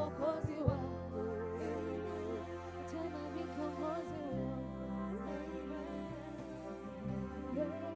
mwokozi wangu, tena ni kiongozi wangu.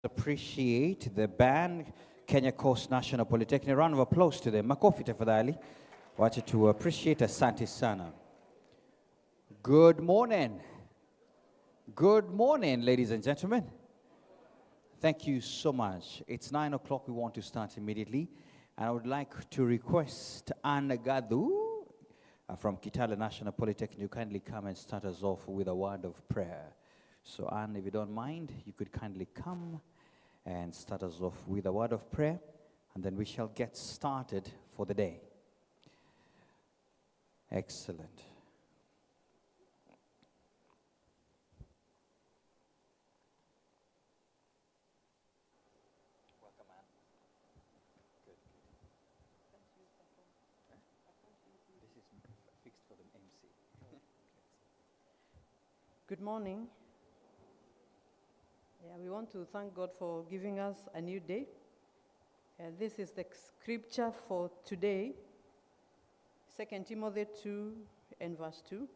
Appreciate the band Kenya Coast National Polytechnic. A round of applause to them. Makofi tafadhali. Wacha to appreciate. Asante sana. Good morning. Good morning, ladies and gentlemen. Thank you so much. It's 9 o'clock. We want to start immediately. And I would like to request Anna Gadu from Kitale National Polytechnic to kindly come and start us off with a word of prayer. So Anne, if you don't mind, you could kindly come and start us off with a word of prayer, and then we shall get started for the day. Excellent. Welcome, Anne. Good. This is fixed for the MC. Good morning. We want to thank God for giving us a new day. This is the scripture for today, 2 Timothy 2 and verse 2.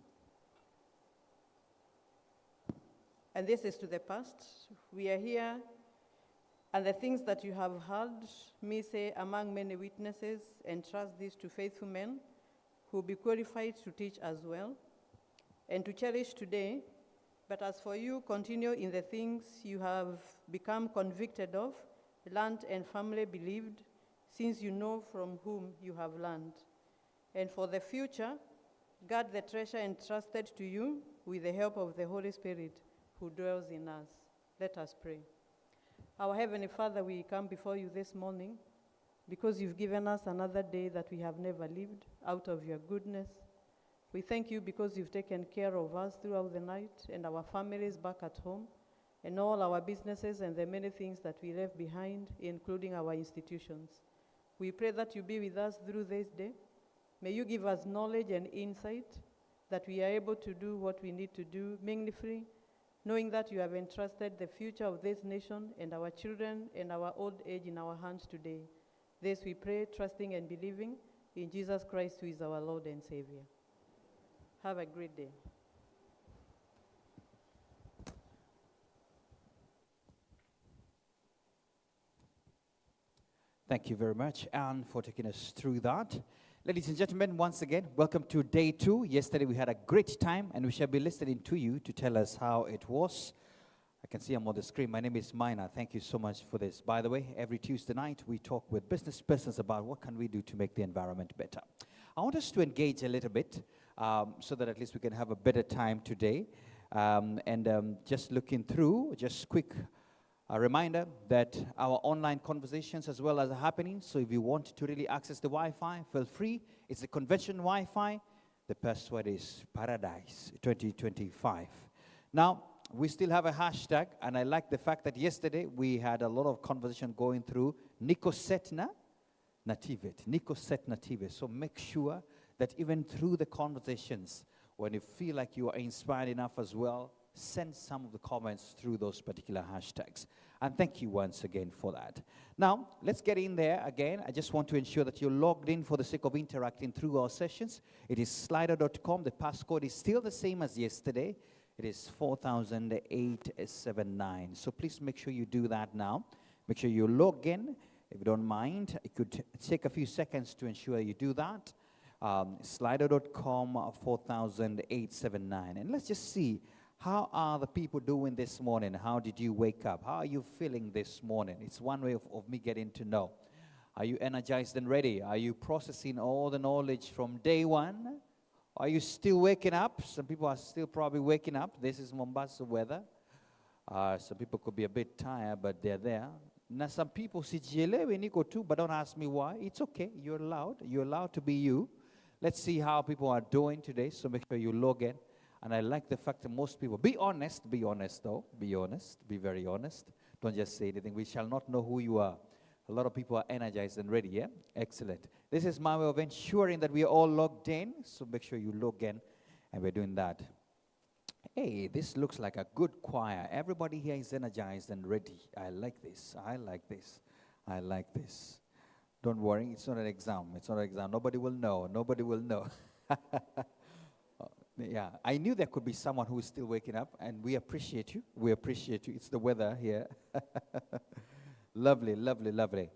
And this is to the past. We are here, and the things that you have heard me say among many witnesses, entrust this to faithful men who will be qualified to teach as well, and to cherish today. But as for you, continue in the things you have become convicted of, learned and firmly believed, since you know from whom you have learned. And for the future, guard the treasure entrusted to you with the help of the Holy Spirit who dwells in us. Let us pray. Our Heavenly Father, we come before you this morning because you've given us another day that we have never lived out of your goodness. We thank you because you've taken care of us throughout the night and our families back at home and all our businesses and the many things that we left behind, including our institutions. We pray that you be with us through this day. May you give us knowledge and insight that we are able to do what we need to do meaningfully, knowing that you have entrusted the future of this nation and our children and our old age in our hands today. This we pray, trusting and believing in Jesus Christ, who is our Lord and Savior. Have a great day. Thank you very much, Anne, for taking us through that. Ladies and gentlemen, once again, welcome to day 2. Yesterday we had a great time, and we shall be listening to you to tell us how it was. I can see I'm on the screen. My name is Mina. Thank you so much for this. By the way, every Tuesday night we talk with business persons about what can we do to make the environment better. I want us to engage a little bit so that at least we can have a better time today. Just looking through, just quick reminder that our online conversations as well as are happening. So if you want to really access the Wi-Fi, feel free. It's a convention Wi-Fi. The password is Paradise 2025. Now, we still have a hashtag, and I like the fact that yesterday we had a lot of conversation going through Nikosetna Nativet. Nikoset Nativet. So make sure that even through the conversations, when you feel like you are inspired enough as well, send some of the comments through those particular hashtags. And thank you once again for that. Now, let's get in there again. I just want to ensure that you're logged in for the sake of interacting through our sessions. It is slider.com. The passcode is still the same as yesterday. It is 4879. So please make sure you do that now. Make sure you log in. If you don't mind, it could take a few seconds to ensure you do that. Slider.com 4879. And let's just see, how are the people doing this morning? How did you wake up? How are you feeling this morning? It's one way of me getting to know. Are you energized and ready? Are you processing all the knowledge from day one? Are you still waking up? Some people are still probably waking up. This is Mombasa weather. Some people could be a bit tired, but they're there. Now, some people sijielewe niko too, but don't ask me why. It's okay. You're allowed. You're allowed to be you. Let's see how people are doing today, so make sure you log in. And I like the fact that most people, be honest though, be honest, be very honest. Don't just say anything. We shall not know who you are. A lot of people are energized and ready, yeah? Excellent. This is my way of ensuring that we are all logged in, so make sure you log in, and we're doing that. Hey, this looks like a good choir. Everybody here is energized and ready. I like this. I like this. I like this. Don't worry, it's not an exam. It's not an exam. Nobody will know. Nobody will know. Yeah, I knew there could be someone who is still waking up, and we appreciate you. We appreciate you. It's the weather here. Lovely, lovely, lovely.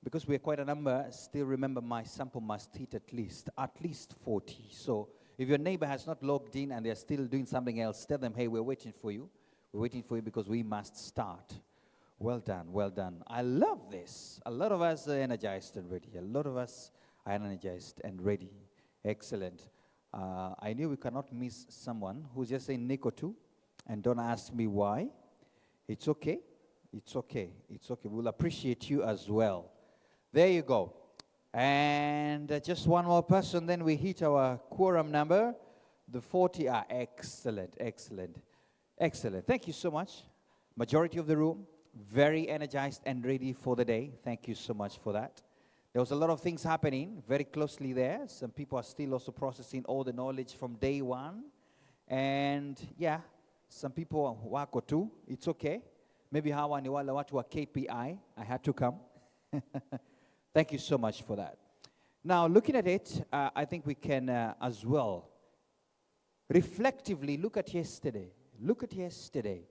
Because we are quite a number, still remember my sample must hit at least 40. So if your neighbor has not logged in and they're still doing something else, tell them, hey, we're waiting for you. We're waiting for you because we must start. Well done, well done. I love this. A lot of us are energized and ready. A lot of us are energized and ready. Excellent. I knew we cannot miss someone who's just saying Nick or two, and don't ask me why. It's okay. It's okay. It's okay. We'll appreciate you as well. There you go. And just one more person, then we hit our quorum number. The 40 are excellent, excellent, excellent. Thank you so much. Majority of the room, very energized and ready for the day. Thank you so much for that. There was a lot of things happening very closely there. Some people are still also processing all the knowledge from day one. And yeah, some people wako tu. It's okay. Maybe hawa ni wale watu wa KPI. I had to come. Thank you so much for that. Now, looking at it, I think we can as well reflectively look at yesterday. Look at yesterday.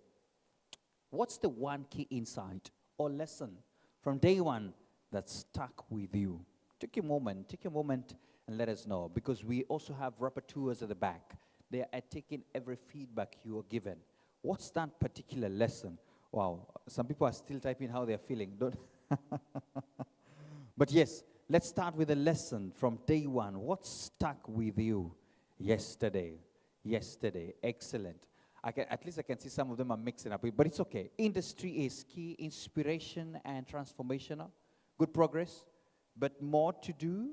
What's the one key insight or lesson from day one that stuck with you? Take a moment and let us know, because we also have rapporteurs at the back. They are taking every feedback you are given. What's that particular lesson? Wow, some people are still typing how they're feeling. Don't But yes, let's start with a lesson from day one. What stuck with you yesterday? Yesterday, excellent. At least I can see some of them are mixing up, but it's okay. Industry is key, inspiration and transformational. Good progress, but more to do.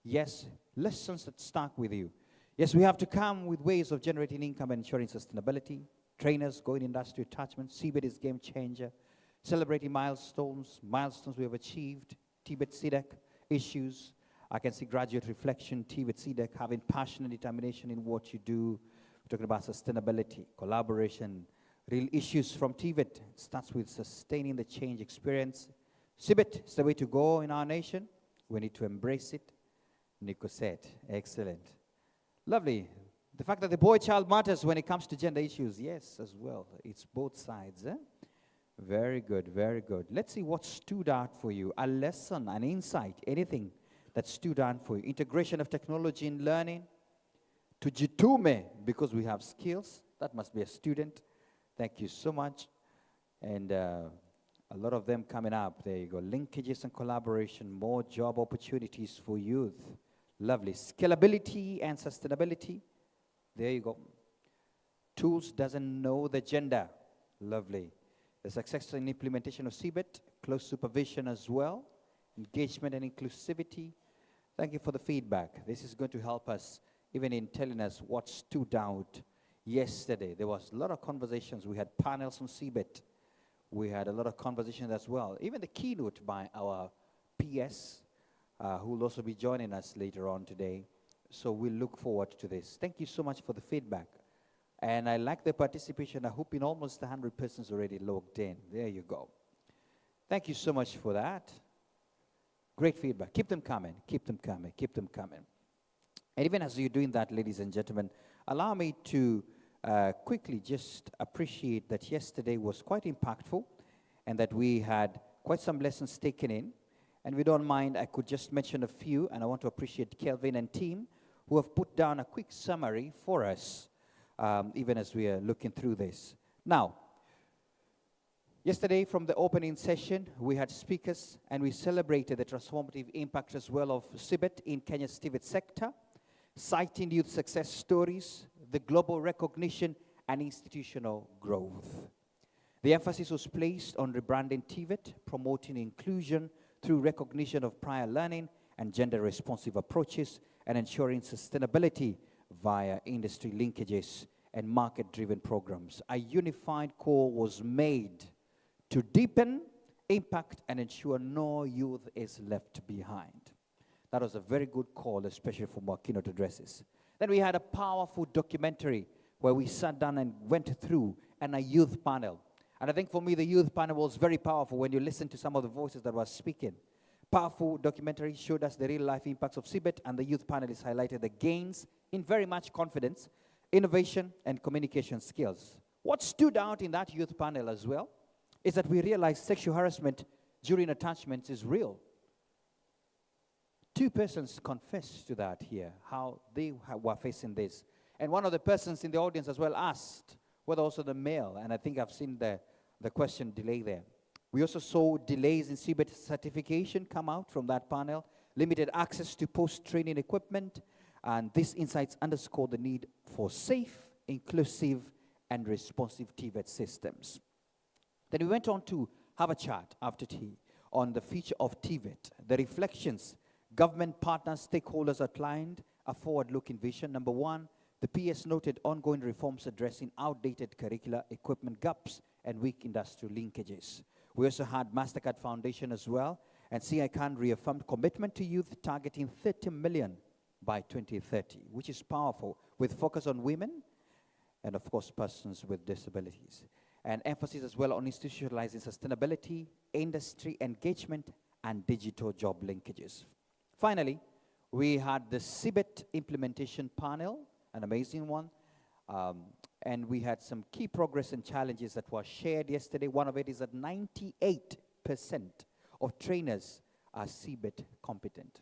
Yes, lessons that stuck with you. Yes, we have to come with ways of generating income and ensuring sustainability. Trainers, going industry attachment. TVET is game changer. Celebrating milestones we have achieved. TVET CDEC issues. I can see graduate reflection, TVET CDEC, having passion and determination in what you do. We're talking about sustainability, collaboration, real issues from TVET. It starts with sustaining the change experience. CBET is the way to go in our nation. We need to embrace it. Nico said, excellent. Lovely. The fact that the boy child matters when it comes to gender issues, yes, as well. It's both sides. Very good, very good. Let's see what stood out for you. A lesson, an insight, anything that stood out for you. Integration of technology in learning. To Jitume, because we have skills. That must be a student. Thank you so much. And a lot of them coming up. There you go. Linkages and collaboration. More job opportunities for youth. Lovely. Scalability and sustainability. There you go. Tools doesn't know the gender. Lovely. The successful implementation of CBET, close supervision as well, engagement and inclusivity. Thank you for the feedback. This is going to help us even in telling us what stood out yesterday. There was a lot of conversations. We had panels on CBET. We had a lot of conversations as well. Even the keynote by our PS, who will also be joining us later on today. So we'll look forward to this. Thank you so much for the feedback. And I like the participation. I hope in almost 100 persons already logged in. There you go. Thank you so much for that. Great feedback. Keep them coming. Keep them coming. Keep them coming. And even as you're doing that, ladies and gentlemen, allow me to quickly just appreciate that yesterday was quite impactful and that we had quite some lessons taken in. And we don't mind, I could just mention a few, and I want to appreciate Kelvin and team who have put down a quick summary for us. Even as we are looking through this. Now, yesterday from the opening session, we had speakers and we celebrated the transformative impact as well of CBET in Kenya's TVET sector, citing youth success stories, the global recognition, and institutional growth. The emphasis was placed on rebranding TVET, promoting inclusion through recognition of prior learning and gender-responsive approaches, and ensuring sustainability via industry linkages and market-driven programs. A unified call was made to deepen, impact, and ensure no youth is left behind. That was a very good call, especially for more keynote addresses. Then we had a powerful documentary where we sat down and went through, and a youth panel. And I think for me, the youth panel was very powerful when you listen to some of the voices that were speaking. Powerful documentary showed us the real-life impacts of CBET, and the youth panelists highlighted the gains in very much confidence innovation, and communication skills. What stood out in that youth panel as well is that we realized sexual harassment during attachments is real. Two persons confessed to that here, how they were facing this. And one of the persons in the audience as well asked whether also the male, and I think I've seen the question delay there. We also saw delays in CBET certification come out from that panel, limited access to post-training equipment, and these insights underscore the need for safe, inclusive, and responsive TVET systems. Then we went on to have a chat after tea on the future of TVET, the reflections government partners, stakeholders outlined a forward-looking vision. Number one, the PS noted ongoing reforms addressing outdated curricular equipment gaps and weak industrial linkages. We also had MasterCard Foundation as well, and CICAN reaffirmed commitment to youth targeting 30 million by 2030, which is powerful, with focus on women and, of course, persons with disabilities. And emphasis as well on institutionalizing sustainability, industry engagement, and digital job linkages. Finally, we had the CBET implementation panel, an amazing one, and we had some key progress and challenges that were shared yesterday. One of it is that 98% of trainers are CBET competent,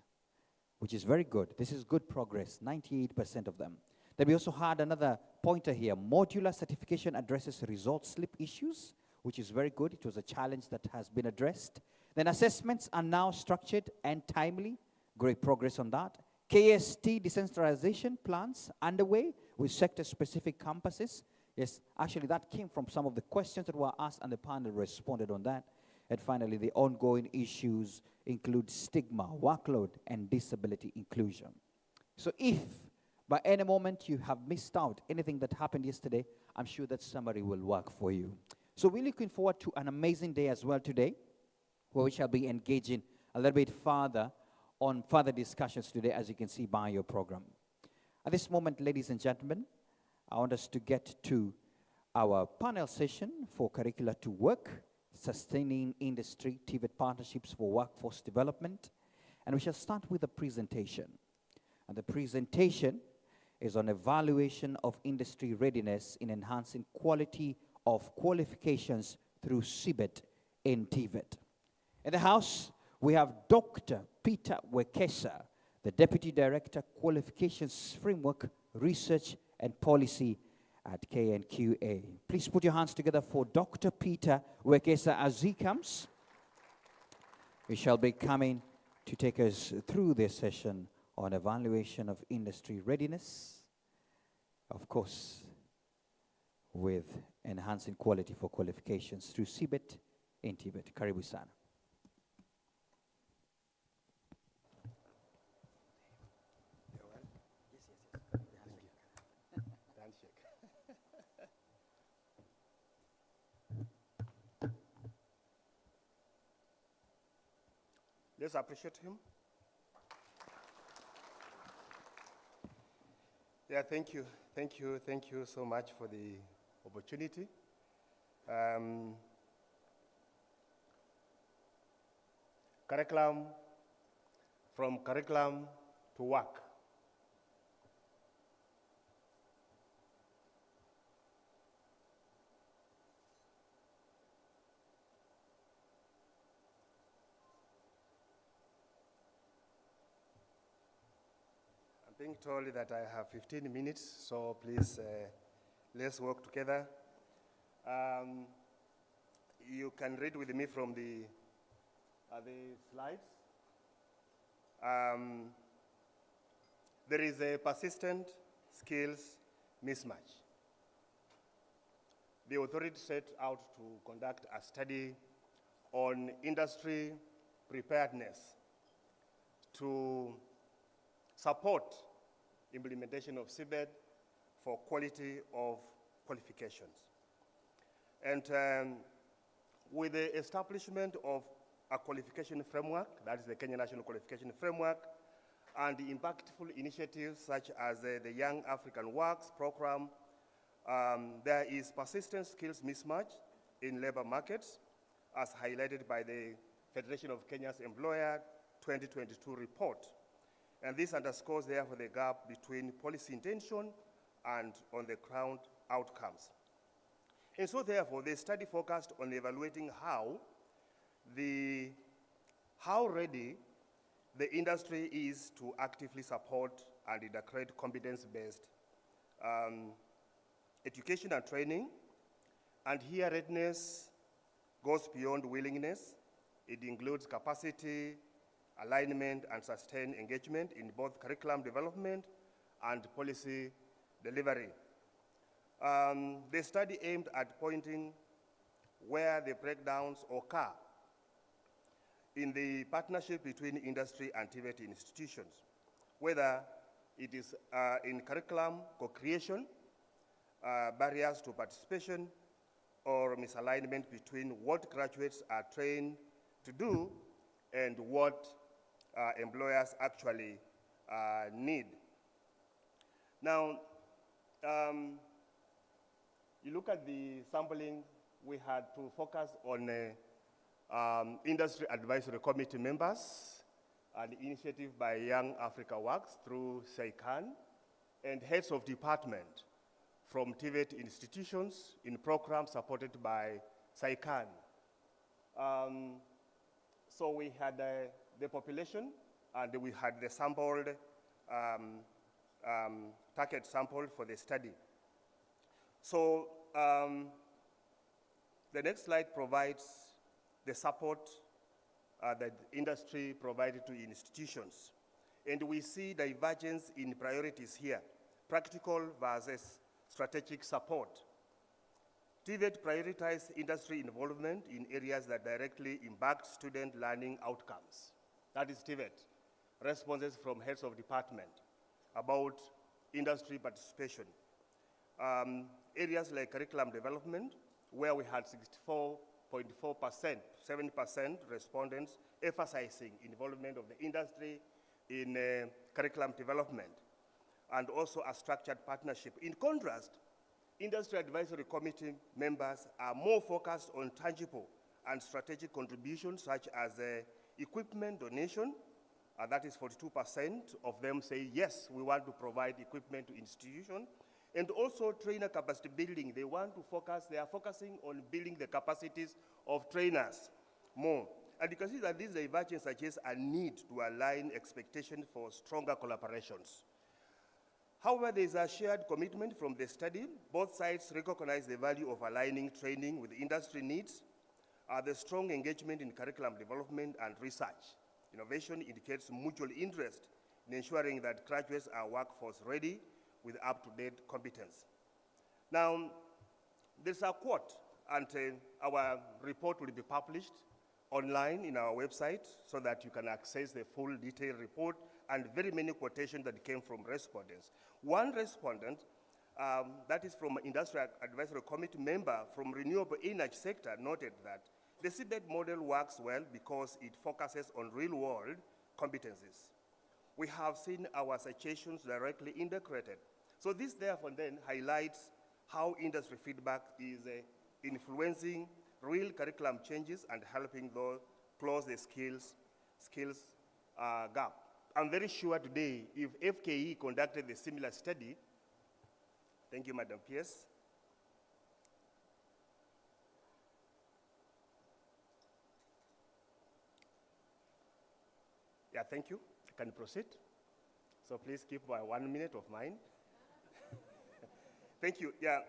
which is very good. This is good progress, 98% of them. Then we also had another pointer here. Modular certification addresses result slip issues, which is very good. It was a challenge that has been addressed. Then assessments are now structured and timely. Great progress on that. KST decentralization plans underway with sector-specific campuses. Yes, actually that came from some of the questions that were asked and the panel responded on that. And finally, the ongoing issues include stigma, workload, and disability inclusion. So if by any moment you have missed out anything that happened yesterday, I'm sure that summary will work for you. So we're looking forward to an amazing day as well today, where we shall be engaging a little bit further on further discussions today, as you can see by your program. At this moment, ladies and gentlemen, I want us to get to our panel session for Curricula to Work, Sustaining Industry TVET Partnerships for Workforce Development. And we shall start with a presentation. And the presentation is on evaluation of industry readiness in enhancing quality of qualifications through CBET in TVET. In the house, we have Dr. Peter Wekesa, the Deputy Director, Qualifications Framework, Research and Policy at KNQA. Please put your hands together for Dr. Peter Wekesa as he comes. We shall be coming to take us through this session on evaluation of industry readiness, of course, with enhancing quality for qualifications through CBET in TVET. Karibu sana. Let's appreciate him. Yeah, thank you so much for the opportunity. Curriculum, from curriculum to work. Being told that I have 15 minutes, so please let's work together. You can read with me from the slides. There is a persistent skills mismatch. The authority set out to conduct a study on industry preparedness to support implementation of CBET for quality of qualifications. And with the establishment of a qualification framework, that is the Kenya National Qualification Framework, and the impactful initiatives such as the Young African Works program, there is persistent skills mismatch in labor markets, as highlighted by the Federation of Kenya's Employer 2022 report. And this underscores, therefore, the gap between policy intention and on the ground outcomes. And so therefore, the study focused on evaluating how ready the industry is to actively support and integrate competence-based education and training. And here readiness goes beyond willingness. It includes capacity, alignment, and sustained engagement in both curriculum development and policy delivery. The study aimed at pointing where the breakdowns occur in the partnership between industry and TVET institutions, whether it is in curriculum co-creation, barriers to participation, or misalignment between what graduates are trained to do and what employers actually need. Now, you look at the sampling, we had to focus on industry advisory committee members, an initiative by Young Africa Works through SAICAN, and heads of department from TVET institutions in programs supported by SAICAN. So we had the population, and we had the sampled, target sample for the study. So the next slide provides the support that the industry provided to institutions. And we see divergence in priorities here, practical versus strategic support. TVET prioritized industry involvement in areas that directly impact student learning outcomes. That is TVET. Responses from heads of department about industry participation. Areas like curriculum development, where we had 64.4%, 7% respondents emphasizing involvement of the industry in curriculum development, and also a structured partnership. In contrast, industry advisory committee members are more focused on tangible and strategic contributions such as equipment donation. That is 42% of them say, yes, we want to provide equipment to institutions. And also trainer capacity building. They are focusing on building the capacities of trainers more. And you can see that this divergence suggests a need to align expectations for stronger collaborations. However, there is a shared commitment from the study. Both sides recognize the value of aligning training with industry needs, the strong engagement in curriculum development and research. Innovation indicates mutual interest in ensuring that graduates are workforce ready with up-to-date competence. Now, there's a quote, and our report will be published online in our website so that you can access the full detailed report and very many quotations that came from respondents. One respondent, that is from an industry advisory committee member from renewable energy sector, noted that the CBET model works well because it focuses on real-world competencies. We have seen our citations directly integrated. So this therefore then highlights how industry feedback is influencing real curriculum changes and helping those close the skills gap. I'm very sure today, if FKE conducted a similar study, thank you, Madam Pierce. Yeah, thank you. I can proceed. So please keep 1 minute of mine. Thank you. Yeah.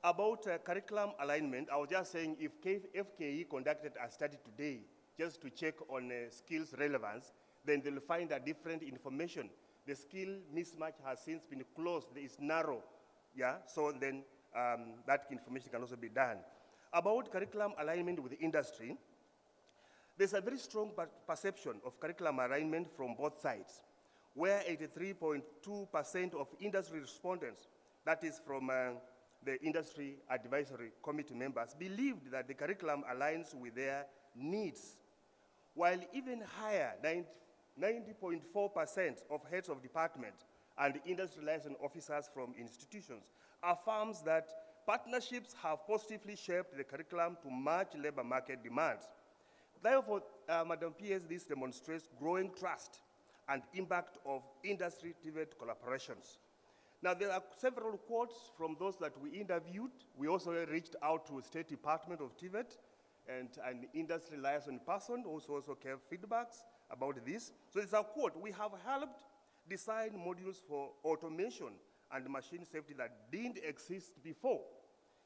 About curriculum alignment, I was just saying if FKE conducted a study today just to check on skills relevance, then they'll find a different information. The skill mismatch has since been closed. It's narrow. Yeah. So then that information can also be done. About curriculum alignment with the industry, there's a very strong perception of curriculum alignment from both sides, where 83.2% of industry respondents, that is from the industry advisory committee members, believed that the curriculum aligns with their needs, while even higher, 90.4% of heads of department and industry liaison officers from institutions affirms that partnerships have positively shaped the curriculum to match labor market demands. Therefore, Madam PS, this demonstrates growing trust and impact of industry-TVET collaborations. Now, there are several quotes from those that we interviewed. We also reached out to State Department of TVET and an industry liaison person who also gave feedbacks about this. So it's a quote: "We have helped design modules for automation and machine safety that didn't exist before."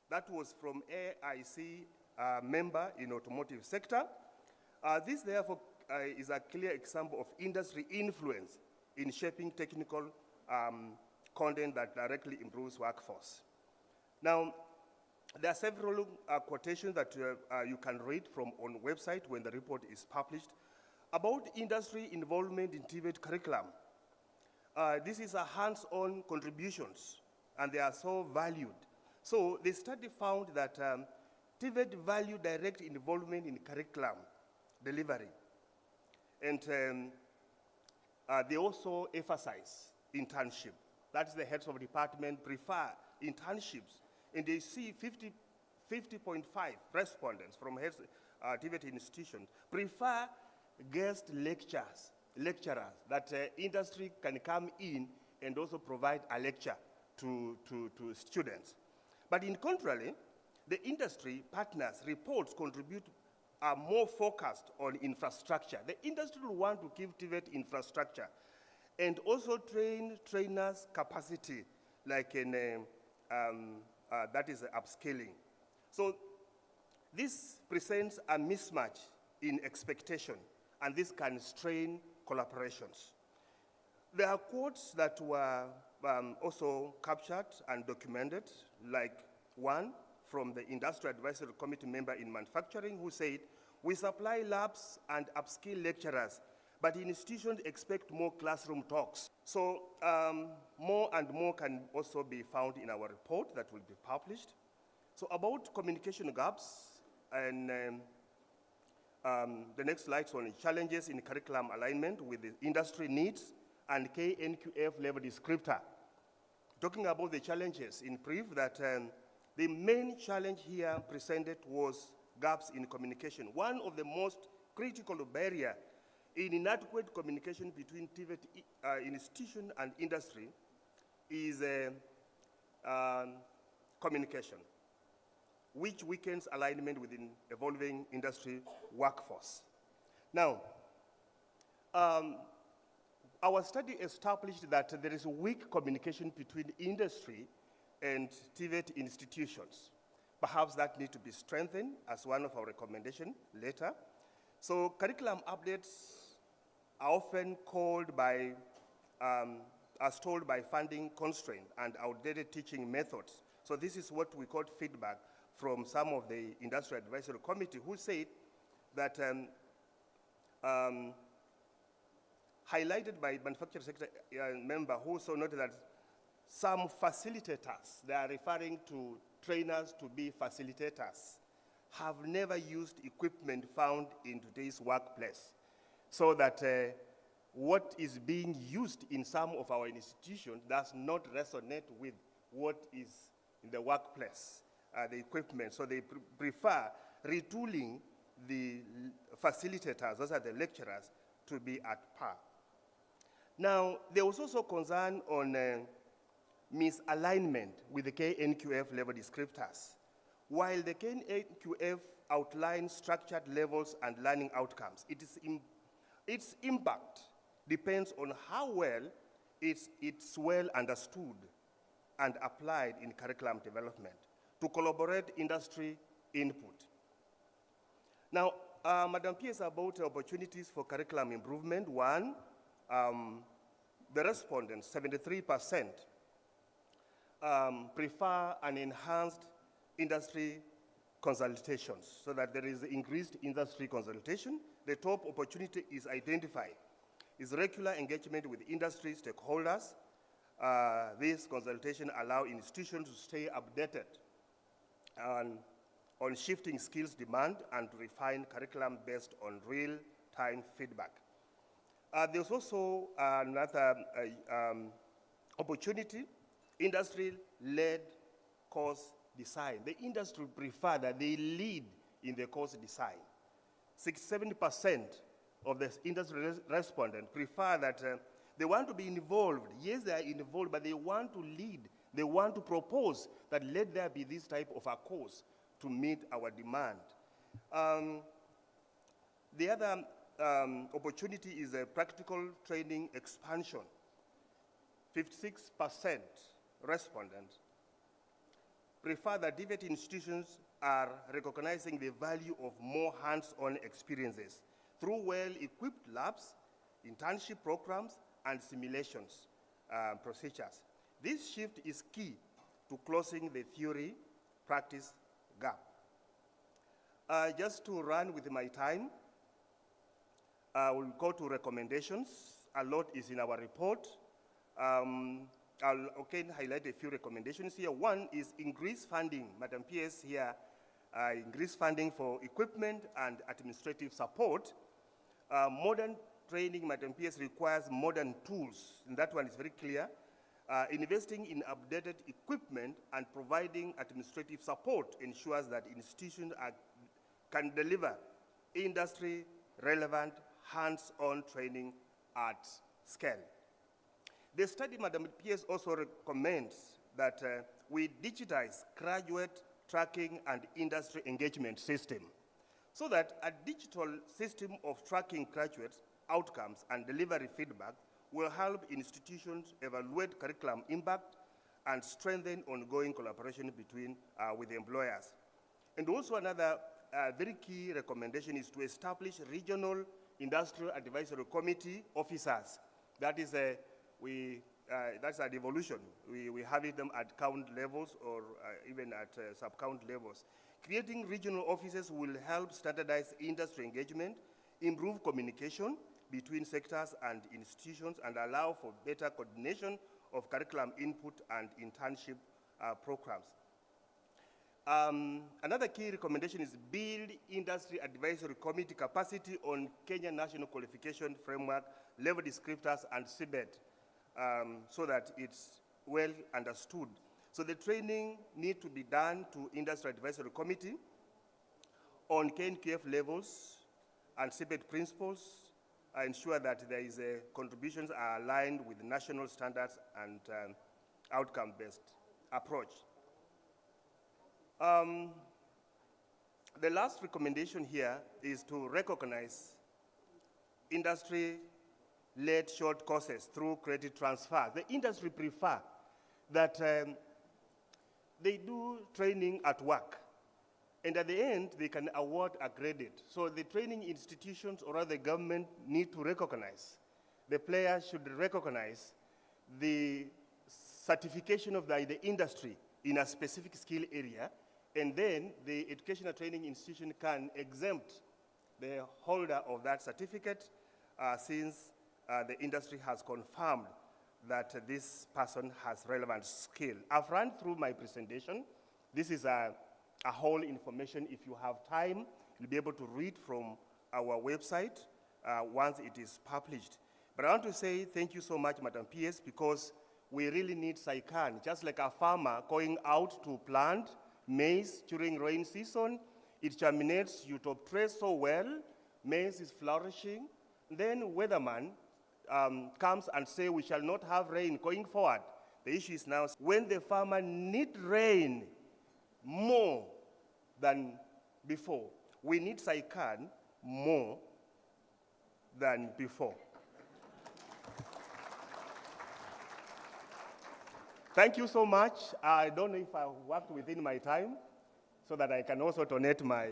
That was from AIC member in automotive sector. This, therefore, is a clear example of industry influence in shaping technical content that directly improves workforce. Now, there are several quotations that you can read from on website when the report is published about industry involvement in TVET curriculum. This is a hands-on contributions, and they are so valued. So the study found that TVET value direct involvement in curriculum delivery. And they also emphasize internship. That's the heads of department prefer internships. And they see 50.5 respondents from heads TVET institutions prefer guest lecturers that industry can come in and also provide a lecture to students. But in contrary, the industry partners reports contribute are more focused on infrastructure. The industry will want to give TVET infrastructure and also trainers' capacity, like in that is upscaling. So this presents a mismatch in expectation, and this can strain collaborations. There are quotes that were also captured and documented, like one from the Industrial Advisory Committee member in manufacturing who said, "We supply labs and upskill lecturers, but institutions expect more classroom talks." So more and more can also be found in our report that will be published. So about communication gaps, and the next slide's on challenges in curriculum alignment with the industry needs and KNQF level descriptor. Talking about the challenges, in brief, that the main challenge here presented was gaps in communication. One of the most critical barrier in inadequate communication between TVET institution and industry is communication, which weakens alignment within evolving industry workforce. Now, our study established that there is weak communication between industry and TVET institutions. Perhaps that needs to be strengthened as one of our recommendations later. So curriculum updates are often called by, as told by funding constraint and outdated teaching methods. So this is what we call feedback from some of the Industrial Advisory Committee who said that highlighted by manufacturing sector member who also noted that some facilitators, they are referring to trainers to be facilitators, have never used equipment found in today's workplace. So that what is being used in some of our institutions does not resonate with what is in the workplace, the equipment. So they prefer retooling the facilitators, those are the lecturers, to be at par. Now, there was also concern on misalignment with the KNQF level descriptors. While the KNQF outlines structured levels and learning outcomes, its impact depends on how well it's well understood and applied in curriculum development to collaborate industry input. Now, Madam P.S. about opportunities for curriculum improvement. One, the respondents, 73%, prefer an enhanced industry consultations so that there is increased industry consultation. The top opportunity is identified, is regular engagement with industry stakeholders. This consultation allow institutions to stay updated on shifting skills demand and to refine curriculum based on real-time feedback. There's also another opportunity, industry-led course design. The industry prefer that they lead in the course design. 67% of the industry respondents prefer that They want to be involved. Yes, they are involved, but they want to lead. They want to propose that let there be this type of a course to meet our demand. The other opportunity is a practical training expansion. 56% respondents prefer that TVET institutions are recognizing the value of more hands-on experiences through well-equipped labs, internship programs, and simulations procedures. This shift is key to closing the theory-practice gap. Just to run with my time, we'll go to recommendations. A lot is in our report. I'll highlight a few recommendations here. One is increased funding. Madam PS here, increased funding for equipment and administrative support. Modern training, Madam PS, requires modern tools, and that one is very clear. Investing in updated equipment and providing administrative support ensures that institutions can deliver industry-relevant, hands-on training at scale. The study, Madam PS, also recommends that we digitize graduate tracking and industry engagement system so that a digital system of tracking graduates' outcomes and delivery feedback will help institutions evaluate curriculum impact and strengthen ongoing collaboration between with employers. And also another very key recommendation is to establish regional industrial advisory committee officers. That is that's a devolution. We have them at count levels or even at sub-count levels. Creating regional offices will help standardize industry engagement, improve communication between sectors and institutions, and allow for better coordination of curriculum input and internship programs. Another key recommendation is build industry advisory committee capacity on Kenya National Qualification Framework, level descriptors, and CBET, so that it's well understood. So the training need to be done to industry advisory committee on KNQF levels and CBET principles, ensure that there is contributions are aligned with national standards and outcome-based approach. The last recommendation here is to recognize industry-led short courses through credit transfer. The industry prefer that they do training at work, and at the end, they can award a credit. So the training institutions or other government need to recognize. The players should recognize the certification of the industry in a specific skill area, and then the educational training institution can exempt the holder of that certificate since the industry has confirmed that this person has relevant skill. I've run through my presentation. This is a whole information. If you have time, you'll be able to read from our website once it is published. But I want to say thank you so much, Madam PS, because we really need SAICAN. Just like a farmer going out to plant maize during rain season, it germinates, you top trace so well, maize is flourishing. Then weatherman comes and say we shall not have rain going forward. The issue is now when the farmer need rain more than before. We need SAICAN more than before. Thank you so much. I don't know if I worked within my time so that I can also donate my...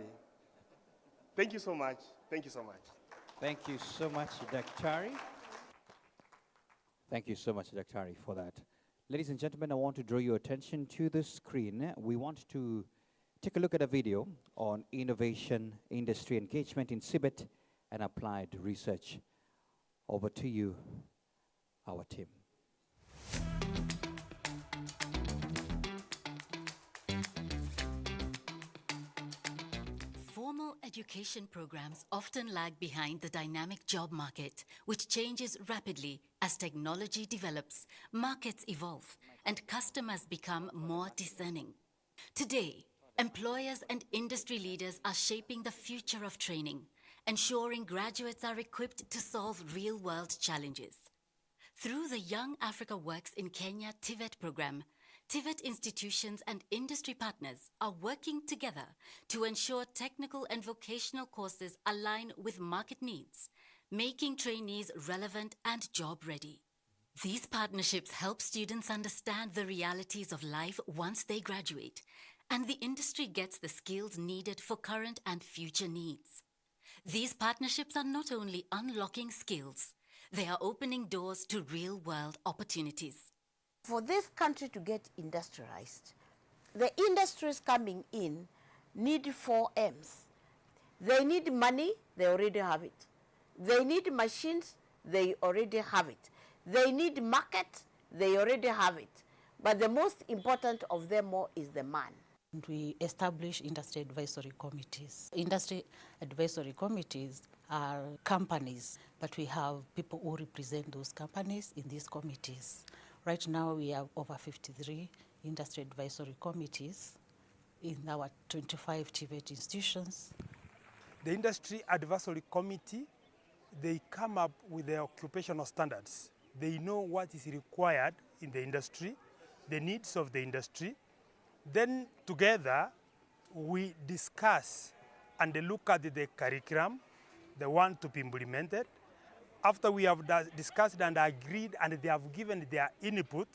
Thank you so much. Thank you so much. Thank you so much, Daktari. Thank you so much, Daktari, for that. Ladies and gentlemen, I want to draw your attention to the screen. We want to take a look at a video on innovation, industry engagement in CBET, and applied research. Over to you, our team. Formal education programs often lag behind the dynamic job market, which changes rapidly as technology develops, markets evolve, and customers become more discerning. Today, employers and industry leaders are shaping the future of training, ensuring graduates are equipped to solve real-world challenges. Through the Young Africa Works in Kenya TVET program, TVET institutions and industry partners are working together to ensure technical and vocational courses align with market needs, making trainees relevant and job ready. These partnerships help students understand the realities of life once they graduate, and the industry gets the skills needed for current and future needs. These partnerships are not only unlocking skills, they are opening doors to real-world opportunities. For this country to get industrialized, the industries coming in need 4 M's. They need money, they already have it. They need machines, they already have it. They need market, they already have it. But the most important of them all is the man. We establish industry advisory committees. Industry advisory committees are companies, but we have people who represent those companies in these committees. Right now we have over 53 industry advisory committees in our 25 TVET institutions. The industry advisory committee, they come up with their occupational standards. They know what is required in the industry, the needs of the industry. Then together we discuss and look at the curriculum, the one to be implemented. After we have discussed and agreed and they have given their input,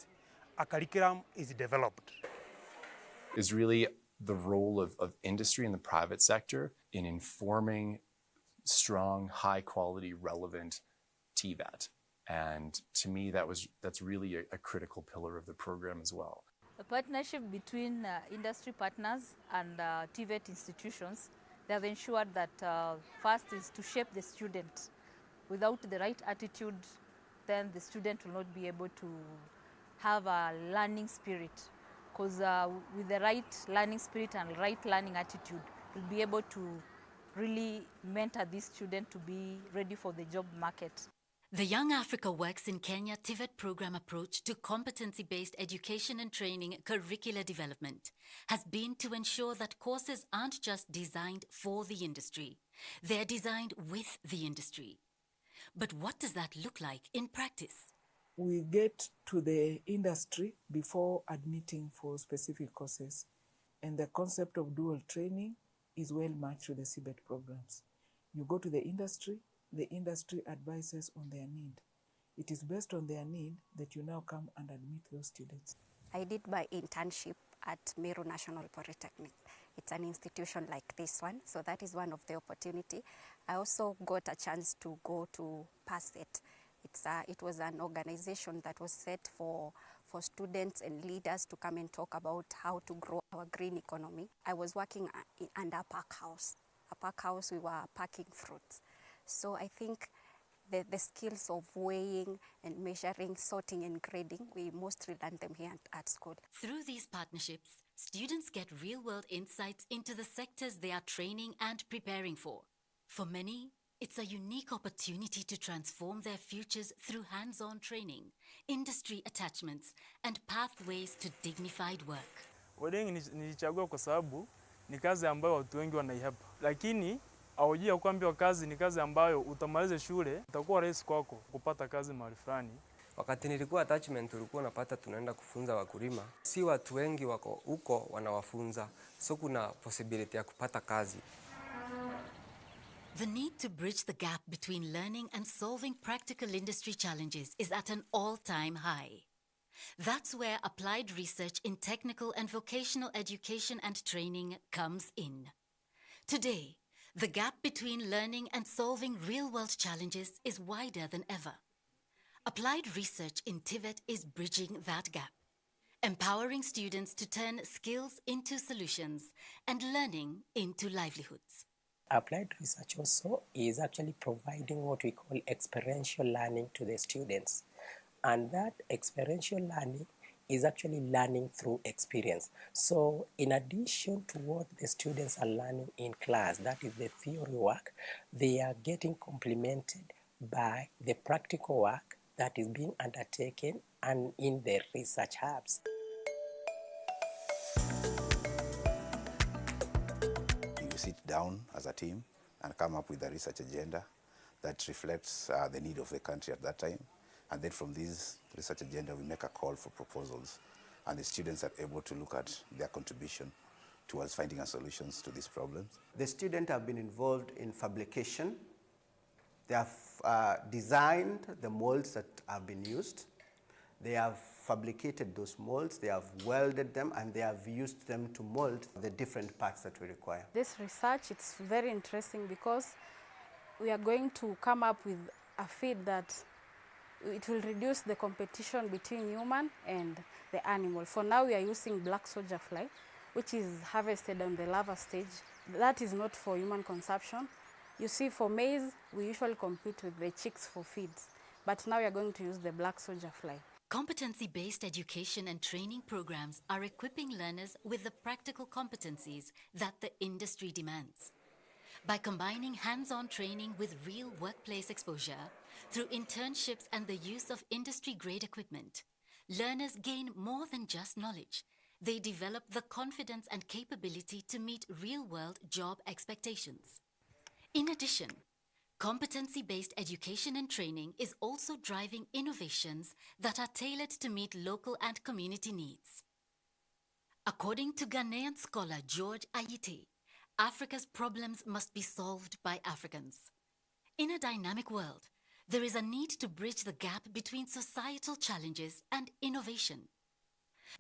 a curriculum is developed. Is really the role of industry in the private sector in informing strong, high quality, relevant TVET. And to me, that's really a critical pillar of the program as well. A partnership between industry partners and TVET institutions, they have ensured that first is to shape the student. Without the right attitude, then the student will not be able to have a learning spirit. Because with the right learning spirit and right learning attitude, we'll be able to really mentor this student to be ready for the job market. The Young Africa Works in Kenya TVET program approach to competency-based education and training curricular development has been to ensure that courses aren't just designed for the industry, they're designed with the industry. But what does that look like in practice? We get to the industry before admitting for specific courses, and the concept of dual training is well matched to the CBET programs. You go to the industry advises on their need. It is based on their need that you now come and admit those students. I did my internship at Meru National Polytechnic. It's an institution like this one, so that is one of the opportunity. I also got a chance to go to PASET. It was an organization that was set for students and leaders to come and talk about how to grow our green economy. I was working under a pack house. A pack house, we were packing fruits. So I think the skills of weighing and measuring, sorting and grading, we mostly learn them here at school. Through these partnerships, students get real-world insights into the sectors they are training and preparing for. For many, it's a unique opportunity to transform their futures through hands-on training, industry attachments, and pathways to dignified work. Welding nilichagua kwa sababu ni kazi ambayo watu wengi wanaihepa. Lakini hawajui kuambiwa kazi ni kazi ambayo utamaliza shule, itakuwa rahisi kwako kupata kazi mahali fulani. Wakati nilikuwa attachment tulikuwa napata tunaenda kufunza wakulima. Si watu wengi wako huko wanawafunza. So kuna possibility ya kupata kazi. The need to bridge the gap between learning and solving practical industry challenges is at an all-time high. That's where applied research in technical and vocational education and training comes in. Today, the gap between learning and solving real-world challenges is wider than ever. Applied research in TVET is bridging that gap, empowering students to turn skills into solutions and learning into livelihoods. Applied research also is actually providing what we call experiential learning to the students. And that experiential learning is actually learning through experience. So in addition to what the students are learning in class, that is the theory work, they are getting complemented by the practical work that is being undertaken and in the research hubs. You sit down as a team and come up with a research agenda that reflects the need of the country at that time. And then from this research agenda, we make a call for proposals, and the students are able to look at their contribution towards finding a solutions to these problems. The students have been involved in fabrication. They have designed the molds that have been used. They have fabricated those molds, they have welded them, and they have used them to mold the different parts that we require. This research, it's very interesting because we are going to come up with a feed that it will reduce the competition between human and the animal. For now, we are using black soldier fly, which is harvested on the larva stage. That is not for human consumption. You see, for maize, we usually compete with the chicks for feeds, but now we are going to use the black soldier fly. Competency-based education and training programs are equipping learners with the practical competencies that the industry demands. By combining hands-on training with real workplace exposure, through internships and the use of industry-grade equipment, learners gain more than just knowledge. They develop the confidence and capability to meet real-world job expectations. In addition, competency-based education and training is also driving innovations that are tailored to meet local and community needs. According to Ghanaian scholar George Ayite, Africa's problems must be solved by Africans. In a dynamic world, there is a need to bridge the gap between societal challenges and innovation.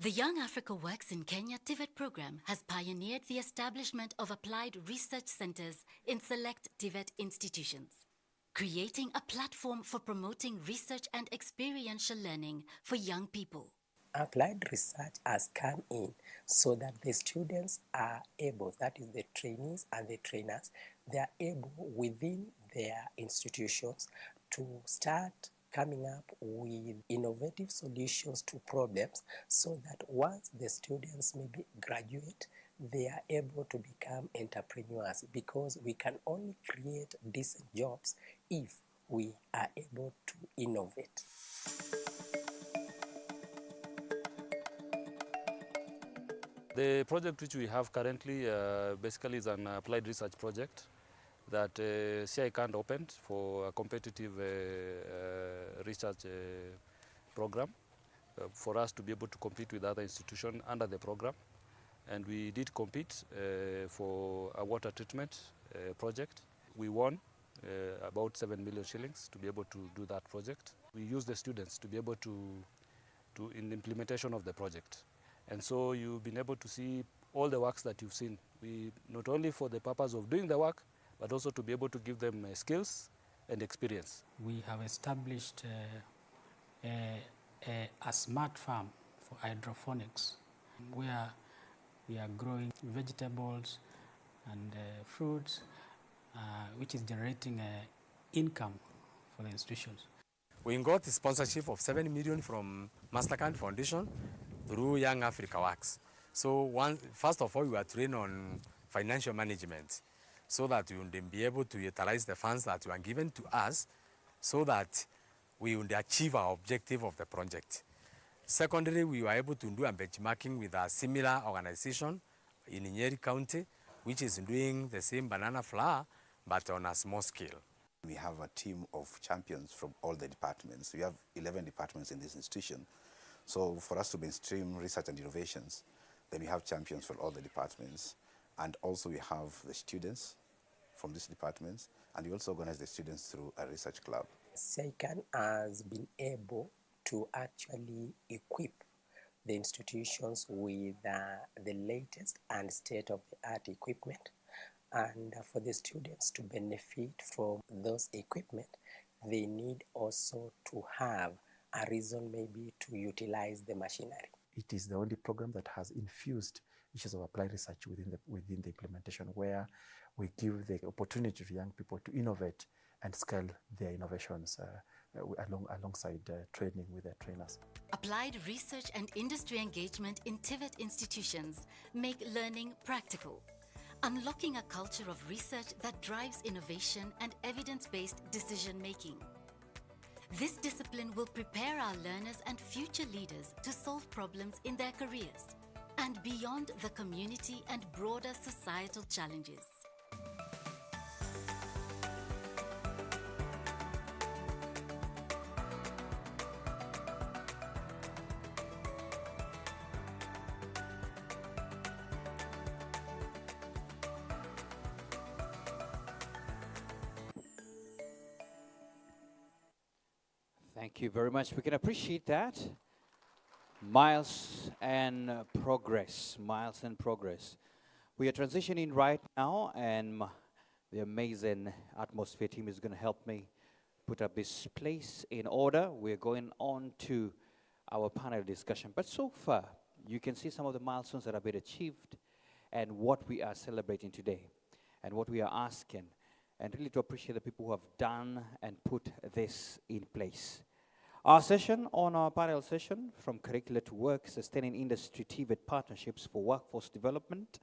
The Young Africa Works in Kenya TVET program has pioneered the establishment of applied research centers in select TVET institutions, creating a platform for promoting research and experiential learning for young people. Applied research has come in so that the students are able, that is the trainees and the trainers, they are able within their institutions to start coming up with innovative solutions to problems so that once the students maybe graduate, they are able to become entrepreneurs, because we can only create decent jobs if we are able to innovate. The project which we have currently basically is an applied research project that CICAND opened for a competitive research program for us to be able to compete with other institutions under the program. And we did compete for a water treatment project. We won about 7 million shillings to be able to do that project. We used the students to be able to in the implementation of the project. And so you've been able to see all the works that you've seen. We not only for the purpose of doing the work, but also to be able to give them skills and experience. We have established a smart farm for hydroponics, where we are growing vegetables and fruits, which is generating income for the institutions. We got the sponsorship of 7 million from Mastercard Foundation through Young Africa Works. So first of all, we were trained on financial management so that we would be able to utilize the funds that were given to us so that we would achieve our objective of the project. Secondly, we were able to do a benchmarking with a similar organization in Nyeri County, which is doing the same banana flour, but on a small scale. We have a team of champions from all the departments. We have 11 departments in this institution. So for us to mainstream research and innovations, then we have champions from all the departments. And also we have the students from these departments, and we also organize the students through a research club. SEICAN has been able to actually equip the institutions with the latest and state-of-the-art equipment. And for the students to benefit from those equipment, they need also to have a reason maybe to utilize the machinery. It is the only program that has infused issues of applied research within the implementation, where we give the opportunity to young people to innovate and scale their innovations alongside training with their trainers. Applied research and industry engagement in TVET institutions make learning practical, unlocking a culture of research that drives innovation and evidence-based decision-making. This discipline will prepare our learners and future leaders to solve problems in their careers and beyond the community and broader societal challenges. Thank you very much. We can appreciate that. Miles and progress. Miles and progress. We are transitioning right now, and the amazing atmosphere team is going to help me put up this place in order. We're going on to our panel discussion. But so far, you can see some of the milestones that have been achieved and what we are celebrating today and what we are asking, and really to appreciate the people who have done and put this in place. Our session on our panel session, From Curricula to Work, Sustaining Industry TVET Partnerships for Workforce Development.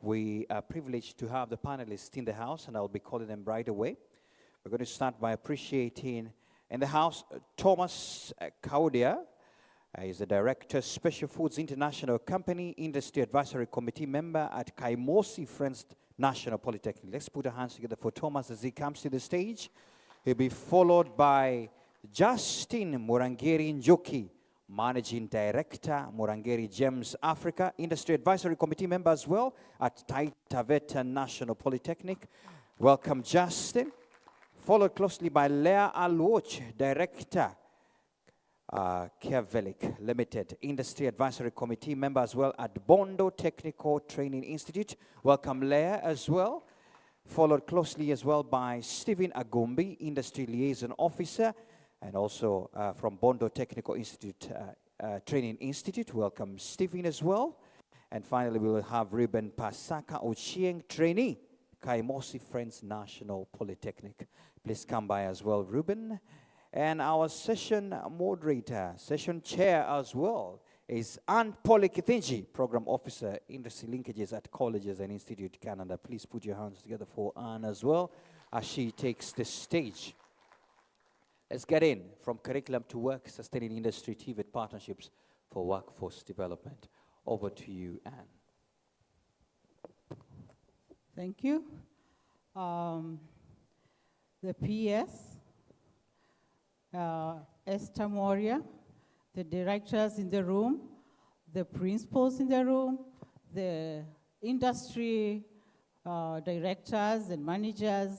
We are privileged to have the panelists in the house, and I'll be calling them right away. We're going to start by appreciating in the house Thomas Kaudia. He's the Director, Special Foods International Company, Industry Advisory Committee member at Kaimosi Friends National Polytechnic. Let's put our hands together for Thomas as he comes to the stage. He'll be followed by Justin Murangeri Njoki, Managing Director, Murangeri Gems Africa, Industry Advisory Committee member as well at TVET National Polytechnic. Welcome, Justin. Followed closely by Leah Alwoch, Director, Kervelik Limited, Industry Advisory Committee member as well at Bondo Technical Training Institute. Welcome, Leah, as well. Followed closely as well by Stephen Agumbi, Industry Liaison Officer, and also from Bondo Technical Institute, Training Institute. Welcome, Stephen, as well. And finally, we will have Ruben Pasaka Ochieng, Trainee, Kaimosi Friends National Polytechnic. Please come by as well, Ruben. And our session moderator, session chair as well, is Ann Polikithinji, Program Officer, Industry Linkages at Colleges and Institute Canada. Please put your hands together for Ann as well as she takes the stage. Let's get in. From Curriculum to Work, Sustaining Industry TVET Partnerships for Workforce Development. Over to you, Ann. Thank you. The PS, Esther Moria, the directors in the room, the principals in the room, the industry directors and managers,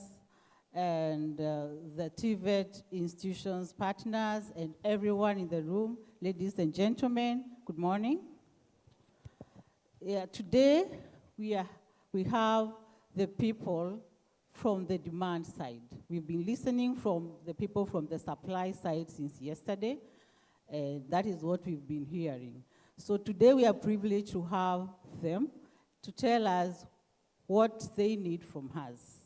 and the TVET institutions partners, and everyone in the room, ladies and gentlemen, good morning. Yeah, today we have the people from the demand side. We've been listening from the people from the supply side since yesterday, and that is what we've been hearing. So today we are privileged to have them to tell us what they need from us.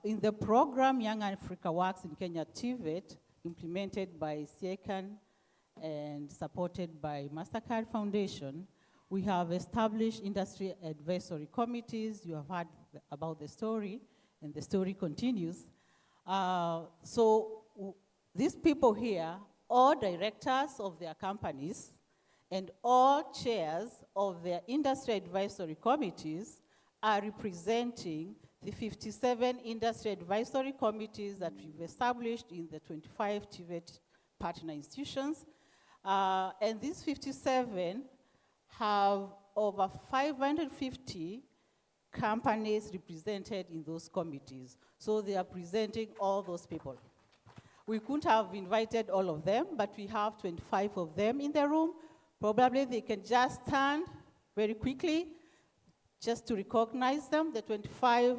In the program Young Africa Works in Kenya TVET, implemented by SIECAN and supported by MasterCard Foundation, we have established industry advisory committees. You have heard about the story, and the story continues. So these people here, all directors of their companies and all chairs of their industry advisory committees are representing the 57 industry advisory committees that we've established in the 25 TVET partner institutions. And these 57 have over 550 companies represented in those committees. So they are presenting all those people. We couldn't have invited all of them, but we have 25 of them in the room. Probably they can just stand very quickly just to recognize them, the 25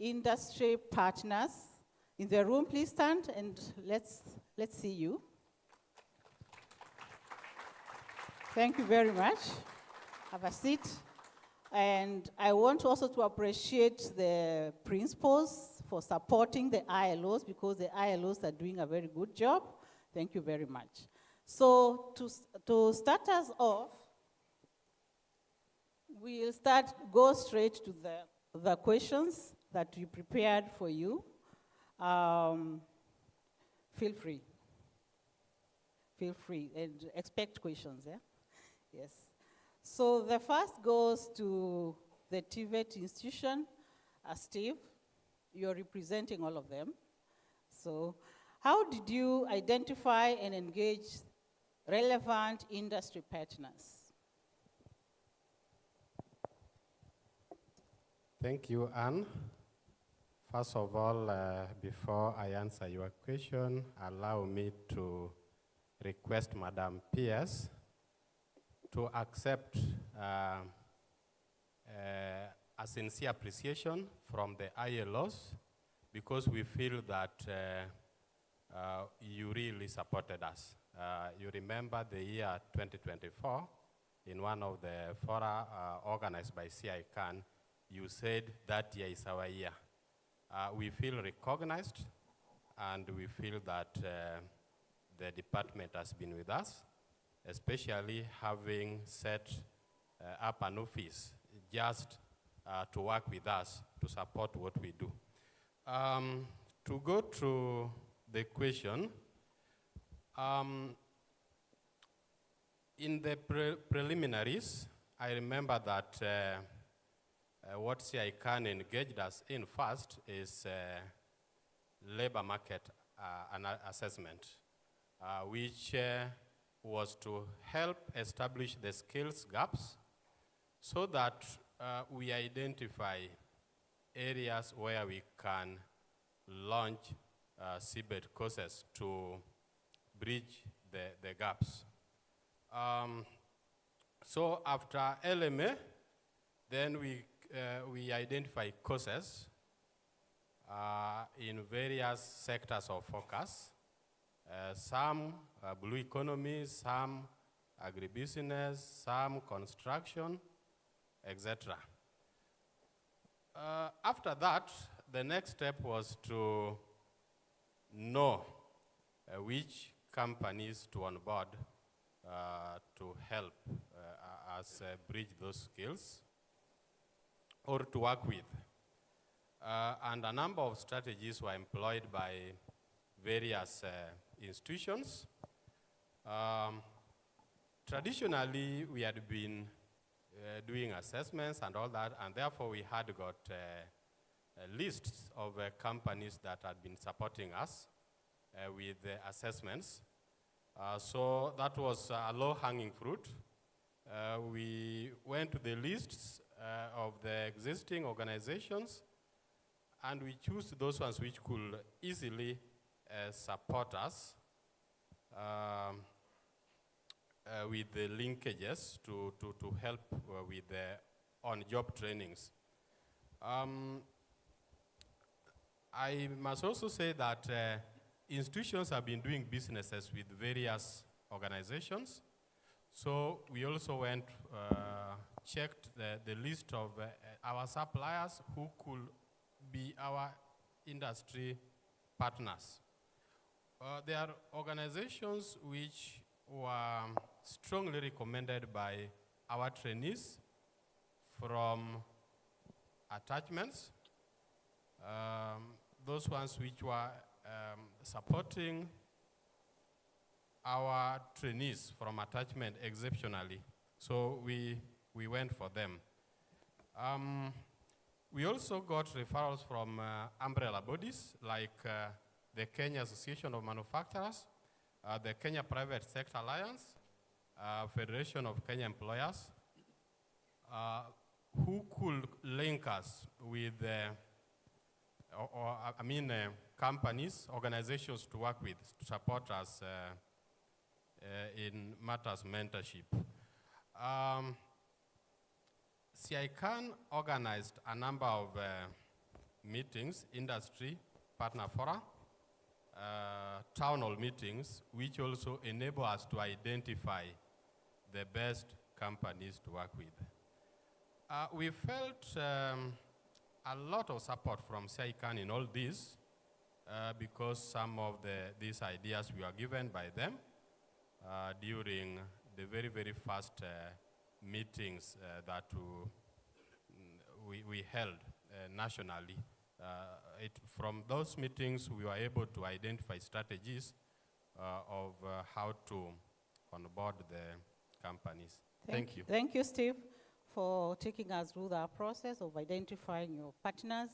industry partners in the room. Please stand and let's see you. Thank you very much. Have a seat. And I want also to appreciate the principals for supporting the ILOs, because the ILOs are doing a very good job. Thank you very much. So to start us off, we'll go straight to the questions that we prepared for you. Feel free. Feel free and expect questions, yeah? Yes. So the first goes to the TVET institution. Steve, you're representing all of them. So how did you identify and engage relevant industry partners? Thank you, Anne. First of all, before I answer your question, allow me to request Madam Pierce to accept a sincere appreciation from the ILOs, because we feel that you really supported us. You remember the year 2024, in one of the fora organized by CICAN, you said that year is our year. We feel recognized, and we feel that the department has been with us, especially having set up an office just to work with us to support what we do. To go to the question, in the preliminaries, I remember that what CICAN engaged us in first is labor market assessment, which was to help establish the skills gaps so that we identify areas where we can launch CBET courses to bridge the gaps. So after LMA, then we identify courses in various sectors of focus, some blue economy, some agribusiness, some construction, etc. After that, the next step was to know which companies to onboard to help us bridge those skills or to work with. And a number of strategies were employed by various institutions. Traditionally, we had been doing assessments and all that, and therefore we had got lists of companies that had been supporting us with assessments. So that was a low-hanging fruit. We went to the lists of the existing organizations, and we chose those ones which could easily support us with the linkages to help with the on-job trainings. I must also say that institutions have been doing businesses with various organizations. So we also went, checked the list of our suppliers who could be our industry partners. There are organizations which were strongly recommended by our trainees from attachments, those ones which were supporting our trainees from attachment exceptionally. So we went for them. We also got referrals from umbrella bodies like the Kenya Association of Manufacturers, the Kenya Private Sector Alliance, Federation of Kenya Employers, who could link us with companies, organizations to work with, to support us in matters mentorship. CICAN organized a number of meetings, industry partner fora, town hall meetings, which also enable us to identify the best companies to work with. We felt a lot of support from CICAN in all this because some of these ideas were given by them during the very, very first meetings that we held nationally. From those meetings, we were able to identify strategies of how to onboard the companies. Thank you. Thank you, Steve, for taking us through the process of identifying your partners.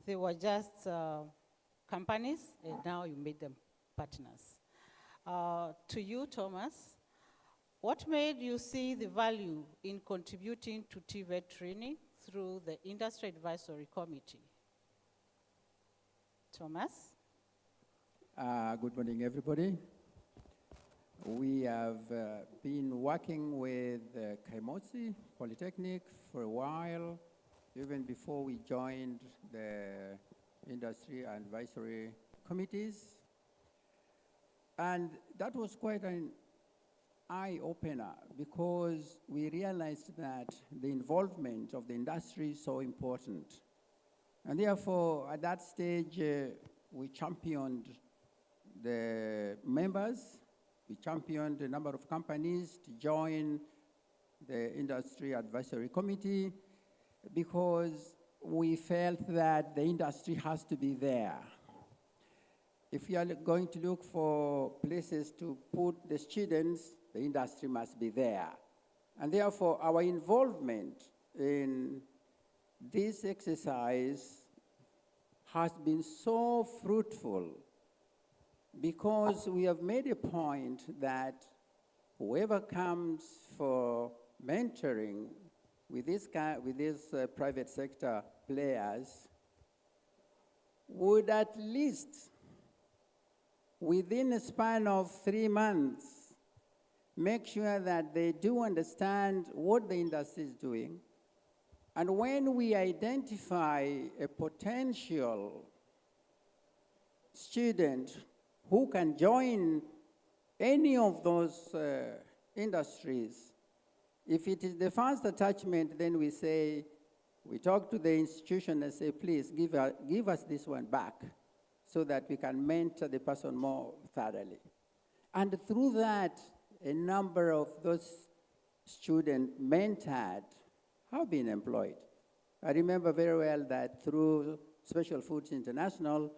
They were just companies, and now you made them partners. To you, Thomas, what made you see the value in contributing to TVET training through the Industry Advisory Committee? Thomas. Good morning, everybody. We have been working with Kaimosi Polytechnic for a while, even before we joined the industry advisory committees. And that was quite an eye-opener because we realized that the involvement of the industry is so important. And therefore, at that stage, we championed the members, we championed a number of companies to join the industry advisory committee because we felt that the industry has to be there. If you are going to look for places to put the students, the industry must be there. And therefore, our involvement in this exercise has been so fruitful because we have made a point that whoever comes for mentoring with these private sector players would at least, within a span of 3 months, make sure that they do understand what the industry is doing. And when we identify a potential student who can join any of those industries, if it is the first attachment, then we say, we talk to the institution and say, please give us this one back so that we can mentor the person more thoroughly. And through that, a number of those students mentored have been employed. I remember very well that through Special Foods International,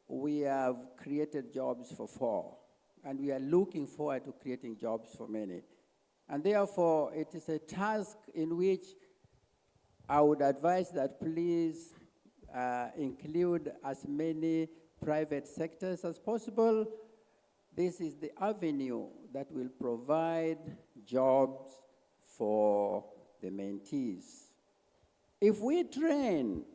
we have created jobs for 4, and we are looking forward to creating jobs for many. And therefore, it is a task in which I would advise that please include as many private sectors as possible. This is the avenue that will provide jobs for the mentees. If we train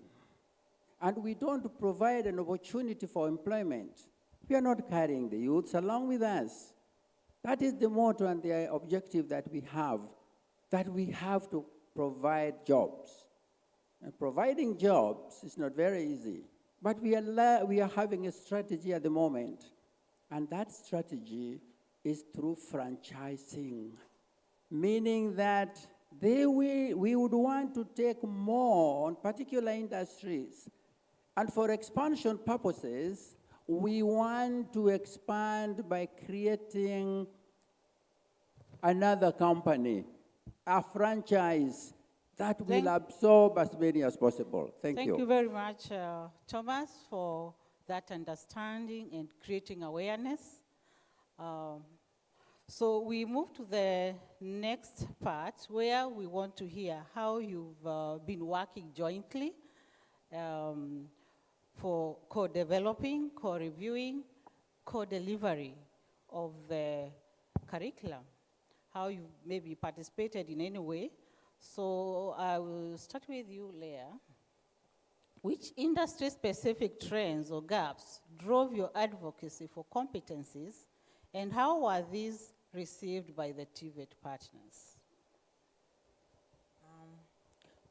and we don't provide an opportunity for employment, we are not carrying the youths along with us. That is the motto and the objective that we have to provide jobs. And providing jobs is not very easy, but we are having a strategy at the moment, and that strategy is through franchising, meaning that we would want to take more on particular industries. And for expansion purposes, we want to expand by creating another company, a franchise that will absorb as many as possible. Thank you. Thank you very much, Thomas, for that understanding and creating awareness. So we move to the next part where we want to hear how you've been working jointly for co-developing, co-reviewing, co-delivery of the curriculum, how you maybe participated in any way. So I will start with you, Leah. Which industry-specific trends or gaps drove your advocacy for competencies, and how were these received by the TVET partners?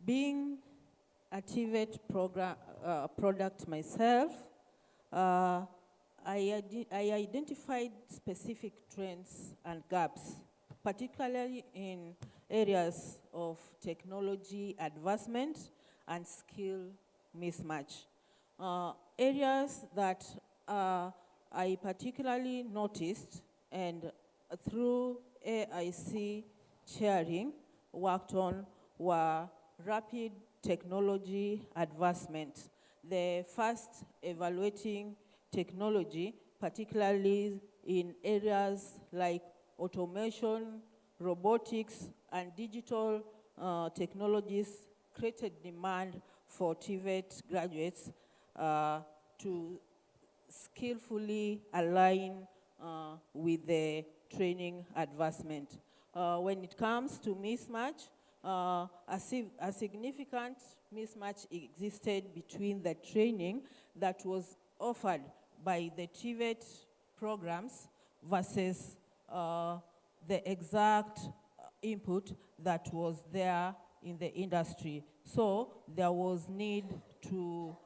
Being a TVET product myself, I identified specific trends and gaps, particularly in areas of technology advancement and skill mismatch. Areas that I particularly noticed and through AIC chairing worked on were rapid technology advancement. The first evaluating technology, particularly in areas like automation, robotics, and digital technologies, created demand for TVET graduates to skillfully align with the training advancement. When it comes to mismatch, a significant mismatch existed between the training that was offered by the TVET programs versus the exact input that was there in the industry. So there was need to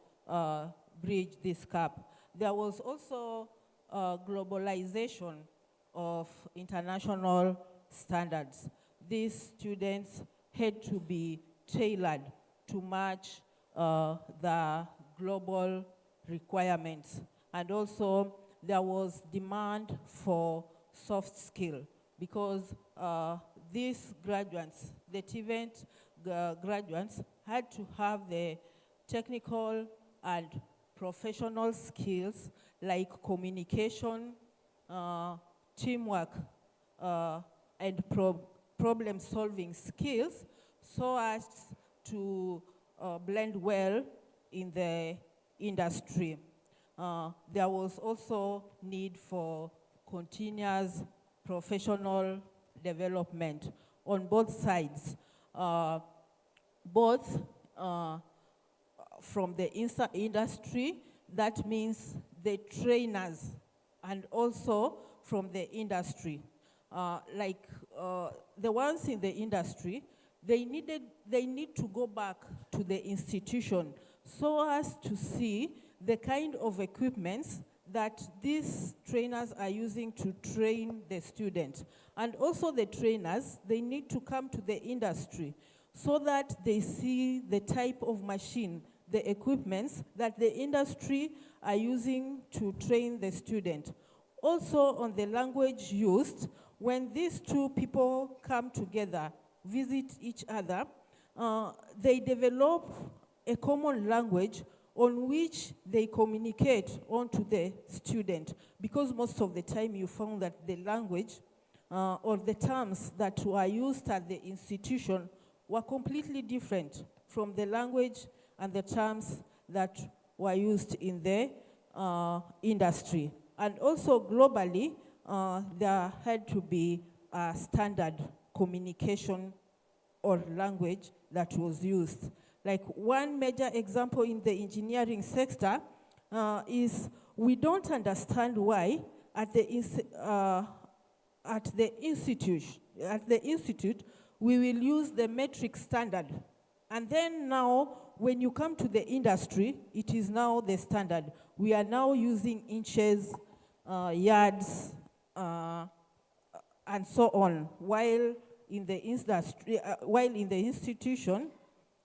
bridge this gap. There was also globalization of international standards. These students had to be tailored to match the global requirements. And also there was demand for soft skill because these graduates, the TVET graduates, had to have the technical and professional skills like communication, teamwork, and problem-solving skills so as to blend well in the industry. There was also need for continuous professional development on both sides, both from the industry, that means the trainers, and also from the industry. The ones in the industry, they need to go back to the institution so as to see the kind of equipments that these trainers are using to train the students. And also the trainers, they need to come to the industry so that they see the type of machine, the equipments that the industry are using to train the student. Also on the language used, when these two people come together, visit each other, they develop a common language on which they communicate onto the student, because most of the time you found that the language or the terms that were used at the institution were completely different from the language and the terms that were used in the industry. And also globally, there had to be a standard communication or language that was used. Like one major example in the engineering sector is we don't understand why at the institute we will use the metric standard, and then now when you come to the industry, it is now the standard. We are now using inches, yards, and so on. While in the industry, institution,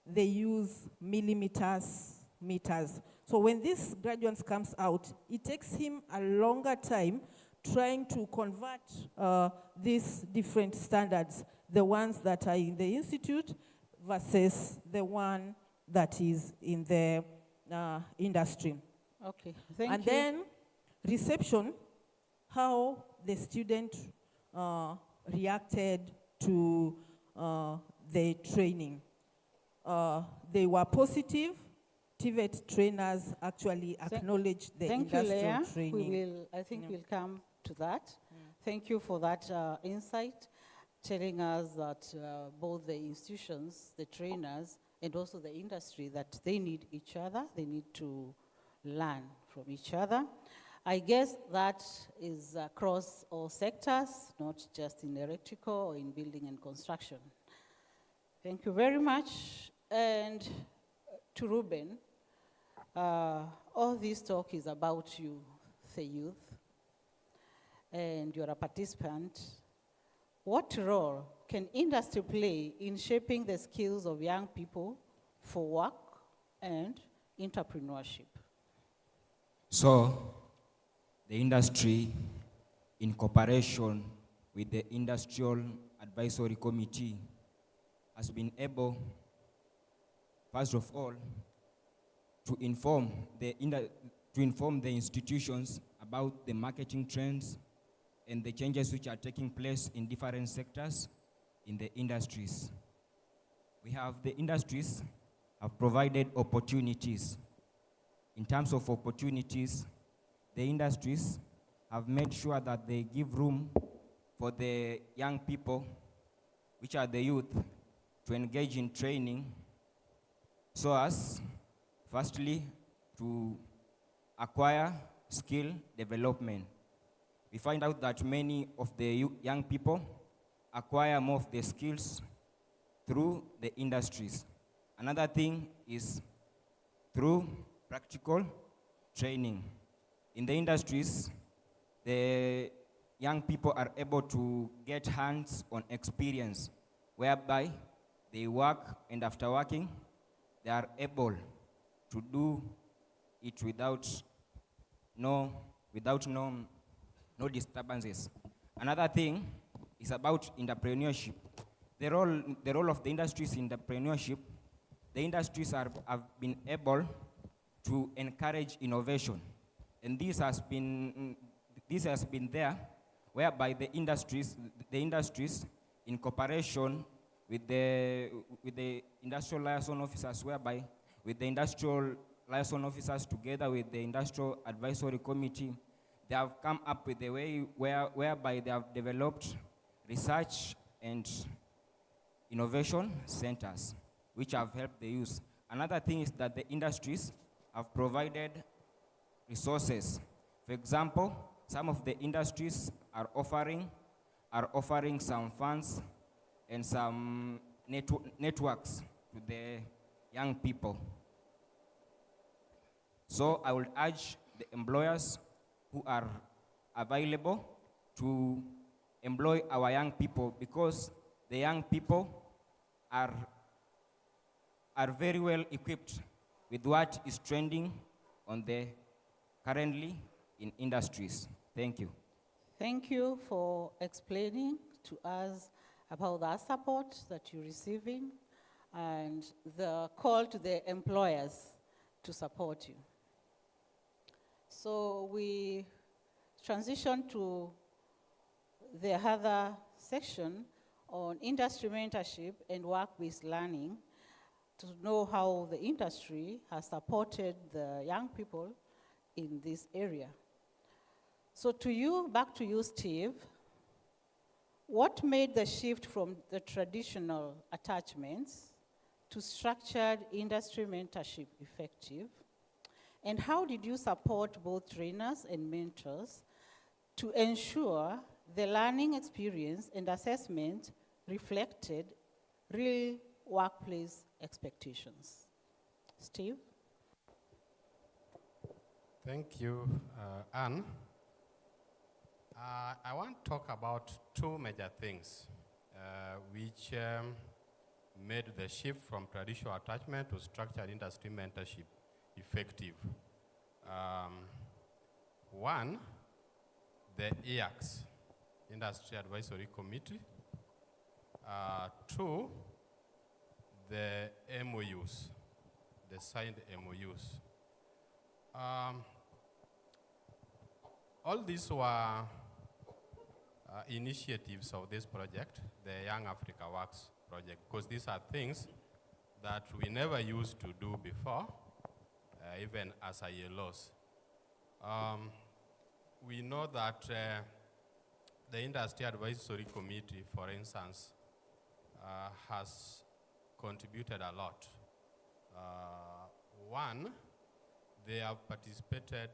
they use millimeters, meters. So when this graduate comes out, it takes him a longer time trying to convert these different standards, the ones that are in the institute versus the one that is in the industry. Okay, thank you. And then reception, how the student reacted to the training. They were positive. TVET trainers actually acknowledged the industrial training. I think we'll come to that. Thank you for that insight, telling us that both the institutions, the trainers, and also the industry, that they need each other. They need to learn from each other. I guess that is across all sectors, not just in electrical or in building and construction. Thank you very much. And to Ruben, all this talk is about you, the youth, and you're a participant. What role can industry play in shaping the skills of young people for work and entrepreneurship? So, the industry, in cooperation with the Industrial Advisory Committee, has been able, first of all, to inform the institutions about the marketing trends and the changes which are taking place in different sectors in the industries. The industries have provided opportunities. In terms of opportunities, the industries have made sure that they give room for the young people, which are the youth, to engage in training so as, firstly, to acquire skill development. We find out that many of the young people acquire more of the skills through the industries. Another thing is through practical training. In the industries, the young people are able to get hands-on experience, whereby they work, and after working, they are able to do it without no disturbances. Another thing is about entrepreneurship. The role of the industries in entrepreneurship, the industries have been able to encourage innovation. And this has been there, whereby the industries in cooperation with the industrial liaison officers, whereby with the industrial liaison officers together with the industrial advisory committee, they have come up with a way whereby they have developed research and innovation centers, which have helped the youth. Another thing is that the industries have provided resources. For example, some of the industries are offering some funds and some networks to the young people. So I would urge the employers who are available to employ our young people, because the young people are very well equipped with what is trending on the currently in industries. Thank you. Thank you for explaining to us about that support that you're receiving and the call to the employers to support you. So we transition to the other section on industry mentorship and work-based learning to know how the industry has supported the young people in this area. So back to you, Steve. What made the shift from the traditional attachments to structured industry mentorship effective? And how did you support both trainers and mentors to ensure the learning experience and assessment reflected real workplace expectations? Steve? Thank you, Anne. I want to talk about two major things which made the shift from traditional attachment to structured industry mentorship effective. One, the IACS, Industry Advisory Committee. Two, the MOUs, the signed MOUs. All these were initiatives of this project, the Young Africa Works project, because these are things that we never used to do before, even as ILOs. We know that the Industry Advisory Committee, for instance, has contributed a lot. One, they have participated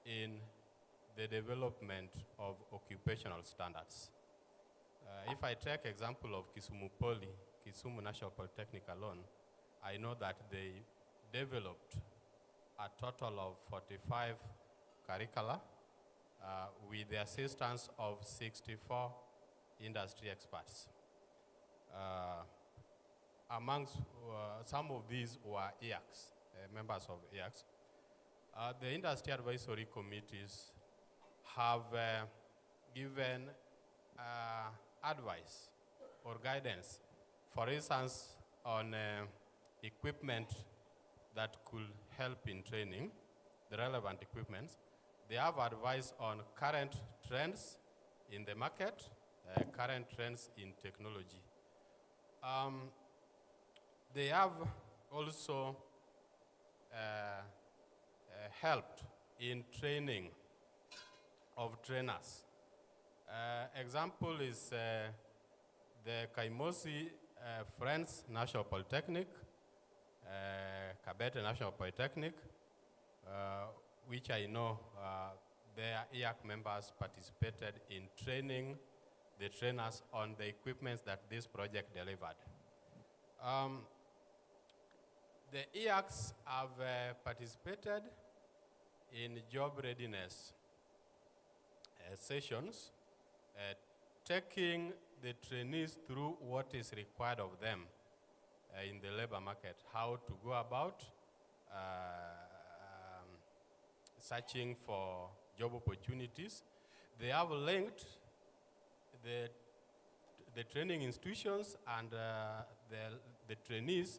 in the development of occupational standards. If I take example of Kisumu National Polytechnic alone, I know that they developed a total of 45 curricula with the assistance of 64 industry experts. Amongst some of these were IACS, members of IACS. The industry advisory committees have given advice or guidance, for instance, on equipment that could help in training, the relevant equipment. They have advice on current trends in the market, current trends in technology. They have also helped in training of trainers. Example is the Kaimosi Friends National Polytechnic, Kabete National Polytechnic, which I know their EAC members participated in training the trainers on the equipment that this project delivered. The EACs have participated in job readiness sessions, taking the trainees through what is required of them in the labor market, how to go about searching for job opportunities. They have linked the training institutions and the trainees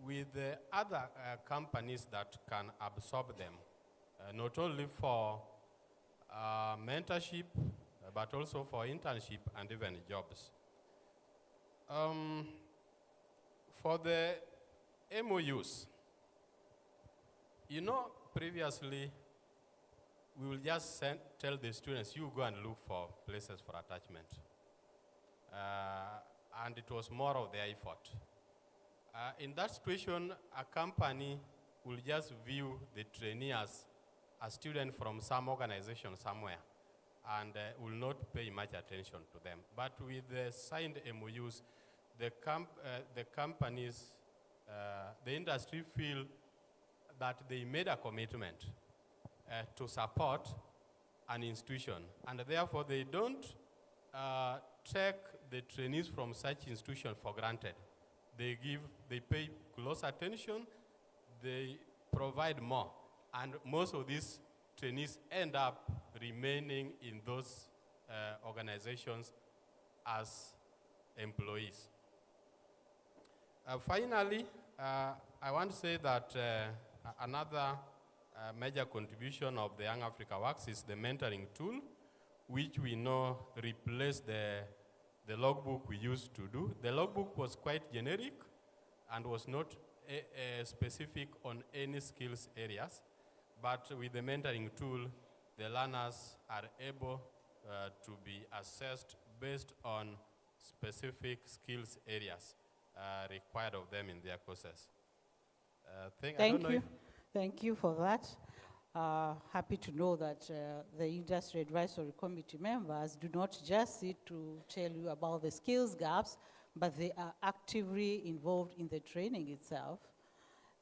with the other companies that can absorb them, not only for mentorship, but also for internship and even jobs. For the MOUs, you know, previously, we will just tell the students, you go and look for places for attachment. And it was more of their effort. In that situation, a company will just view the trainee as a student from some organization somewhere and will not pay much attention to them. But with the signed MOUs, the companies, the industry feel that they made a commitment to support an institution, and therefore they don't take the trainees from such institution for granted. They pay close attention, they provide more, and most of these trainees end up remaining in those organizations as employees. Finally, I want to say that another major contribution of the Young Africa Works is the mentoring tool, which we know replaced the logbook we used to do. The logbook was quite generic and was not specific on any skills areas, but with the mentoring tool, the learners are able to be assessed based on specific skills areas required of them in their courses. Thank you for that. Happy to know that the Industry Advisory Committee members do not just sit to tell you about the skills gaps, but they are actively involved in the training itself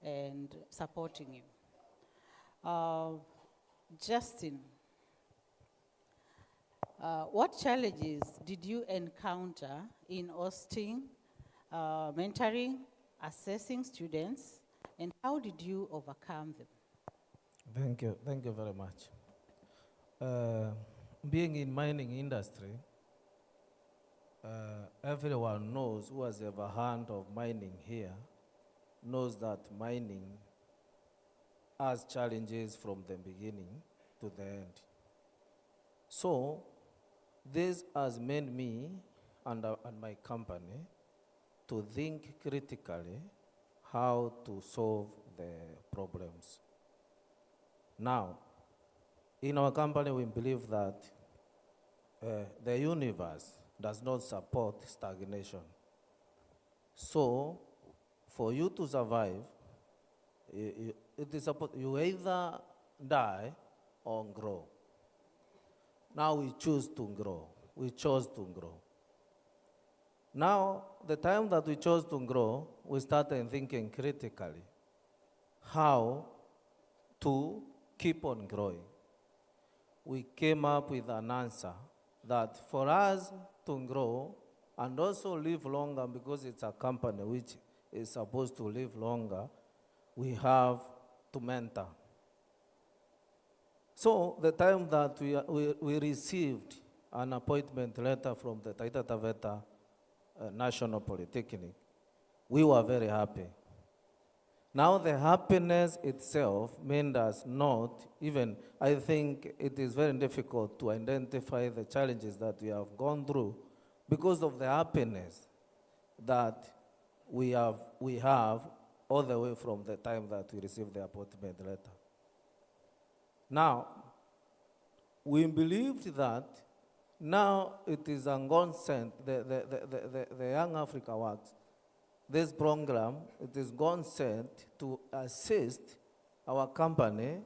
and supporting you. Justin, what challenges did you encounter in hosting, mentoring, assessing students, and how did you overcome them? Thank you very much. Being in mining industry, everyone knows who has ever heard of mining here, knows that mining has challenges from the beginning to the end. So this has made me and my company to think critically how to solve the problems. Now, in our company, we believe that the universe does not support stagnation. So, for you to survive, you either die or grow. Now we choose to grow. We chose to grow. Now, the time that we chose to grow, we started thinking critically how to keep on growing. We came up with an answer that for us to grow and also live longer, because it's a company which is supposed to live longer, we have to mentor. So the time that we received an appointment letter from the Taita Taveta National Polytechnic, we were very happy. Now the happiness itself made us not even, I think it is very difficult to identify the challenges that we have gone through because of the happiness that we have all the way from the time that we received the appointment letter. Now, we believed that now it is a consent, the Young Africa Works, this program, it is consent to assist our company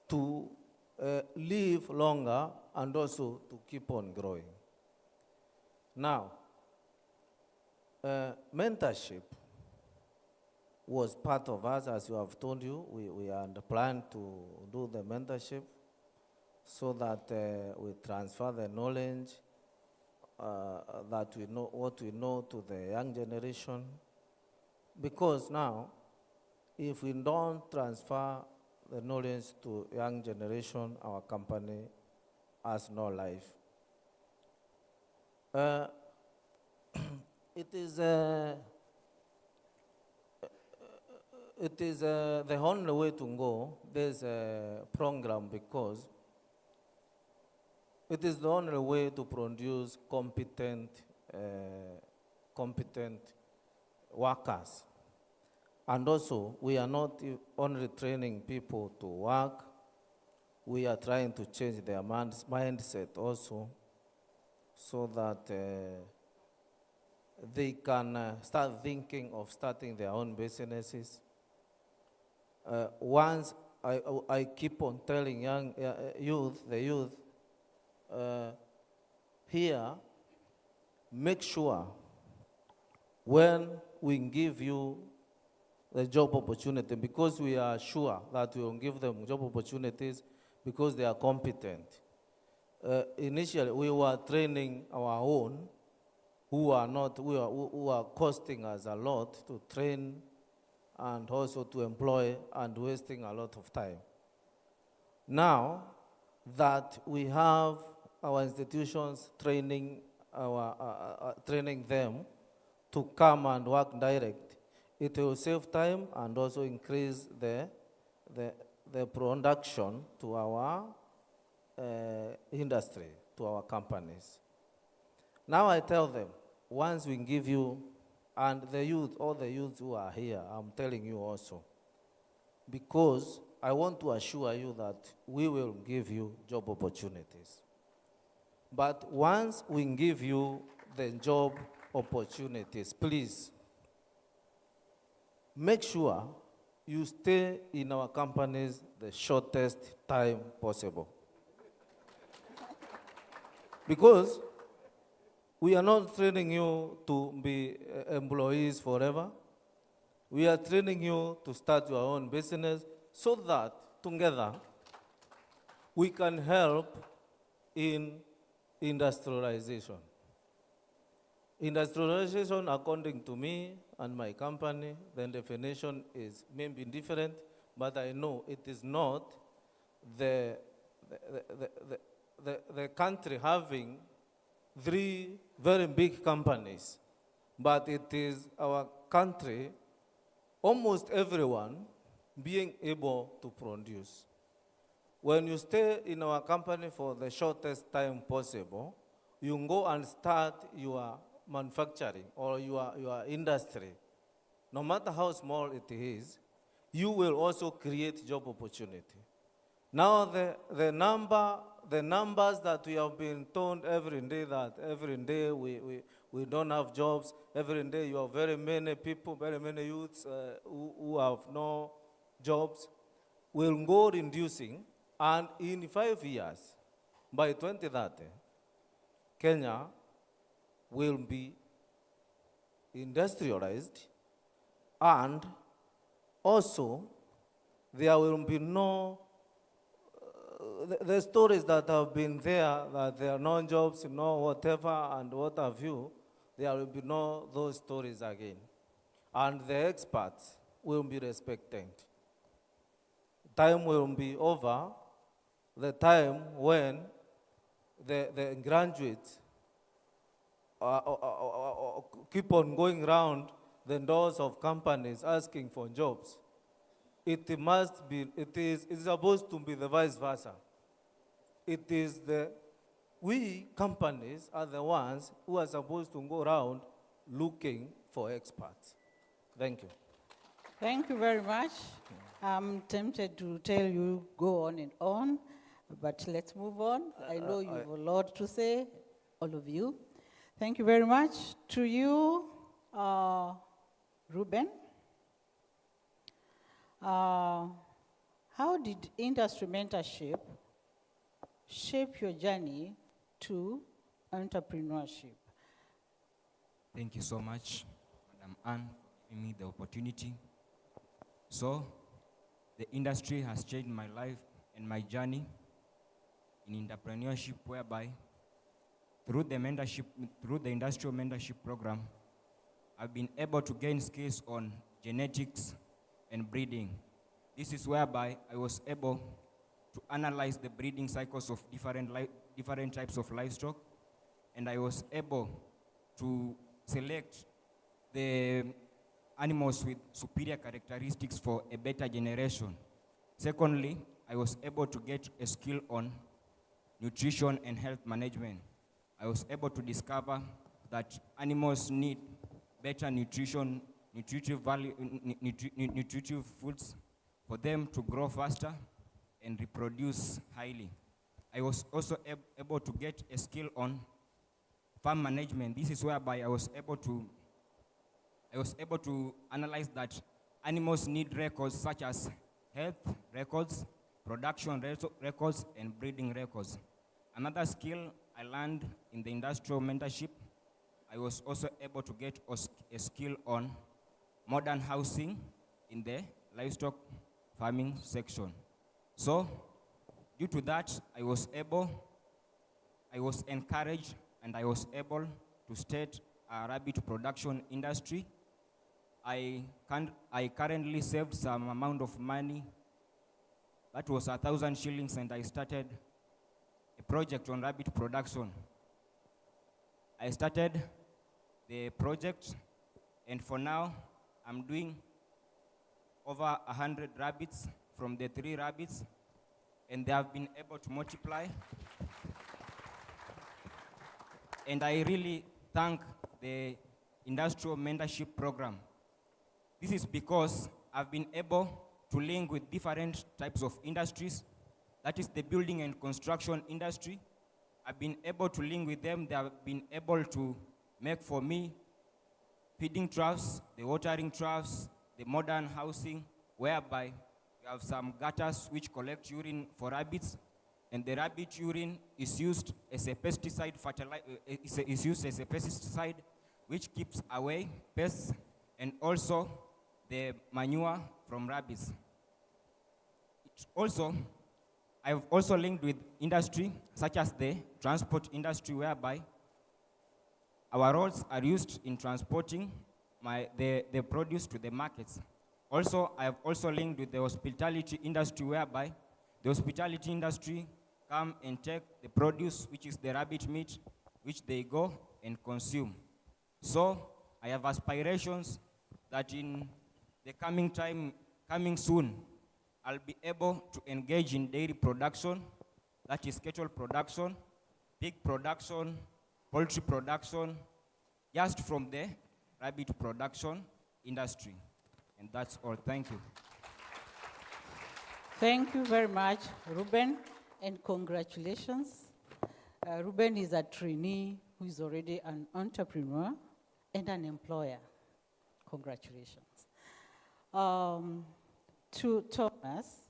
to live longer and also to keep on growing. Now, mentorship was part of us, as you have told you. We had planned to do the mentorship so that we transfer the knowledge that we know, what we know, to the young generation. Because now, if we don't transfer the knowledge to young generation, our company has no life. It is the only way to go. There's a program because it is the only way to produce competent workers. And also, we are not only training people to work, we are trying to change their mindset also, so that they can start thinking of starting their own businesses. Once I keep on telling the youth, here, make sure when we give you the job opportunity, because we are sure that we will give them job opportunities because they are competent. Initially, we were training our own, who are costing us a lot to train and also to employ, and wasting a lot of time. Now that we have our institutions training them to come and work direct, it will save time and also increase the production to our industry, to our companies. Now I tell them, once we give you, and the youth, all the youths who are here, I'm telling you also, because I want to assure you that we will give you job opportunities. But once we give you the job opportunities, please make sure you stay in our companies the shortest time possible. Because we are not training you to be employees forever. We are training you to start your own business so that together we can help in industrialization. Industrialization, according to me and my company, the definition is maybe different, but I know it is not the country having 3 very big companies, but it is our country, almost everyone being able to produce. When you stay in our company for the shortest time possible, you go and start your manufacturing or your industry. No matter how small it is, you will also create job opportunity. Now the numbers that we have been told every day, that every day we don't have jobs, every day you have very many people, very many youths who have no jobs, will go reducing, and in 5 years, by 2030, Kenya will be industrialized, and also there will be no the stories that have been there, that there are no jobs, no whatever, and what have you, there will be no those stories again. And the experts will be respected. Time will be over, the time when the graduates keep on going around the doors of companies asking for jobs. It is supposed to be the vice versa. It is we companies are the ones who are supposed to go around looking for experts. Thank you. Thank you very much. I'm tempted to tell you, go on and on, but let's move on. I know you have a lot to say, all of you. Thank you very much. To you, Ruben. How did industry mentorship shape your journey to entrepreneurship? Thank you so much, Madam Anne, for giving me the opportunity. So, the industry has changed my life and my journey in entrepreneurship, whereby through the industrial mentorship program, I've been able to gain skills on genetics and breeding. This is whereby I was able to analyze the breeding cycles of different types of livestock, and I was able to select the animals with superior characteristics for a better generation. Secondly, I was able to get a skill on nutrition and health management. I was able to discover that animals need better nutrition, nutritive foods for them to grow faster and reproduce highly. I was also able to get a skill on farm management. This is whereby I was able to analyze that animals need records such as health records, production records, and breeding records. Another skill I learned in the industrial mentorship, I was also able to get a skill on modern housing in the livestock farming section. So, due to that, I was encouraged, and I was able to start a rabbit production industry. I currently saved some amount of money. That was 1,000 shillings, and I started a project on rabbit production. I started the project, and for now, I'm doing over 100 rabbits from the 3 rabbits, and they have been able to multiply. And I really thank the industrial mentorship program. This is because I've been able to link with different types of industries. That is the building and construction industry. I've been able to link with them. They have been able to make for me feeding troughs, the watering troughs, the modern housing, whereby we have some gutters which collect urine for rabbits, and the rabbit urine is used as a pesticide which keeps away pests, and also the manure from rabbits. I've also linked with industry such as the transport industry, whereby our roads are used in transporting the produce to the markets. Also, I have also linked with the hospitality industry, whereby the hospitality industry come and take the produce, which is the rabbit meat, which they go and consume. So I have aspirations that in the coming soon, I'll be able to engage in dairy production, that is cattle production, pig production, poultry production, just from the rabbit production industry. And that's all. Thank you. Thank you very much, Ruben, and congratulations. Ruben is a trainee who is already an entrepreneur and an employer. Congratulations. To Thomas,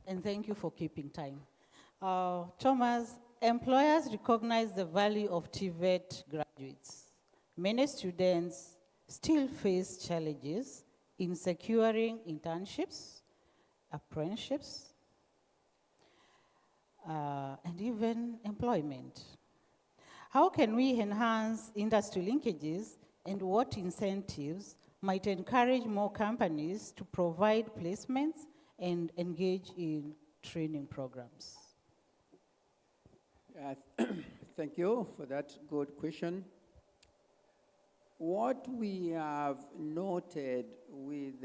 and thank you for keeping time. Thomas, employers recognize the value of TVET graduates. Many students still face challenges in securing internships, apprenticeships, and even employment. How can we enhance industry linkages, and what incentives might encourage more companies to provide placements and engage in training programs? Thank you for that good question. What we have noted with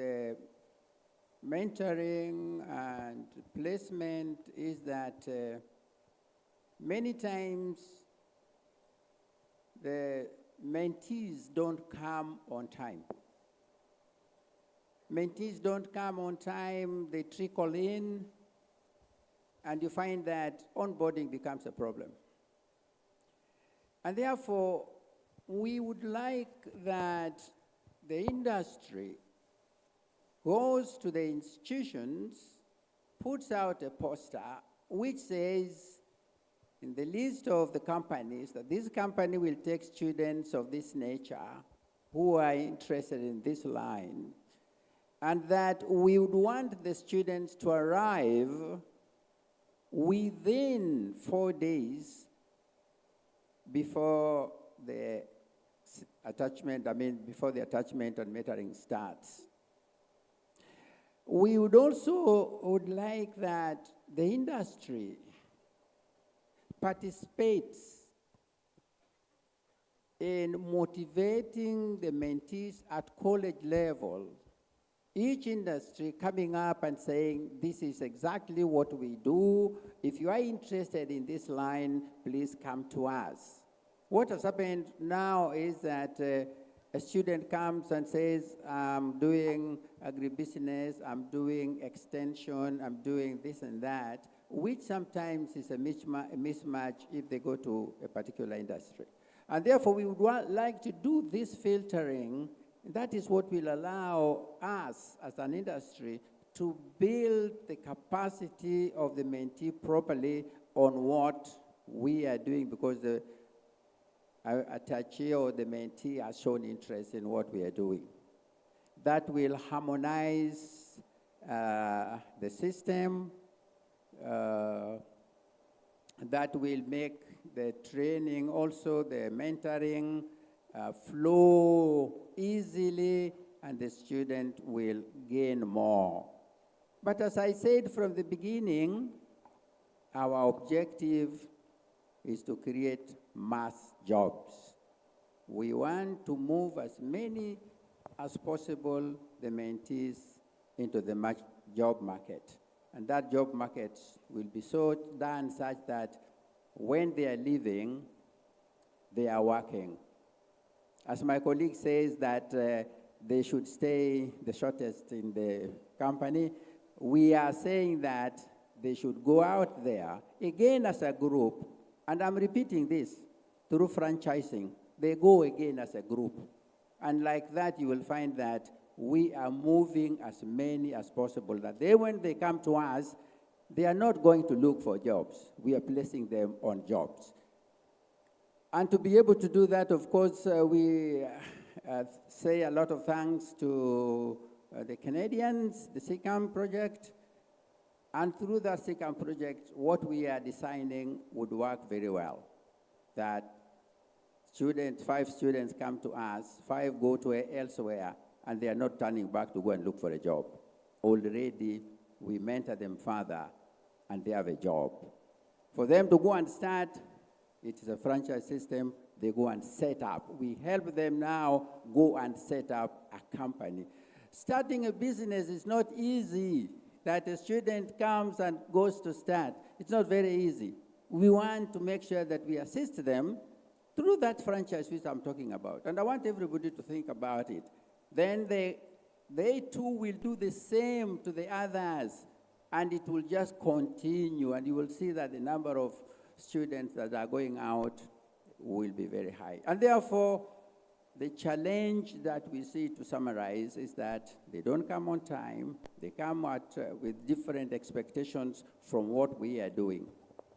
mentoring and placement is that many times the mentees don't come on time. Mentees don't come on time, they trickle in, and you find that onboarding becomes a problem. And therefore, we would like that the industry goes to the institutions, puts out a poster which says in the list of the companies that this company will take students of this nature who are interested in this line, and that we would want the students to arrive within 4 days before the attachment and mentoring starts. We would also like that the industry participates in motivating the mentees at college level. Each industry coming up and saying, this is exactly what we do. If you are interested in this line, please come to us. What has happened now is that a student comes and says, I'm doing agribusiness, I'm doing extension, I'm doing this and that, which sometimes is a mismatch if they go to a particular industry. And therefore, we would like to do this filtering. That is what will allow us as an industry to build the capacity of the mentee properly on what we are doing, because the attachee or the mentee has shown interest in what we are doing. That will harmonize the system, that will make the training, also the mentoring, flow easily, and the student will gain more. But as I said from the beginning, our objective is to create mass jobs. We want to move as many as possible, the mentees, into the job market. And that job market will be so done such that when they are leaving, they are working. As my colleague says that they should stay the shortest in the company, we are saying that they should go out there, again as a group, and I'm repeating this, through franchising, they go again as a group. And like that, you will find that we are moving as many as possible, that when they come to us, they are not going to look for jobs. We are placing them on jobs. And to be able to do that, of course, we say a lot of thanks to the Canadians, the SICAM project. And through that SICAM project, what we are designing would work very well. That 5 students come to us, 5 go to elsewhere, and they are not turning back to go and look for a job. Already, we mentor them further, and they have a job. For them to go and start, it is a franchise system, they go and set up. We help them now go and set up a company. Starting a business is not easy, that a student comes and goes to start. It's not very easy. We want to make sure that we assist them through that franchise which I'm talking about. And I want everybody to think about it. Then they too will do the same to the others, and it will just continue, and you will see that the number of students that are going out will be very high. And therefore, the challenge that we see, to summarize, is that they don't come on time. They come with different expectations from what we are doing.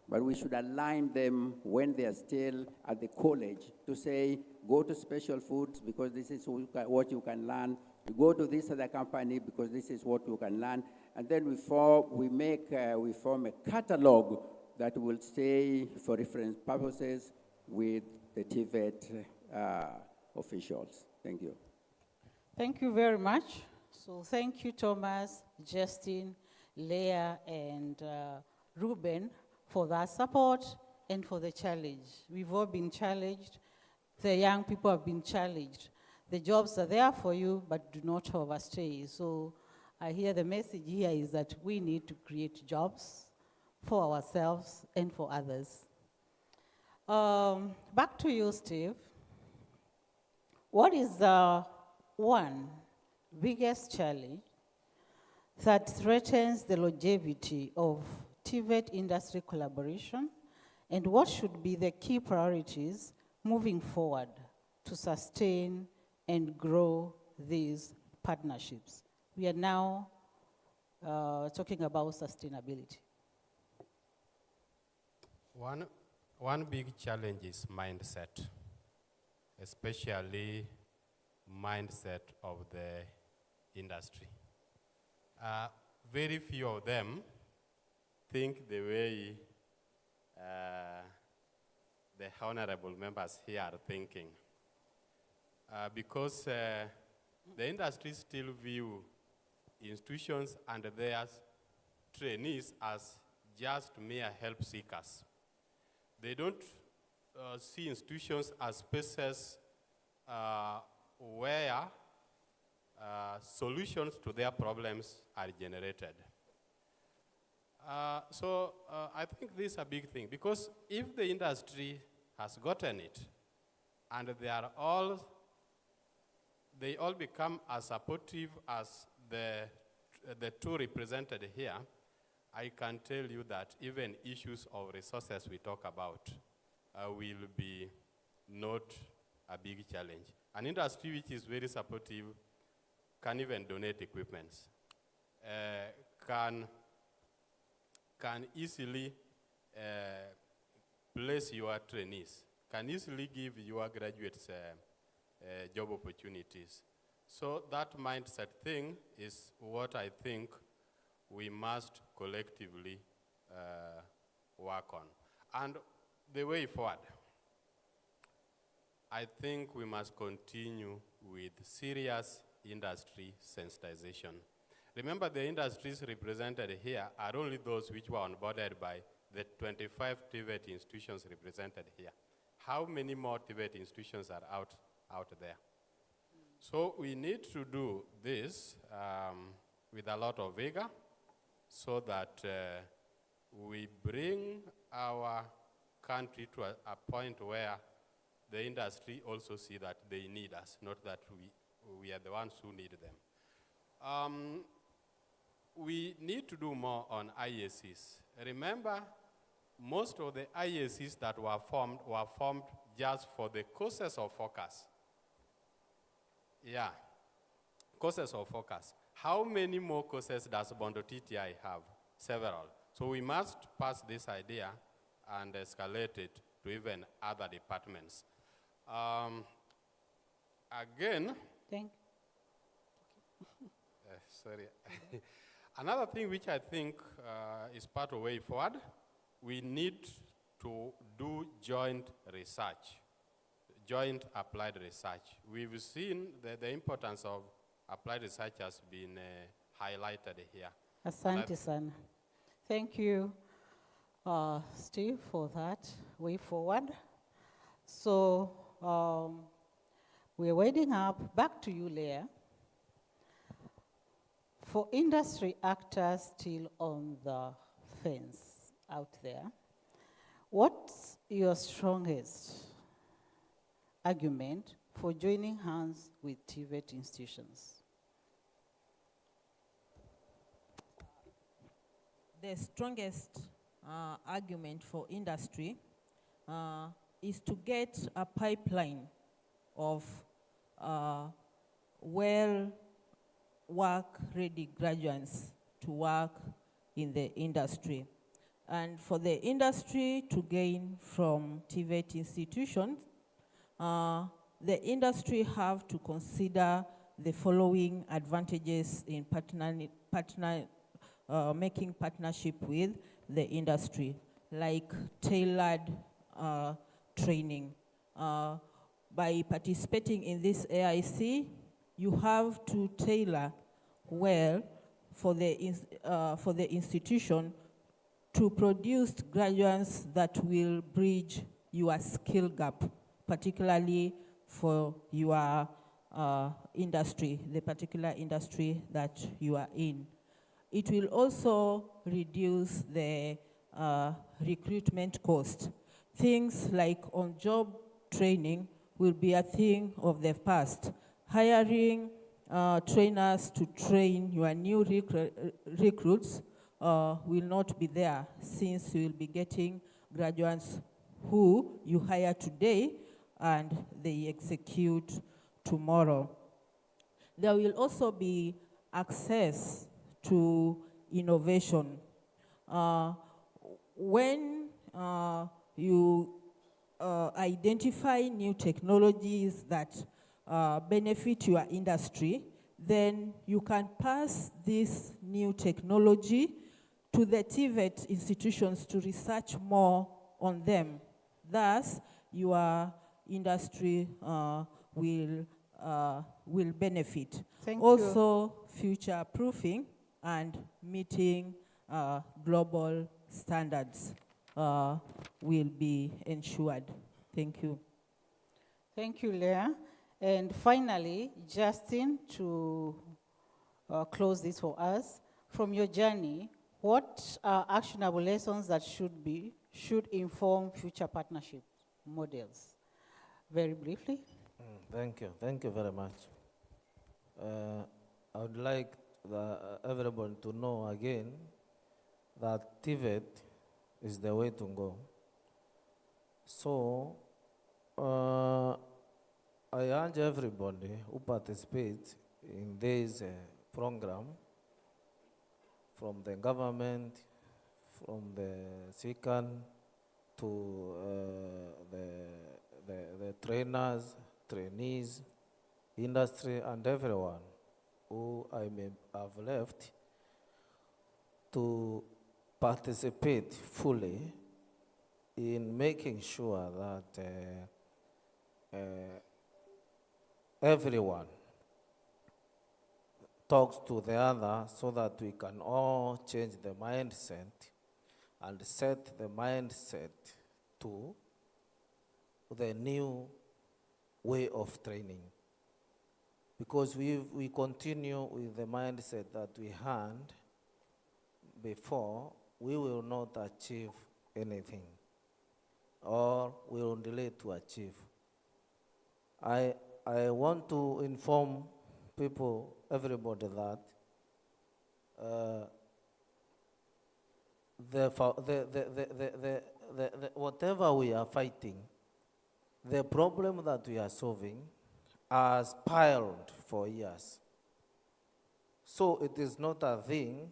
But we should align them when they are still at the college to say, go to special foods because this is what you can learn. Go to this other company because this is what you can learn. And then we form a catalog that will stay for reference purposes with the TVET officials. Thank you. Thank you very much. So thank you, Thomas, Justin, Leah, and Ruben, for that support and for the challenge. We've all been challenged. The young people have been challenged. The jobs are there for you, but do not overstay. So I hear the message here is that we need to create jobs for ourselves and for others. Back to you, Steve. What is the one biggest challenge that threatens the longevity of TVET industry collaboration, and what should be the key priorities moving forward to sustain and grow these partnerships? we are now talking about sustainability. One big challenge is mindset, especially mindset of the industry. Very few of them think the way the honorable members here are thinking. Because the industry still view institutions and their trainees as just mere help seekers. They don't see institutions as spaces where solutions to their problems are generated. So I think this is a big thing, because if the industry has gotten it and they all become as supportive as the two represented here, I can tell you that even issues of resources we talk about will be not a big challenge. An industry which is very supportive can even donate equipments, can easily place your trainees, can easily give your graduates job opportunities. So that mindset thing is what I think we must collectively work on. And the way forward, I think we must continue with serious industry sensitization. Remember, the industries represented here are only those which were onboarded by the 25 TVET institutions represented here. How many more TVET institutions are out there? So we need to do this with a lot of vigor, so that we bring our country to a point where the industry also see that they need us, not that we are the ones who need them. We need to do more on IACs. Remember, most of the IACs that were formed just for the courses of focus. Yeah, courses of focus. How many more courses does Bondo TTI have? Several. So we must pass this idea and escalate it to even other departments. Again, sorry. Another thing which I think is part of way forward, we need to do joint research, joint applied research. We've seen the importance of applied research has been highlighted here. Asante sana. Thank you, Steve, for that way forward. So we're winding up. Back to you, Leah. For industry actors still on the fence out there, what's your strongest argument for joining hands with TVET institutions? The strongest argument for industry is to get a pipeline of work-ready graduates to work in the industry. And for the industry to gain from TVET institutions, the industry have to consider the following advantages in making partnership with the industry, like tailored training. By participating in this AIC, you have to tailor well for the institution to produce graduates that will bridge your skill gap, particularly for your industry, the particular industry that you are in. It will also reduce the recruitment cost. Things like on-job training will be a thing of the past. Hiring trainers to train your new recruits will not be there, since you will be getting graduates who you hire today and they execute tomorrow. There will also be access to innovation. When you identify new technologies that benefit your industry, then you can pass this new technology to the TVET institutions to research more on them. Thus, your industry will benefit. Thank Also, future-proofing and meeting global standards will be ensured. Thank you. Thank you, Leah. And finally, Justin, to close this for us, from your journey, what are actionable lessons that should inform future partnership models? Very briefly. Thank you very much. I would like everyone to know again that TVET is the way to go. So, I urge everybody who participates in this program, from the government, from the SICAN, to the trainers, trainees, industry, and everyone who I may have left, to participate fully in making sure that everyone talks to the other so that we can all change the mindset and set the mindset to the new way of training. Because we continue with the mindset that we had before, we will not achieve anything, or we will delay to achieve. I want to inform people, everybody, that whatever we are fighting, the problem that we are solving has piled for years. So it is not a thing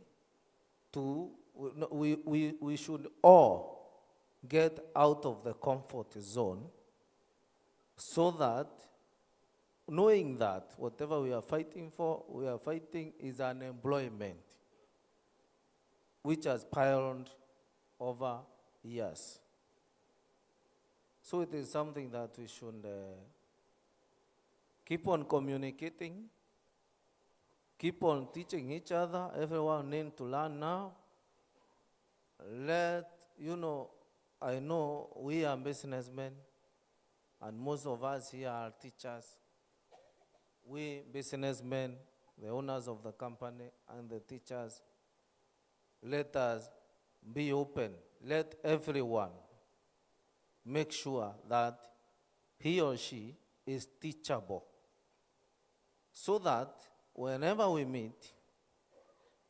to, we should all get out of the comfort zone, so that, knowing that whatever we are fighting for, we are fighting is unemployment, which has piled over years. So it is something that we should keep on communicating, keep on teaching each other. Everyone needs to learn now. I know we are businessmen, and most of us here are teachers. We businessmen, the owners of the company and the teachers, let us be open. Let everyone make sure that he or she is teachable, so that whenever we meet,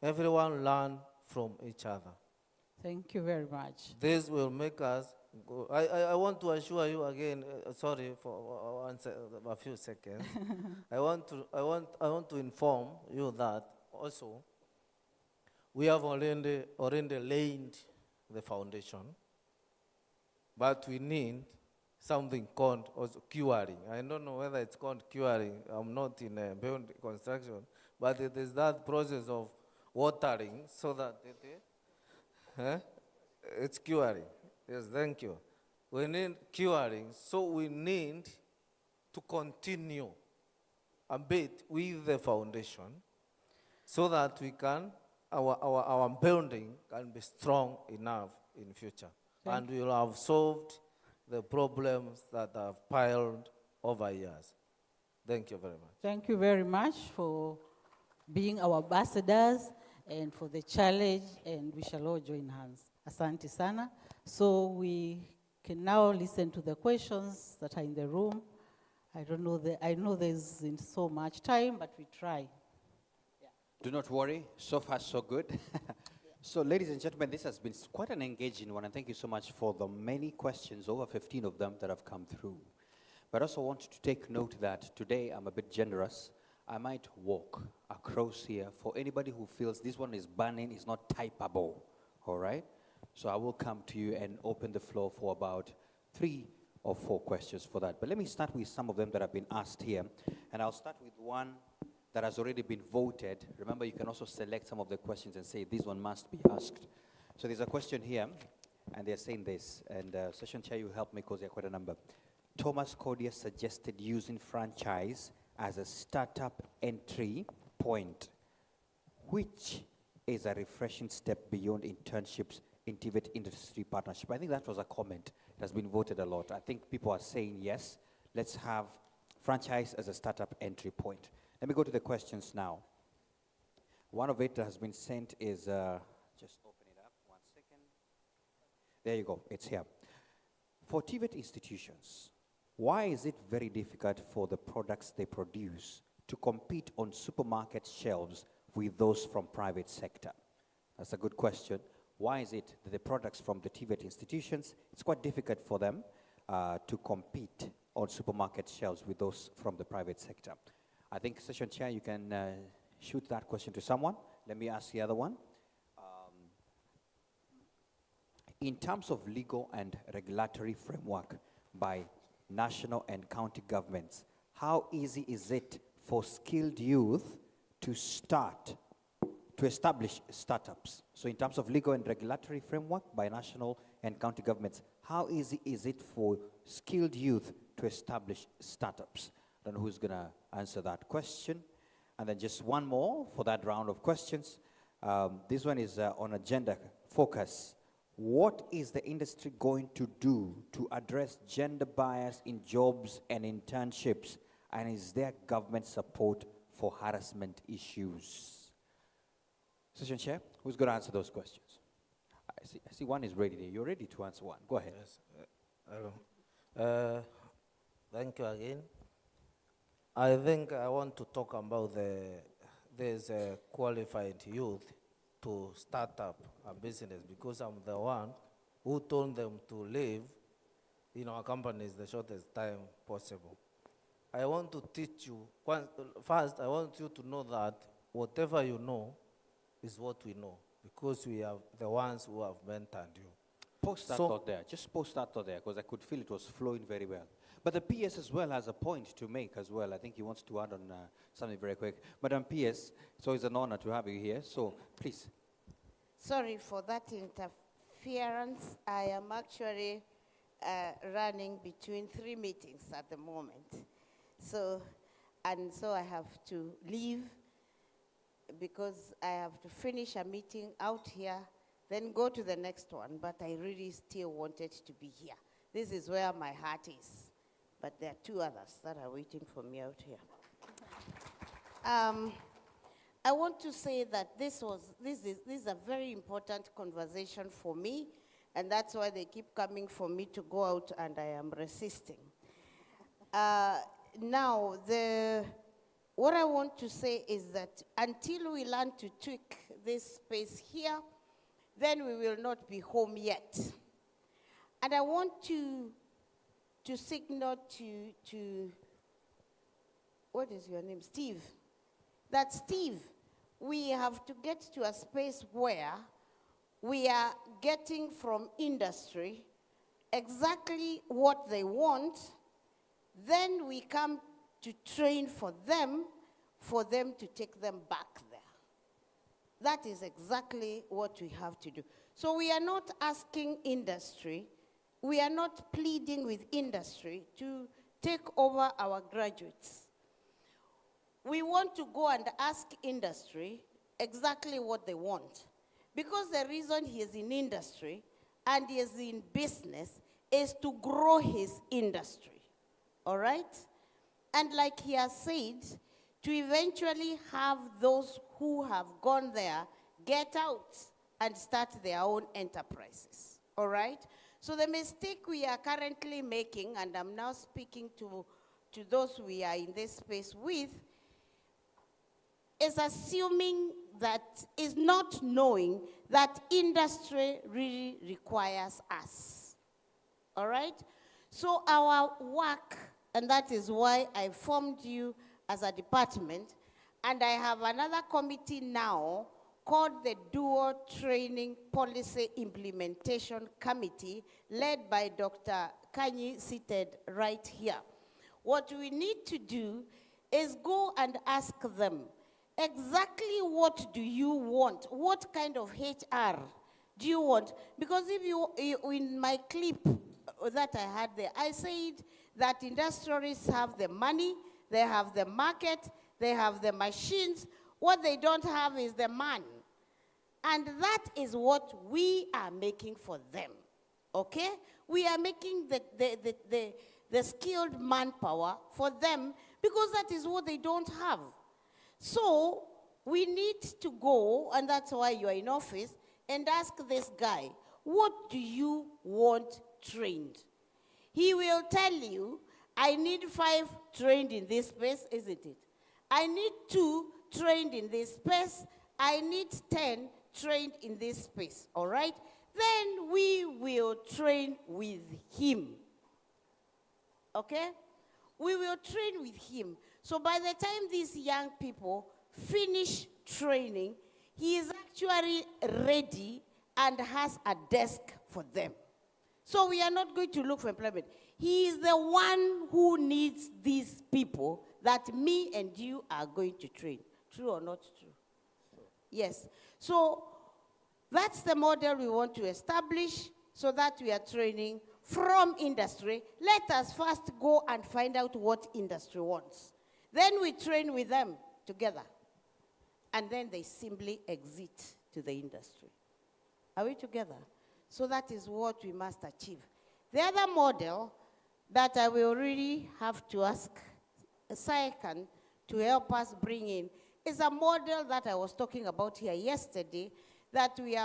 everyone learn from each other. Thank you very much. This will make us go. I want to assure you again, sorry for a few seconds. I want to inform you that also we have already laid the foundation, but we need something called also curing. I don't know whether it's called curing. I'm not in building construction, but it is that process of watering so that it's curing. Yes, thank you. We need curing, so we need to continue a bit with the foundation, so that we can, our building can be strong enough in future. And we will have solved the problems that have piled over years. Thank you very much. Thank you very much for being our ambassadors and for the challenge, and we shall all join hands. Asante sana. So we can now listen to the questions that are in the room. I know there's in so much time, but we try. Yeah. Do not worry, so far so good. So ladies and gentlemen, this has been quite an engaging one, and thank you so much for the many questions, over 15 of them that have come through. But I also want to take note that today I'm a bit generous. I might walk across here for anybody who feels this one is burning, is not typeable, all right? So I will come to you and open the floor for about 3 or 4 questions for that. But let me start with some of them that have been asked here. And I'll start with one that has already been voted. Remember, you can also select some of the questions and say, this one must be asked. So there's a question here, and they're saying this. And Session Chair, you help me because they're quite a number. Thomas Cordia suggested using franchise as a startup entry point, which is a refreshing step beyond internships in TVET industry partnership. I think that was a comment that has been voted a lot. I think people are saying, yes, let's have franchise as a startup entry point. Let me go to the questions now. One of it that has been sent is, just open it up, 1 second. There you go, it's here. For TVET institutions, why is it very difficult for the products they produce to compete on supermarket shelves with those from private sector? That's a good question. Why is it that the products from the TVET institutions, it's quite difficult for them to compete on supermarket shelves with those from the private sector? I think, Session Chair, you can shoot that question to someone. Let me ask the other one. In terms of legal and regulatory framework by national and county governments, how easy is it for skilled youth to establish startups? So in terms of legal and regulatory framework by national and county governments, how easy is it for skilled youth to establish startups? I don't know who's going to answer that question. And then just one more for that round of questions. This one is on agenda focus. What is the industry going to do to address gender bias in jobs and internships? And is there government support for harassment issues? Session Chair, who's going to answer those questions? I see one is ready there. You're ready to answer one. Go ahead. Yes. Hello. Thank you again. I think I want to talk about there's a qualified youth to start up a business, because I'm the one who told them to live in our companies the shortest time possible. I want to teach you, first I want you to know that whatever you know is what we know, because we are the ones who have mentored you. Post that thought there. Just post that thought there, because I could feel it was flowing very well. But the PS as well has a point to make as well. I think he wants to add on something very quick. Madam PS, so it's an honor to have you here. So please. Sorry for that interference. I am actually running between 3 meetings at the moment. So I have to leave because I have to finish a meeting out here, then go to the next one. But I really still wanted to be here. This is where my heart is. But there are 2 others that are waiting for me out here. I want to say that this is a very important conversation for me, and that's why they keep coming for me to go out, and I am resisting. Now, what I want to say is that until we learn to tweak this space here, then we will not be home yet. And I want to signal to, what is your name? Steve. That Steve, we have to get to a space where we are getting from industry exactly what they want, then we come to train for them to take them back there. That is exactly what we have to do. So we are not asking industry, we are not pleading with industry to take over our graduates. We want to go and ask industry exactly what they want. Because the reason he is in industry and he is in business is to grow his industry, all right? And like he has said, to eventually have those who have gone there get out and start their own enterprises, all right? So the mistake we are currently making, and I'm now speaking to those we are in this space with, is assuming that, is not knowing that industry really requires us, all right? So our work, and that is why I formed you as a department, And I have another committee now called the Dual Training Policy Implementation Committee, led by Dr. Kanyi, seated right here. What we need to do is go and ask them, exactly what do you want? What kind of HR do you want? Because if in my clip that I had there, I said that industrialists have the money, they have the market, they have the machines. What they don't have is the man. And that is what we are making for them, okay? We are making the skilled manpower for them because that is what they don't have. So we need to go, and that's why you are in office, and ask this guy, what do you want trained? He will tell you, I need 5 trained in this space, isn't it? I need 2 trained in this space. I need 10 trained in this space, all right? Then we will train with him, okay? We will train with him. So by the time these young people finish training, he is actually ready and has a desk for them. So we are not going to look for employment. He is the one who needs these people that me and you are going to train. True or not true? Yes. So that's the model we want to establish so that we are training from industry. Let us first go and find out what industry wants. Then we train with them together. And then they simply exit to the industry. Are we together? So that is what we must achieve. The other model that I will really have to ask SAICAN to help us bring in is a model that I was talking about here yesterday, that we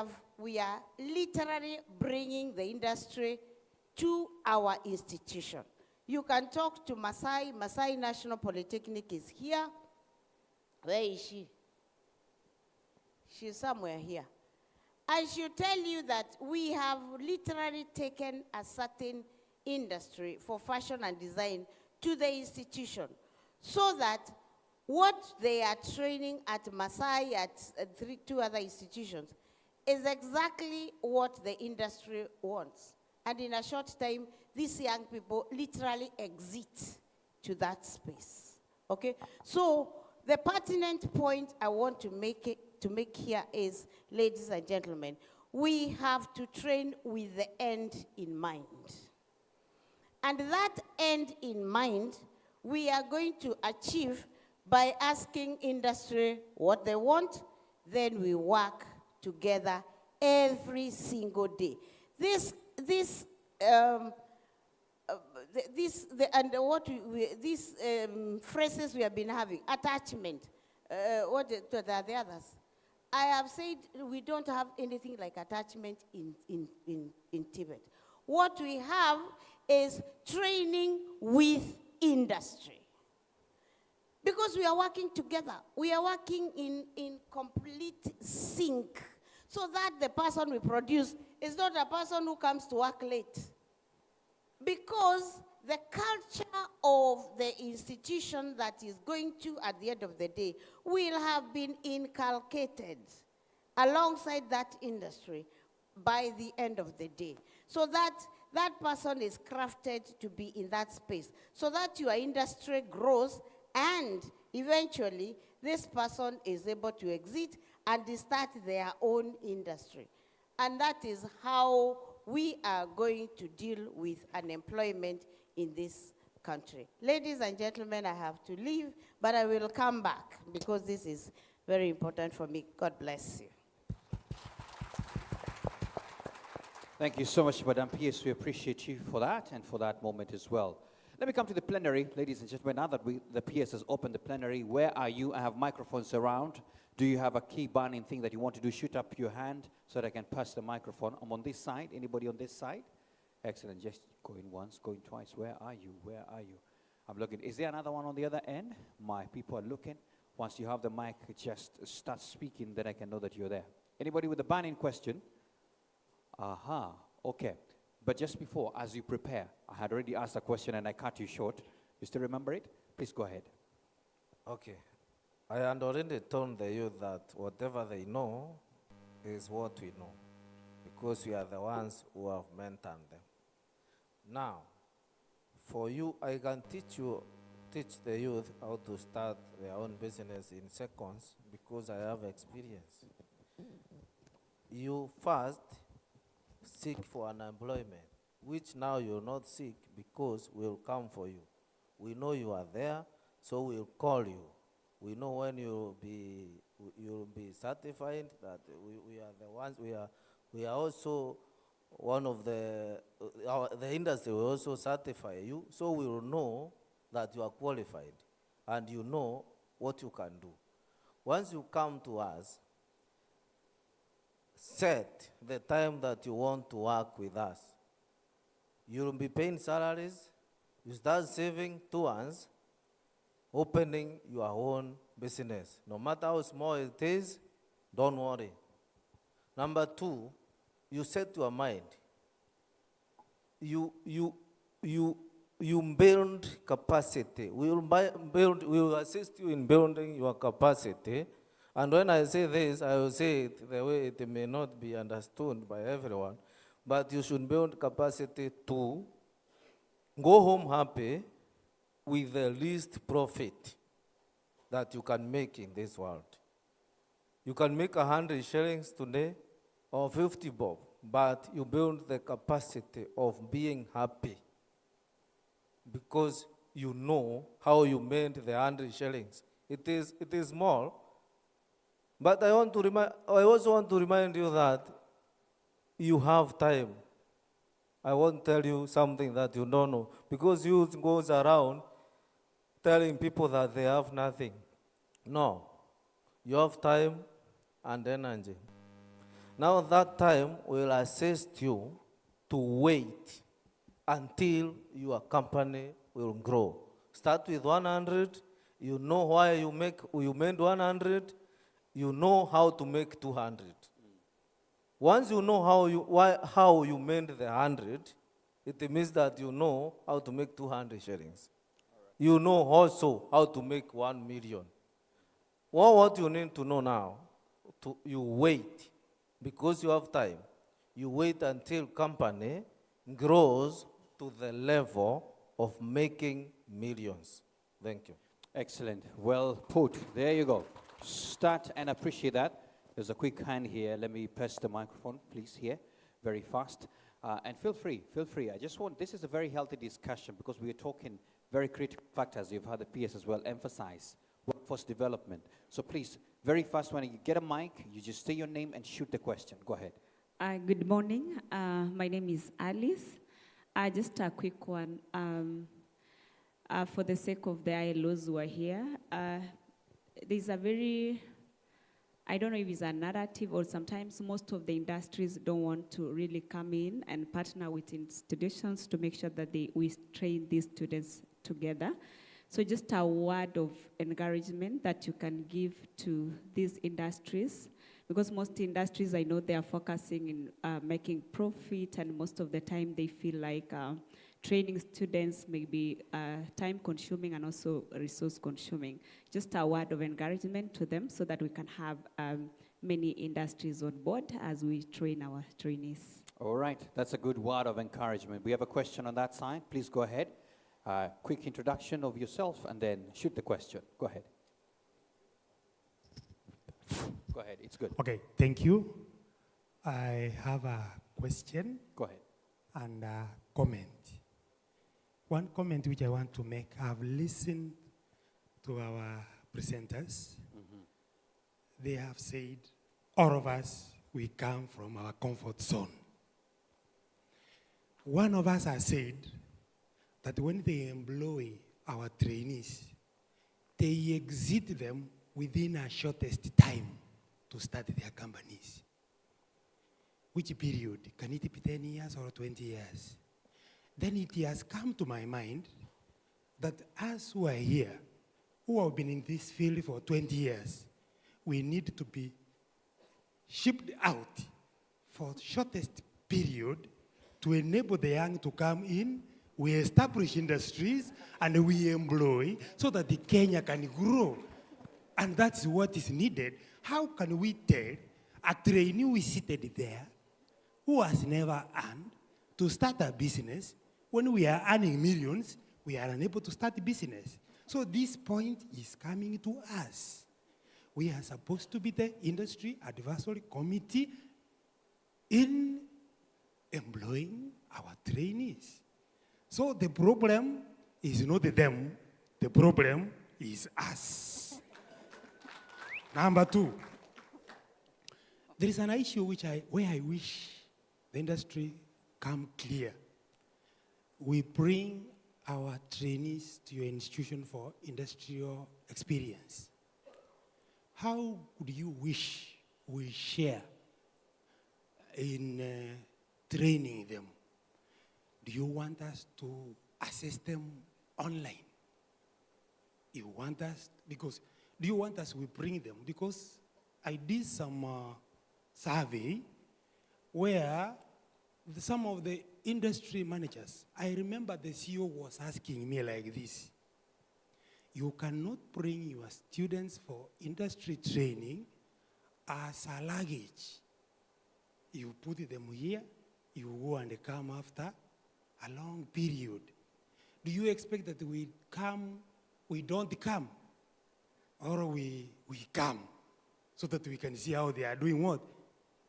are literally bringing the industry to our institution. You can talk to Masai National Polytechnic is here. Where is she? She's somewhere here. I should tell you that we have literally taken a certain industry for fashion and design to the institution so that what they are training at Masai, at 2 other institutions, is exactly what the industry wants. And in a short time, these young people literally exit to that space, okay? So the pertinent point I want to make here is, ladies and gentlemen, we have to train with the end in mind. And that end in mind, we are going to achieve by asking industry what they want, then we work together every single day. These phrases we have been having, attachment, what are the others? I have said we don't have anything like attachment in TVET. What we have is training with industry. Because we are working together. We are working in complete sync. So that the person we produce is not a person who comes to work late. Because the culture of the institution that is going to, at the end of the day, will have been inculcated alongside that industry by the end of the day. So that that person is crafted to be in that space. So that your industry grows and eventually this person is able to exit and start their own industry. And that is how we are going to deal with unemployment in this country. Ladies and gentlemen, I have to leave, but I will come back because this is very important for me. God bless you. Thank you so much, Madam PS. We appreciate you for that and for that moment as well. Let me come to the plenary, ladies and gentlemen. Now that the PS has opened the plenary, where are you? I have microphones around. Do you have a key burning thing that you want to do? Shoot up your hand so that I can pass the microphone. I'm on this side. Anybody on this side? Excellent. Just going once, going twice. Where are you? Where are you? I'm looking. Is there another one on the other end? My people are looking. Once you have the mic, just start speaking, then I can know that you're there. Anybody with a burning question? Aha. Okay. But just before, as you prepare, I had already asked a question and I cut you short. You still remember it? Please go ahead. Okay. I had already told the youth that whatever they know is what we know, because we are the ones who have mentored them. Now, for you, I can teach the youth how to start their own business in seconds because I have experience. You first seek for unemployment, which now you'll not seek because we'll come for you. We know you are there, so we'll call you. We know when you'll be certified that we are the ones, we are also one of the industry will also certify you, so we will know that you are qualified and you know what you can do. Once you come to us, set the time that you want to work with us. You will be paying salaries, you start saving towards opening your own business. No matter how small it is, don't worry. Number two, you set your mind. You build capacity. We will assist you in building your capacity. And when I say this, I will say it the way it may not be understood by everyone, but you should build capacity to go home happy with the least profit that you can make in this world. You can make 100 shillings today or 50 bob, but you build the capacity of being happy because you know how you made the 100 shillings. It is small, but I also want to remind you that you have time. I won't tell you something that you don't know, because youth goes around telling people that they have nothing. No, you have time and energy. Now that time will assist you to wait until your company will grow. Start with 100, you know why you made 100, you know how to make 200. Once you know how you made the 100, it means that you know how to make 200 shillings. You know also how to make 1 million. Well, what you need to know now, you wait, because you have time. You wait until company grows to the level of making millions. Thank you. Excellent. Well put. There you go. Start and appreciate that. There's a quick hand here. Let me press the microphone, please, here, very fast. And feel free. This is a very healthy discussion because we are talking very critical factors. You've heard the PS as well emphasize workforce development. So please, very fast, when you get a mic, you just say your name and shoot the question. Go ahead. Good morning. My name is Alice. Just a quick one. For the sake of the ILOs who are here, there's a very, I don't know if it's a narrative or sometimes most of the industries don't want to really come in and partner with institutions to make sure that we train these students together. So just a word of encouragement that you can give to these industries, because most industries, I know they are focusing in making profit, and most of the time they feel like training students may be time-consuming and also resource-consuming. Just a word of encouragement to them so that we can have many industries on board as we train our trainees. All right, that's a good word of encouragement. We have a question on that side. Please go ahead. Quick introduction of yourself and then shoot the question. Go ahead. Go ahead, it's good. Okay, thank you. I have a question. Go ahead. And a comment. One comment which I want to make, I've listened to our presenters. They have said, all of us, we come from our comfort zone. One of us has said that when they employ our trainees, they exit them within a shortest time to start their companies. Which period? Can it be 10 years or 20 years? Then it has come to my mind that us who are here, who have been in this field for 20 years, we need to be shipped out for the shortest period to enable the young to come in. We establish industries and we employ so that the Kenya can grow. and that's what is needed, how can we tell a trainee who is seated there, who has never earned, to start a business, when we are earning millions, we are unable to start a business? So this point is coming to us. We are supposed to be the industry advisory committee in employing our trainees. So the problem is not them, the problem is us. Number two, there is an issue where I wish the industry come clear. We bring our trainees to your institution for industrial experience. How would you wish we share in training them? Do you want us to assess them online? You want us, because, do you want us, we bring them? Because I did some survey where some of the industry managers, I remember the CEO was asking me like this: you cannot bring your students for industry training as a luggage. You put them here, you go and come after a long period. Do you expect that we don't come, or we come so that we can see how they are doing what?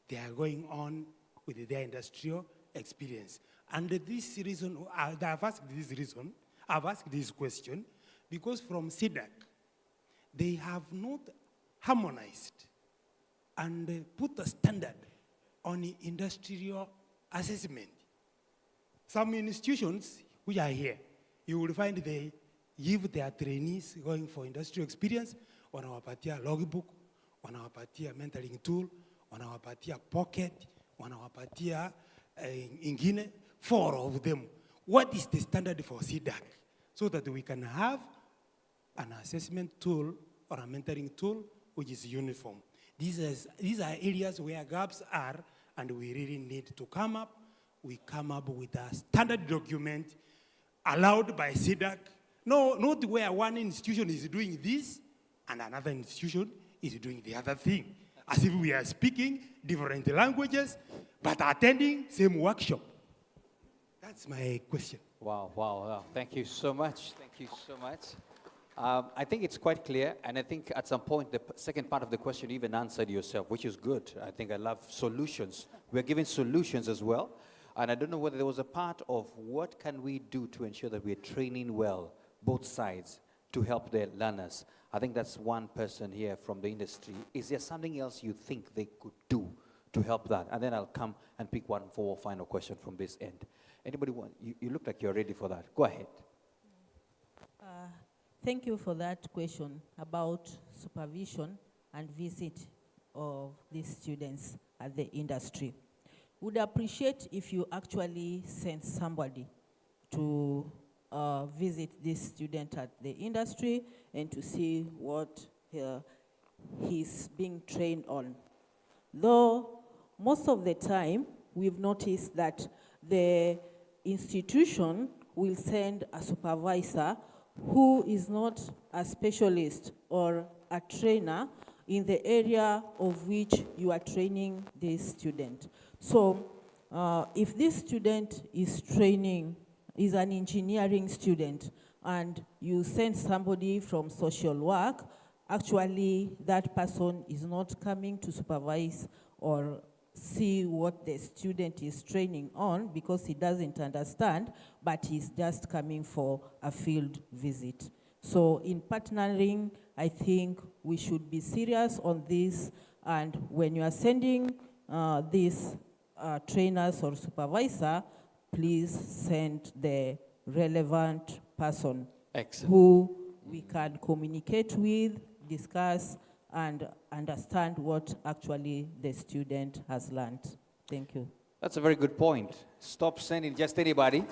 They are going on with their industrial experience. And this reason, I've asked this question, because from SIDAC, they have not harmonized and put a standard on industrial assessment. Some institutions which are here, you will find they give their trainees going for industrial experience, wanawapatia logbook, wanawapatia mentoring tool, wanawapatia pocket, wanawapatia ingine, 4 of them. What is the standard for SIDAC? So that we can have an assessment tool or a mentoring tool which is uniform. These are areas where gaps are, and we really need to come up. We come up with a standard document allowed by SIDAC. No, not where one institution is doing this and another institution is doing the other thing. As if we are speaking different languages, but attending same workshop. That's my question. Wow. Thank you so much. Thank you so much. I think it's quite clear, and I think at some point the second part of the question you even answered yourself, which is good. I think I love solutions. We're giving solutions as well, and I don't know whether there was a part of what can we do to ensure that we're training well, both sides, to help the learners. I think that's one person here from the industry. Is there something else you think they could do to help that? And then I'll come and pick one for a final question from this end. Anybody want? You look like you're ready for that. Go ahead. Thank you for that question about supervision and visit of these students at the industry. Would appreciate if you actually send somebody to visit this student at the industry and to see what he's being trained on. Though most of the time, we've noticed that the institution will send a supervisor who is not a specialist or a trainer in the area of which you are training this student. So if this student is an engineering student, and you send somebody from social work, actually that person is not coming to supervise or see what the student is training on because he doesn't understand, but he's just coming for a field visit. So in partnering, I think we should be serious on this, and when you are sending these trainers or supervisor, please send the relevant person. Excellent. Who we can communicate with, discuss, and understand what actually the student has learned. Thank you. That's a very good point. Stop sending just anybody.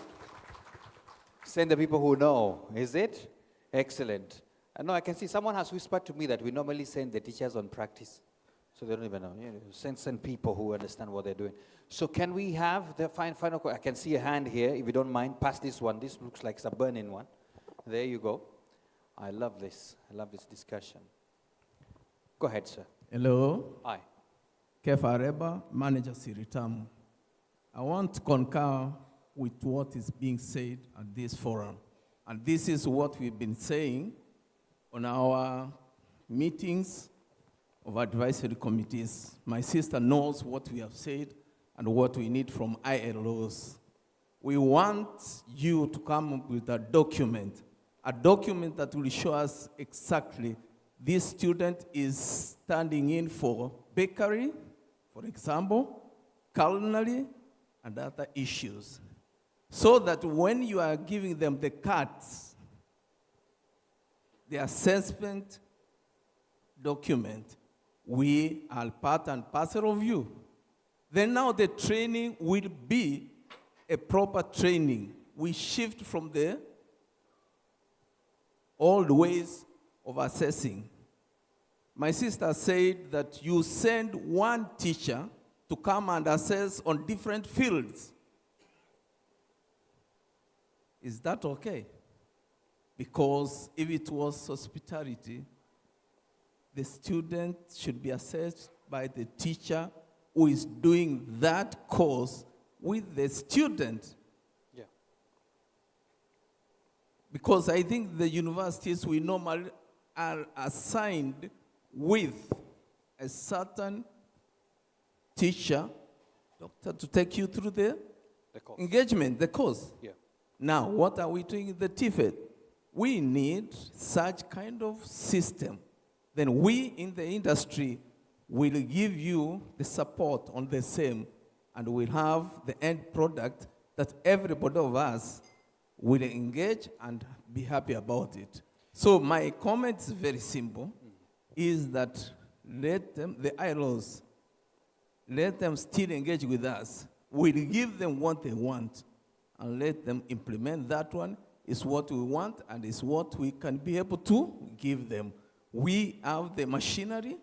Send the people who know. Is it? Excellent. I know I can see someone has whispered to me that we normally send the teachers on practice. So they don't even know. Send people who understand what they're doing. So can we have the final question? I can see a hand here. If you don't mind, pass this one. This looks like it's a burning one. There you go. I love this. I love this discussion. Go ahead, sir. Hello. Hi. Kefa Areba, Manager Siritamu. I want to concur with what is being said at this forum. And this is what we've been saying on our meetings of advisory committees. My sister knows what we have said and what we need from ILOs. We want you to come up with a document that will show us exactly this student is standing in for bakery, for example, culinary, and other issues. So that when you are giving them the cards, the assessment document, we are part and parcel of you. Then now the training will be a proper training. We shift from the old ways of assessing. My sister said that you send one teacher to come and assess on different fields. Is that okay? Because if it was hospitality, the student should be assessed by the teacher who is doing that course with the student. Yeah. Because I think the universities we normally are assigned with a certain teacher, doctor, to take you through the course. engagement, the course. Yeah. Now, what are we doing in the TVET? We need such kind of system. Then we in the industry will give you the support on the same, and we'll have the end product that everybody of us will engage and be happy about it. So my comment is very simple, is that let them, the ILOs, let them still engage with us. We'll give them what they want, and let them implement that one. Is what we want, and is what we can be able to give them. We have the machinery,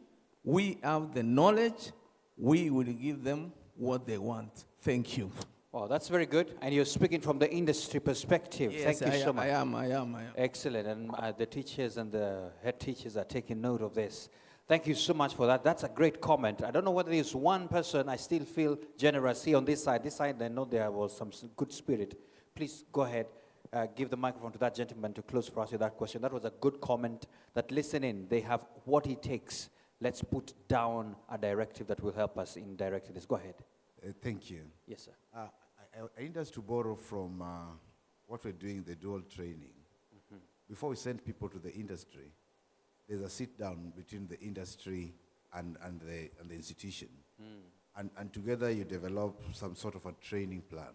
we have the knowledge, we will give them what they want. Thank you. Oh, that's very good. And you're speaking from the industry perspective. Yes, Thank you so much. I am. Excellent. And the teachers and the head teachers are taking note of this. Thank you so much for that. That's a great comment. I don't know whether there's one person I still feel generous here on this side. This side, I know there was some good spirit. Please go ahead. Give the microphone to that gentleman to close for us with that question. That was a good comment, that listen in. They have what it takes. Let's put down a directive that will help us in directing this. Go ahead. Thank you. Yes, sir. I need us to borrow from what we're doing, the dual training. Before we send people to the industry, there's a sit-down between the industry and the institution. And together you develop some sort of a training plan.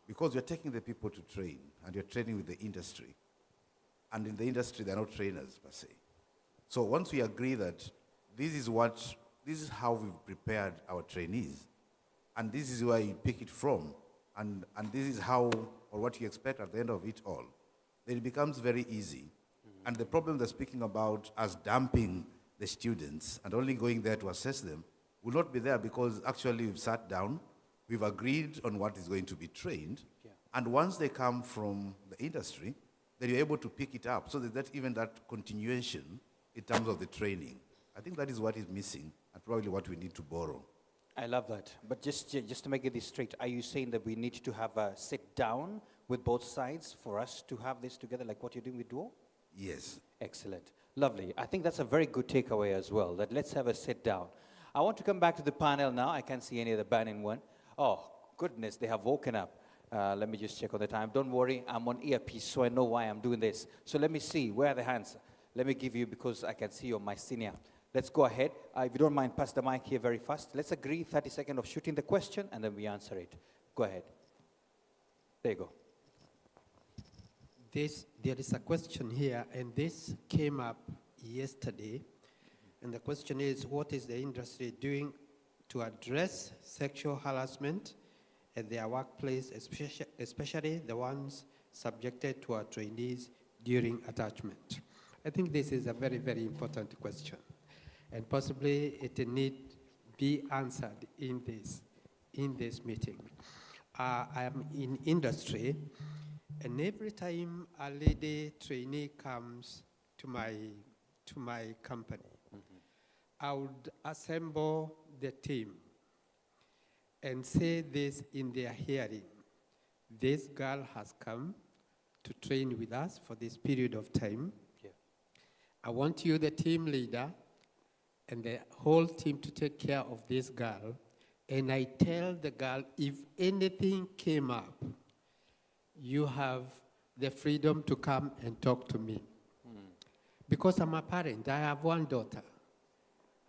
Because you're taking the people to train, and you're training with the industry. And in the industry, they're not trainers, per se. So once we agree that this is how we've prepared our trainees, and this is where you pick it from, and this is how, or what you expect at the end of it all, then it becomes very easy. And the problem they're speaking about as dumping the students and only going there to assess them will not be there, because actually we've sat down, we've agreed on what is going to be trained, and once they come from the industry, then you're able to pick it up. So that even that continuation in terms of the training. I think that is what is missing, and probably what we need to borrow. I love that. But just to make it straight, are you saying that we need to have a sit down with both sides for us to have this together, like what you're doing with Duo? Yes. Excellent. Lovely. I think that's a very good takeaway as well, that let's have a sit down. I want to come back to the panel now. I can't see any of the burning one. Oh, goodness, they have woken up. Let me just check on the time. Don't worry, I'm on earpiece, so I know why I'm doing this. So let me see, where are the hands? Let me give you, because I can see you're my senior. Let's go ahead. If you don't mind, pass the mic here very fast. Let's agree 30 seconds of shooting the question, and then we answer it. Go ahead. There you go. There is a question here, and this came up yesterday. And the question is, what is the industry doing to address sexual harassment at their workplace, especially the ones subjected to our trainees during attachment? I think this is a very, very important question, and possibly it need be answered in this meeting. I am in industry, and every time a lady trainee comes to my company, I would assemble the team and say this in their hearing. This girl has come to train with us for this period of time. Yeah. I want you, the team leader, and the whole team to take care of this girl. And I tell the girl, if anything came up, you have the freedom to come and talk to me. Because I'm a parent, I have one daughter.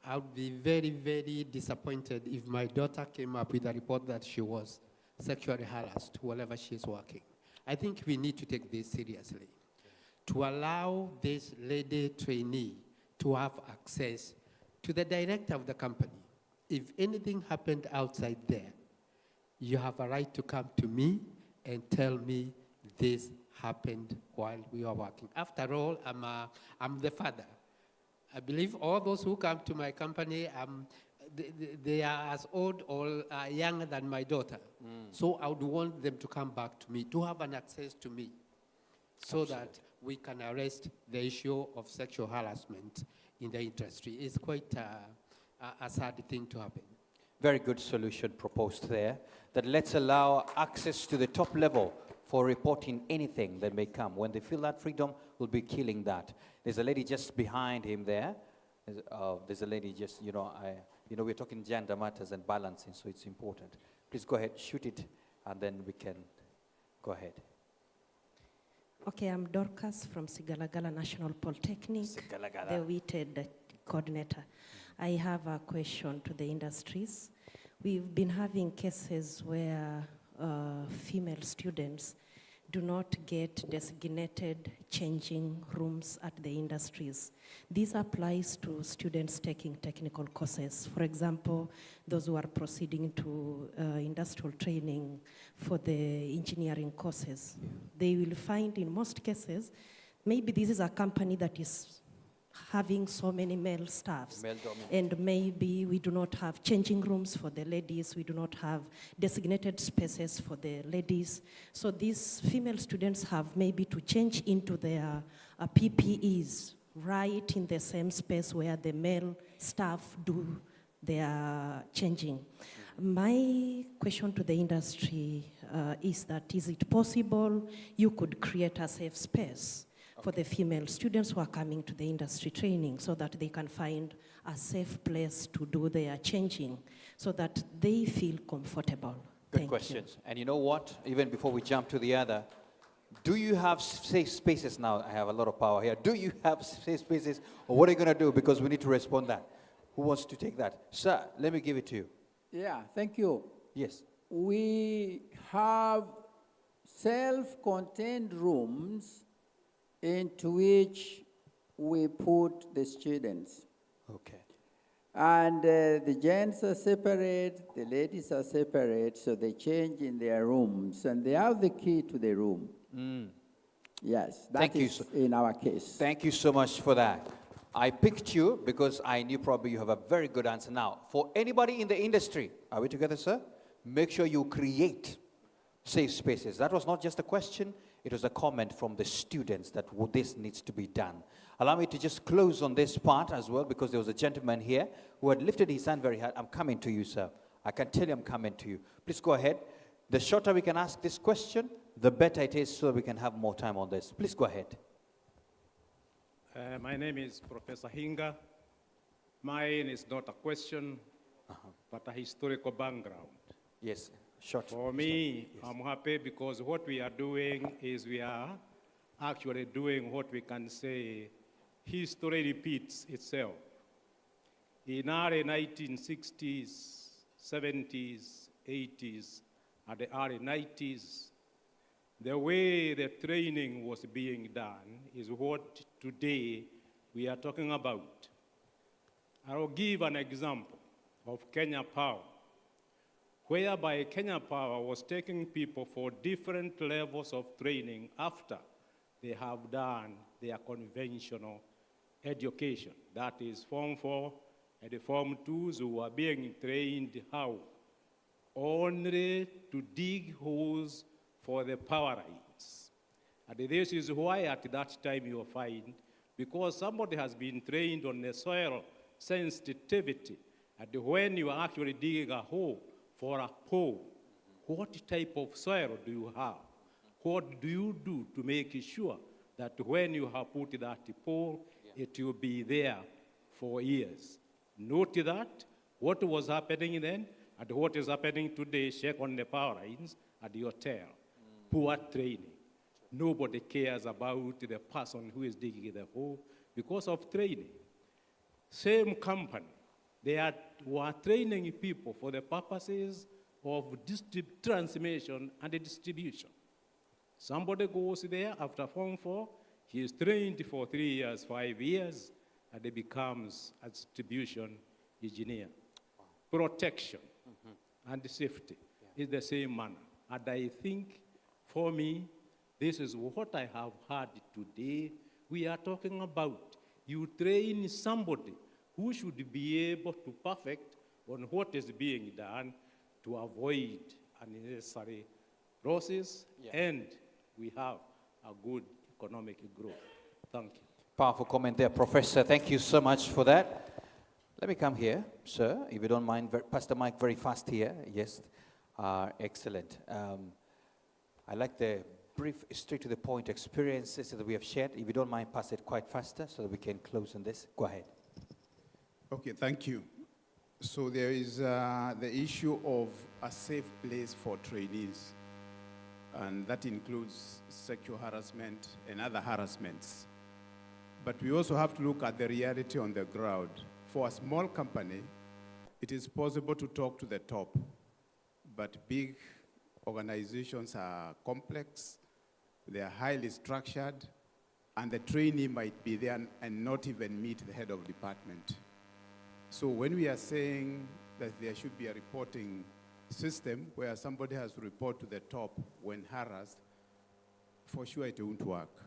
I would be very, very disappointed if my daughter came up with a report that she was sexually harassed wherever she's working. I think we need to take this seriously. To allow this lady trainee to have access to the director of the company. If anything happened outside there, you have a right to come to me and tell me this happened while we were working. After all, I'm the father. I believe all those who come to my company, they are as old or younger than my daughter. So I would want them to come back to me, to have an access to me, so that we can arrest the issue of sexual harassment in the industry. It's quite a sad thing to happen. Very good solution proposed there, that let's allow access to the top level for reporting anything that may come. When they feel that freedom, we'll be killing that. There's a lady just behind him there. There's a lady just, we're talking gender matters and balancing, so it's important. Please go ahead, shoot it, and then we can go ahead. Okay, I'm Dorcas from Sigalagala National Polytechnic, the WETED coordinator. I have a question to the industries. We've been having cases where female students do not get designated changing rooms at the industries. This applies to students taking technical courses. For example, those who are proceeding to industrial training for the engineering courses. They will find in most cases, maybe this is a company that is having so many male staffs. And maybe we do not have changing rooms for the ladies, we do not have designated spaces for the ladies. So these female students have maybe to change into their PPEs right in the same space where the male staff do their changing. My question to the industry is that, is it possible you could create a safe space for the female students who are coming to the industry training so that they can find a safe place to do their changing so that they feel comfortable? Good questions. And you know what? Even before we jump to the other, do you have safe spaces now? I have a lot of power here. Do you have safe spaces? Or what are you going to do? Because we need to respond that. Who wants to take that? Sir, let me give it to you. Yeah, thank you. Yes. We have self-contained rooms into which we put the students. Okay. And the gents are separate, the ladies are separate, so they change in their rooms, and they have the key to the room. Yes, that is in our case. Thank you so much for that. I picked you because I knew probably you have a very good answer. Now, for anybody in the industry, are we together, sir? Make sure you create safe spaces. That was not just a question, it was a comment from the students that this needs to be done. Allow me to just close on this part as well, because there was a gentleman here who had lifted his hand very high. I'm coming to you, sir. I can tell you I'm coming to you. Please go ahead. The shorter we can ask this question, the better it is, so we can have more time on this. Please go ahead. My name is Professor Hinga. Mine is not a question, but a historical background. Yes, short. For me, yes. I'm happy because what we are doing is we are actually doing what we can say history repeats itself. In early 1960s, 70s, 80s, and the early 90s, the way the training was being done is what today we are talking about. I will give an example of Kenya Power, whereby Kenya Power was taking people for different levels of training after they have done their conventional education. That is Form 4 and the Form 2s who are being trained how? Only to dig holes for the power lines. And this is why at that time you find, because somebody has been trained on the soil sensitivity. And when you are actually digging a hole for a pole, what type of soil do you have? What do you do to make sure that when you have put that pole, it will be there for years? Note that what was happening then and what is happening today, check on the power lines at the hotel. Poor training. Nobody cares about the person who is digging the hole because of training. Same company, were training people for the purposes of transmission and distribution. Somebody goes there after Form 4, he is trained for 3 years, 5 years, and he becomes a distribution engineer. Protection and safety is the same manner. And I think, for me, this is what I have heard today. We are talking about you train somebody who should be able to perfect on what is being done to avoid unnecessary losses, and we have a good economic growth. Thank you. Powerful comment there, Professor. Thank you so much for that. Let me come here, sir, if you don't mind. Pass the mic very fast here. Yes, excellent. I like the brief, straight to the point experiences that we have shared. If you don't mind, pass it quite faster so that we can close on this. Go ahead. Okay, thank you. So there is the issue of a safe place for trainees, and that includes sexual harassment and other harassments. But we also have to look at the reality on the ground. For a small company, it is possible to talk to the top, but big organizations are complex, they are highly structured, and the trainee might be there and not even meet the head of department. So when we are saying that there should be a reporting system where somebody has to report to the top when harassed, for sure it won't work.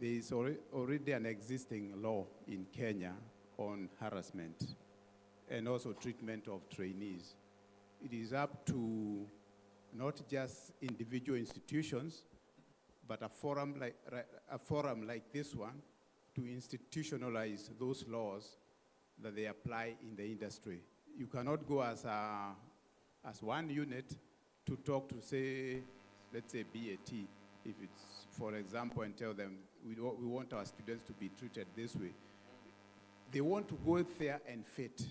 There is already an existing law in Kenya on harassment and also treatment of trainees. It is up to not just individual institutions, but a forum like this one to institutionalize those laws that they apply in the industry. You cannot go as one unit to talk to, say, let's say BAT, if it's, for example, and tell them we want our students to be treated this way. They want to go there and fit.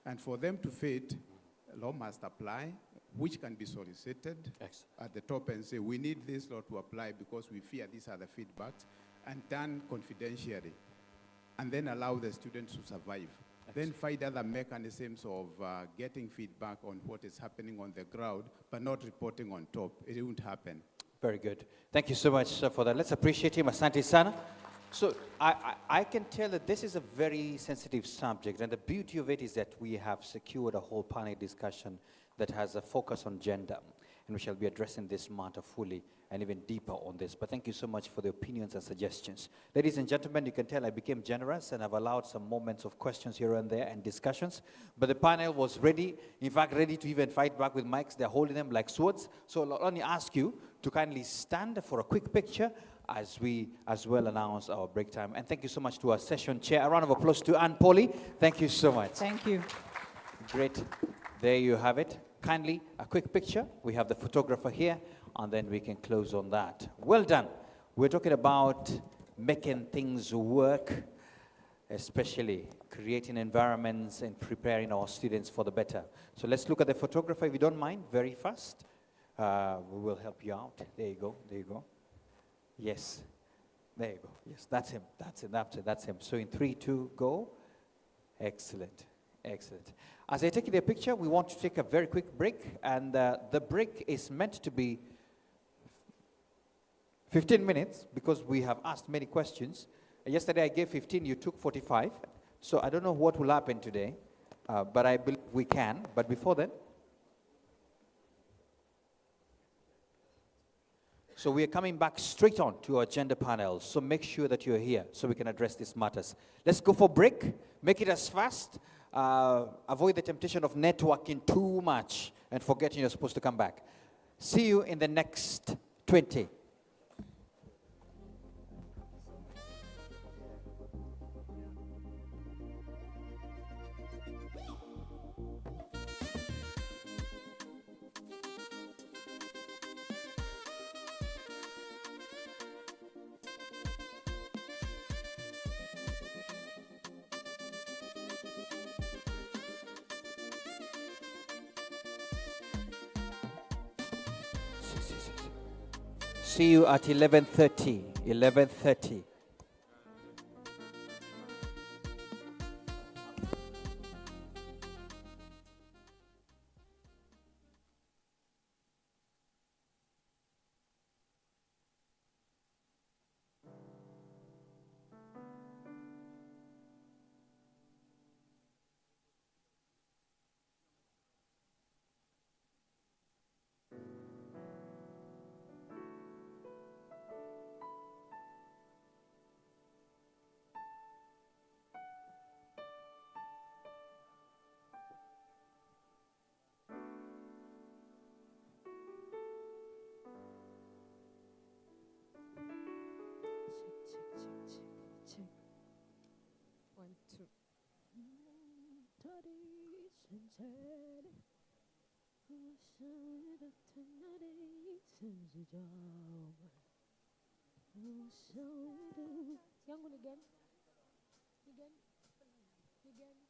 And for them to fit, law must apply, which can be solicited at the top and say, we need this law to apply because we fear these are the feedbacks, and done confidentially, and then allow the students to survive. Then find other mechanisms of getting feedback on what is happening on the ground, but not reporting on top. It won't happen. Very good. Thank you so much for that. Let's appreciate him. Asante sana. So I can tell that this is a very sensitive subject, and the beauty of it is that we have secured a whole panel discussion that has a focus on gender, and we shall be addressing this matter fully and even deeper on this. But thank you so much for the opinions and suggestions. Ladies and gentlemen, you can tell I became generous and I've allowed some moments of questions here and there and discussions. But the panel was ready, in fact, ready to even fight back with mics. They're holding them like swords. So I'll only ask you to kindly stand for a quick picture as we as well announce our break time. And thank you so much to our session chair. A round of applause to Anne Polly. Thank you so much. Thank you. Great. There you have it. Kindly, a quick picture. We have the photographer here, and then we can close on that. Well done. We're talking about making things work, especially creating environments and preparing our students for the better. So let's look at the photographer, if you don't mind, very fast. We will help you out. There you go. There you go. Yes. There you go. Yes, that's him. That's him. That's him. So in 3, 2, go. Excellent. Excellent. As I take the picture, we want to take a very quick break, and the break is meant to be 15 minutes because we have asked many questions. Yesterday I gave 15, you took 45. So I don't know what will happen today, but I believe we can. But before that, so we are coming back straight on to our gender panel. So make sure that you're here so we can address these matters. Let's go for break. Make it as fast. Avoid the temptation of networking too much and forgetting you're supposed to come back. See you in the next 20. see you at 11:30. 11:30. Yangu ni gani? Ni gani? Ni gani?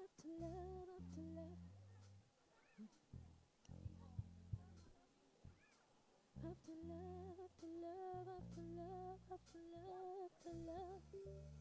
After love, after love. After love, after love, after love, after love, after love.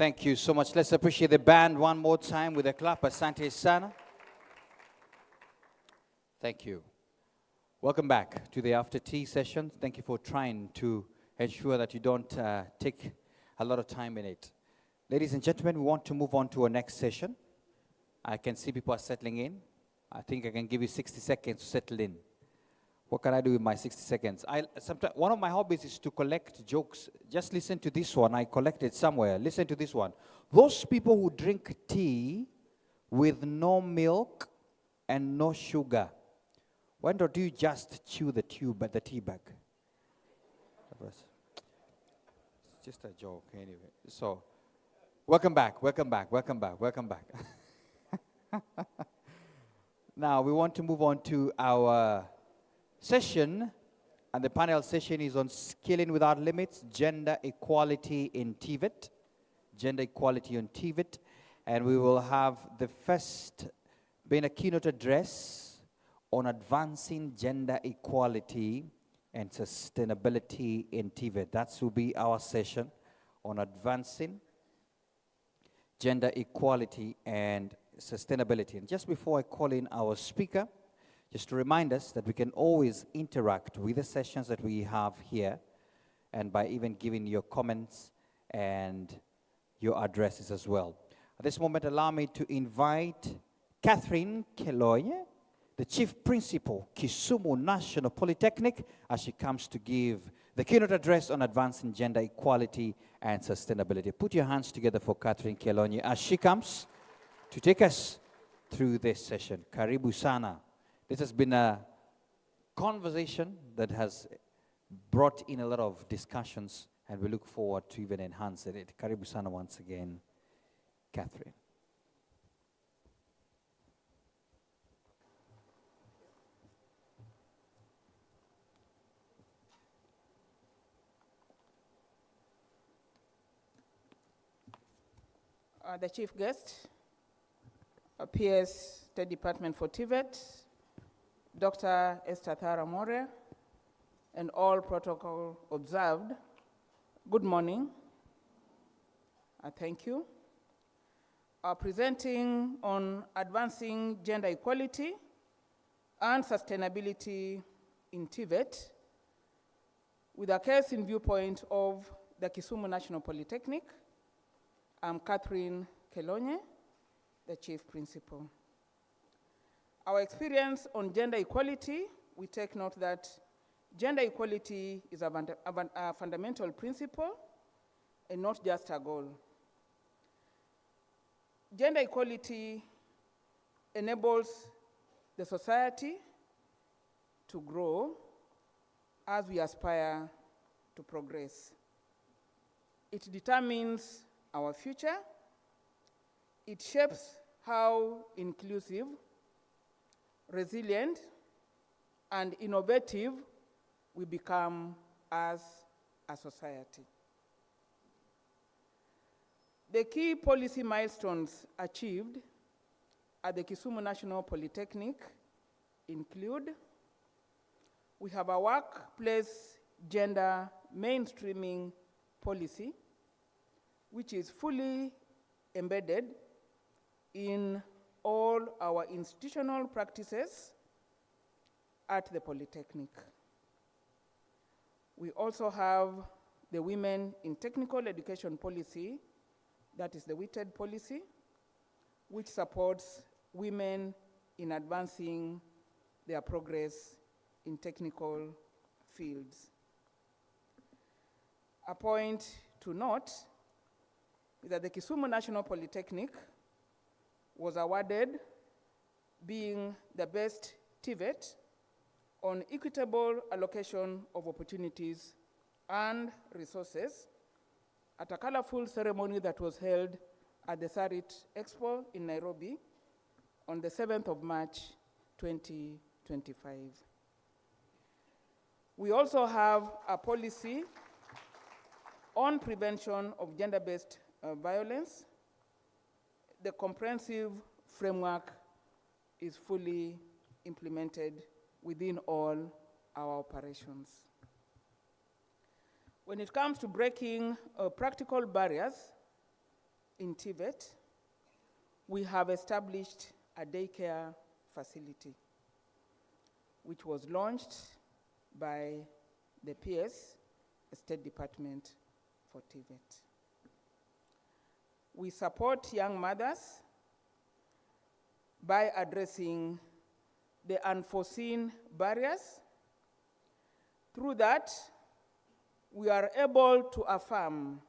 Thank you so much. Let's appreciate the band one more time with a clap. Asante sana. Thank you. Welcome back to the after tea session. Thank you for trying to ensure that you don't take a lot of time in it. Ladies and gentlemen, we want to move on to our next session. I can see people are settling in. I think I can give you 60 seconds to settle in. What can I do with my 60 seconds? Sometimes one of my hobbies is to collect jokes. Just listen to this one. I collected somewhere. Listen to this one. Those people who drink tea with no milk and no sugar, why don't you just chew the tube at the tea bag? It's just a joke anyway. So, welcome back. Now, we want to move on to our session, and the panel session is on Skilling Without Limits, Gender Equality in TVET. Gender Equality on TVET. And we will have the first being a keynote address on advancing gender equality and sustainability in TVET. That will be our session on advancing gender equality and sustainability. And just before I call in our speaker, just to remind us that we can always interact with the sessions that we have here, and by even giving your comments and your addresses as well. At this moment, allow me to invite Catherine Keloye, the Chief Principal, Kisumu National Polytechnic, as she comes to give the keynote address on advancing gender equality and sustainability. Put your hands together for Catherine Keloye as she comes to take us through this session. Karibu sana. This has been a conversation that has brought in a lot of discussions, and we look forward to even enhancing it. Karibu sana once again, Catherine. The chief guest, PS State Department for TVET, Dr. Esther Thara More, and all protocol observed. Good morning. Thank you. Presenting on advancing gender equality and sustainability in TVET with a case in viewpoint of the Kisumu National Polytechnic. I'm Catherine Keloye, the Chief Principal. Our experience on gender equality, we take note that gender equality is a fundamental principle and not just a goal. Gender equality enables the society to grow as we aspire to progress. It determines our future. It shapes how inclusive, resilient, and innovative we become as a society. The key policy milestones achieved at the Kisumu National Polytechnic include: we have a workplace gender mainstreaming policy, which is fully embedded in all our institutional practices at the Polytechnic. We also have the Women in Technical Education policy, that is the WITED policy, which supports women in advancing their progress in technical fields. A point to note is that the Kisumu National Polytechnic was awarded being the best TVET on equitable allocation of opportunities and resources at a colorful ceremony that was held at the Sarit Expo in Nairobi on the 7th of March, 2025. We also have a policy on prevention of gender-based violence. The comprehensive framework is fully implemented within all our operations. When it comes to breaking practical barriers in TVET, we have established a daycare facility, which was launched by the PS, the State Department for TVET. We support young mothers by addressing the unforeseen barriers. Through that, we are able to affirm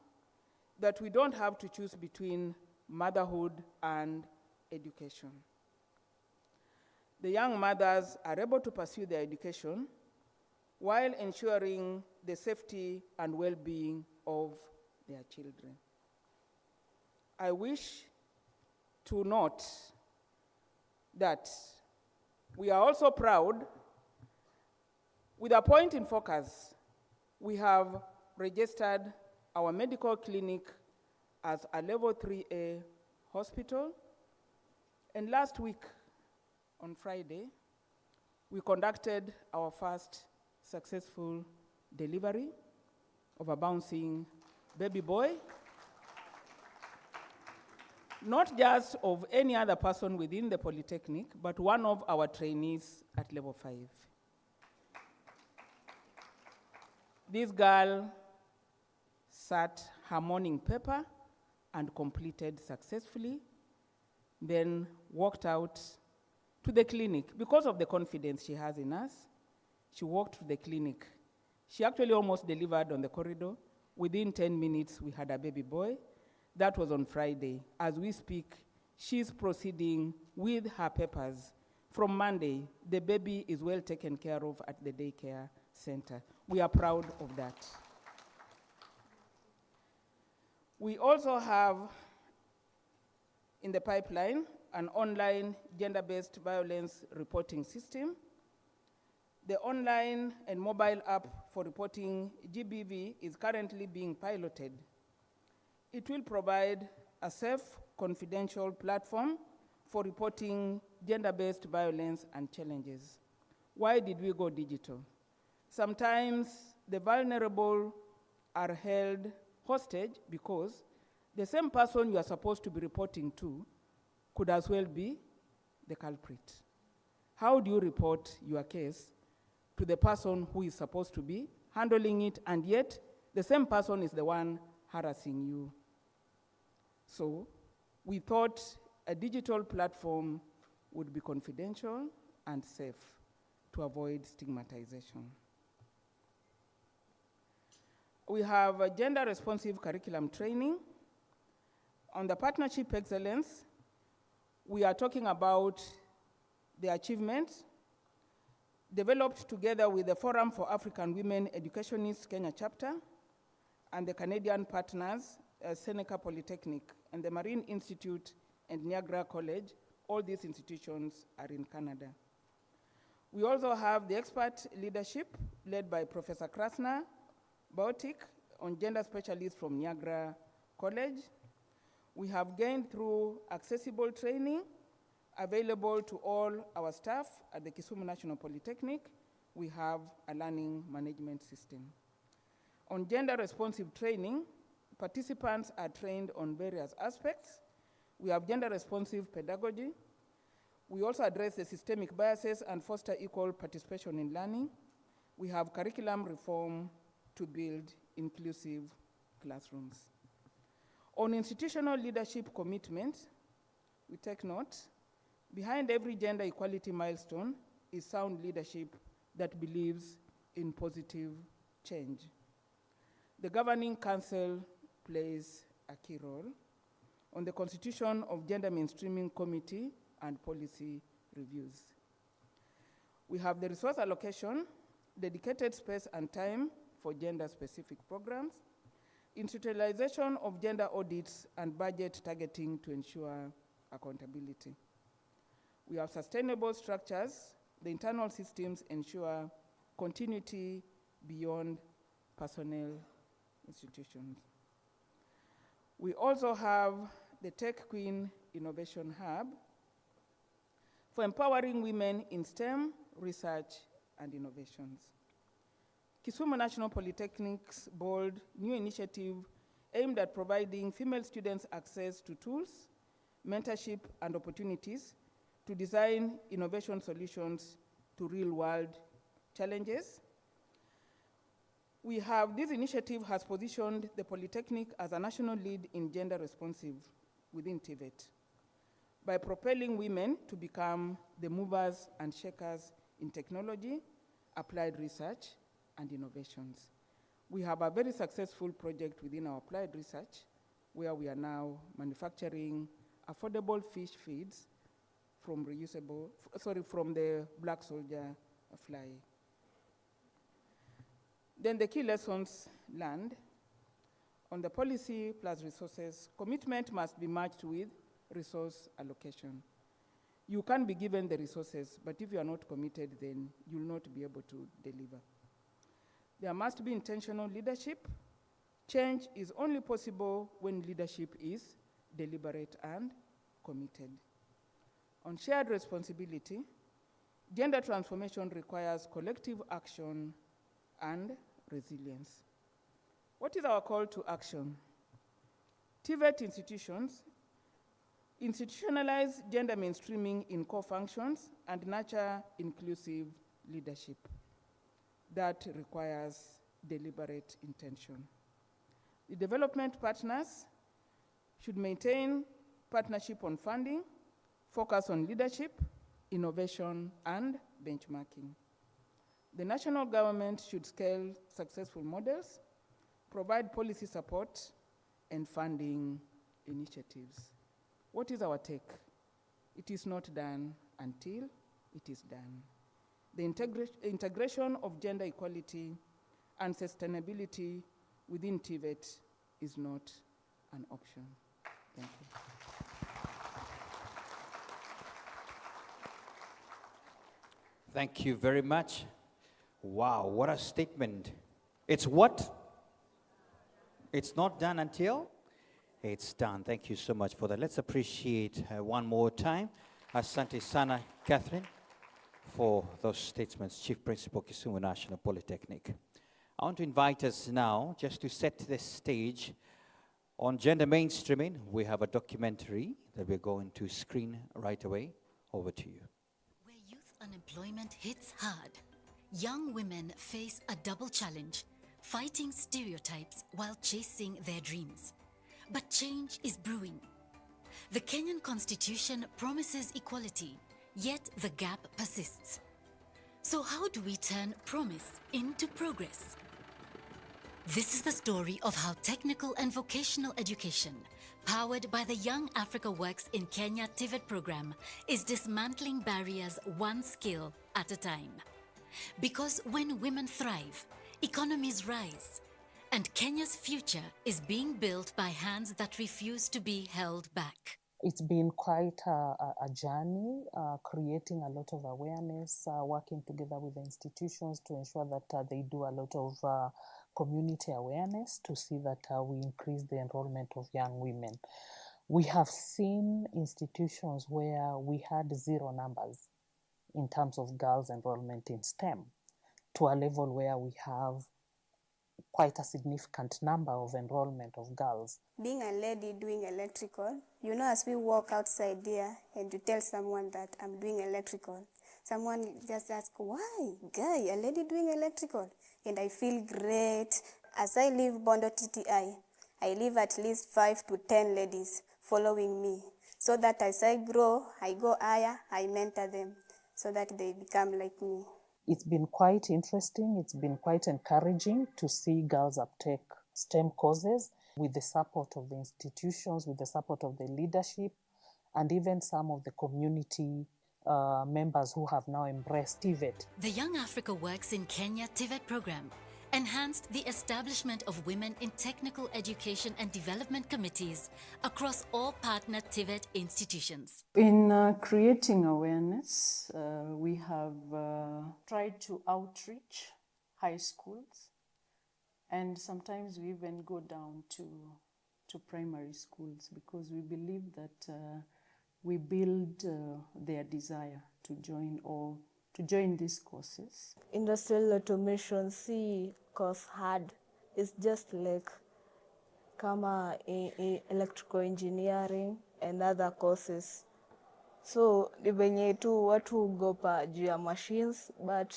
that we don't have to choose between motherhood and education. The young mothers are able to pursue their education while ensuring the safety and well-being of their children. I wish to note that we are also proud, with a point in focus, we have registered our medical clinic as a level 3A hospital. And last week, on Friday, we conducted our first successful delivery of a bouncing baby boy, not just of any other person within the Polytechnic, but one of our trainees at level 5. This girl sat her morning paper and completed successfully, then walked out to the clinic. Because of the confidence she has in us, she walked to the clinic. She actually almost delivered on the corridor. Within 10 minutes, we had a baby boy. That was on Friday. As we speak, she's proceeding with her papers. From Monday, the baby is well taken care of at the daycare center. We are proud of that. We also have in the pipeline an online gender-based violence reporting system. The online and mobile app for reporting GBV is currently being piloted. It will provide a safe, confidential platform for reporting gender-based violence and challenges. Why did we go digital? Sometimes the vulnerable are held hostage because the same person you are supposed to be reporting to could as well be the culprit. How do you report your case to the person who is supposed to be handling it, and yet the same person is the one harassing you? So we thought a digital platform would be confidential and safe to avoid stigmatization. We have a gender-responsive curriculum training. On the partnership excellence, we are talking about the achievements developed together with the Forum for African Women Educationists Kenya chapter and the Canadian partners, Seneca Polytechnic and the Marine Institute and Niagara College. All these institutions are in Canada. We also have the expert leadership led by Professor Krasna Bautik on gender specialists from Niagara College. We have gained through accessible training available to all our staff at the Kisumu National Polytechnic. We have a learning management system. On gender responsive training, participants are trained on various aspects. We have gender responsive pedagogy. We also address the systemic biases and foster equal participation in learning. We have curriculum reform to build inclusive classrooms. On institutional leadership commitment, we take note, behind every gender equality milestone is sound leadership that believes in positive change. The Governing Council plays a key role on the constitution of Gender Mainstreaming Committee and policy reviews. We have the resource allocation, dedicated space and time for gender-specific programs, institutionalization of gender audits and budget targeting to ensure accountability. We have sustainable structures. The internal systems ensure continuity beyond personnel institutions. We also have the Tech Queen Innovation Hub for empowering women in STEM, research, and innovations. Kisumu National Polytechnic's bold new initiative aimed at providing female students access to tools, mentorship, and opportunities to design innovation solutions to real-world challenges. This initiative has positioned the Polytechnic as a national lead in gender responsive within TVET by propelling women to become the movers and shakers in technology, applied research, and innovations. We have a very successful project within our applied research where we are now manufacturing affordable fish feeds from the black soldier fly. Then the key lessons learned. On the policy plus resources, commitment must be matched with resource allocation. You can be given the resources, but if you are not committed, then you will not be able to deliver. There must be intentional leadership. Change is only possible when leadership is deliberate and committed. On shared responsibility, gender transformation requires collective action and resilience. What is our call to action? TVET institutions institutionalize gender mainstreaming in core functions and nurture inclusive leadership. That requires deliberate intention. The development partners should maintain partnership on funding, focus on leadership, innovation, and benchmarking. The national government should scale successful models, provide policy support, and funding initiatives. What is our take? It is not done until it is done. The integration of gender equality and sustainability within TVET is not an option. Thank you. Thank you very much. Wow, what a statement. It's what? It's not done until it's done. Thank you so much for that. Let's appreciate her one more time. Asante sana, Catherine, for those statements. Chief Principal, Kisumu National Polytechnic. I want to invite us now just to set the stage on gender mainstreaming. We have a documentary that we're going to screen right away. Over to you. Where youth unemployment hits hard, young women face a double challenge, fighting stereotypes while chasing their dreams. But change is brewing. The Kenyan Constitution promises equality, yet the gap persists. So how do we turn promise into progress? This is the story of how technical and vocational education, powered by the Young Africa Works in Kenya TVET program, is dismantling barriers one skill at a time. Because when women thrive, economies rise, and Kenya's future is being built by hands that refuse to be held back. It's been quite a journey, creating a lot of awareness, working together with the institutions to ensure that they do a lot of community awareness to see that we increase the enrollment of young women. We have seen institutions where we had zero numbers in terms of girls' enrollment in STEM to a level where we have quite a significant number of enrollment of girls. Being a lady doing electrical, you know, as we walk outside there and to tell someone that I'm doing electrical, someone just asks, why, guy, a lady doing electrical? And I feel great. As I leave Bondo TTI, I leave at least 5 to 10 ladies following me, so that as I grow, I go higher, I mentor them, so that they become like me. It's been quite interesting, it's been quite encouraging to see girls uptake STEM courses with the support of the institutions, with the support of the leadership, and even some of the community members who have now embraced TVET. The Young Africa Works in Kenya TVET program enhanced the establishment of women in technical education and development committees across all partner TVET institutions. In creating awareness, we have tried to outreach high schools, and sometimes we even go down to primary schools, because we believe that we build their desire to join these courses. Industrial automation, course hard. It's just like kama electrical engineering and other courses. So ni venye tu watu hugopa juu ya machines, but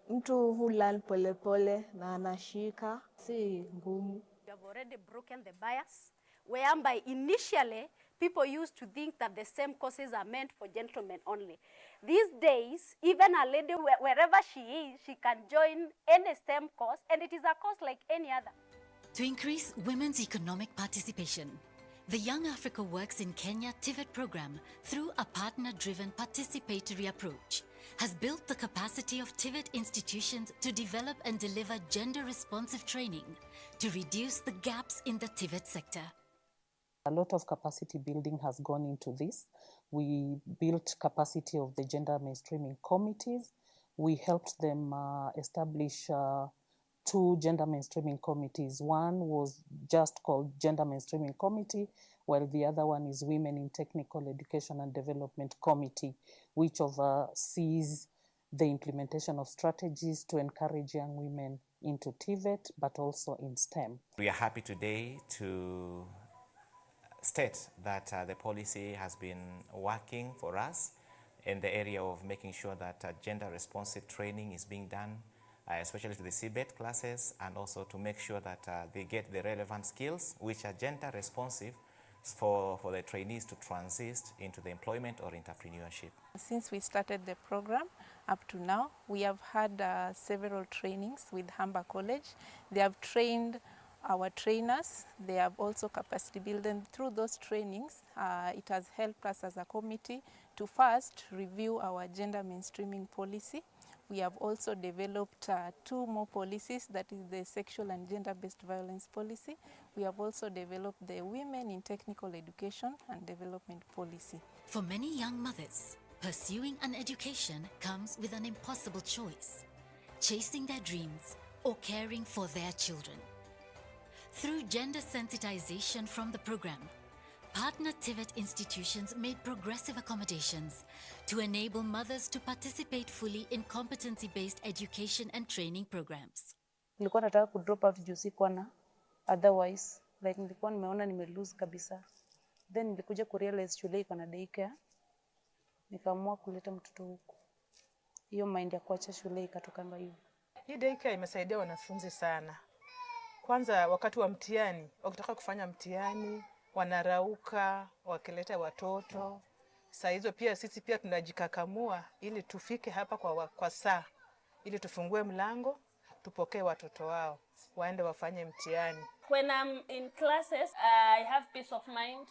mtu who learn pole na anashika, si ngumu. We have already broken the bias, whereby initially people used to think that the same courses are meant for gentlemen only. These days, even a lady, wherever she is, she can join any STEM course, and it is a course like any other. To increase women's economic participation, the Young Africa Works in Kenya TVET program, through a partner-driven participatory approach, has built the capacity of TVET institutions to develop and deliver gender-responsive training to reduce the gaps in the TVET sector. A lot of capacity building has gone into this. We built capacity of the gender mainstreaming committees. We helped them establish 2 gender mainstreaming committees. One was just called Gender Mainstreaming Committee, while the other one is Women in Technical Education and Development Committee, which oversees the implementation of strategies to encourage young women into TVET, but also in STEM. We are happy today to state that the policy has been working for us in the area of making sure that gender-responsive training is being done, especially to the CBET classes, and also to make sure that they get the relevant skills which are gender-responsive for the trainees to transit into the employment or entrepreneurship. Since we started the program up to now, we have had several trainings with Hamba College. They have trained our trainers. They have also capacity building. Through those trainings, it has helped us as a committee to first review our gender mainstreaming policy. We have also developed 2 more policies, that is the sexual and gender-based violence policy. We have also developed the Women in Technical Education and Development policy. For many young mothers, pursuing an education comes with an impossible choice: chasing their dreams or caring for their children. Through gender sensitization from the program, partner TVET institutions made progressive accommodations to enable mothers to participate fully in competency-based education and training programs. Nilikuwa nataka kudrop out juu sikuwa na otherwise, like nilikuwa nimeona nimelose kabisa. Then nilikuja kurealize shule iko na daycare. Nikaamua kuleta mtoto huku. Hiyo mind ya kuacha shule ikatokanga hiyo. Hii daycare imesaidia wanafunzi sana. Kwanza wakati wa mtihani, wakitaka kufanya mtihani, wanarauka, wakileta watoto. Saa hizo pia sisi pia tunajikakamua ili tufike hapa kwa saa, ili tufungue mlango, tupokee watoto wao, waende wafanye mtihani. When I'm in classes, I have peace of mind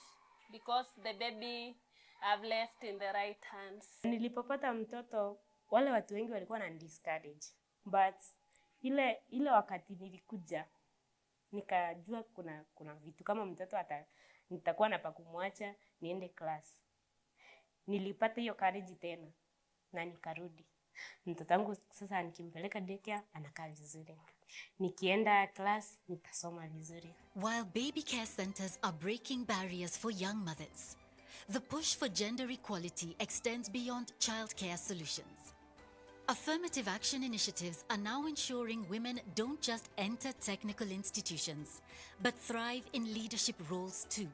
because the baby I've left in the right hands. Nilipopata mtoto, wale watu wengi walikuwa na discourage. But ile wakati nilikuja, nikajua kuna vitu kama mtoto nitakuwa na pa kumwacha niende class. Nilipata hiyo courage tena na nikarudi. Mtoto wangu sasa nikimpeleka daycare anakaa vizuri. Nikienda class nitasoma vizuri. While baby care centers are breaking barriers for young mothers, the push for gender equality extends beyond childcare solutions. Affirmative action initiatives are now ensuring women don't just enter technical institutions, but thrive in leadership roles too.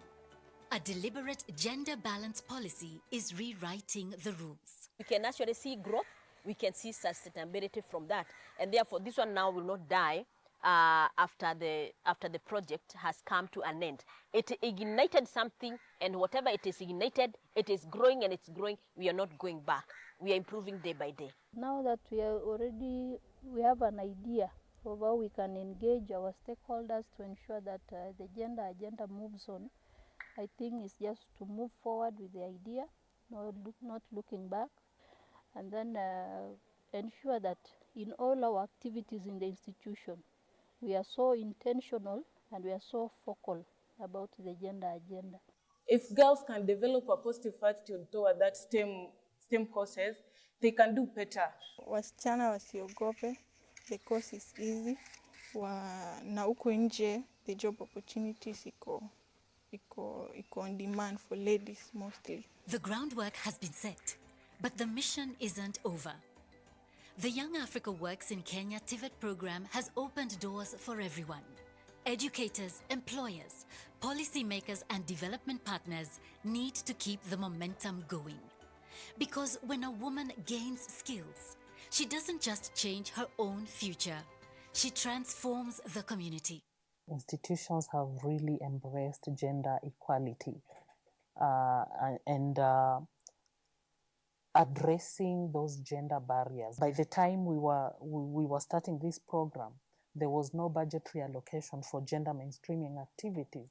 A deliberate gender balance policy is rewriting the rules. We can actually see growth, we can see sustainability from that, and therefore this one now will not die after the project has come to an end. It ignited something, and whatever it is ignited, it is growing and it's growing. We are not going back. We are improving day by day. Now that we have an idea of how we can engage our stakeholders to ensure that the gender agenda moves on, I think it's just to move forward with the idea, not looking back, and then ensure that in all our activities in the institution, we are so intentional and we are so focal about the gender agenda. If girls can develop a positive attitude toward that STEM courses, they can do better. Wasichana wasiogope, the course is easy. Na huko nje, the job opportunities iko on demand for ladies mostly. The groundwork has been set, but the mission isn't over. The Young Africa Works in Kenya TVET program has opened doors for everyone. Educators, employers, policymakers, and development partners need to keep the momentum going. Because when a woman gains skills, she doesn't just change her own future, she transforms the community. Institutions have really embraced gender equality and addressing those gender barriers. By the time we were starting this program, there was no budgetary allocation for gender mainstreaming activities.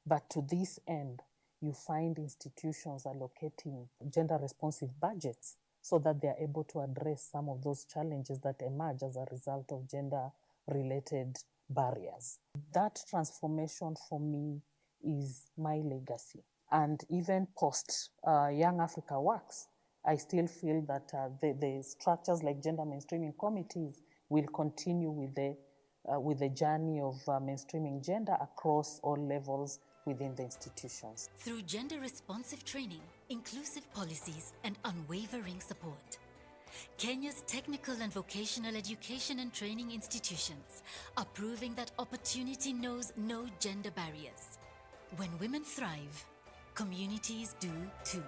But to this end, you find institutions allocating gender responsive budgets so that they are able to address some of those challenges that emerge as a result of gender related barriers. That transformation for me is my legacy. And even post Young Africa Works, I still feel that the structures like gender mainstreaming committees will continue with the journey of mainstreaming gender across all levels within the institutions. Through gender-responsive training, inclusive policies, and unwavering support, Kenya's technical and vocational education and training institutions are proving that opportunity knows no gender barriers. When women thrive, communities do too.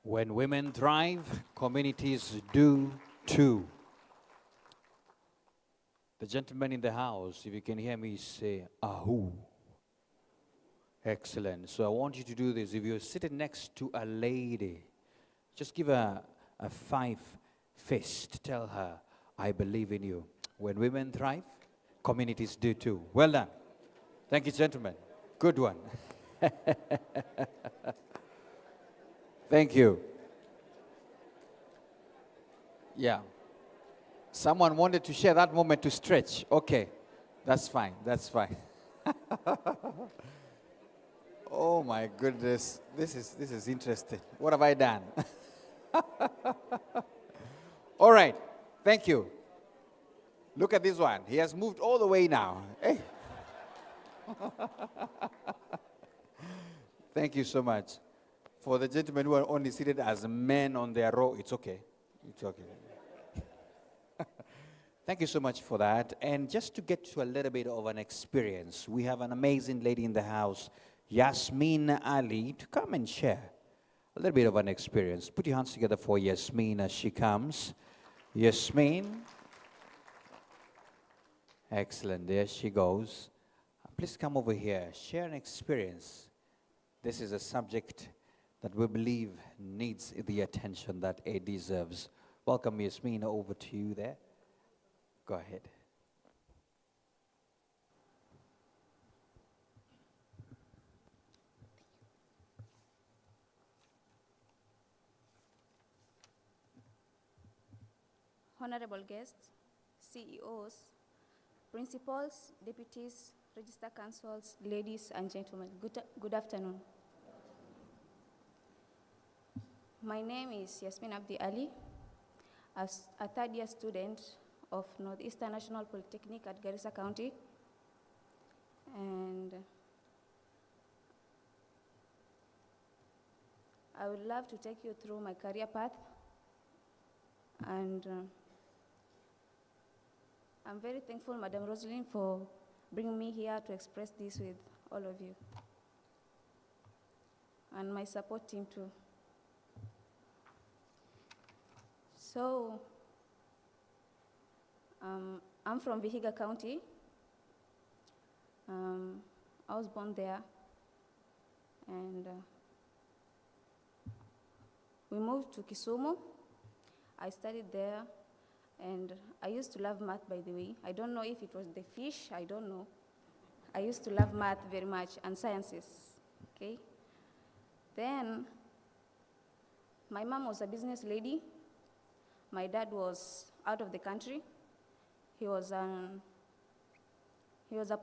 When women thrive, communities do too. The gentleman in the house, if you can hear me say, ahoo. Excellent. So I want you to do this. If you're sitting next to a lady, just give her a 5 fist. Tell her, I believe in you. When women thrive, communities do too. Well done. Thank you, gentlemen. Good one. Thank you. Yeah. Someone wanted to share that moment to stretch. Okay. That's fine. That's fine. Oh my goodness. This is interesting. What have I done? All right. Thank you. Look at this one. He has moved all the way now. Hey. Thank you so much. For the gentlemen who are only seated as men on their row, it's okay. It's okay. Thank you so much for that. And just to get to a little bit of an experience, we have an amazing lady in the house, Yasmin Ali, to come and share a little bit of an experience. Put your hands together for Yasmin as she comes. Yasmin. Excellent. There she goes. Please come over here. Share an experience. This is a subject that we believe needs the attention that it deserves. Welcome, Yasmin, over to you there. Go ahead. Honorable guests, CEOs, principals, deputies, register councils, ladies and gentlemen, good afternoon. My name is Yasmin Abdi Ali. As a third-year student of Northeastern National Polytechnic at Garissa County, and I would love to take you through my career path, and I'm very thankful, Madam Rosalind, for bringing me here to express this with all of you, and my support team too. So, I'm from Vihiga County. I was born there, and we moved to Kisumu. I studied there, and I used to love math, by the way. I don't know if it was the fish, I don't know. I used to love math very much, and sciences, okay? Then, my mom was a business lady. My dad was out of the country. He was a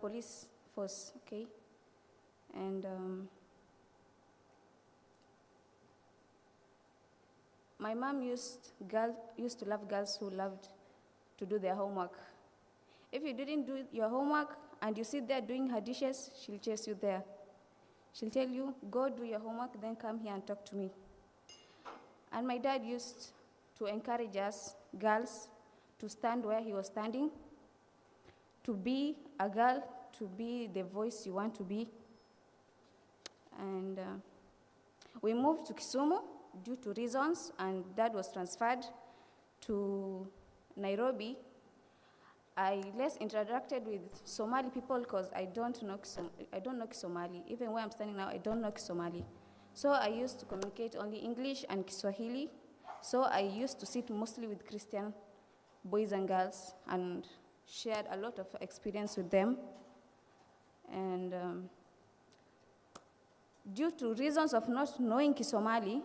police force, okay? And my mom used to love girls who loved to do their homework. If you didn't do your homework and you sit there doing her dishes, she'll chase you there. She'll tell you, go do your homework, then come here and talk to me. And my dad used to encourage us, girls, to stand where he was standing, to be a girl, to be the voice you want to be. And we moved to Kisumu due to reasons, and Dad was transferred to Nairobi. I less interacted with Somali people because I don't know Somali. Even where I'm standing now, I don't know Somali. So I used to communicate only English and Kiswahili. So I used to sit mostly with Christian boys and girls and shared a lot of experience with them. And due to reasons of not knowing Kisomali,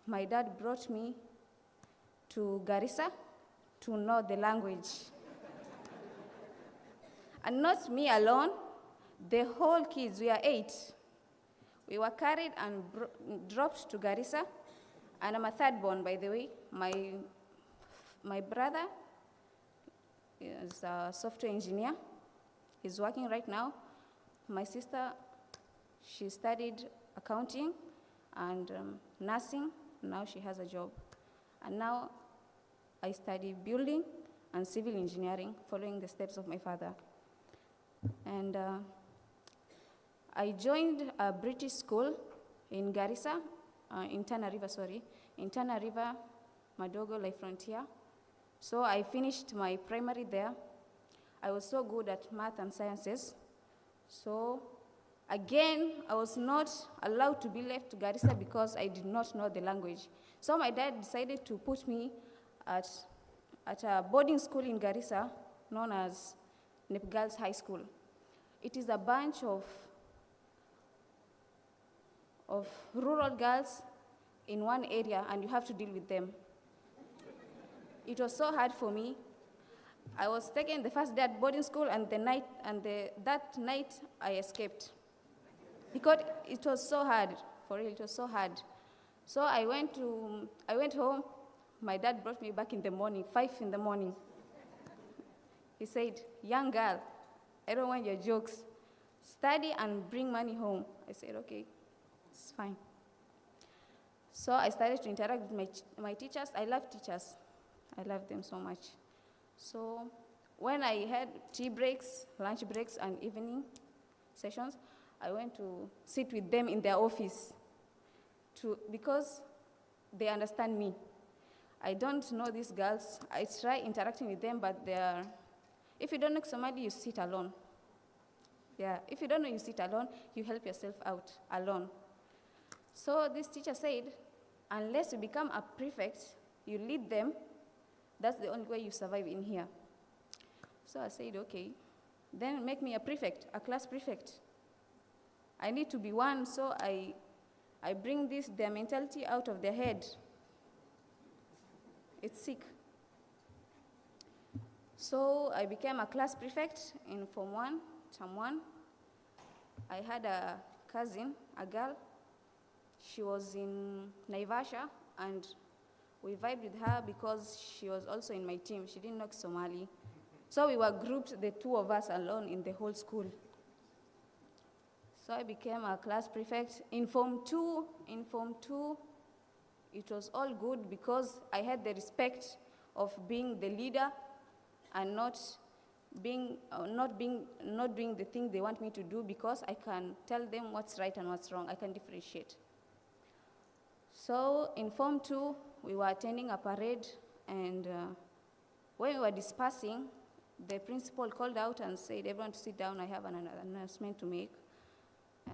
my dad brought me to Garissa to know the language. And not me alone, the whole kids, we are 8. We were carried and dropped to Garissa, and I'm a third born, by the way. My brother is a software engineer. He's working right now. My sister, she studied accounting and nursing. Now she has a job. And now I study building and civil engineering, following the steps of my father. And I joined a British school in Garissa, in Tana River, Madogo, Life Frontier. So I finished my primary there. I was so good at math and sciences. So again, I was not allowed to be left to Garissa because I did not know the language. So my dad decided to put me at a boarding school in Garissa known as Nep Girls High School. It is a bunch of rural girls in one area, and you have to deal with them. It was so hard for me. I was taken the first day at boarding school, and that night I escaped. Because it was so hard, for real, it was so hard. So I went home. My dad brought me back in the morning, 5 in the morning. He said, young girl, I don't want your jokes. Study and bring money home. I said, okay, it's fine. So I started to interact with my teachers. I love teachers. I love them so much. So when I had tea breaks, lunch breaks, and evening sessions, I went to sit with them in their office because they understand me. I don't know these girls. I try interacting with them, but if you don't know somebody, you sit alone. Yeah, if you don't know, you sit alone, you help yourself out alone. So this teacher said, unless you become a prefect, you lead them, that's the only way you survive in here. So I said, okay, then make me a prefect, a class prefect. I need to be one, so I bring their mentality out of their head. It's sick. So I became a class prefect in Form 1, Term 1. I had a cousin, a girl. She was in Naivasha, and we vibed with her because she was also in my team. She didn't know Somali. So we were grouped, the two of us alone in the whole school. So I became a class prefect. In Form 2, it was all good because I had the respect of being the leader and not doing the thing they want me to do, because I can tell them what's right and what's wrong. I can differentiate. So in Form 2, we were attending a parade, and when we were dispersing, the principal called out and said, everyone to sit down, I have an announcement to make.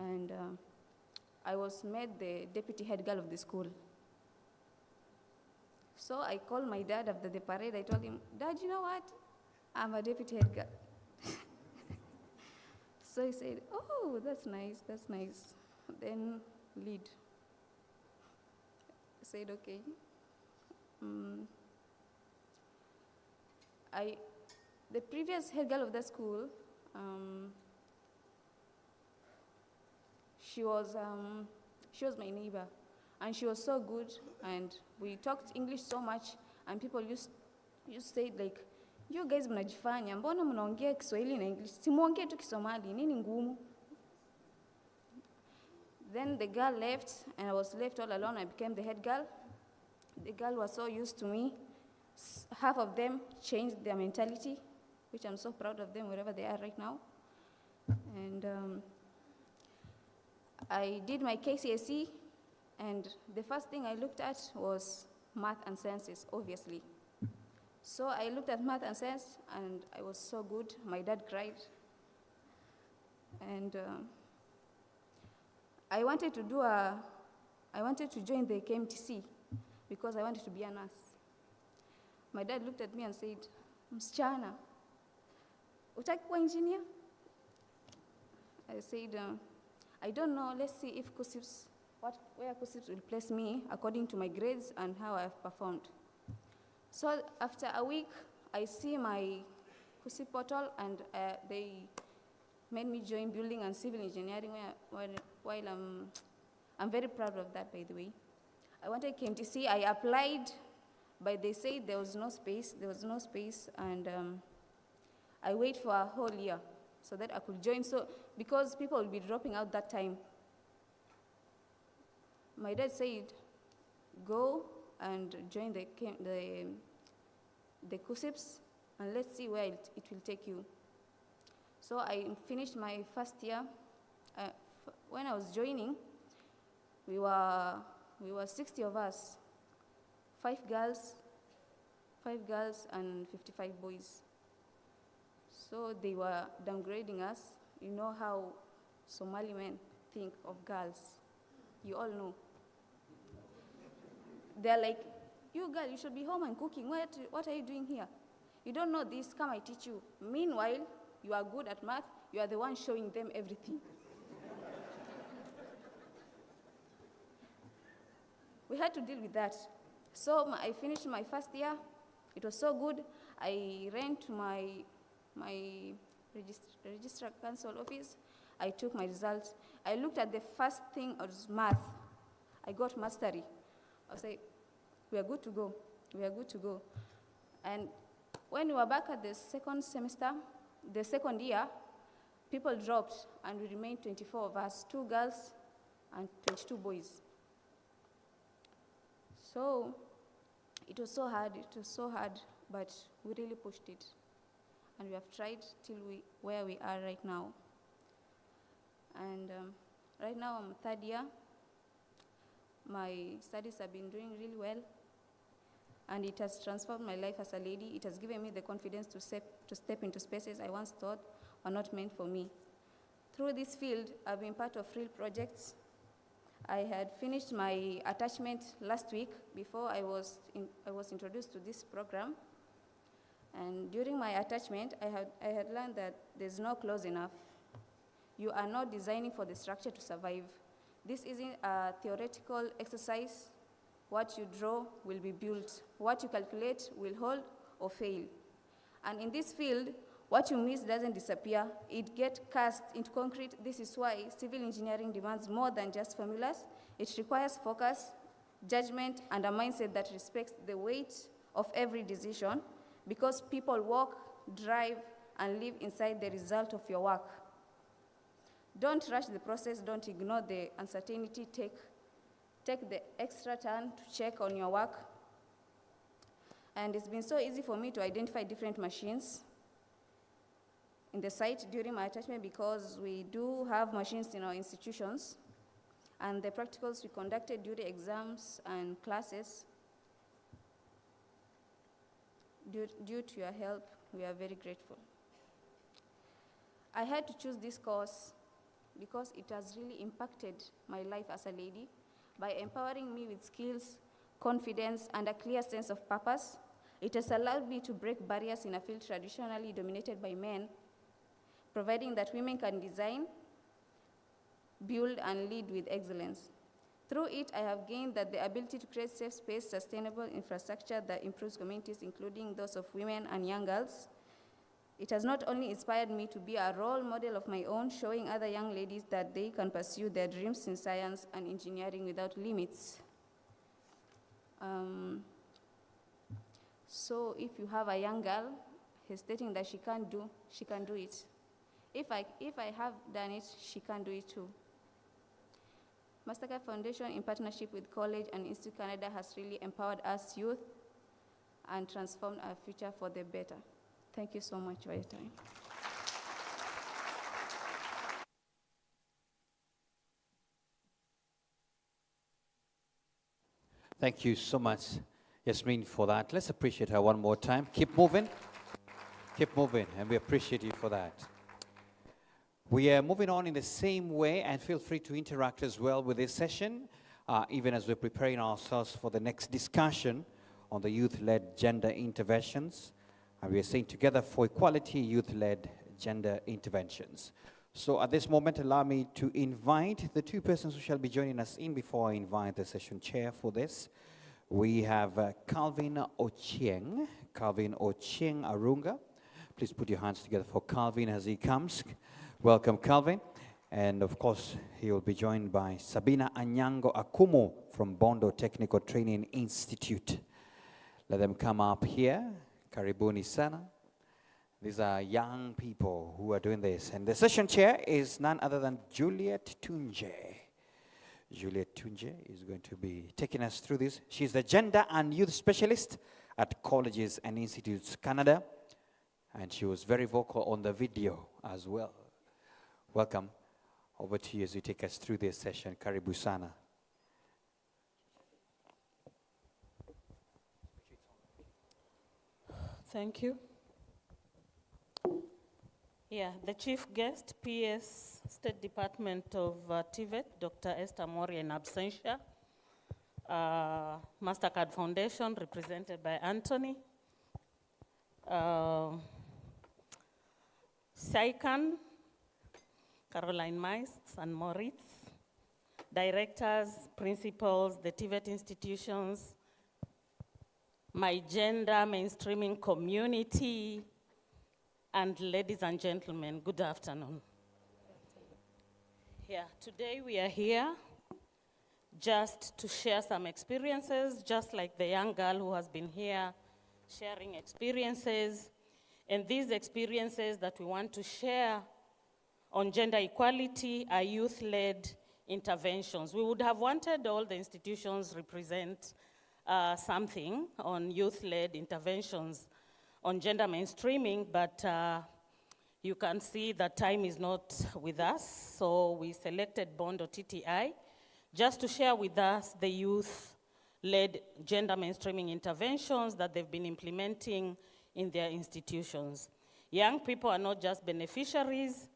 And I was made the deputy head girl of the school. So I called my dad after the parade. I told him, Dad, you know what? I'm a deputy head girl. So he said, oh, that's nice, that's nice. Then lead. I said, okay. The previous head girl of the school, she was my neighbor, And she was so good, and we talked English so much, and people used to say like, you guys mnajifanya, mbona mnaongea Kiswahili na English? Simuongee tu Kisomali, nini ngumu? Then the girl left, and I was left all alone. I became the head girl. The girl was so used to me. Half of them changed their mentality, which I'm so proud of them wherever they are right now. And I did my KCSE, and the first thing I looked at was math and sciences, obviously. So I looked at math and science, and I was so good. My dad cried. And I wanted to join the KMTC because I wanted to be a nurse. My dad looked at me and said, "Msichana, utaki kuwa engineer?" I said, I don't know, let's see if where KUSSIPS will place me according to my grades and how I've performed. So after a week, I see my KUSSIP portal, and they made me join building and civil engineering, while I'm very proud of that, by the way. I wanted KMTC, I applied, but they said there was no space, and I waited for a whole year so that I could join, because people will be dropping out that time. My dad said, go and join the KUSSIPS, and let's see where it will take you. So I finished my first year. When I was joining, we were 60 of us, 5 girls and 55 boys. So they were downgrading us. You know how Somali men think of girls. You all know. They're like, you girl, you should be home and cooking. What are you doing here? You don't know this, come I teach you. Meanwhile, you are good at math, you are the one showing them everything. We had to deal with that. So I finished my first year. It was so good. I ran to my registrar council office. I took my results. I looked at the first thing was math. I got mastery. I said, we are good to go. We are good to go. And when we were back at the second semester, the second year, people dropped, and we remained 24 of us, 2 girls and 22 boys. So it was so hard, but we really pushed it. And we have tried till where we are right now. And right now I'm 3rd year. My studies have been doing really well, and it has transformed my life as a lady. It has given me the confidence to step into spaces I once thought were not meant for me. Through this field, I've been part of real projects. I had finished my attachment last week before I was introduced to this program. And during my attachment, I had learned that there's no close enough. You are not designing for the structure to survive. This isn't a theoretical exercise. What you draw will be built. What you calculate will hold or fail. And in this field, what you miss doesn't disappear. It gets cast into concrete. This is why civil engineering demands more than just formulas. It requires focus, judgment, and a mindset that respects the weight of every decision, because people walk, drive, and live inside the result of your work. Don't rush the process. Don't ignore the uncertainty. Take the extra turn to check on your work. And it's been so easy for me to identify different machines in the site during my attachment, because we do have machines in our institutions, and the practicals we conducted during exams and classes. Due to your help, we are very grateful. I had to choose this course because it has really impacted my life as a lady by empowering me with skills, confidence, and a clear sense of purpose. It has allowed me to break barriers in a field traditionally dominated by men, providing that women can design, build, and lead with excellence. Through it, I have gained the ability to create safe space, sustainable infrastructure that improves communities, including those of women and young girls. It has not only inspired me to be a role model of my own, showing other young ladies that they can pursue their dreams in science and engineering without limits, So if you have a young girl hesitating that she can do it. If I have done it, she can do it too. Mastercard Foundation, in partnership with College and Institute Canada, has really empowered us youth and transformed our future for the better. Thank you so much for your time. Thank you so much, Yasmin, for that. Let's appreciate her one more time. Keep moving. Keep moving, and we appreciate you for that. We are moving on in the same way, and feel free to interact as well with this session, even as we're preparing ourselves for the next discussion on the youth-led gender interventions. And we are saying together for equality, youth-led gender interventions. So at this moment, allow me to invite the two persons who shall be joining us in before I invite the session chair for this. We have Calvin Ochieng Arunga. Please put your hands together for Calvin as he comes. Welcome, Calvin. And of course, he will be joined by Sabina Anyango Akumu from Bondo Technical Training Institute. Let them come up here. Karibuni sana. These are young people who are doing this. And the session chair is none other than Juliet Tunje. Juliet Tunje is going to be taking us through this. She's the Gender and Youth Specialist at Colleges and Institutes Canada. And she was very vocal on the video as well. Welcome. Over to you as you take us through this session. Karibu sana. Thank you. Yeah, the chief guest, PS State Department of TVET, Dr. Esther Mori in absentia. Mastercard Foundation, represented by Anthony. Saikan, Caroline Meist and Moritz. Directors, principals, the TVET institutions, my gender mainstreaming community, and ladies and gentlemen, good afternoon. Yeah, today we are here just to share some experiences, just like the young girl who has been here sharing experiences. And these experiences that we want to share on gender equality are youth-led interventions. We would have wanted all the institutions represent something on youth-led interventions on gender mainstreaming, but you can see that time is not with us, so we selected Bondo TTI just to share with us the youth-led gender mainstreaming interventions that they've been implementing in their institutions. Young people are not just beneficiaries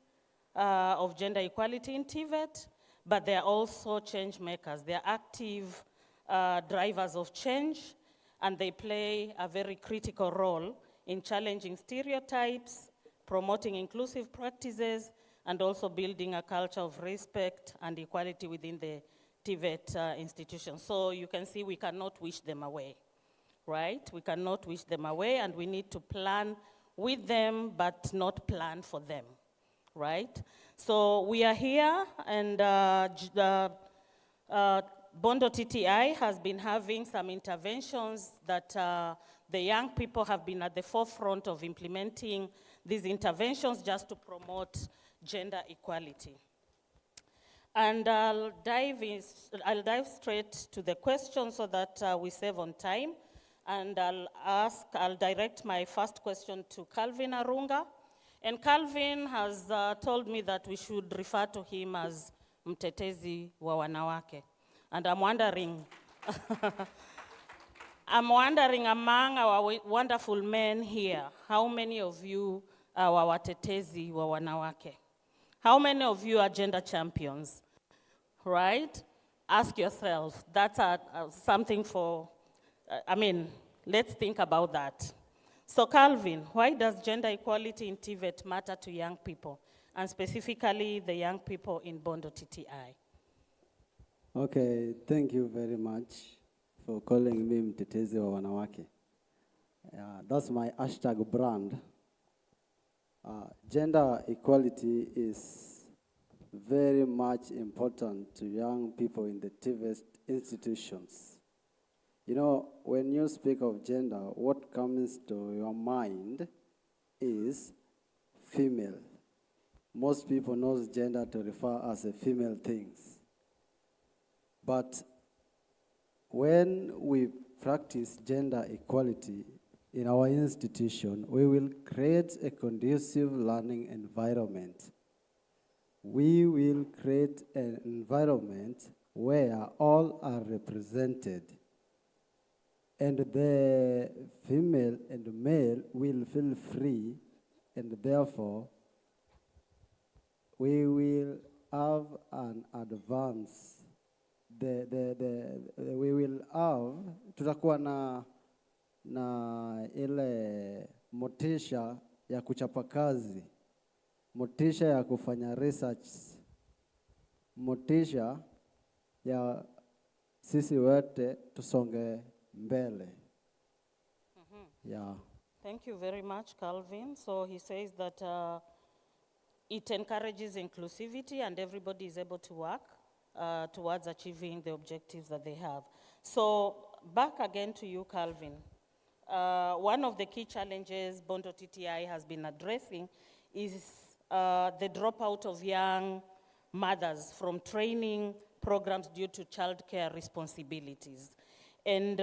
of gender equality in TVET, but they're also change makers. They're active drivers of change, and they play a very critical role in challenging stereotypes, promoting inclusive practices, and also building a culture of respect and equality within the TVET institution. So you can see we cannot wish them away, right? We cannot wish them away, and we need to plan with them, but not plan for them, right? So we are here, and Bondo TTI has been having some interventions that the young people have been at the forefront of implementing these interventions just to promote gender equality. And I'll dive straight to the question so that we save on time. And I'll direct my first question to Calvin Arunga. And Calvin has told me that we should refer to him as mtetezi wa wanawake. And I'm wondering, among our wonderful men here, how many of you are watetezi wa wanawake? How many of you are gender champions? Right? Ask yourself. That's something for, let's think about that. So Calvin, why does gender equality in TVET matter to young people, and specifically the young people in Bondo TTI? Okay, thank you very much for calling me mtetezi wa wanawake. That's my hashtag brand. Gender equality is very much important to young people in the TVET institutions. You know, when you speak of gender, what comes to your mind is female. Most people knows gender to refer as a female things. But when we practice gender equality in our institution, we will create a conducive learning environment. We will create an environment where all are represented, and the female and male will feel free, and therefore we will have an advance. We will have, tutakuwa na ile motisha ya kuchapa kazi, motisha ya kufanya research, motisha ya sisi wote tusonge mbele. Yeah. Thank you very much, Calvin. So he says that it encourages inclusivity and everybody is able to work towards achieving the objectives that they have. So back again to you, Calvin. One of the key challenges Bondo TTI has been addressing is the dropout of young mothers from training programs due to childcare responsibilities. And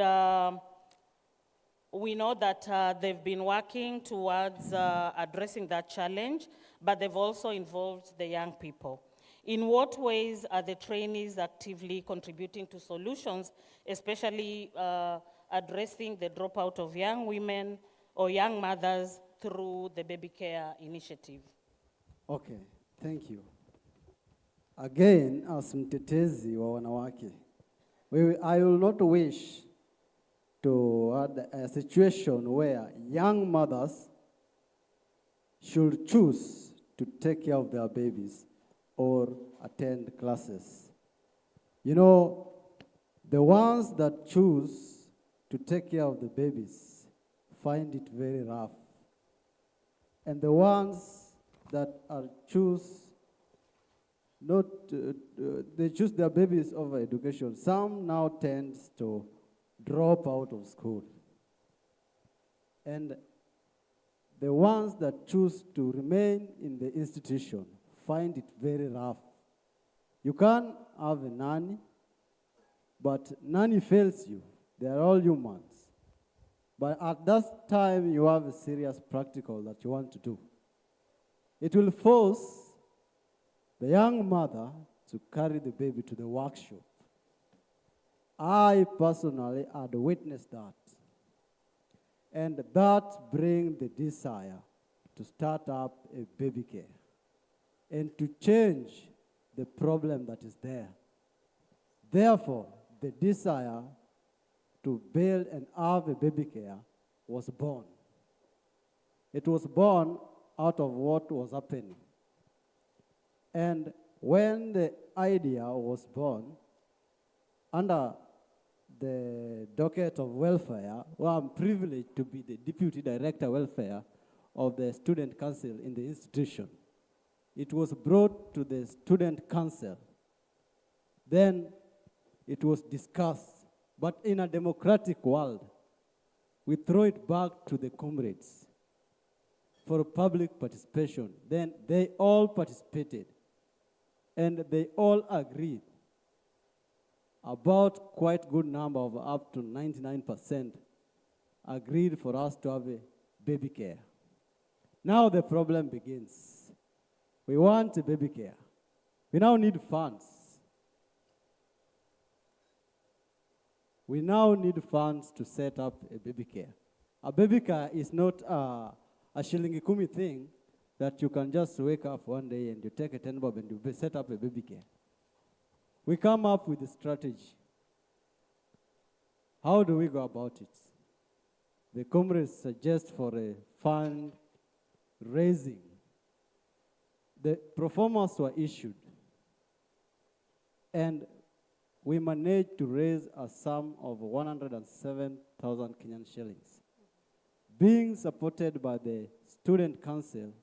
we know that they've been working towards addressing that challenge, but they've also involved the young people. In what ways are the trainees actively contributing to solutions, especially addressing the dropout of young women or young mothers through the baby care initiative? Okay, thank you. Again, as mtetezi wa wanawake, I will not wish to add a situation where young mothers should choose to take care of their babies or attend classes. You know, the ones that choose to take care of the babies find it very rough. And the ones that choose not, they choose their babies over education. Some now tend to drop out of school. And the ones that choose to remain in the institution find it very rough. You can have a nanny, but nanny fails you. They are all humans. But at that time, you have a serious practical that you want to do. It will force the young mother to carry the baby to the workshop. I personally had witnessed that. And that brings the desire to start up a baby care and to change the problem that is there. Therefore, the desire to build and have a baby care was born. It was born out of what was happening. And when the idea was born, under the docket of welfare, well, I'm privileged to be the deputy director welfare of the student council in the institution. It was brought to the student council. Then it was discussed. But in a democratic world, we throw it back to the comrades for public participation. Then they all participated. And they all agreed. About quite good number of up to 99% agreed for us to have a baby care. Now the problem begins. We want a baby care. We now need funds. We now need funds to set up a baby care. A baby care is not a shilingi kumi thing that you can just wake up one day and you take a 10 bob and you set up a baby care. We come up with a strategy. How do we go about it? The comrades suggest for a fund raising. The proformas were issued, and we managed to raise a sum of 107,000 Kenyan shillings, being supported by the student council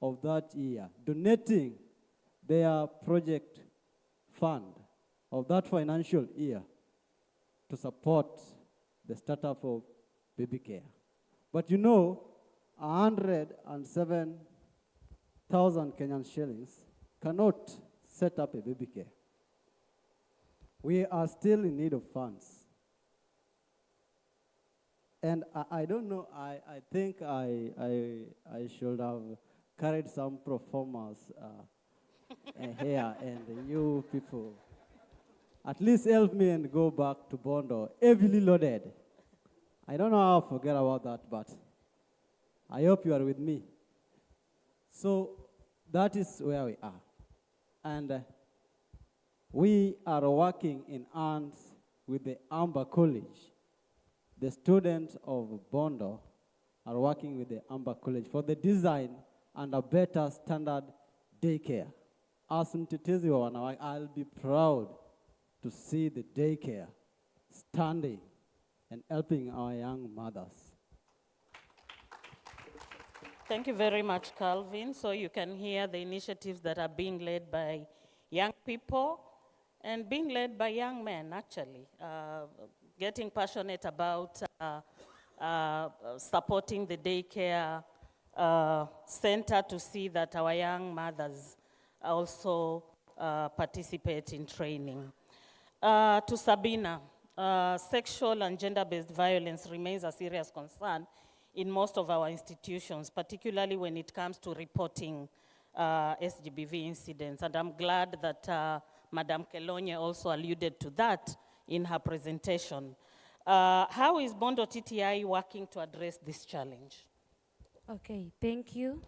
of that year, donating their project fund of that financial year to support the startup of baby care. But you know, 107,000 Kenyan shillings cannot set up a baby care. We are still in need of funds. And I don't know, I think I should have carried some performers here, and you people, at least help me and go back to Bondo, heavily loaded. I don't know how to forget about that, but I hope you are with me. So that is where we are. And we are working in hands with the Amber College. The students of Bondo are working with the Amber College for the design and a better standard daycare. As mtetezi wa wanawake, I'll be proud to see the daycare standing and helping our young mothers. Thank you very much, Calvin. So you can hear the initiatives that are being led by young people and being led by young men, actually, getting passionate about supporting the daycare center to see that our young mothers also participate in training. To Sabina, sexual and gender-based violence remains a serious concern in most of our institutions, particularly when it comes to reporting SGBV incidents. And I'm glad that Madam Kelonye also alluded to that in her presentation. How is Bondo TTI working to address this challenge? Okay, thank you.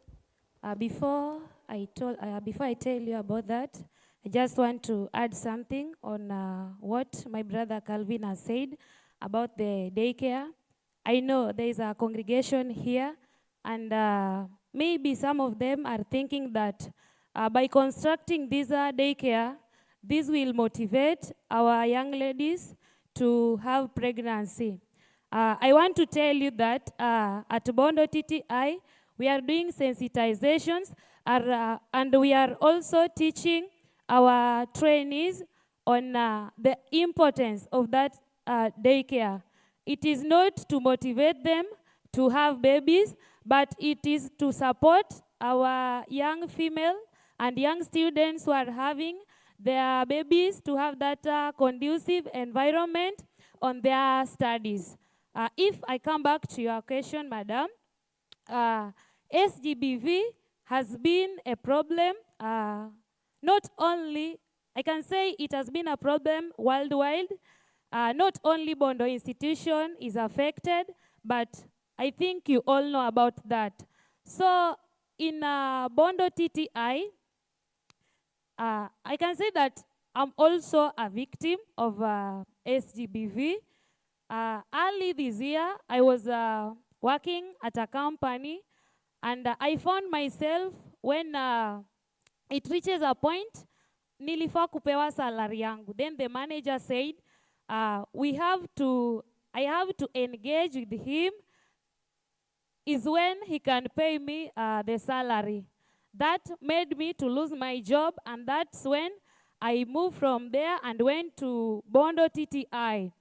Before I tell you about that, I just want to add something on what my brother Calvin has said about the daycare. I know there is a congregation here, and maybe some of them are thinking that by constructing this daycare, this will motivate our young ladies to have pregnancy. I want to tell you that at Bondo TTI, we are doing sensitizations, and we are also teaching our trainees on the importance of that daycare. It is not to motivate them to have babies, but it is to support our young female and young students who are having their babies to have that conducive environment on their studies. If I come back to your question, madam, SGBV has been a problem, not only, I can say it has been a problem worldwide. Not only Bondo institution is affected, but I think you all know about that. So in Bondo TTI, I can say that I'm also a victim of SGBV. Early this year, I was working at a company, and I found myself when it reaches a point, nilifaa kupewa salary yangu. Then the manager said, I have to engage with him is when he can pay me the salary. That made me to lose my job, and that's when I moved from there and went to Bondo TTI.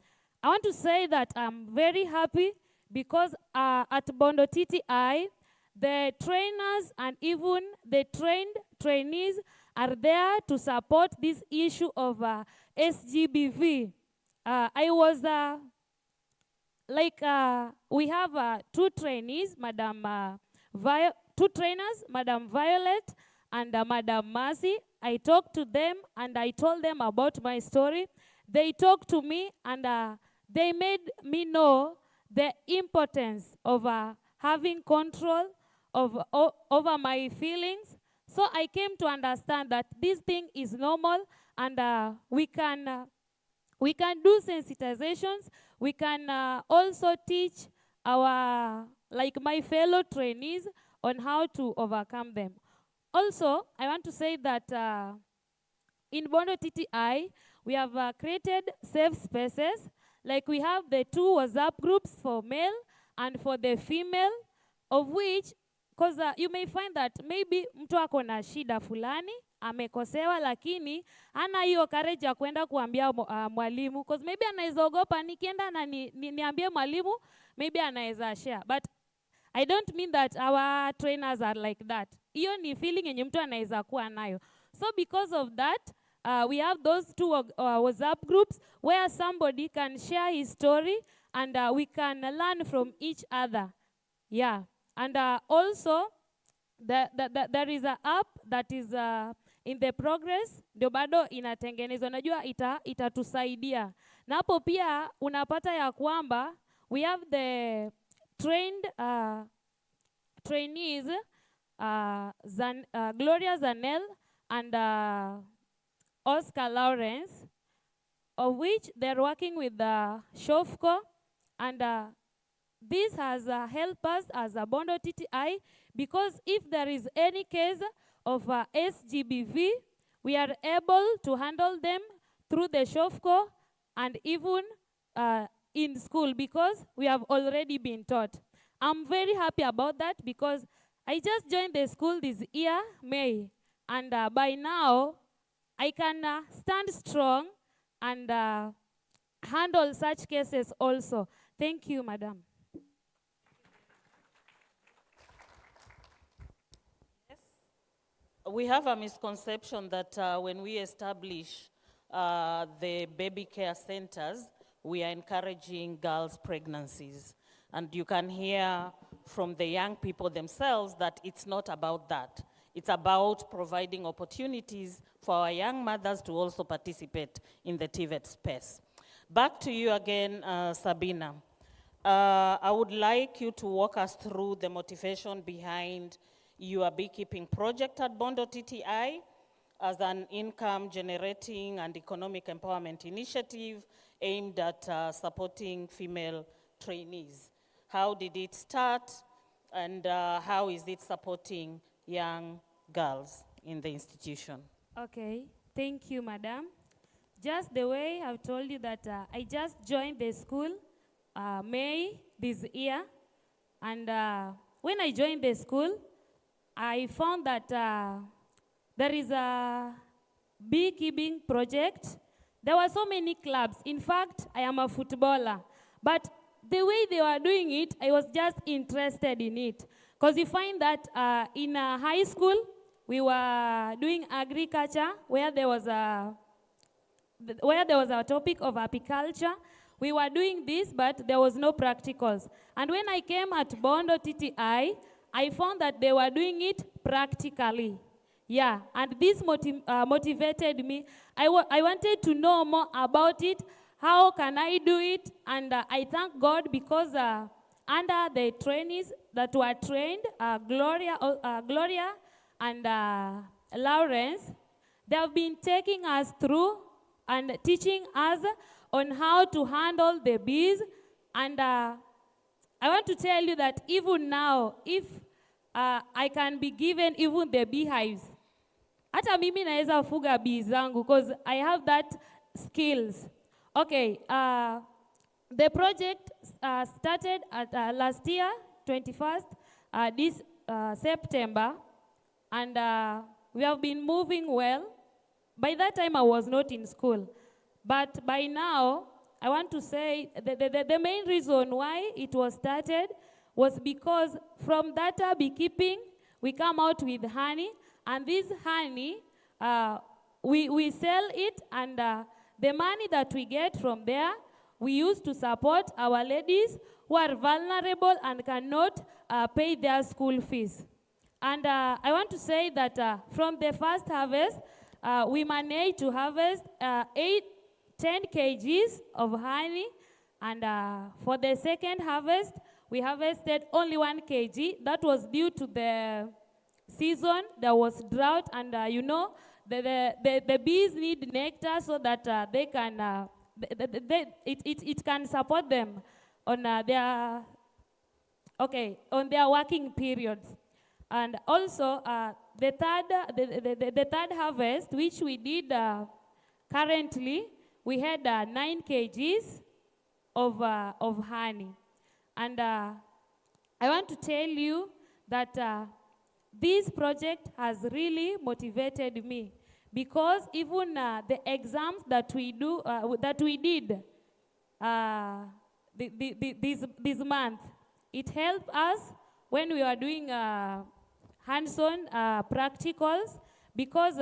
I want to say that I'm very happy because at Bondo TTI, the trainers and even the trained trainees are there to support this issue of SGBV. I was we have two trainees, two trainers, Madam Violet and Madam Mercy. I talked to them and I told them about my story. They talked to me and they made me know the importance of having control over my feelings. So I came to understand that this thing is normal, and we can do sensitizations. We can also teach our, like my fellow trainees, on how to overcome them. Also, I want to say that in Bondo TTI, we have created safe spaces. Like we have the 2 WhatsApp groups for male and for the female, of which, because you may find that maybe mtu ako na shida fulani, amekosewa, lakini hana hiyo courage ya kwenda kuambia mwalimu, because maybe anaweza ogopa nikienda na niambie mwalimu, maybe anaweza share. But I don't mean that our trainers are like that. Hiyo ni feeling yenye mtu anaweza kuwa nayo. So because of that, we have those two WhatsApp groups where somebody can share his story and we can learn from each other. Yeah. And also, there is an app that is in the progress, ndio bado inatengenezwa. Najua itatusaidia. Na hapo pia unapata ya kwamba we have the trained trainees, Gloria Zanel and Oscar Lawrence, of which they're working with the Shofco, and this has helped us as a Bondo TTI, because if there is any case of SGBV, we are able to handle them through the Shofco and even in school, because we have already been taught. I'm very happy about that, because I just joined the school this year, May, and by now, I can stand strong and handle such cases also. Thank you, Madam. Yes. We have a misconception that when we establish the baby care centers, we are encouraging girls' pregnancies. And you can hear from the young people themselves that it's not about that. It's about providing opportunities for our young mothers to also participate in the TVET space. Back to you again, Sabina. I would like you to walk us through the motivation behind your beekeeping project at Bondo TTI as an income-generating and economic empowerment initiative aimed at supporting female trainees. How did it start, and how is it supporting young girls in the institution? Okay, thank you, Madam. Just the way I've told you that I just joined the school May this year, and when I joined the school, I found that there is a beekeeping project. There were so many clubs. In fact, I am a footballer, but the way they were doing it, I was just interested in it. Because you find that in high school, we were doing agriculture, where there was a topic of apiculture. We were doing this, but there was no practicals. And when I came at Bondo TTI, I found that they were doing it practically. Yeah, and this motivated me. I wanted to know more about it. How can I do it? And I thank God, because under the trainees that were trained, Gloria and Lawrence, they have been taking us through and teaching us on how to handle the bees. And I want to tell you that even now, if I can be given even the beehives, hata mimi naweza fuga bees zangu, because I have that skills. Okay, the project started at last year, 21st, this September, and we have been moving well. By that time, I was not in school. But by now, I want to say the main reason why it was started was because from that beekeeping, we come out with honey, and this honey, we sell it, and the money that we get from there, we use to support our ladies who are vulnerable and cannot pay their school fees. And I want to say that from the first harvest, we managed to harvest 10 kgs of honey, and for the second harvest, we harvested only 1 kg. That was due to the season. There was drought, and you know, the bees need nectar so that they can, it can support them on their working periods. And also the third harvest, which we did currently, we had 9 kgs of honey. And I want to tell you that this project has really motivated me because even the exams that we did this month, it helped us when we were doing hands-on practicals because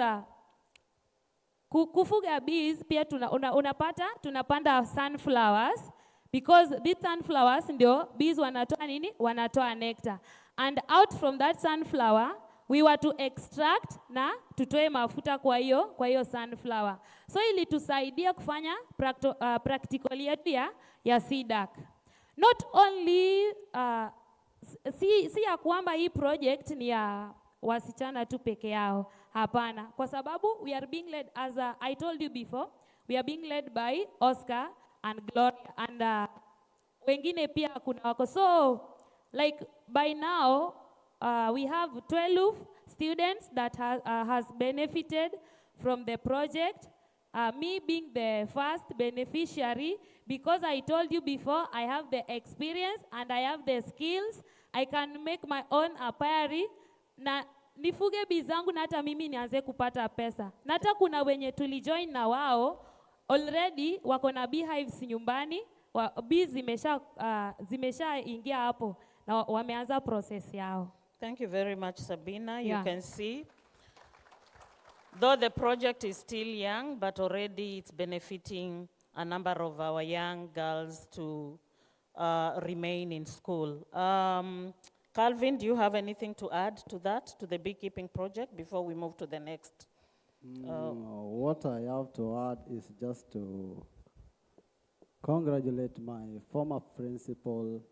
kufuga bees pia unapata tunapanda sunflowers because these sunflowers ndio bees wanatoa nini? Wanatoa nectar. And out from that sunflower we were to extract na tutoe mafuta kwa hiyo sunflower. So ilitusaidia kufanya practical yetu ya CDAC. Not only si ya kwamba hii project ni ya wasichana tu peke yao. Hapana, kwa sababu we are being led, as I told you before, we are being led by Oscar and Gloria and wengine pia kuna wako. So like by now we have 12 students that has benefited from the project. Me being the first beneficiary, because I told you before, I have the experience and I have the skills. I can make my own apiary na nifuge bizangu na hata mimi nianze kupata pesa. Na hata kuna wenye tulijoin na wao already wako na beehives nyumbani, bees zimesha ingia hapo na wameanza process yao. Thank you very much, Sabina. Yeah. You can see, though the project is still young, but already it's benefiting a number of our young girls to remain in school. Calvin, do you have anything to add to that, to the beekeeping project, before we move to the next? What I have to add is just to congratulate my former principal,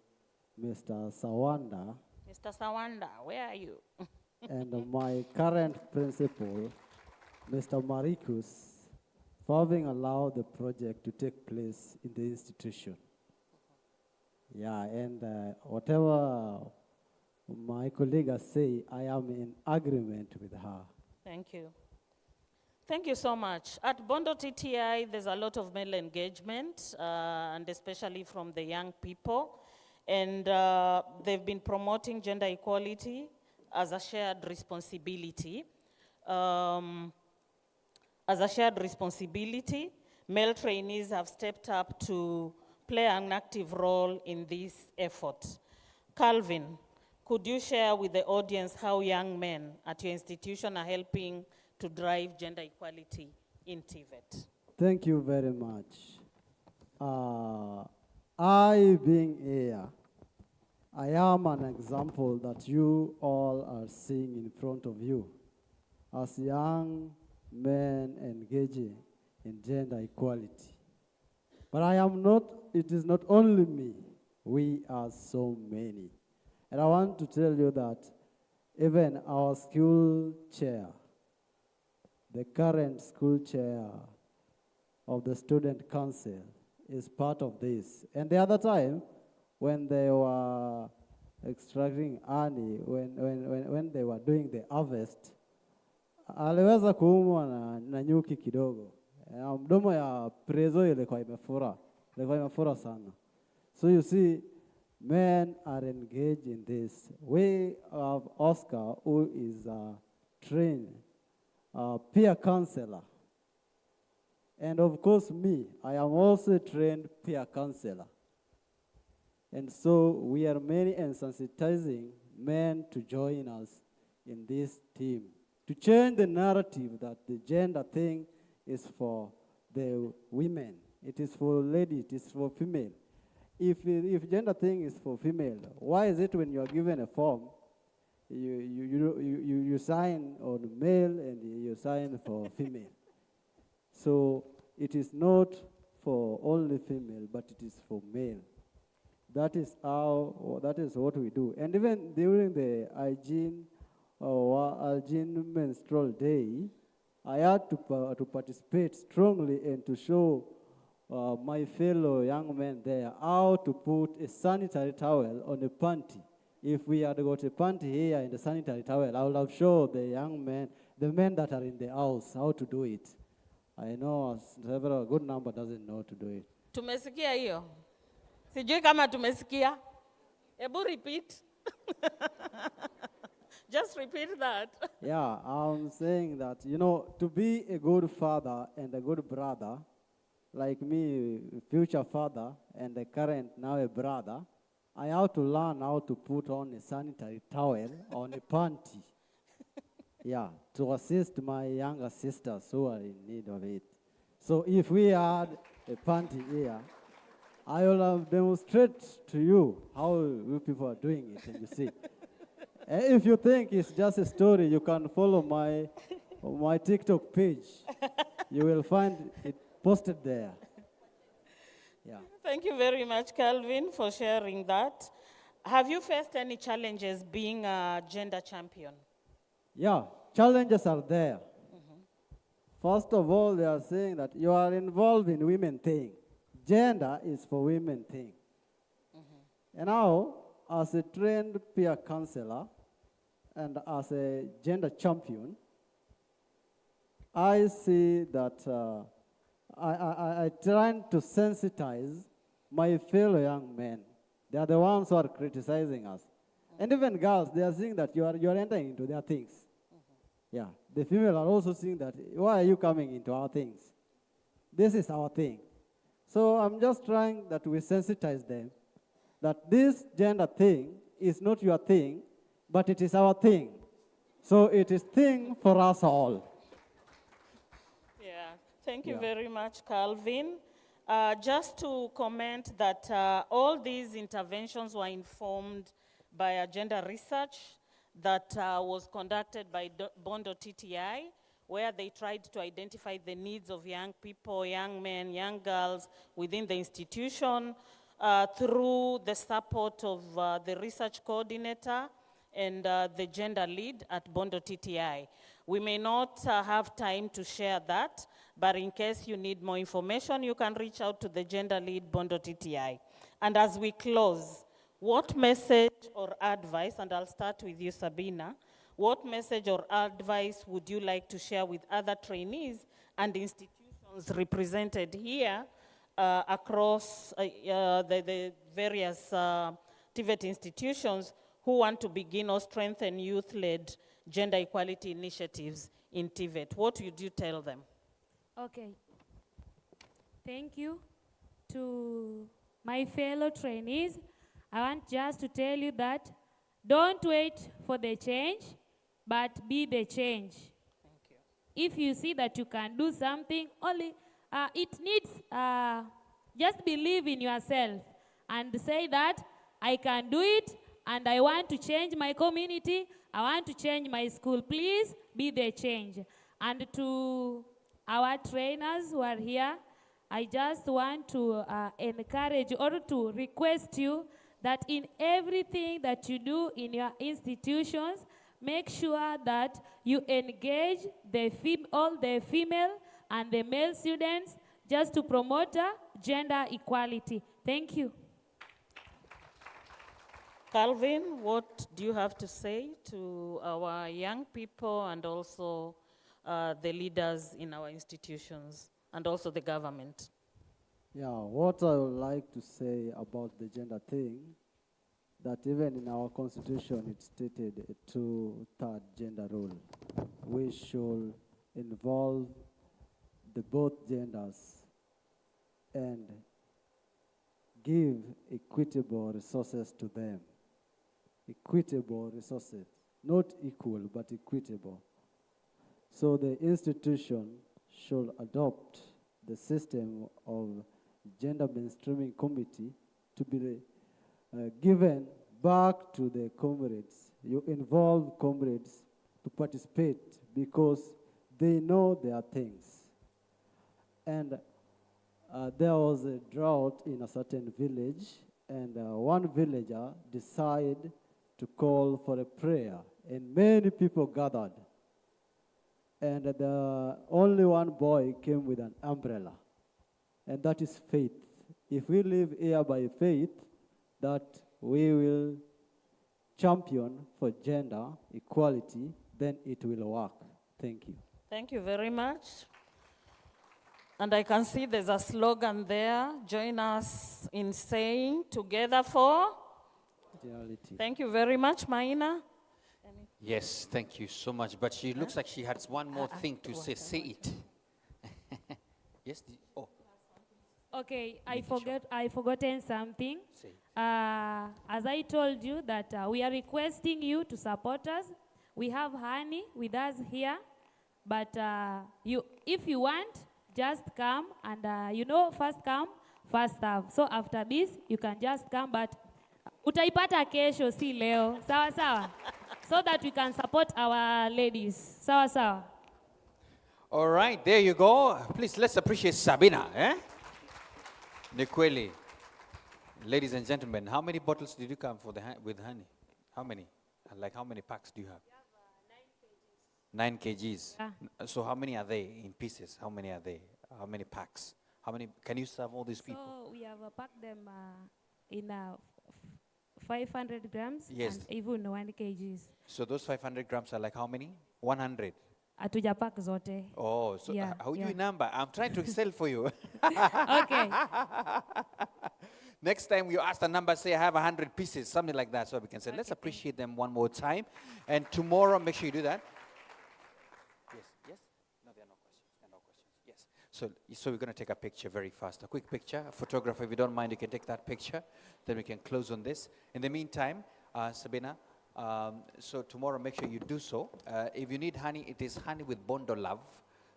Mr. Sawanda. Mr. Sawanda, where are you? And my current principal, Mr. Maricus, for having allowed the project to take place in the institution. Yeah, and whatever my colleagues say, I am in agreement with her. Thank you. Thank you so much. At Bondo TTI, there's a lot of male engagement, and especially from the young people. And they've been promoting gender equality as a shared responsibility. As a shared responsibility, male trainees have stepped up to play an active role in this effort. Calvin, could you share with the audience how young men at your institution are helping to drive gender equality in TVET? Thank you very much. I being here, I am an example that you all are seeing in front of you as young men engaging in gender equality. But I am not, it is not only me, we are so many. And I want to tell you that even our school chair, the current school chair of the student council is part of this. And the other time, when they were extracting honey, when they were doing the harvest, aliweza kuumwa na nyuki kidogo. Mdomo ya prezo ilikuwa imefura sana. So you see, men are engaged in this. We have Oscar, who is a trained peer counselor. And of course me, I am also a trained peer counselor. And so we are many and sensitizing men to join us in this team, to change the narrative that the gender thing is for the women. It is for ladies, it is for female. If gender thing is for female, why is it when you are given a form, you sign on male and you sign for female? So it is not for only female, but it is for male. That is what we do. And even during the hygiene menstrual day, I had to participate strongly and to show my fellow young men there how to put a sanitary towel on a panty. If we had got a panty here in the sanitary towel, I would have shown the young men, the men that are in the house, how to do it. I know a good number doesn't know to do it. Tumesikia hiyo? Sijui kama tumesikia. Ebu repeat. Just repeat that. Yeah, I'm saying that, you know, to be a good father and a good brother, like me, future father, and the current now a brother, I have to learn how to put on a sanitary towel on a panty. Yeah, to assist my younger sisters who are in need of it. So if we had a panty here, I will have demonstrate to you how you people are doing it, and you see. If you think it's just a story, you can follow my TikTok page. You will find it posted there. Yeah. Thank you very much, Calvin, for sharing that. Have you faced any challenges being a gender champion? Yeah, challenges are there. First of all, they are saying that you are involved in women thing. Gender is for women thing. And now, as a trained peer counselor and as a gender champion, I see that I try to sensitize my fellow young men. They are the ones who are criticizing us. And even girls, they are seeing that you are entering into their things. Yeah, the female are also seeing that, why are you coming into our things? This is our thing. So I'm just trying that we sensitize them that this gender thing is not your thing, but it is our thing. So it is thing for us all. Yeah, thank you Yeah. very much, Calvin. Just to comment that all these interventions were informed by agenda research that was conducted by Bondo TTI, where they tried to identify the needs of young people, young men, young girls within the institution through the support of the research coordinator and the gender lead at Bondo TTI. We may not have time to share that, but in case you need more information, you can reach out to the gender lead Bondo TTI. And as we close, what message or advice, and I'll start with you, Sabina, what message or advice would you like to share with other trainees and institutions represented here across the various TVET institutions who want to begin or strengthen youth-led gender equality initiatives in TVET? What would you tell them? Okay. Thank you to my fellow trainees. I want just to tell you that don't wait for the change, but be the change. Thank you. If you see that you can do something, only it needs, just believe in yourself and say that I can do it and I want to change my community, I want to change my school. Please be the change. And to our trainers who are here, I just want to encourage or to request you that in everything that you do in your institutions, make sure that you engage all the female and the male students just to promote gender equality. Thank you. Calvin, what do you have to say to our young people and also the leaders in our institutions and also the government? Yeah, what I would like to say about the gender thing, that even in our constitution it stated a 2/3 gender rule. We should involve the both genders and give equitable resources to them. Equitable resources, not equal, but equitable. So the institution should adopt the system of gender mainstreaming committee to be given back to the comrades. You involve comrades to participate because they know their things. And there was a drought in a certain village, and one villager decided to call for a prayer, and many people gathered. And only one boy came with an umbrella, and that is faith. If we live here by faith, that we will champion for gender equality, then it will work. Thank you. Thank you very much. And I can see there's a slogan there. Join us in saying together for Reality. Thank you very much, Maina. Yes, thank you so much. But she looks like she has one more thing to say. Say it. Yes? Oh. Okay, I forgotten something. Say. As I told you that we are requesting you to support us. We have Honey with us here, but if you want, just come and first come, first serve. So after this, you can just come, but utaipata kesho, si leo. Sawa sawa. So that we can support our ladies. Sawa sawa. All right, there you go. Please, let's appreciate Sabina. Nikweli. Ladies and gentlemen, how many bottles did you come for with honey? How many? Like how many packs do you have? 9 kgs. So how many are they in pieces? How many are they? How many packs? How many? Can you serve all these people? So we have packed them in 500 grams Yes. and even 1 kgs. So those 500 grams are like how many? 100. Hatujapack zote. Oh, so Yeah, how do yeah. you number? I'm trying to sell for you. Okay. Next time you ask the number, say I have 100 pieces, something like that, so we can say, let's appreciate them one more time. And tomorrow, make sure you do that. Yes, yes? No, there are no questions. There are no questions. Yes. So we're going to take a picture very fast. A quick picture. A photographer, if you don't mind, you can take that picture. Then we can close on this. In the meantime, Sabina, so tomorrow, make sure you do so. If you need honey, it is honey with Bondo Love.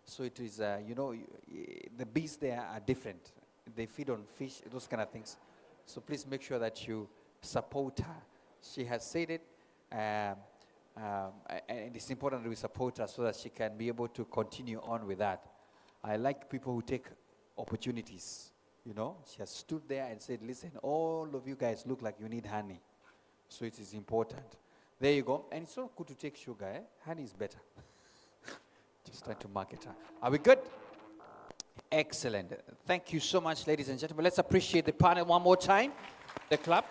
So it is, the bees there are different. They feed on fish, those kind of things. So please make sure that you support her. She has said it, and it's important that we support her so that she can be able to continue on with that. I like people who take opportunities, She has stood there and said, listen, all of you guys look like you need honey. So it is important. There you go. And it's so good to take sugar, Honey is better. Just trying to market her. Are we good? Excellent. Thank you so much, ladies and gentlemen. Let's appreciate the panel one more time. The club,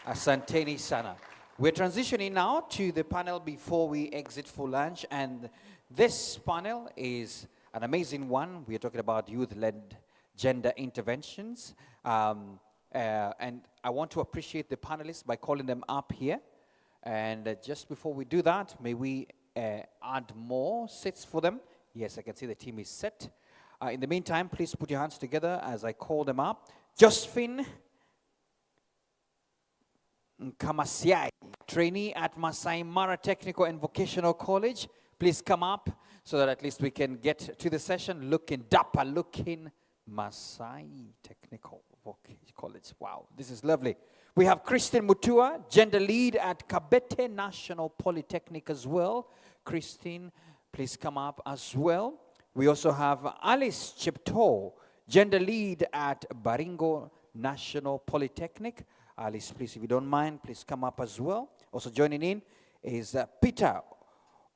Asanteni Sana. We're transitioning now to the panel before we exit for lunch. And this panel is an amazing one. We are talking about youth-led gender interventions. And I want to appreciate the panelists by calling them up here. And just before we do that, may we add more seats for them? Yes, I can see the team is set. In the meantime, please put your hands together as I call them up. Josephine Kamasiai, trainee at Masai Mara Technical and Vocational College. Please come up so that at least we can get to the session. Looking dapper, looking Masai Technical College. Wow, this is lovely. We have Christine Mutua, gender lead at Kabete National Polytechnic as well. Christine, please come up as well. We also have Alice Chipto, gender lead at Baringo National Polytechnic. Alice, please, if you don't mind, please come up as well. Also joining in is Peter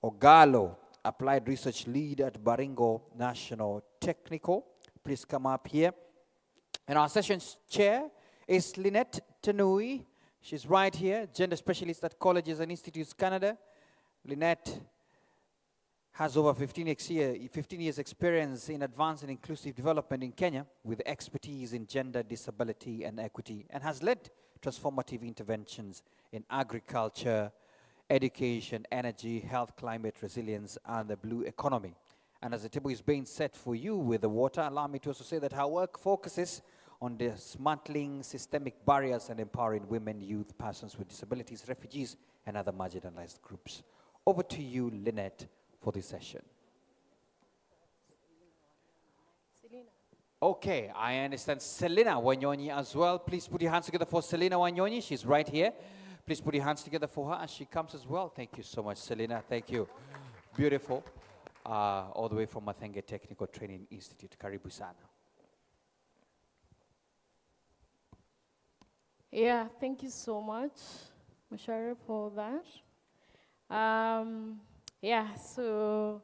Ogalo, applied research lead at Baringo National Technical. Please come up here. And our session chair is Lynette Tanui. She's right here, gender specialist at Colleges and Institutes Canada. Lynette has over 15 years experience in advanced and inclusive development in Kenya with expertise in gender, disability, and equity, and has led transformative interventions in agriculture, education, energy, health, climate, resilience, and the blue economy. And as the table is being set for you with the water, allow me to also say that her work focuses on dismantling systemic barriers and empowering women, youth, persons with disabilities, refugees, and other marginalized groups. Over to you, Lynette, for this session. Okay, I understand Selena Wanyonyi as well. Please put your hands together for Selena Wanyonyi. She's right here. Please put your hands together for her as she comes as well. Thank you so much, Selena. Thank you. Beautiful. All the way from Mathenge Technical Training Institute. Karibu sana. Yeah, thank you so much, Mashara, for that. Yeah, so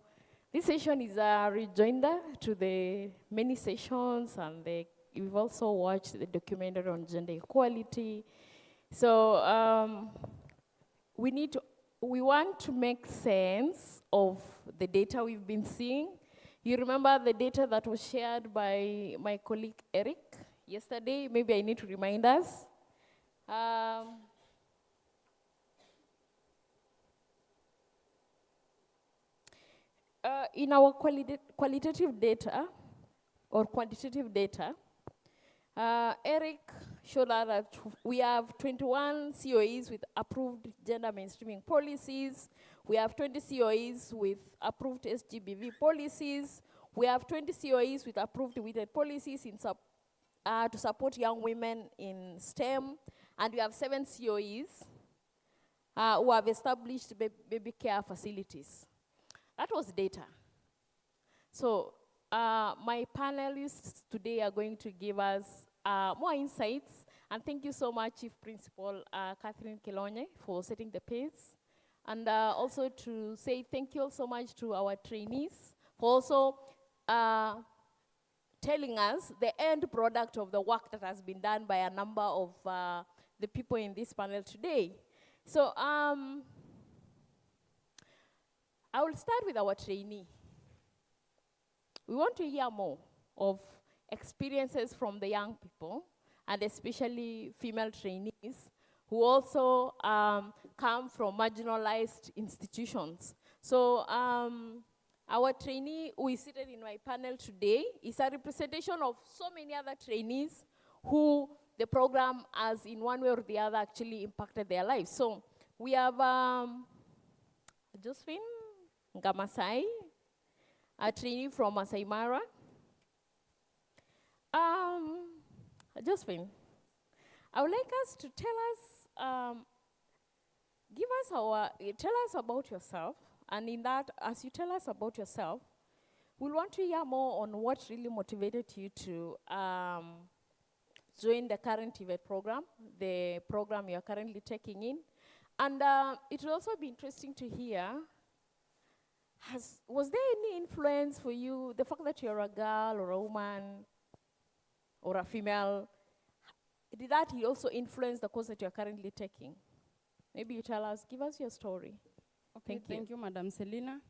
this session is a rejoinder to the many sessions, and we've also watched the documentary on gender equality. So we want to make sense of the data we've been seeing. You remember the data that was shared by my colleague Eric yesterday? Maybe I need to remind us. in our qualitative data or quantitative data, Eric showed us that we have 21 COEs with approved gender mainstreaming policies. We have 20 COEs with approved SGBV policies. We have 20 COEs with approved WITED policies to support young women in STEM. And we have 7 COEs who have established baby care facilities. That was data. So my panelists today are going to give us more insights. And thank you so much, Chief Principal Catherine Kilonye, for setting the pace. And also to say thank you so much to our trainees for also telling us the end product of the work that has been done by a number of the people in this panel today. So I will start with our trainee. We want to hear more of experiences from the young people, and especially female trainees, who also come from marginalized institutions. So our trainee who is seated in my panel today is a representation of so many other trainees who the program has in one way or the other actually impacted their lives. So we have Josephine Ngamasai, a trainee from Masai Mara. Josephine, I would like us to tell us, tell us about yourself, and in that, as you tell us about yourself, we'll want to hear more on what really motivated you to join the current TVET program, the program you're currently taking in. And it will also be interesting to hear, was there any influence for you, the fact that you're a girl or a woman or a female, did that also influence the course that you're currently taking? Maybe you tell us, give us your story. Okay, thank you, Madam Selina.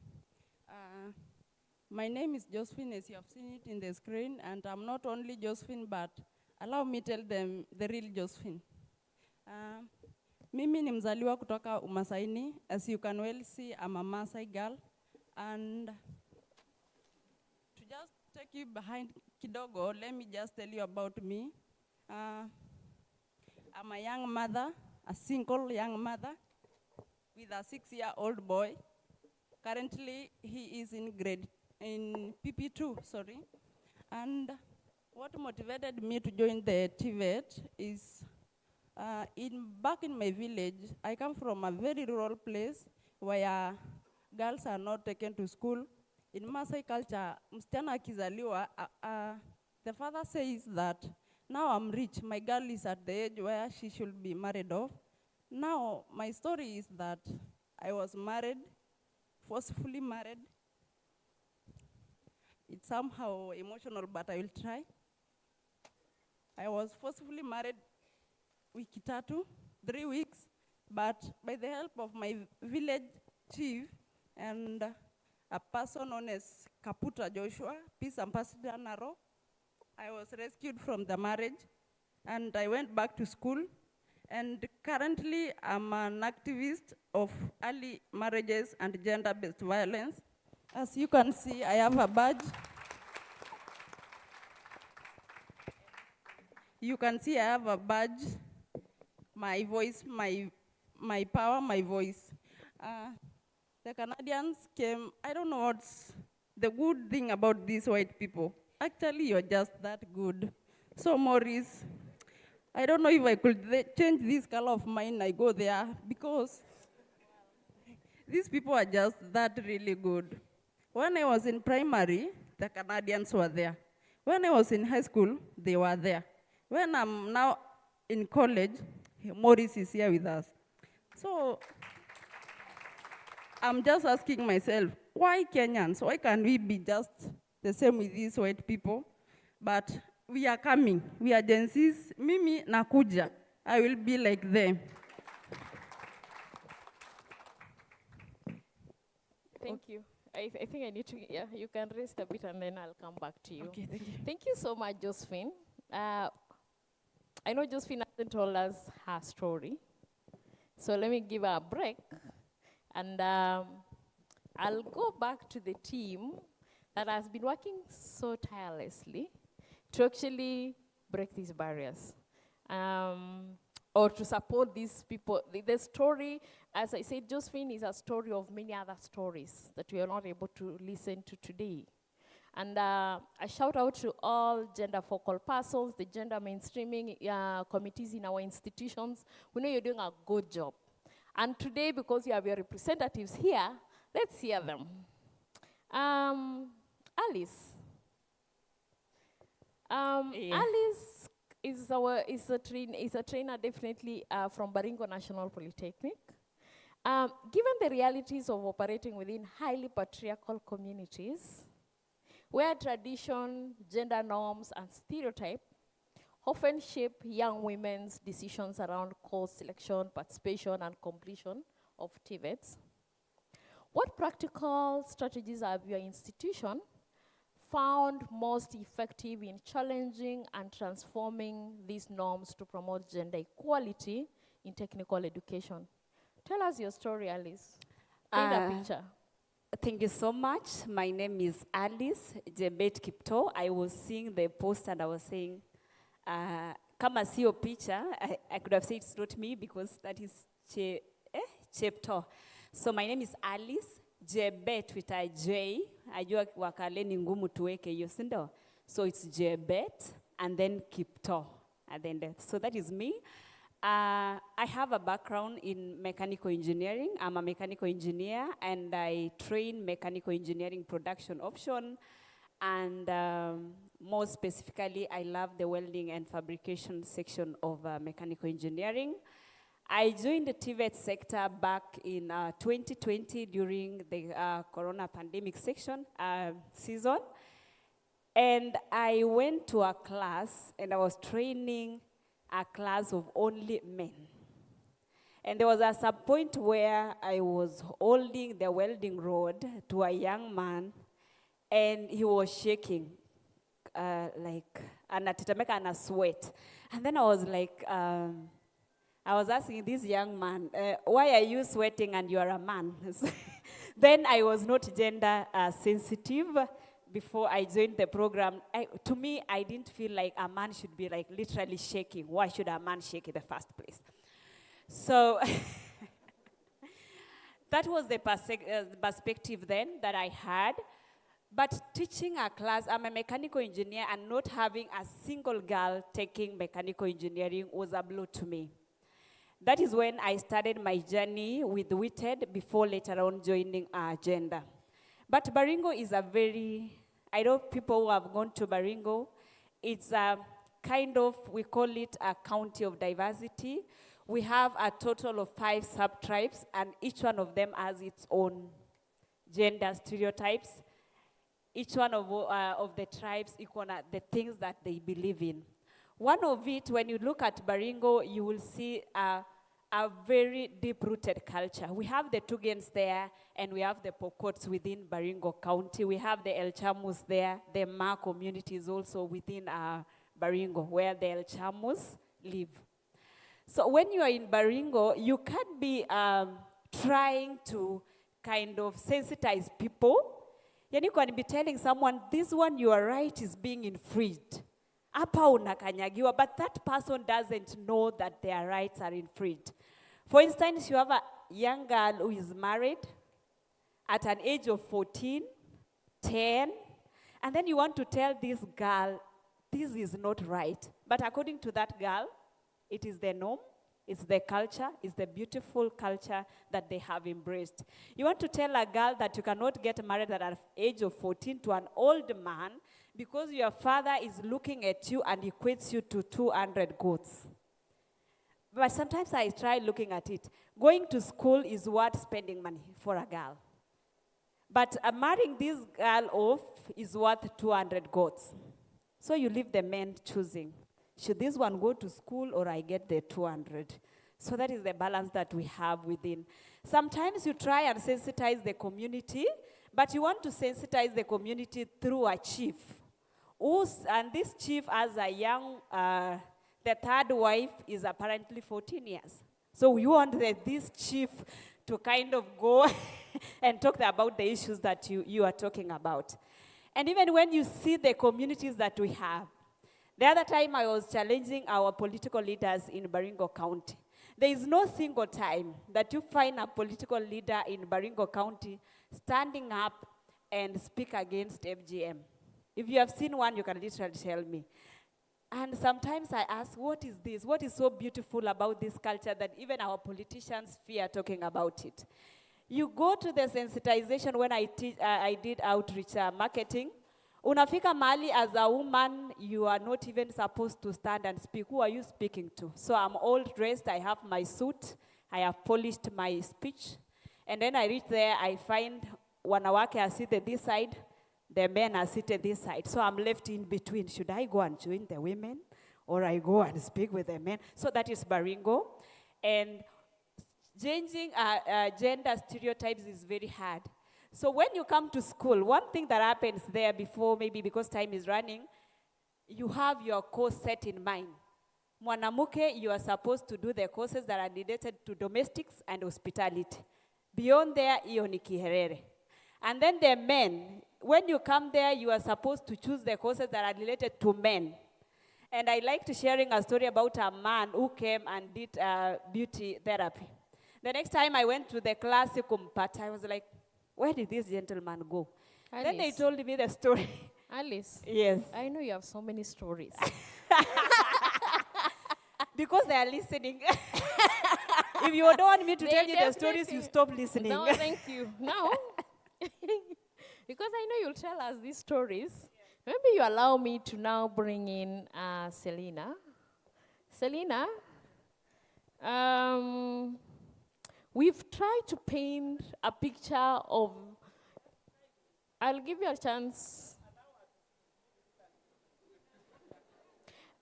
My name is Josephine, as you have seen it in the screen, and I'm not only Josephine, but allow me tell them the real Josephine. Mimi ni mzaliwa kutoka Umasaini. As you can well see, I'm a Maasai girl. And to just take you behind kidogo, let me just tell you about me. I'm a young mother, a single young mother with a 6-year-old boy. Currently, he is in PP2, sorry. And what motivated me to join the TVET is back in my village, I come from a very rural place where girls are not taken to school. In Maasai culture, msichana akizaliwa, the father says that, now I'm rich, my girl is at the age where she should be married off. Now, my story is that I was married, forcefully married. It's somehow emotional, but I will try. I was forcefully married wiki tatu, 3 weeks, but by the help of my village chief and a person known as Kaputa Joshua, Peace Ambassador Naro, I was rescued from the marriage, and I went back to school. And currently, I'm an activist of early marriages and gender-based violence. As you can see, I have a badge. You can see I have a badge. My voice, my power, my voice. The Canadians came, I don't know what's the good thing about these white people. Actually, you're just that good. So Maurice, I don't know if I could change this color of mine, I go there, because these people are just that really good. When I was in primary, the Canadians were there. When I was in high school, they were there. When I'm now in college, Maurice is here with us. So I'm just asking myself, why Kenyans? Why can't we be just the same with these white people? But we are coming. We are Gen Zs. Mimi nakuja. I will be like them. Thank you. I think I need to, yeah, you can rest a bit and then I'll come back to you. Okay, thank you. Thank you so much, Josephine. I know Josephine hasn't told us her story. So let me give her a break and I'll go back to the team that has been working so tirelessly to actually break these barriers. Or to support these people. The story, as I said, Josephine is a story of many other stories that we are not able to listen to today. And a shout out to all gender focal persons, the gender mainstreaming committees in our institutions. We know you're doing a good job. And today, because you have your representatives here, let's hear them. Alice. Alice is a trainer definitely from Baringo National Polytechnic. Given the realities of operating within highly patriarchal communities, where tradition, gender norms, and stereotype often shape young women's decisions around course selection, participation, and completion of TVETs, what practical strategies have your institution found most effective in challenging and transforming these norms to promote gender equality in technical education? Tell us your story, Alice. Paint a picture. Thank you so much. My name is Alice Jebet Kipto. I was seeing the post and I was saying, kama sio picture, I could have said it's not me because that is Chepto. So my name is Alice Jebet with a J. Ajua wakale ni ngumu tuweke hiyo, sindo? So it's Jebet and then Kipto. And then so that is me. I have a background in mechanical engineering. I'm a mechanical engineer and I train mechanical engineering production option. And more specifically, I love the welding and fabrication section of mechanical engineering. I joined the TVET sector back in 2020 during the corona pandemic season. And I went to a class and I was training a class of only men. And there was a sub point where I was holding the welding rod to a young man and he was shaking like anatetemeka and a sweat. And then I was like, I was asking this young man, why are you sweating and you are a man? Then I was not gender sensitive before I joined the program. To me, I didn't feel like a man should be like literally shaking. Why should a man shake in the first place? So that was the perspective then that I had. But teaching a class, I'm a mechanical engineer, and not having a single girl taking mechanical engineering was a blow to me. That is when I started my journey with TVET before later on joining gender. But Baringo is a very, I know people who have gone to Baringo, it's a kind of, we call it a county of diversity. We have a total of 5 sub-tribes, and each one of them has its own gender stereotypes. Each one of the tribes equal the things that they believe in. One of it, when you look at Baringo, you will see a very deep-rooted culture. We have the Tugens there, and we have the Pokots within Baringo County. We have the El Chamus there. The Ma community is also within Baringo, where the El Chamus live. So when you are in Baringo, you can't be trying to kind of sensitize people. You can be telling someone, this one you are right is being infringed. Apa unakanyagiwa, but that person doesn't know that their rights are infringed. For instance, you have a young girl who is married at an age of 14, 10, and then you want to tell this girl, this is not right. But according to that girl, it is the norm, it's the culture, it's the beautiful culture that they have embraced. You want to tell a girl that you cannot get married at an age of 14 to an old man because your father is looking at you and equates you to 200 goats. But sometimes I try looking at it. Going to school is worth spending money for a girl. But marrying this girl off is worth 200 goats. So you leave the men choosing. Should this one go to school or I get the 200? So that is the balance that we have within. Sometimes you try and sensitize the community, but you want to sensitize the community through a chief. And this chief has a young, the third wife is apparently 14 years. So we want this chief to kind of go and talk about the issues that you are talking about. And even when you see the communities that we have, the other time I was challenging our political leaders in Baringo County. There is no single time that you find a political leader in Baringo County standing up and speak against FGM. If you have seen one, you can literally tell me. And sometimes I ask, what is this? What is so beautiful about this culture that even our politicians fear talking about it? You go to the sensitization when I did outreach marketing. Unafika mahali as a woman, you are not even supposed to stand and speak. Who are you speaking to? So I'm all dressed, I have my suit, I have polished my speech. And then I reach there, I find wanawake are seated this side, the men are seated this side. So I'm left in between. Should I go and join the women or I go and speak with the men? So that is Baringo. And changing gender stereotypes is very hard. So when you come to school, one thing that happens there before, maybe because time is running, you have your course set in mind. Mwanamuke, you are supposed to do the courses that are related to domestics and hospitality. Beyond there, iyo ni kiherere. And then the men, when you come there, you are supposed to choose the courses that are related to men. And I like to sharing a story about a man who came and did beauty therapy. The next time I went to the classicum part, I was like, where did this gentleman go? Alice. Then they told me the story. Alice. Yes. I know you have so many stories. Because they are listening. If you don't want me to tell you the stories, you stop listening. No, thank you. No. Because I know you'll tell us these stories. Maybe you allow me to now bring in Selina. Selina, we've tried to paint a picture of, I'll give you a chance.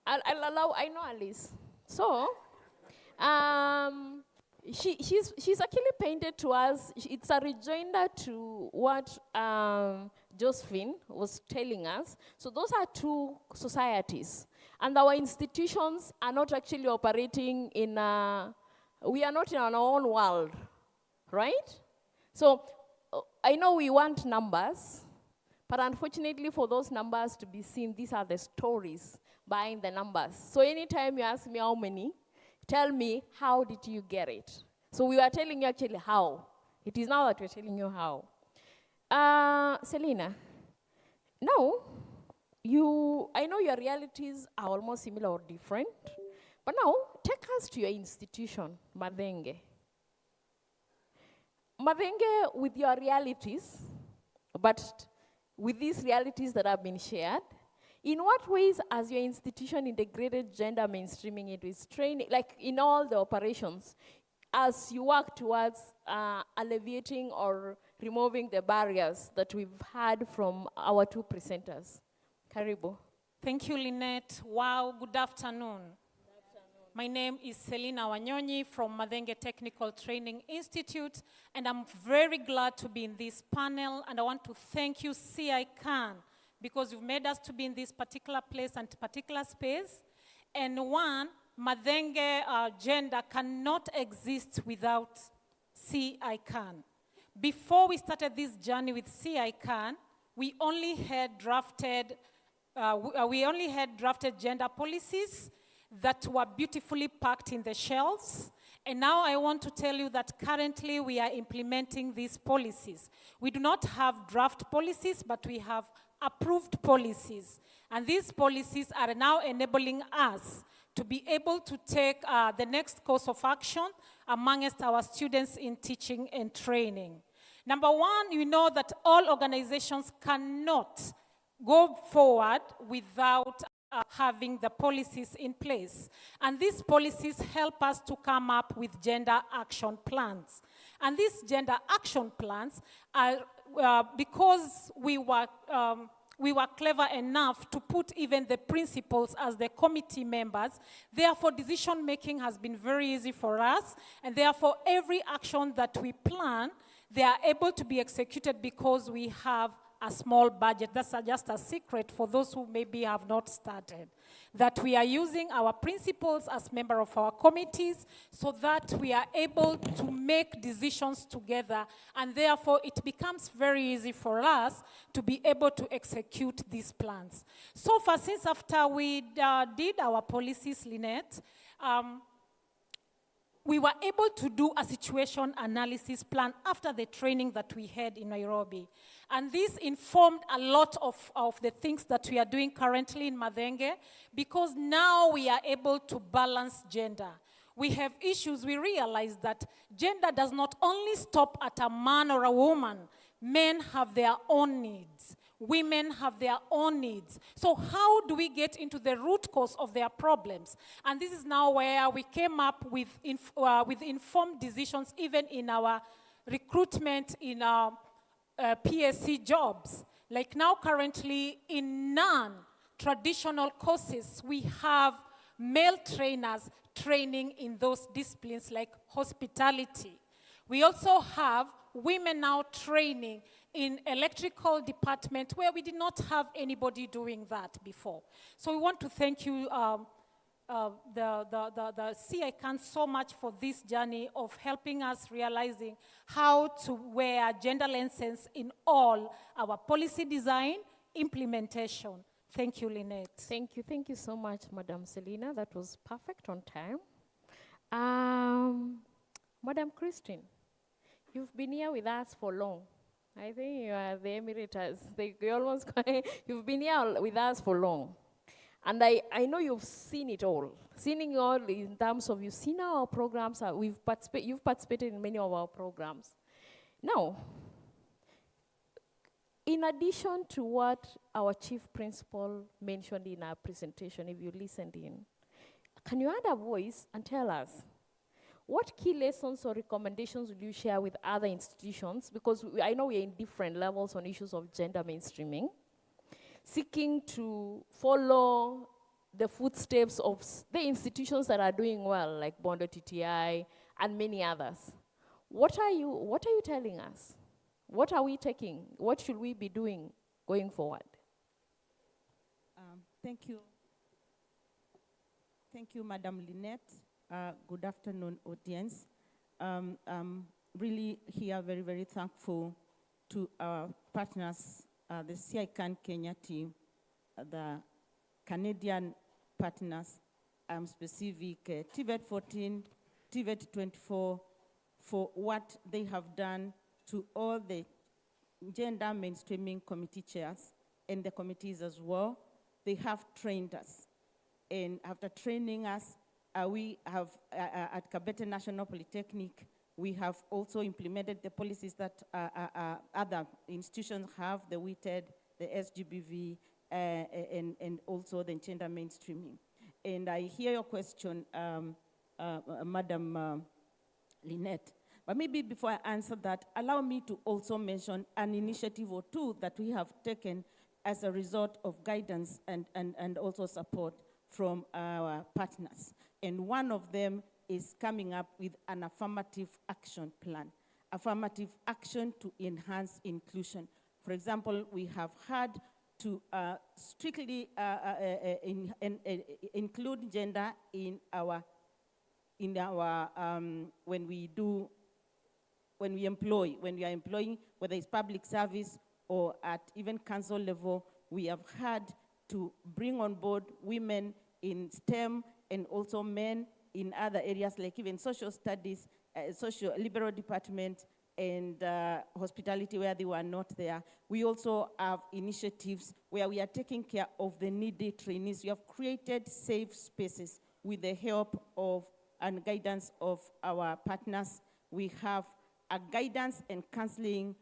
I'll allow, I know Alice. So, she's actually painted to us, it's a rejoinder to what Josephine was telling us. So those are two societies. And our institutions are not actually operating in we are not in our own world, right? So I know we want numbers, but unfortunately for those numbers to be seen, these are the stories behind the numbers. So anytime you ask me how many, tell me, how did you get it? So we were telling you actually how. It is now that we're telling you how. Selina, now, I know your realities are almost similar or different, but now, take us to your institution, Madenge. Madenge, with your realities, but with these realities that have been shared, in what ways has your institution integrated gender mainstreaming into its training, like in all the operations, as you work towards alleviating or removing the barriers that we've had from our two presenters? Karibu. Thank you, Lynette. Wow, good afternoon. My name is Selina Wanyonyi from Madenge Technical Training Institute, and I'm very glad to be in this panel, and I want to thank you, CICAN, because you've made us to be in this particular place and particular space. And one, Madenge gender cannot exist without CICAN. Before we started this journey with CICAN, we only had drafted gender policies that were beautifully packed in the shelves. And now I want to tell you that currently we are implementing these policies. We do not have draft policies, but we have approved policies. And these policies are now enabling us to be able to take the next course of action amongst our students in teaching and training. Number one, you know that all organizations cannot go forward without having the policies in place. And these policies help us to come up with gender action plans. And these gender action plans are, because we were clever enough to put even the principals as the committee members, therefore decision making has been very easy for us, and therefore every action that we plan, they are able to be executed because we have a small budget. That's just a secret for those who maybe have not started. That we are using our principals as member of our committees so that we are able to make decisions together, and therefore it becomes very easy for us to be able to execute these plans. So far, since after we did our policies, Lynette, we were able to do a situation analysis plan after the training that we had in Nairobi. And this informed a lot of the things that we are doing currently in Madenge, because now we are able to balance gender. We have issues, we realize that gender does not only stop at a man or a woman. Men have their own needs. Women have their own needs. So how do we get into the root cause of their problems? And this is now where we came up with informed decisions, even in our recruitment in our PSC jobs. Like now currently in non-traditional courses, we have male trainers training in those disciplines like hospitality. We also have women now training in electrical department where we did not have anybody doing that before. So we want to thank you, the CICAN, so much for this journey of helping us realizing how to wear gender lenses in all our policy design, implementation. Thank you, Lynette. Thank you so much, Madam Selina. That was perfect on time. Madam Christine, you've been here with us for long. I think you are the emeritus. You've been here with us for long. And I know you've seen it all. Seen it all in terms of you've seen our programs. You've participated in many of our programs. Now, in addition to what our chief principal mentioned in our presentation, if you listened in, can you add a voice and tell us what key lessons or recommendations would you share with other institutions? Because I know we're in different levels on issues of gender mainstreaming, seeking to follow the footsteps of the institutions that are doing well, like Bondo TTI and many others. What are you telling us? What are we taking? What should we be doing going forward? Thank you. Thank you, Madam Lynette. Good afternoon, audience. I'm really here very, very thankful to our partners, the CICAN Kenya team, the Canadian partners, specific TVET 14, TVET 24, for what they have done to all the gender mainstreaming committee chairs and the committees as well. They have trained us. And after training us, we have, at Kabete National Polytechnic, we have also implemented the policies that other institutions have, the WITED, the SGBV, and also the gender mainstreaming. And I hear your question, Madam Lynette. But maybe before I answer that, allow me to also mention an initiative or two that we have taken as a result of guidance and also support from our partners. And one of them is coming up with an affirmative action plan, affirmative action to enhance inclusion. For example, we have had to strictly include gender in our when we are employing, whether it's public service or at even council level, we have had to bring on board women in STEM and also men in other areas like even social studies, social liberal department, and hospitality where they were not there. We also have initiatives where we are taking care of the needy trainees. We have created safe spaces with the help of and guidance of our partners. We have a guidance and counseling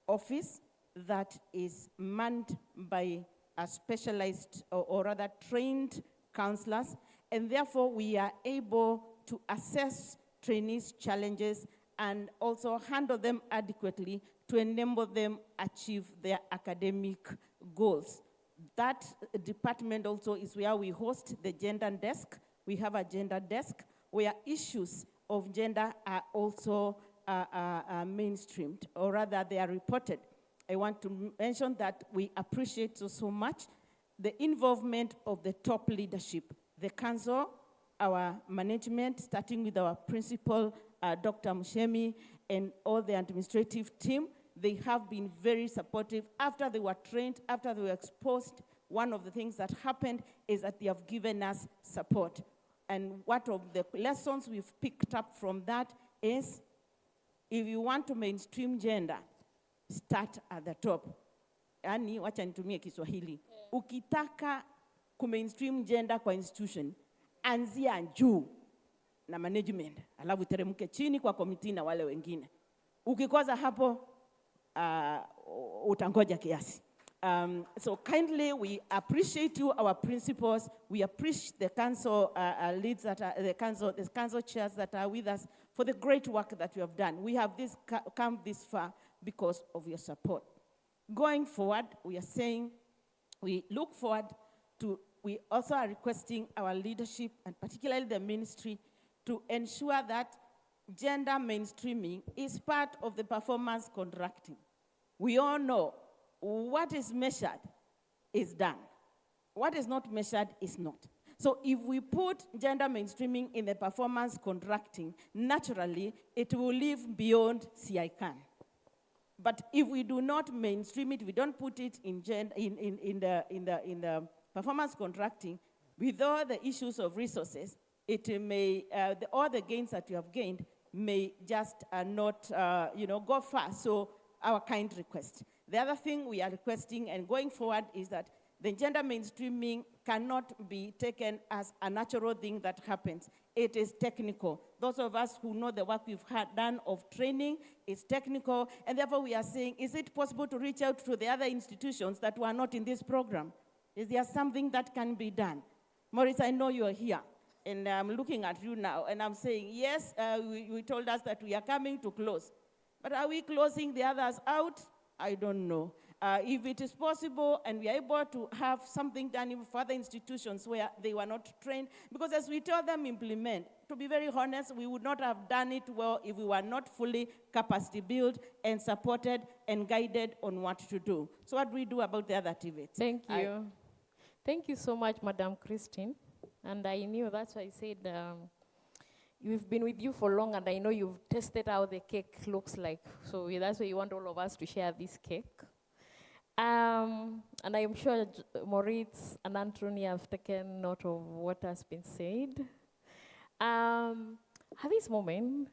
office that is manned by a specialized or rather trained counselors, and therefore we are able to assess trainees' challenges and also handle them adequately to enable them achieve their academic goals. That department also is where we host the gender desk. We have a gender desk where issues of gender are also mainstreamed, or rather they are reported. I want to mention that we appreciate so much the involvement of the top leadership, the council, our management, starting with our principal, Dr. Mushemi, and all the administrative team. They have been very supportive. After they were trained, after they were exposed, one of the things that happened is that they have given us support. And one of the lessons we've picked up from that is, if you want to mainstream gender, start at the top. Yani, wacha nitumie Kiswahili. Ukitaka ku-mainstream gender kwa institution, anzia juu na management, alafu teremke chini kwa komiti na wale wengine. Ukikosa hapo, utangoja kiasi. So kindly, we appreciate you, our principals. We appreciate the council leads that are, the council chairs that are with us for the great work that you have done. We have come this far because of your support. Going forward, we are saying we look forward to, we also are requesting our leadership, and particularly the ministry, to ensure that gender mainstreaming is part of the performance contracting. We all know what is measured is done. What is not measured is not. So if we put gender mainstreaming in the performance contracting, naturally, it will live beyond CICAN. But if we do not mainstream it, we don't put it in the performance contracting, with all the issues of resources, it may, all the gains that you have gained may just not go far. So our kind request. The other thing we are requesting and going forward is that the gender mainstreaming cannot be taken as a natural thing that happens. It is technical. Those of us who know the work we've done of training is technical, and therefore we are saying, is it possible to reach out to the other institutions that were not in this program? Is there something that can be done? Maurice, I know you are here, and I'm looking at you now, and I'm saying, yes, you told us that we are coming to close. But are we closing the others out? I don't know. If it is possible and we are able to have something done in further institutions where they were not trained, because as we tell them implement, to be very honest, we would not have done it well if we were not fully capacity built and supported and guided on what to do. So what do we do about the other TVETs? Thank you. Thank you so much, Madam Christine. And I knew, that's why I said, we've been with you for long, and I know you've tested how the cake looks like. So that's why you want all of us to share this cake. And I am sure Moritz and Anthony have taken note of what has been said. At this moment,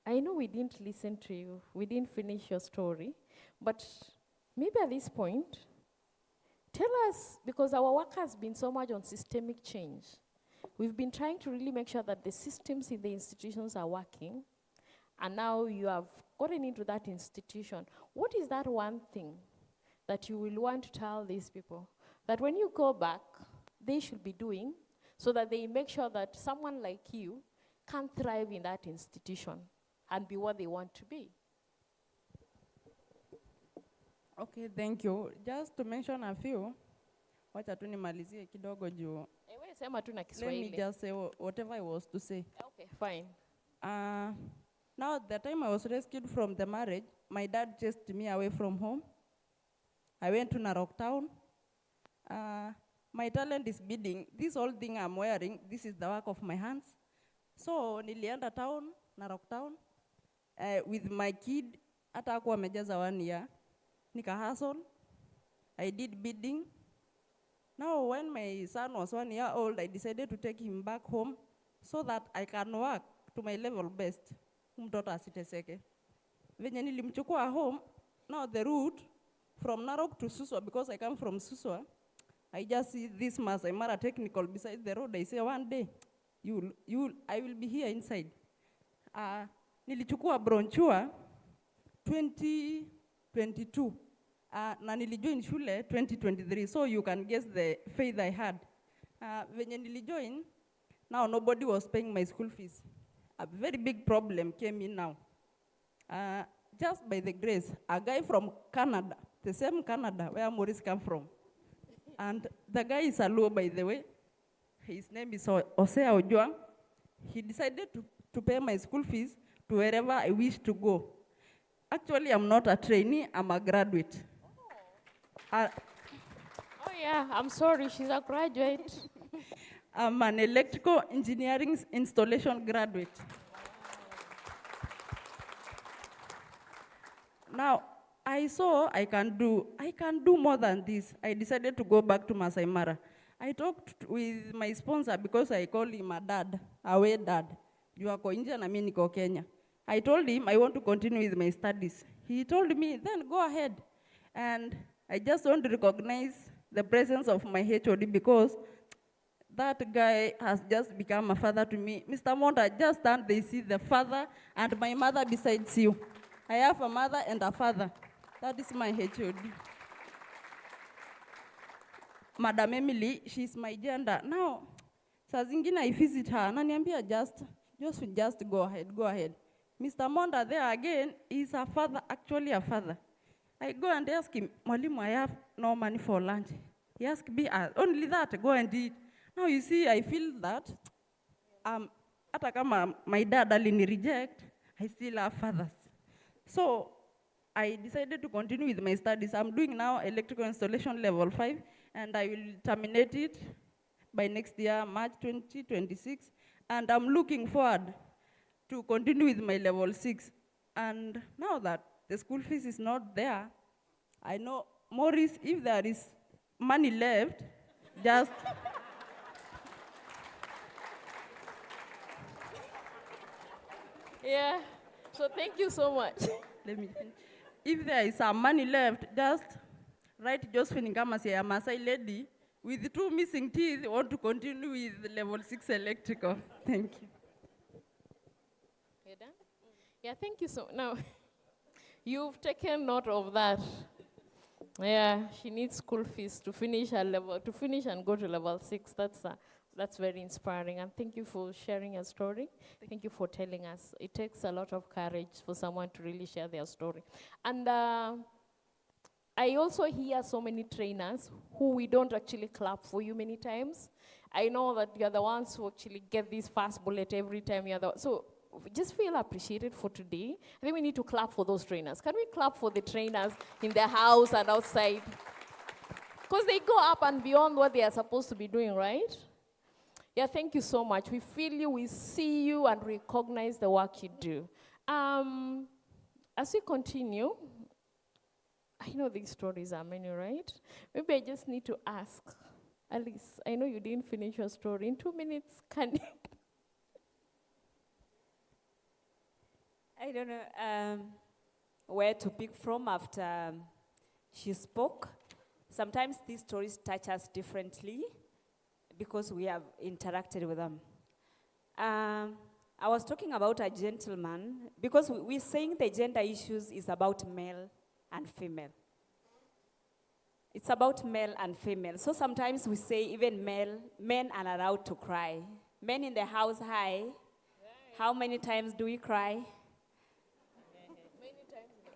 I know we didn't listen to you, we didn't finish your story, but maybe at this point, tell us, because our work has been so much on systemic change. We've been trying to really make sure that the systems in the institutions are working, and now you have gotten into that institution. What is that one thing that you will want to tell these people that when you go back, they should be doing so that they make sure that someone like you can thrive in that institution and be what they want to be? Okay, thank you. Just to mention a few, wacha tu nimalizie kidogo juu. Let me just say whatever I was to say. Okay, fine. Now, the time I was rescued from the marriage, my dad chased me away from home. I went to Narok town. My talent is beading. This whole thing I'm wearing, this is the work of my hands. So, nilienda town, Narok town, with my kid, hata hakuwa amejaza 1 year. Nika hustle. I did beading. Now, when my son was 1 year old, I decided to take him back home so that I can work to my level best. Mtoto asiteseke. Venye nilimchukua home, now the route from Narok to Suswa, because I come from Suswa, I just see this Masai Mara technical beside the road. I say, one day, I will be here inside. Nilichukua bronchua 2022. Na nilijoin shule 2023, so you can guess the faith I had. Venye nilijoin, now nobody was paying my school fees. A very big problem came in now. Just by the grace, a guy from Canada, the same Canada where Maurice come from, and the guy is a Luo, by the way. His name is Osea Ojua. He decided to pay my school fees to wherever I wish to go. Actually, I'm not a trainee, I'm a graduate. Oh yeah, I'm sorry, she's a graduate. I'm an electrical engineering installation graduate. Now, I saw I can do more than this. I decided to go back to Masai Mara. I talked with my sponsor because I call him a dad, away dad. You are India na mimi niko Kenya. I told him I want to continue with my studies. He told me, then go ahead. And I just want to recognize the presence of my HOD because that guy has just become a father to me. Mr. Monta, just stand, they see the father and my mother besides you. I have a mother and a father. That is my HOD. Madam Emily, she's my gender. Now, saa zingine I visit her, ananiambia just go ahead. Mr. Monda there again is a father, actually a father. I go and ask him, Mwalimu, I have no money for lunch. He asked me, only that, go and eat. Now you see, I feel that, hata kama my dad alini reject, I still have fathers. So, I decided to continue with my studies. I'm doing now electrical installation level 5, and I will terminate it by next year, March 2026. And I'm looking forward to continue with my level 6. And now that the school fees is not there, I know, Maurice, if there is money left, just... Yeah, so thank you so much. Let me finish. If there is some money left, just write Josephine Ngamasi, a Maasai lady, with 2 missing teeth, want to continue with level 6 electrical. Thank you. You done? Yeah, thank you so. Now, you've taken note of that. Yeah, she needs school fees to finish her level, to finish and go to level 6. That's very inspiring, and thank you for sharing your story. Thank you for telling us. It takes a lot of courage for someone to really share their story. And I also hear so many trainers who we don't actually clap for you many times. I know that you're the ones who actually get this first bullet every time you're the, so just feel appreciated for today. I think we need to clap for those trainers. Can we clap for the trainers in the house and outside? Because they go up and beyond what they are supposed to be doing, right? Yeah, thank you so much. We feel you, we see you, and recognize the work you do. As we continue, I know these stories are many, right? Maybe I just need to ask, Alice, I know you didn't finish your story. In 2 minutes, can you? I don't know where to pick from after she spoke. Sometimes these stories touch us differently because we have interacted with them. I was talking about a gentleman because we're saying the gender issues is about male and female. It's about male and female. So sometimes we say even men are allowed to cry. Men in the house, hi. How many times do we cry?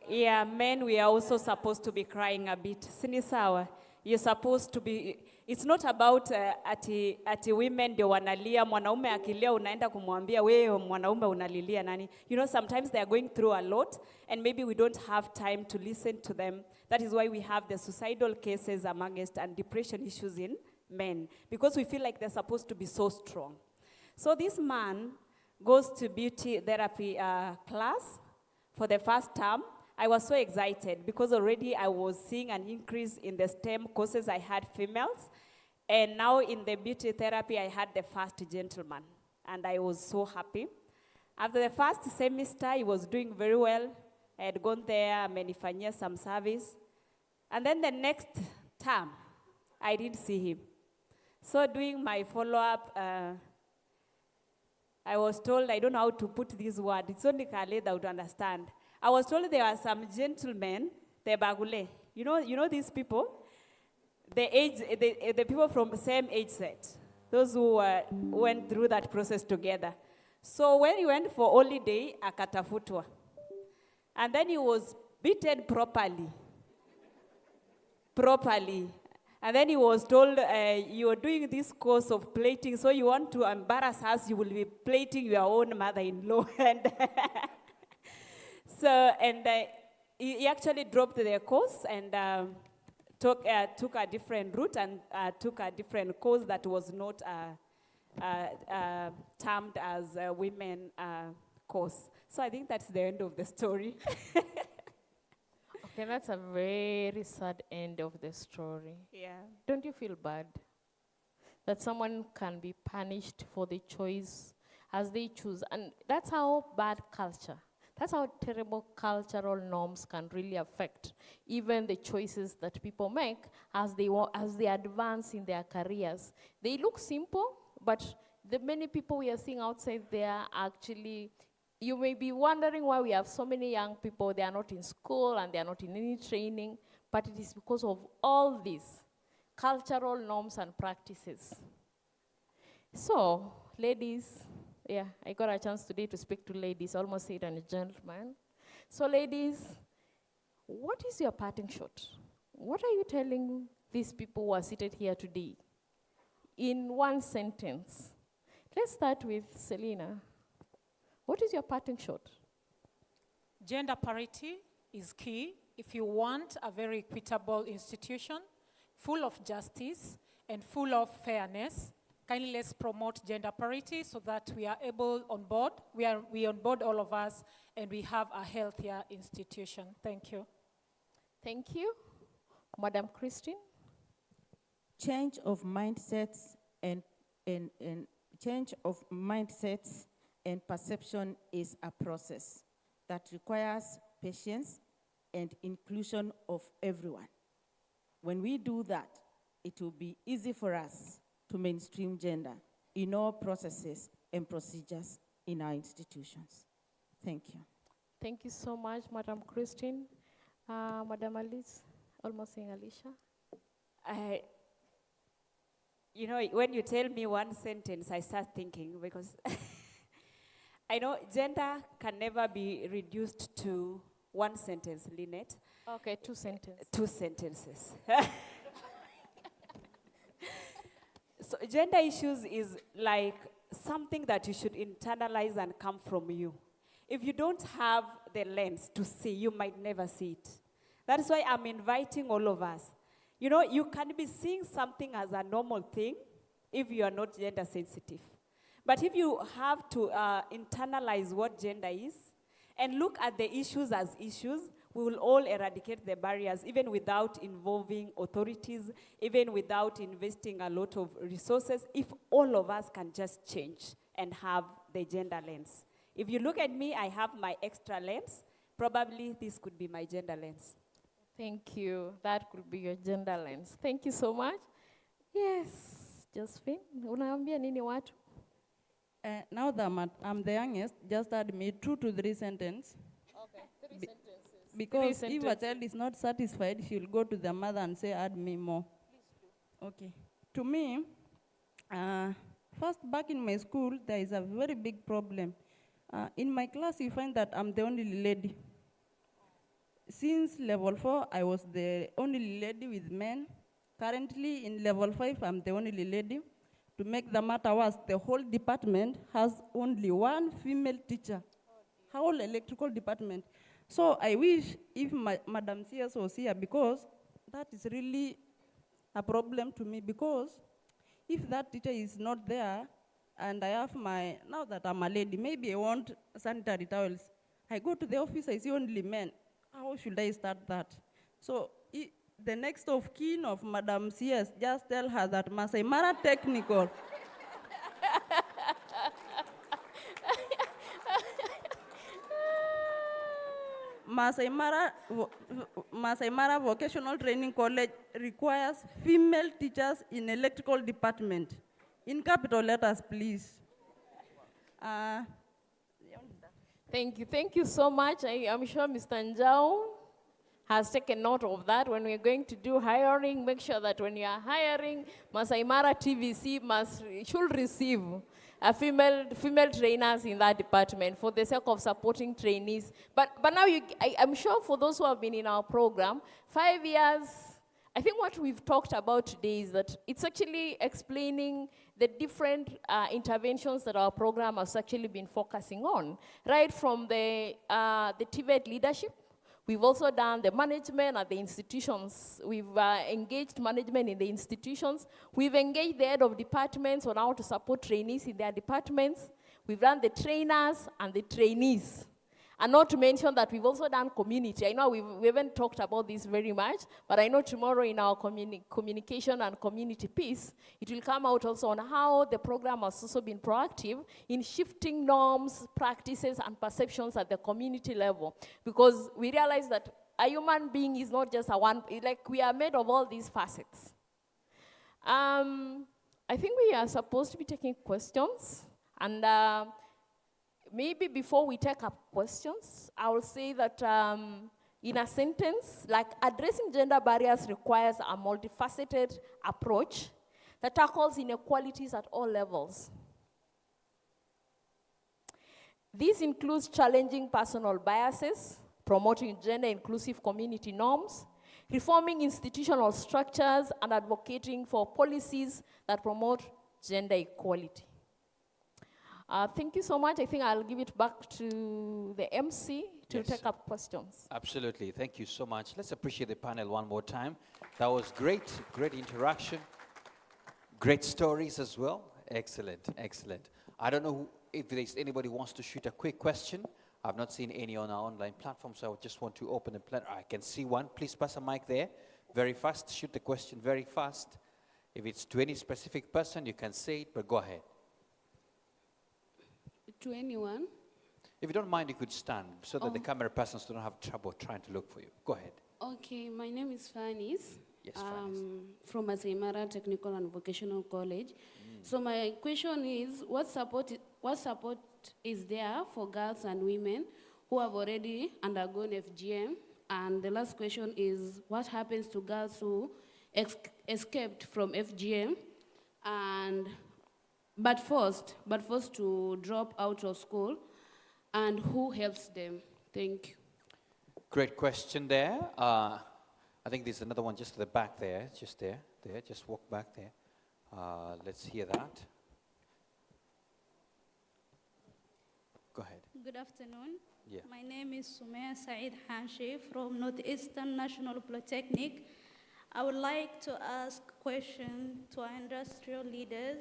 Yeah, men, we are also supposed to be crying a bit. Sinisawa, you're supposed to be, it's not about ati women ndio wanalia, mwanaume akilia unaenda kumwambia wewe mwanaume unalilia nani. You know, sometimes they are going through a lot and maybe we don't have time to listen to them. That is why we have the suicidal cases amongst and depression issues in men because we feel like they're supposed to be so strong. So this man goes to beauty therapy class for the first term. I was so excited because already I was seeing an increase in the STEM courses. I had females. And now in the beauty therapy, I had the first gentleman. And I was so happy. After the first semester, he was doing very well. I had gone there, amenifanyia some service. And then the next term, I didn't see him. So doing my follow-up, I was told, I don't know how to put this word. It's only Kale that would understand. I was told there are some gentlemen, the bagule. You know these people? The people from the same age set. Those who went through that process together. So when he went for holiday, akatafutwa. And then he was beaten properly. And then he was told, you are doing this course of plating, so you want to embarrass us, you will be plating your own mother-in-law. And so, and he actually dropped their course and took a different route and took a different course that was not termed as a women course. So I think that's the end of the story. Okay, that's a very sad end of the story. Yeah. Don't you feel bad that someone can be punished for the choice as they choose? And that's how bad culture, that's how terrible cultural norms can really affect even the choices that people make as they advance in their careers. They look simple, but the many people we are seeing outside there actually, you may be wondering why we have so many young people, they are not in school and they are not in any training, but it is because of all these cultural norms and practices. So, ladies, yeah, I got a chance today to speak to ladies, almost said and a gentleman. So ladies, what is your parting shot? What are you telling these people who are seated here today? In one sentence. Let's start with Selena. What is your parting shot? Gender parity is key if you want a very equitable institution, full of justice and full of fairness. Kindly let's promote gender parity so that we are able on board, we on board all of us, and we have a healthier institution. Thank you. Thank you. Madam Christine? Change of mindsets and change of mindsets and perception is a process that requires patience and inclusion of everyone. When we do that, it will be easy for us to mainstream gender in all processes and procedures in our institutions. Thank you. Thank you so much, Madam Christine. Madam Alice, almost saying Alicia. You know, when you tell me one sentence, I start thinking because I know gender can never be reduced to one sentence, Lynette. Okay, 2 sentences. 2 sentences. So gender issues is like something that you should internalize and come from you. If you don't have the lens to see, you might never see it. That's why I'm inviting all of us. You know, you can be seeing something as a normal thing if you are not gender sensitive. But if you have to internalize what gender is and look at the issues as issues, we will all eradicate the barriers, even without involving authorities, even without investing a lot of resources, if all of us can just change and have the gender lens. If you look at me, I have my extra lens. Probably this could be my gender lens. Thank you. That could be your gender lens. Thank you so much. Yes, Josephine, unaambia nini watu? Now that I'm the youngest, just add me 2 to 3 sentences. Okay, 3 sentences. Because if a child is not satisfied, she'll go to the mother and say, add me more. Okay. To me, first, back in my school, there is a very big problem. In my class, you find that I'm the only lady. Since level 4, I was the only lady with men. Currently, in level 5, I'm the only lady. To make the matter worse, the whole department has only 1 female teacher. Whole electrical department. So I wish if Madam CS was here, because that is really a problem to me, because if that teacher is not there, and I have now that I'm a lady, maybe I want sanitary towels. I go to the office, I see only men. How should I start that? So the next of kin of Madam CS, just tell her that Masai Mara Technical. Masai Mara Vocational Training College requires female teachers in electrical department. In capital letters, please. Thank you so much. I'm sure Mr. Njau has taken note of that. When we're going to do hiring, make sure that when you are hiring, Masai Mara TVC should receive female trainers in that department for the sake of supporting trainees. But now I'm sure for those who have been in our program, 5 years, I think what we've talked about today is that it's actually explaining the different interventions that our program has actually been focusing on, right from the TVET leadership. We've also done the management at the institutions. We've engaged management in the institutions. We've engaged the head of departments on how to support trainees in their departments. We've done the trainers and the trainees. And not to mention that we've also done community. I know we haven't talked about this very much, but I know tomorrow in our communication and community piece, it will come out also on how the program has also been proactive in shifting norms, practices, and perceptions at the community level. Because we realize that a human being is not just a one, like we are made of all these facets. I think we are supposed to be taking questions. And maybe before we take up questions, I will say that in a sentence, like addressing gender barriers requires a multifaceted approach that tackles inequalities at all levels. This includes challenging personal biases, promoting gender-inclusive community norms, reforming institutional structures, and advocating for policies that promote gender equality. Thank you so much. I think I'll give it back to the MC to take up questions. Absolutely. Thank you so much. Let's appreciate the panel one more time. That was great. Great interaction. Great stories as well. Excellent. Excellent. I don't know if there's anybody who wants to shoot a quick question. I've not seen any on our online platform, so I just want to open the platform. I can see one. Please pass a mic there. Very fast. Shoot the question very fast. If it's to any specific person, you can say it, but go ahead. To anyone? If you don't mind, you could stand so that the camera persons don't have trouble trying to look for you. Go ahead. Okay, my name is Fanis. Yes, Fanis. From Asaimara Technical and Vocational College. So my question is, what support is there for girls and women who have already undergone FGM? And the last question is, what happens to girls who escaped from FGM but forced to drop out of school, and who helps them? Thank you. Great question there. I think there's another one just at the back there, just there, just walk back there. Let's hear that. Go ahead. Good afternoon. Yeah. My name is Sumaya Said Hanshi from Northeastern National Polytechnic. I would like to ask a question to our industrial leaders.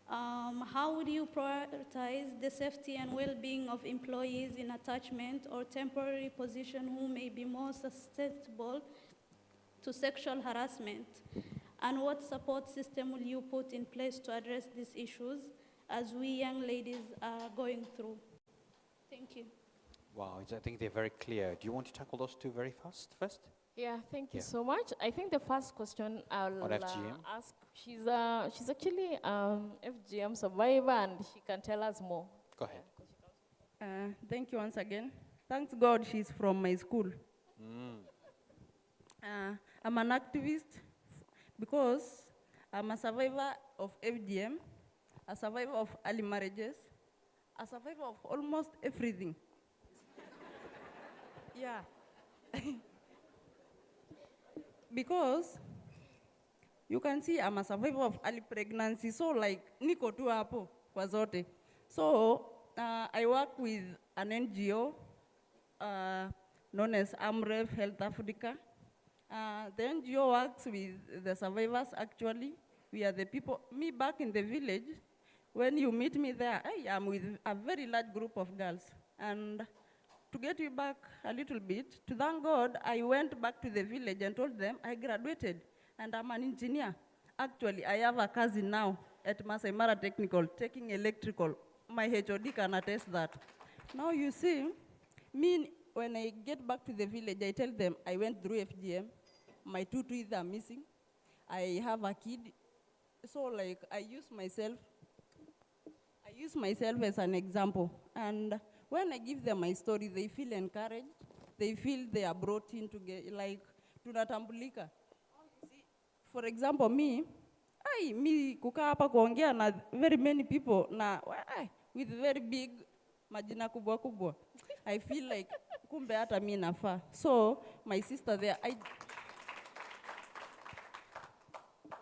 How would you prioritize the safety and well-being of employees in attachment or temporary position who may be more susceptible to sexual harassment? And what support system will you put in place to address these issues as we young ladies are going through? Thank you. Wow, I think they're very clear. Do you want to tackle those two very fast first? Yeah, thank you so much. I think the first question I'll ask, she's actually FGM survivor and she can tell us more. Go ahead. Thank you once again. Thanks God she's from my school. I'm an activist because I'm a survivor of FGM, a survivor of early marriages, a survivor of almost everything. Yeah. Because you can see I'm a survivor of early pregnancy, so like niko tu hapo kwa zote. So I work with an NGO known as AMREF Health Africa. The NGO works with the survivors actually. We are the people, me back in the village, when you meet me there, I am with a very large group of girls. And to get you back a little bit, to thank God, I went back to the village and told them I graduated and I'm an engineer. Actually, I have a cousin now at Asaimara Technical taking electrical. My HOD can attest that. Now you see, me, when I get back to the village, I tell them I went through FGM. My two teeth are missing. I have a kid. So like I use myself as an example. And when I give them my story, they feel encouraged. They feel they are brought in together, like tunatambulika. For example, me kukaa hapa kuongea na very many people na with very big majina kubwa kubwa. I feel like kumbe hata mimi nafaa. So my sister there,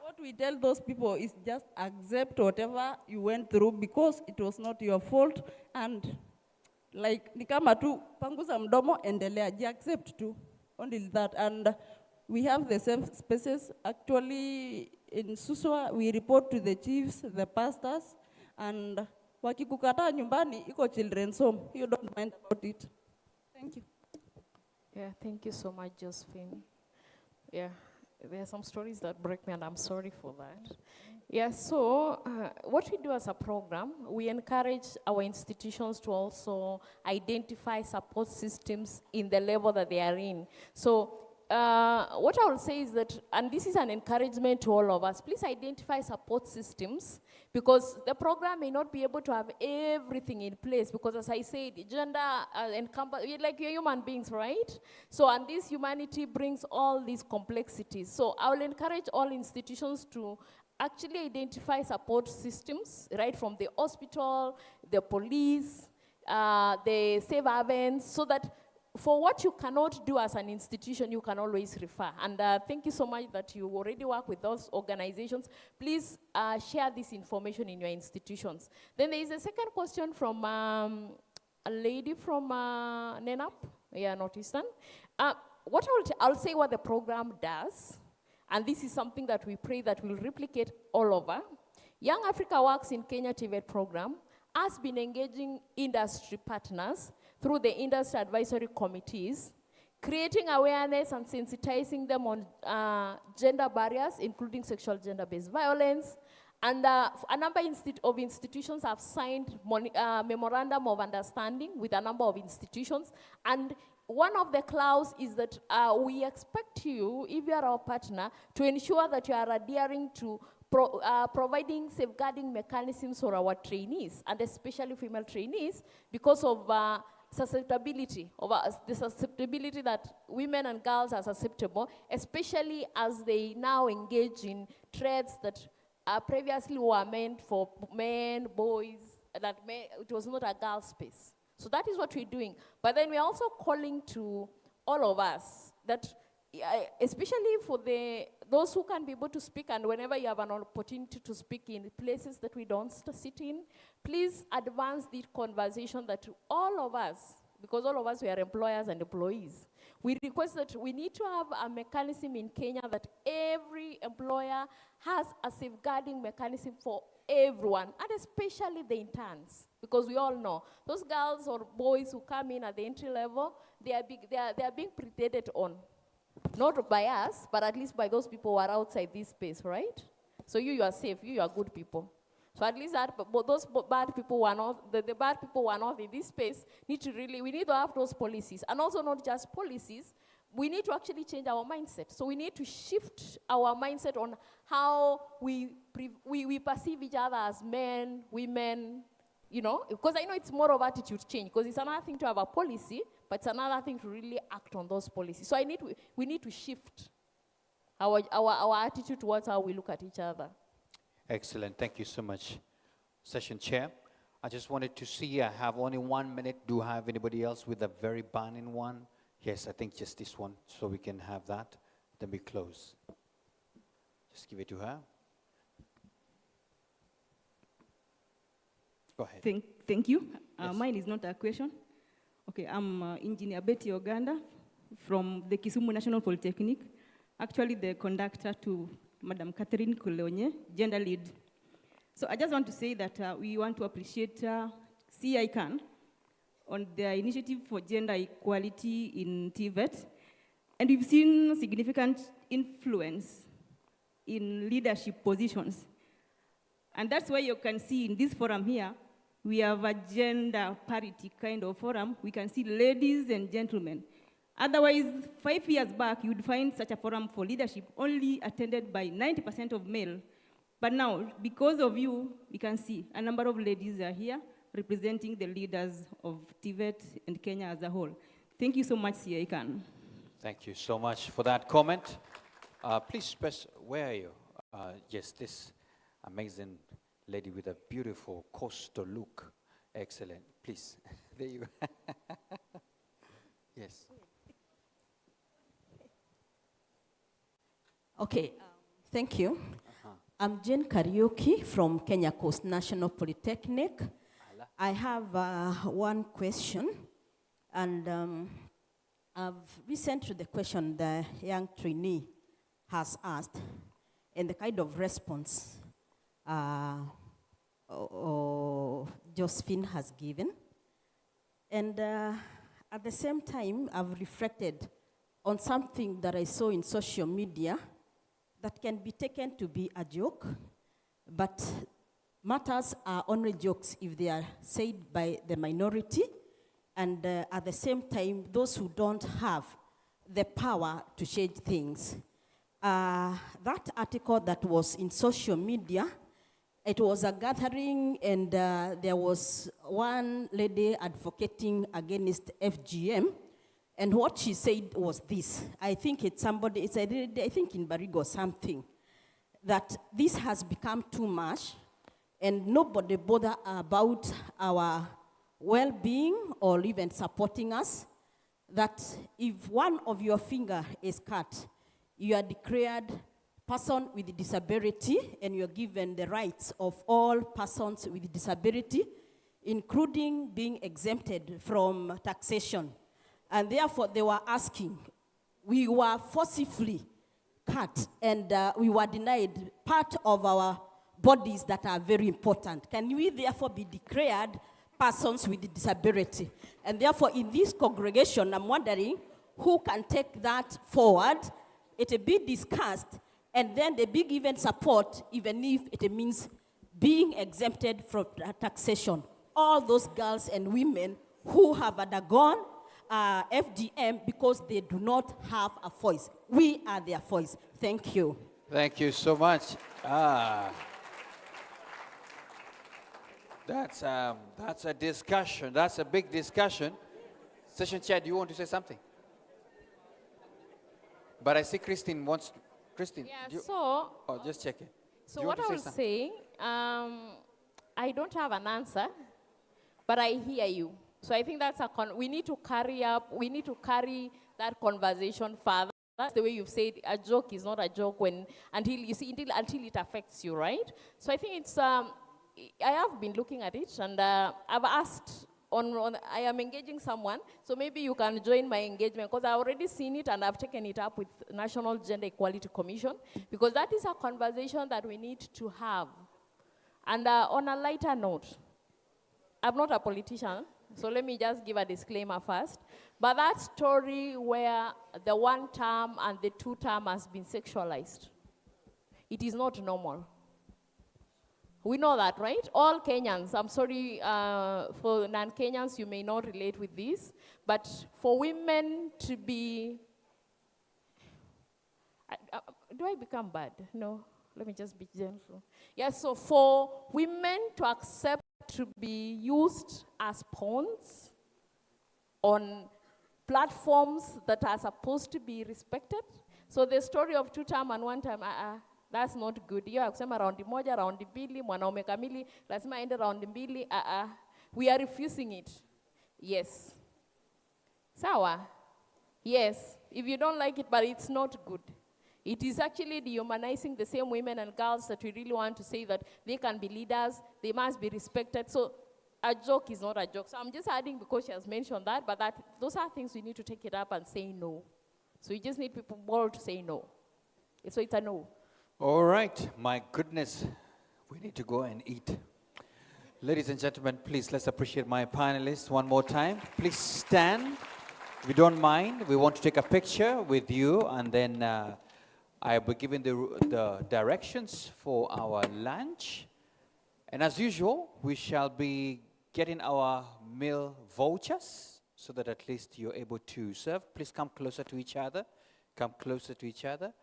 what we tell those people is just accept whatever you went through because it was not your fault, and Like, ni kama tu, panguza mdomo, endelea, accept tu. Only that. And we have the safe spaces. Actually, in Suswa, we report to the chiefs, the pastors, and wakikukataa nyumbani, iko children's home. You don't mind about it. Thank you. Yeah, thank you so much, Josephine. Yeah, there are some stories that break me, and I'm sorry for that. Yeah, so what we do as a program, we encourage our institutions to also identify support systems in the level that they are in. So what I will say is that, and this is an encouragement to all of us, please identify support systems, because the program may not be able to have everything in place, because as I said, gender like you're human beings, right? So, and this humanity brings all these complexities. So I will encourage all institutions to actually identify support systems, right from the hospital, the police, the safe havens, so that for what you cannot do as an institution, you can always refer. And thank you so much that you already work with those organizations. Please share this information in your institutions. Then there is a second question from a lady from NENAP, Northeastern. What I'll say what the program does, and this is something that we pray that will replicate all over. Young Africa Works in Kenya TVET program has been engaging industry partners through the industry advisory committees, creating awareness and sensitizing them on gender barriers, including sexual gender-based violence. And a number of institutions have signed memorandum of understanding with a number of institutions. And one of the clauses is that we expect you, if you are our partner, to ensure that you are adhering to providing safeguarding mechanisms for our trainees, and especially female trainees, because of susceptibility, the susceptibility that women and girls are susceptible, especially as they now engage in trades that previously were meant for men, boys, it was not a girl space. So that is what we're doing. But then we're also calling to all of us that, especially for those who can be able to speak, and whenever you have an opportunity to speak in places that we don't sit in, please advance the conversation that all of us, because all of us, we are employers and employees, we request that we need to have a mechanism in Kenya that every employer has a safeguarding mechanism for everyone, and especially the interns, because we all know those girls or boys who come in at the entry level, they are being predated on. Not by us, but at least by those people who are outside this space, right? So you are safe, you are good people. So at least those bad people who are not, the bad people who are not in this space, we need to have those policies. And also not just policies, we need to actually change our mindset. So we need to shift our mindset on how we perceive each other as men, women, because I know it's more of attitude change, because it's another thing to have a policy, but it's another thing to really act on those policies. So we need to shift our attitude towards how we look at each other. Excellent. Thank you so much, Session Chair. I just wanted to see, I have only 1 minute. Do I have anybody else with a very burning one? Yes, I think just this one, so we can have that. Then we close. Just give it to her. Go ahead. Thank you. Yes. Mine is not a question. Okay, I'm Engineer Betty Oganda from the Kisumu National Polytechnic. Actually, the conductor to Madam Catherine Kuleonye, gender lead. So I just want to say that we want to appreciate CICAN on their initiative for gender equality in TVET. And we've seen significant influence in leadership positions. And that's why you can see in this forum here, we have a gender parity kind of forum. We can see ladies and gentlemen. Otherwise, 5 years back, you'd find such a forum for leadership only attended by 90% of male. But now, because of you, we can see a number of ladies are here representing the leaders of TVET and Kenya as a whole. Thank you so much, CICAN. Thank you so much for that comment. Please press, where are you? Yes, this amazing lady with a beautiful coastal look. Excellent. Please, there you go. Yes. Okay, thank you. I'm Jane Karaoke from Kenya Coast National Polytechnic. I have one question, and I've listened to the question the young trainee has asked, and the kind of response Josephine has given. And at the same time, I've reflected on something that I saw in social media that can be taken to be a joke, but matters are only jokes if they are said by the minority, and at the same time, those who don't have the power to change things. That article that was in social media, it was a gathering, and there was one lady advocating against FGM, and what she said was this. I think it's somebody, it's a lady, I think in Barigo or something, that this has become too much, and nobody bother about our well-being or even supporting us, that if one of your finger is cut, you are declared person with disability, and you're given the rights of all persons with disability, including being exempted from taxation. And therefore, they were asking, we were forcibly cut, and we were denied part of our bodies that are very important. Can we therefore be declared persons with disability? And therefore, in this congregation, I'm wondering who can take that forward. It will be discussed, and then they be given support, even if it means being exempted from taxation. All those girls and women who have undergone FGM because they do not have a voice. We are their voice. Thank you. Thank you so much. That's a discussion. That's a big discussion. Session Chair, do you want to say something? But I see Christine wants. Christine. Yeah. So. Oh, just check it. So what I was saying, I don't have an answer, but I hear you. So I think that's we need to carry that conversation further. That's the way you've said a joke is not a joke until it affects you, right? So I think it's, I have been looking at it, and I've asked, I am engaging someone, so maybe you can join my engagement, because I've already seen it and I've taken it up with National Gender Equality Commission, because that is a conversation that we need to have. And on a lighter note, I'm not a politician, so let me just give a disclaimer first. But that story where the one term and the two term has been sexualized, it is not normal. We know that, right? All Kenyans, I'm sorry, for non-Kenyans, you may not relate with this, but for women to be, do I become bad? No, let me just be gentle. Yes, so for women to accept to be used as pawns on platforms that are supposed to be respected. So the story of two term and one term, that's not good. Hiyo akusema raundi moja, raundi mbili, mwanaume kamili, lazima aende raundi mbili, we are refusing it. Yes. Sawa? Yes. If you don't like it, but it's not good. It is actually dehumanizing the same women and girls that we really want to say that they can be leaders, they must be respected. So a joke is not a joke. So I'm just adding because she has mentioned that, but those are things we need to take it up and say no. So we just need people bold to say no. So it's a no. All right, my goodness, we need to go and eat. Ladies and gentlemen, please, let's appreciate my panelists one more time. Please stand, if you don't mind. We want to take a picture with you, and then I'll be giving the directions for our lunch. And as usual, we shall be getting our meal vouchers so that at least you're able to serve. Please come closer to each other. Come closer to each other.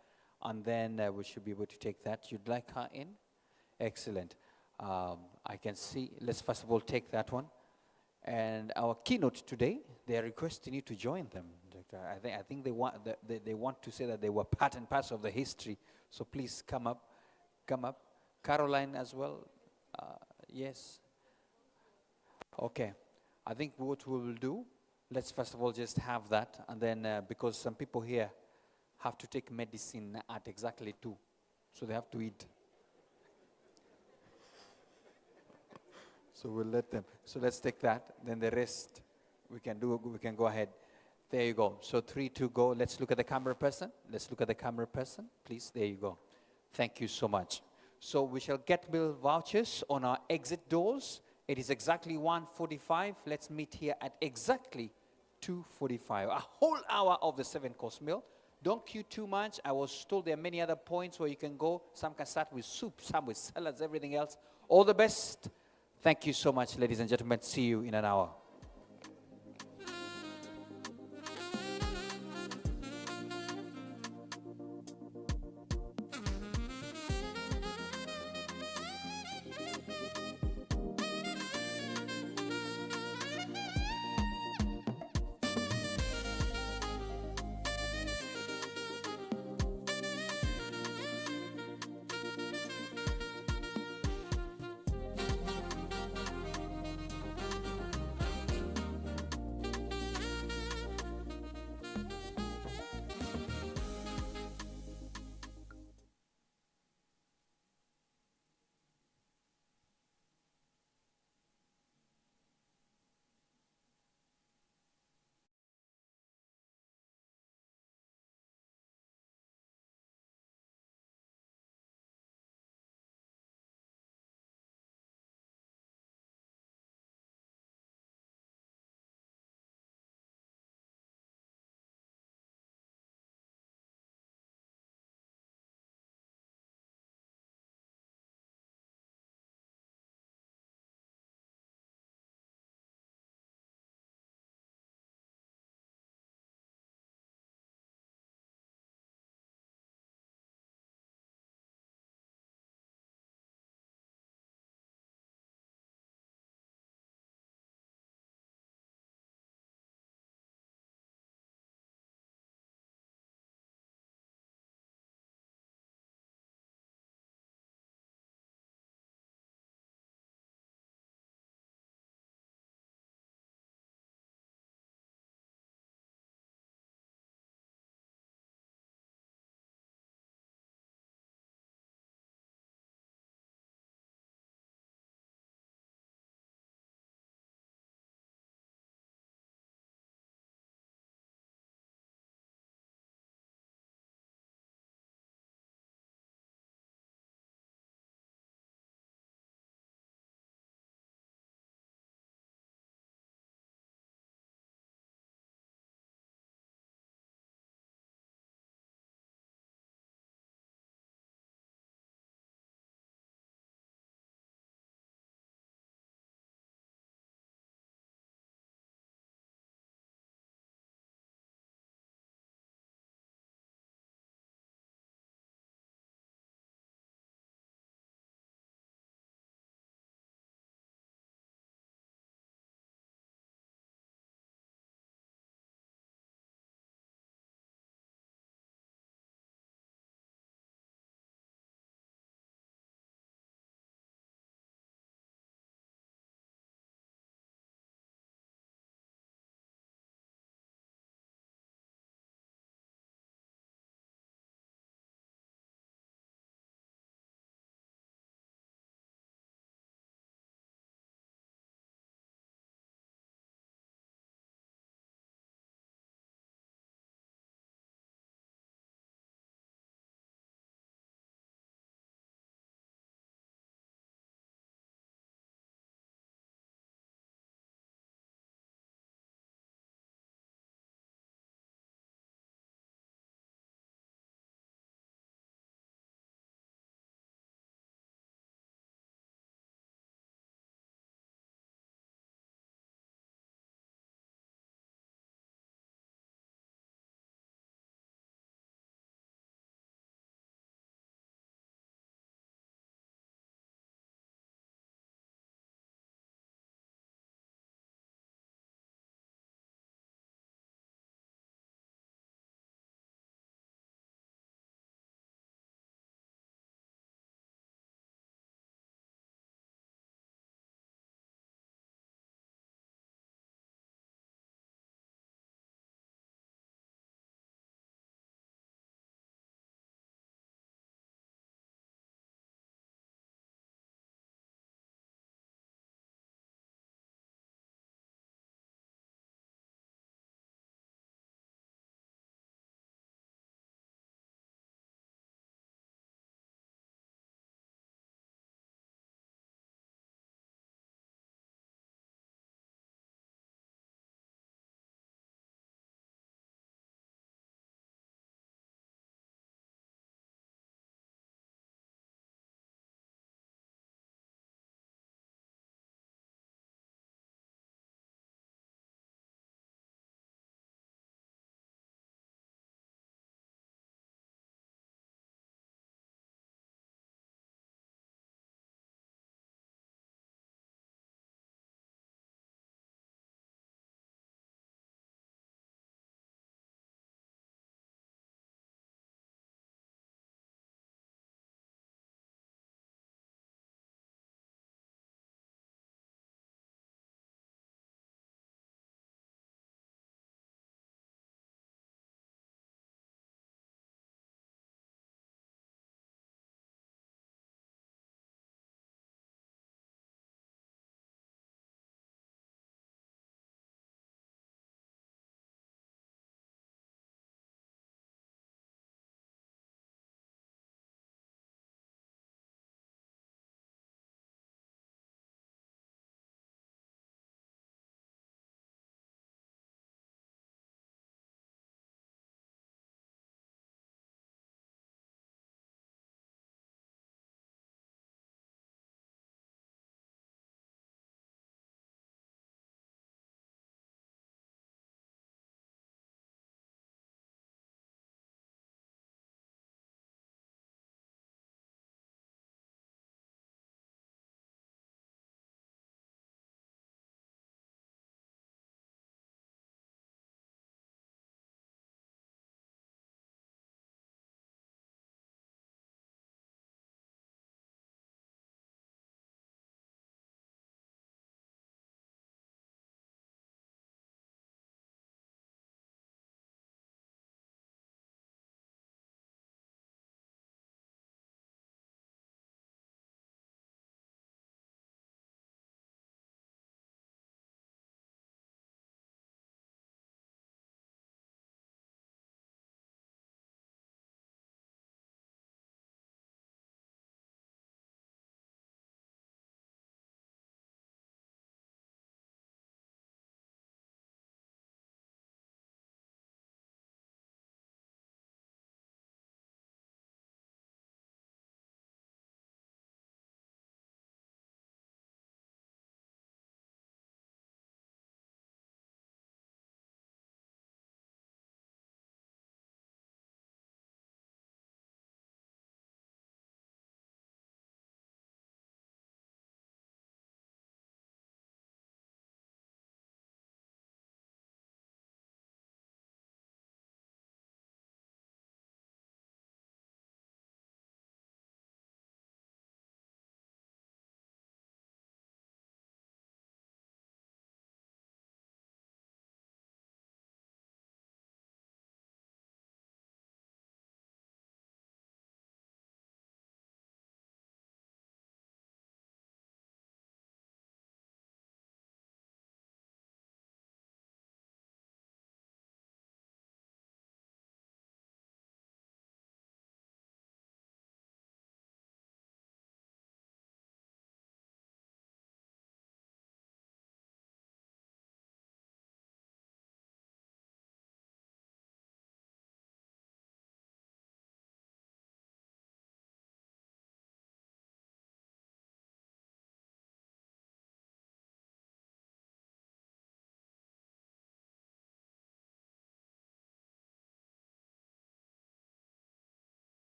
And then we should be able to take that. You'd like her in? Excellent. I can see. Let's first of all take that one. And our keynote today, they are requesting you to join them. I think they want to say that they were part and parcel of the history. So please come up. Come up. Caroline as well. Yes. Okay. I think what we will do, let's first of all just have that. And then because some people here have to take medicine at exactly 2. So they have to eat. So we'll let them. So let's take that. Then the rest, we can go ahead. There you go. So 3, 2, go. Let's look at the camera person. Let's look at the camera person. Please, there you go. Thank you so much. So we shall get meal vouchers on our exit doors. It is exactly 1:45. Let's meet here at exactly 2:45. A whole hour of the 7-course meal. Don't queue too much. I was told there are many other points where you can go. Some can start with soup, some with salads, everything else. All the best. Thank you so much, ladies and gentlemen. See you in an hour.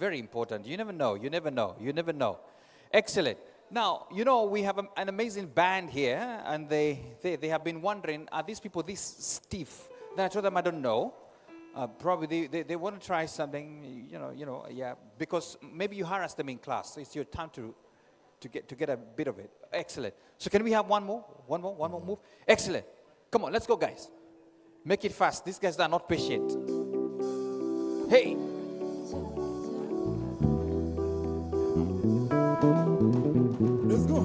Very important. You never know. You never know. You never know. Excellent. Now, you know, we have an amazing band here, and they have been wondering, are these people this stiff? Then I told them I don't know. Probably they want to try something, yeah, because maybe you harass them in class. So it's your time to get a bit of it. Excellent. So can we have one more move? Excellent. Come on, let's go, guys. Make it fast. These guys are not patient. Hey. Let's go.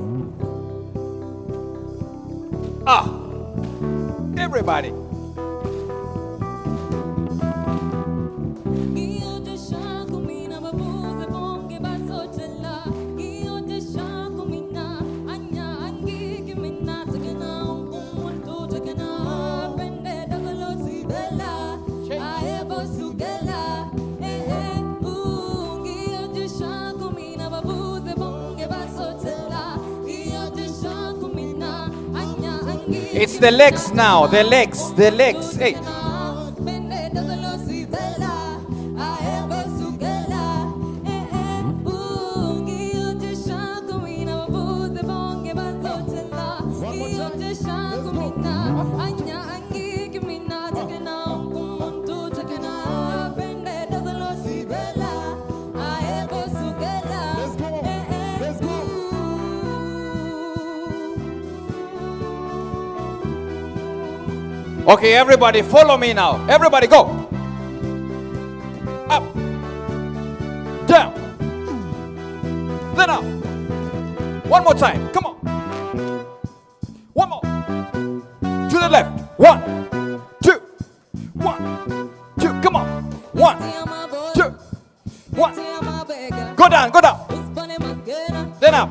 Everybody. It's the legs now, the legs. Hey. Okay, everybody follow me now. Everybody go. Up. Down. Then up. One more time. Come on. One more. To the left. 1, 2. 1, 2. Come on. 1, 2. 1. Go down. Go down. Then up.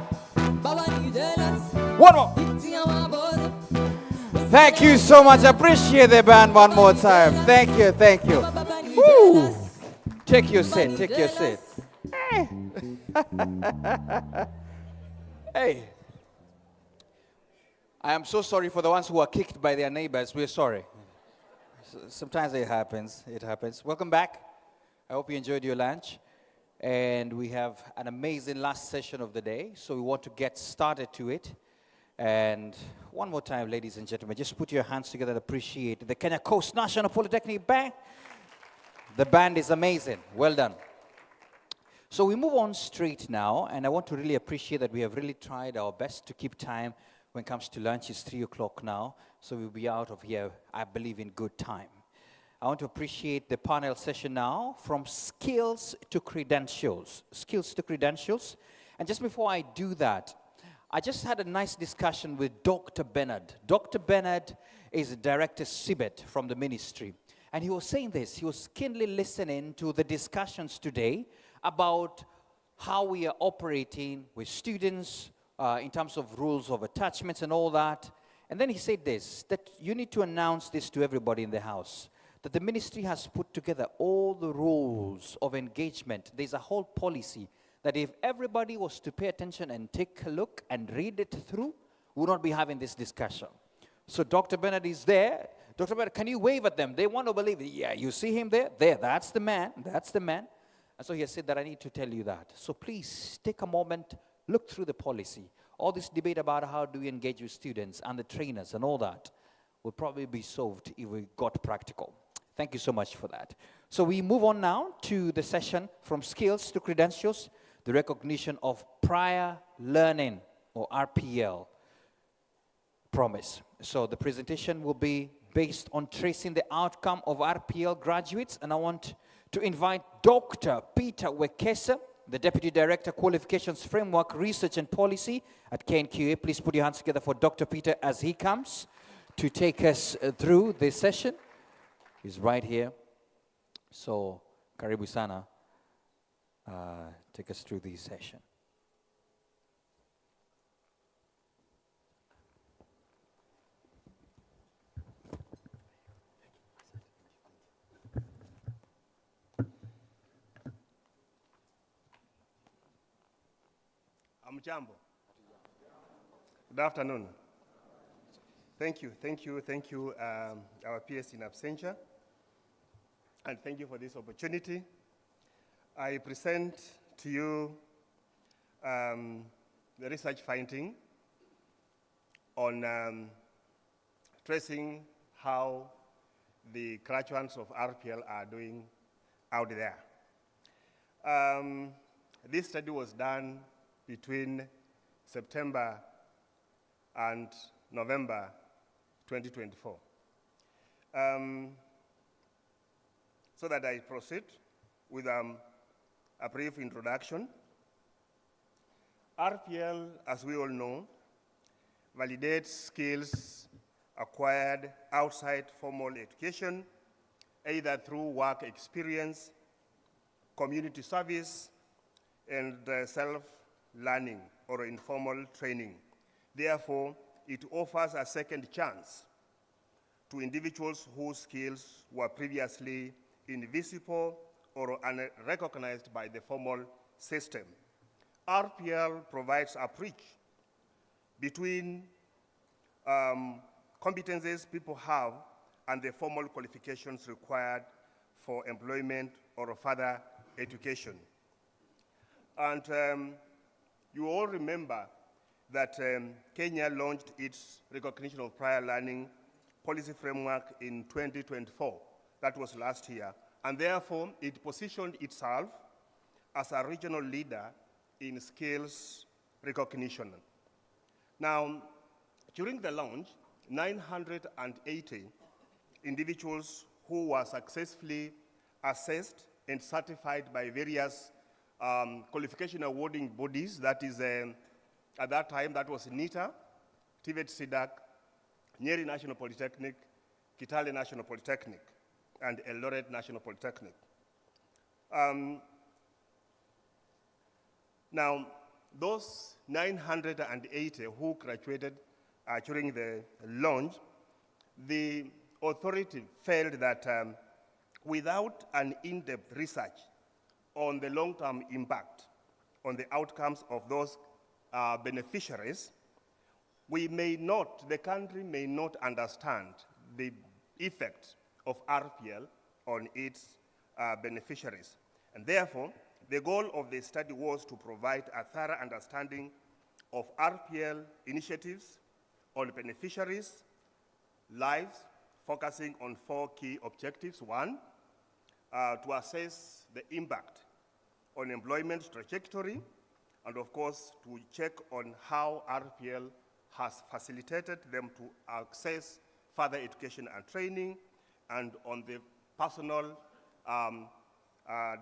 One more. Thank you so much. Appreciate the band one more time. Thank you. Thank you. Woo. Take your seat. Take your seat. Hey. Hey. I am so sorry for the ones who are kicked by their neighbors. We're sorry. Sometimes it happens. It happens. Welcome back. I hope you enjoyed your lunch. And we have an amazing last session of the day. So we want to get started to it. And one more time, ladies and gentlemen, just put your hands together and appreciate the Kenya Coast National Polytechnic Band. The band is amazing. Well done. So we move on straight now, and I want to really appreciate that we have really tried our best to keep time when it comes to lunch. It's 3 o'clock now, so we'll be out of here, I believe, in good time. I want to appreciate the panel session now, from skills to credentials. Skills to credentials. And just before I do that, I just had a nice discussion with Dr. Bernard. Dr. Bernard is the director CBET from the ministry. And he was saying this. He was keenly listening to the discussions today about how we are operating with students in terms of rules of attachments and all that. And then he said this, that you need to announce this to everybody in the house, that the ministry has put together all the rules of engagement. There's a whole policy that if everybody was to pay attention and take a look and read it through, we would not be having this discussion. So Dr. Bernard is there. Dr. Bernard, can you wave at them? They want to believe it. Yeah, you see him there? There, that's the man. That's the man. And so he has said that I need to tell you that. So please take a moment, look through the policy. All this debate about how do we engage with students and the trainers and all that will probably be solved if we got practical. Thank you so much for that. So we move on now to the session from skills to credentials, the recognition of prior learning, or RPL, promise. So the presentation will be based on tracing the outcome of RPL graduates, and I want to invite Dr. Peter Wekesa, the Deputy Director, Qualifications Framework, Research and Policy at KNQA. Please put your hands together for Dr. Peter as he comes to take us through this session. He's right here. So, karibu sana. Take us through this session. Amjambo. Good afternoon. Thank you, our PS in absentia, and thank you for this opportunity. I present to you the research finding on tracing how the graduates of RPL are doing out there. This study was done between September and November 2024. So that I proceed with a brief introduction. RPL, as we all know, validates skills acquired outside formal education, either through work experience, community service, and self-learning or informal training. Therefore, it offers a second chance to individuals whose skills were previously invisible or unrecognized by the formal system. RPL provides a bridge between competencies people have and the formal qualifications required for employment or further education. And you all remember that Kenya launched its recognition of prior learning policy framework in 2024. That was last year. And therefore, it positioned itself as a regional leader in skills recognition. Now, during the launch, 980 individuals who were successfully assessed and certified by various qualification awarding bodies, that is, at that time, that was NITA, TVET SIDAC, Nyeri National Polytechnic, Kitale National Polytechnic, and Eldoret National Polytechnic. Now, those 980 who graduated during the launch, the authority felt that without an in-depth research on the long-term impact on the outcomes of those beneficiaries, the country may not understand the effect of RPL on its beneficiaries. And therefore, the goal of the study was to provide a thorough understanding of RPL initiatives on beneficiaries' lives, focusing on 4 key objectives. 1, to assess the impact on employment trajectory, and of course, to check on how RPL has facilitated them to access further education and training, and on the personal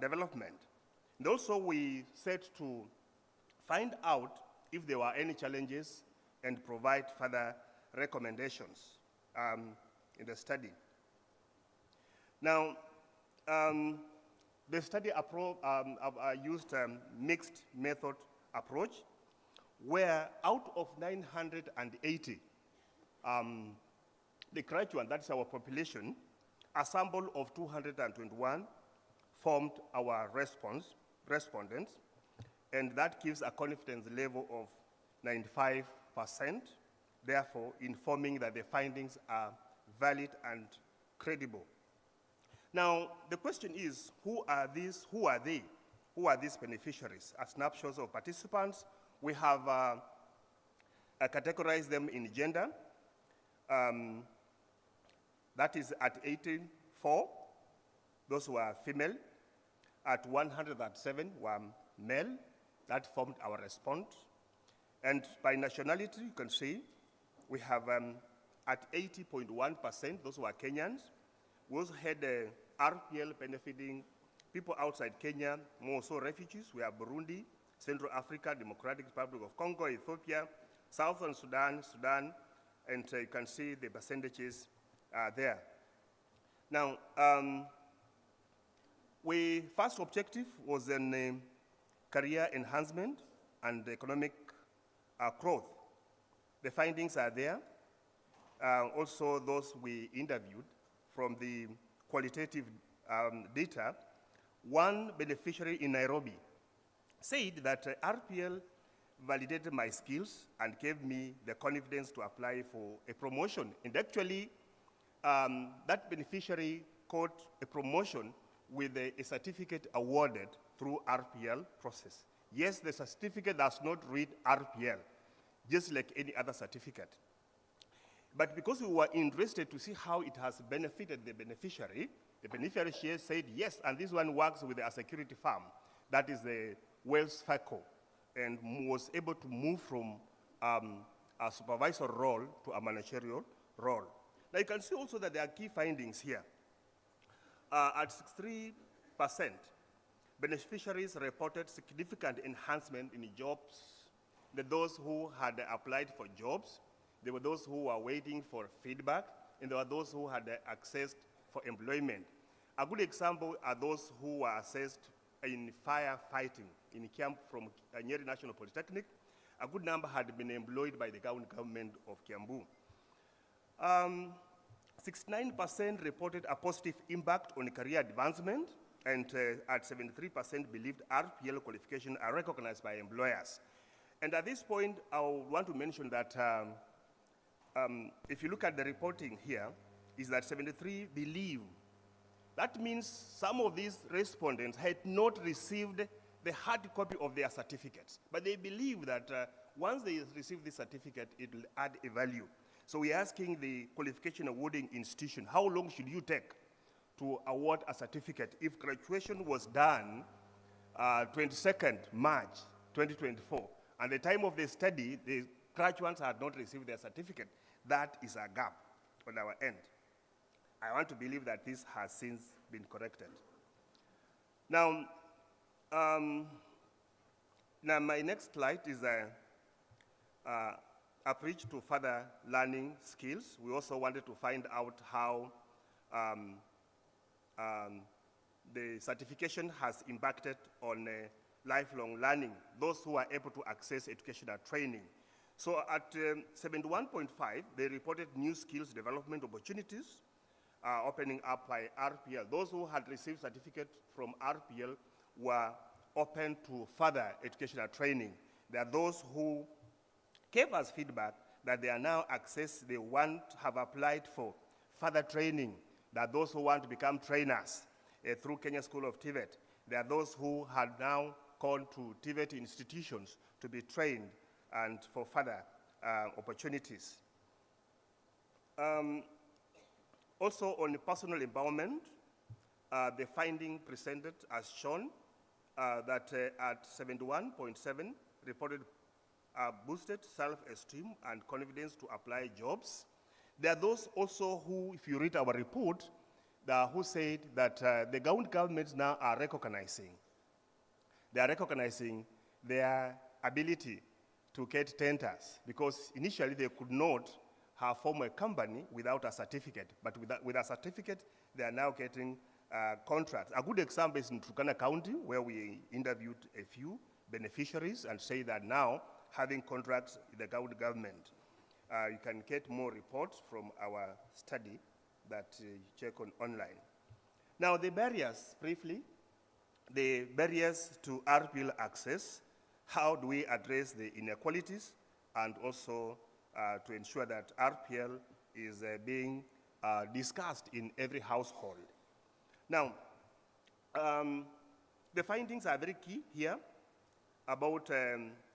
development. And also, we set to find out if there were any challenges and provide further recommendations in the study. Now, the study used a mixed method approach, where out of 980, the graduate, that's our population, a sample of 221 formed our respondents, and that gives a confidence level of 95%, therefore informing that the findings are valid and credible. Now, the question is, who are these? Who are they? Who are these beneficiaries? As snapshots of participants, we have categorized them in gender. That is at 84, those were female. At 107 were male. That formed our response. And by nationality, you can see we have at 80.1%, those were Kenyans. We also had RPL benefiting people outside Kenya, more so refugees. We have Burundi, Central Africa, Democratic Republic of Congo, Ethiopia, Southern Sudan, and you can see the percentages there. Now, first objective was in career enhancement and economic growth. The findings are there. Also, those we interviewed from the qualitative data, one beneficiary in Nairobi said that RPL validated my skills and gave me the confidence to apply for a promotion. And actually, that beneficiary got a promotion with a certificate awarded through RPL process. Yes, the certificate does not read RPL, just like any other certificate. But because we were interested to see how it has benefited the beneficiary here said yes, and this one works with a security firm, that is the Wells Fargo, and was able to move from a supervisor role to a managerial role. Now you can see also that there are key findings here. At 63%, beneficiaries reported significant enhancement in jobs. Those who had applied for jobs, there were those who were waiting for feedback, and there were those who had accessed for employment. A good example are those who were assessed in firefighting in camp from Nyeri National Polytechnic. A good number had been employed by the government of Kiambu. 69% reported a positive impact on career advancement, and at 73% believed RPL qualifications are recognized by employers. And at this point, I want to mention that if you look at the reporting here, is that 73 believe. That means some of these respondents had not received the hard copy of their certificates, but they believe that once they receive this certificate, it will add a value. So we're asking the qualification awarding institution, how long should you take to award a certificate? If graduation was done 22nd March 2024, and the time of the study, the graduates had not received their certificate, that is a gap on our end. I want to believe that this has since been corrected. Now, my next slide is approach to further learning skills. We also wanted to find out how the certification has impacted on lifelong learning, those who are able to access educational training. So at 71.5, they reported new skills development opportunities opening up by RPL. Those who had received certificates from RPL were open to further educational training. There are those who gave us feedback that they are now they have applied for further training. There are those who want to become trainers through Kenya School of TVET. There are those who had now gone to TVET institutions to be trained and for further opportunities. Also on personal empowerment, the finding presented as shown that at 71.7 reported boosted self-esteem and confidence to apply jobs. There are those also who, if you read our report, who said that the governments now are recognizing. They are recognizing their ability to get tenders, because initially they could not have formed a company without a certificate, but with a certificate, they are now getting contracts. A good example is in Turkana County, where we interviewed a few beneficiaries and say that now, having contracts with the government, you can get more reports from our study that you check on online. Now, the barriers, briefly, the barriers to RPL access, how do we address the inequalities, and also to ensure that RPL is being discussed in every household. Now, the findings are very key here about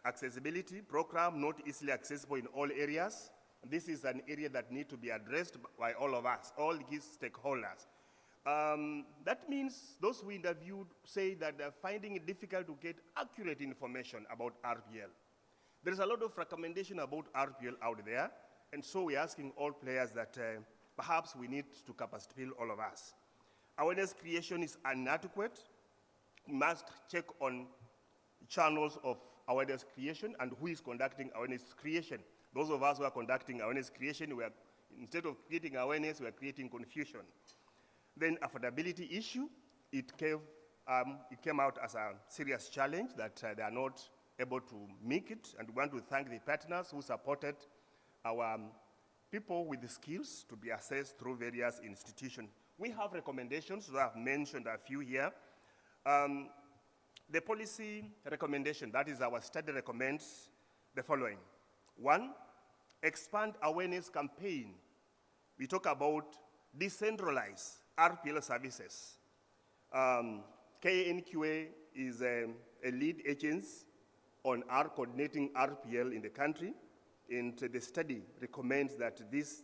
accessibility program, not easily accessible in all areas. This is an area that needs to be addressed by all of us, all key stakeholders. That means those we interviewed say that they're finding it difficult to get accurate information about RPL. There's a lot of recommendation about RPL out there, and so we're asking all players that perhaps we need to capacity build all of us. Awareness creation is inadequate. We must check on channels of awareness creation and who is conducting awareness creation. Those of us who are conducting awareness creation, instead of creating awareness, we are creating confusion. Then affordability issue, it came out as a serious challenge that they are not able to make it, and we want to thank the partners who supported our people with the skills to be assessed through various institutions. We have recommendations, so I've mentioned a few here. The policy recommendation, that is our study, recommends the following. 1, expand awareness campaign. We talk about decentralized RPL services. KNQA is a lead agency on coordinating RPL in the country, and the study recommends that this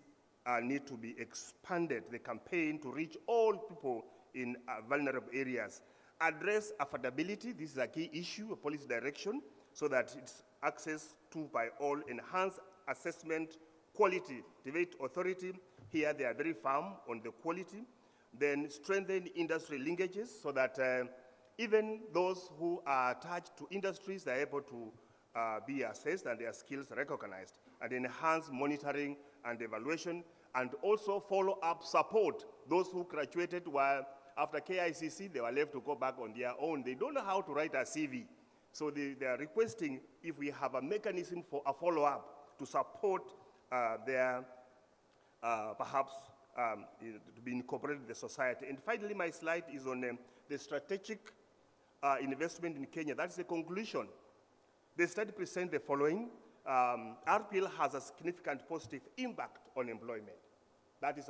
need to be expanded, the campaign, to reach all people in vulnerable areas. Address affordability, this is a key issue, a policy direction, so that it's access to by all. Enhance assessment quality. TVET authority, here they are very firm on the quality. Then strengthen industry linkages so that even those who are attached to industries are able to be assessed and their skills recognized. And enhance monitoring and evaluation, and also follow-up support those who graduated while after KICC, they were left to go back on their own. They don't know how to write a CV. So they are requesting if we have a mechanism for a follow-up to support their, perhaps, to be incorporated in the society. And finally, my slide is on the strategic investment in Kenya. That's the conclusion. The study presents the following. RPL has a significant positive impact on employment. That is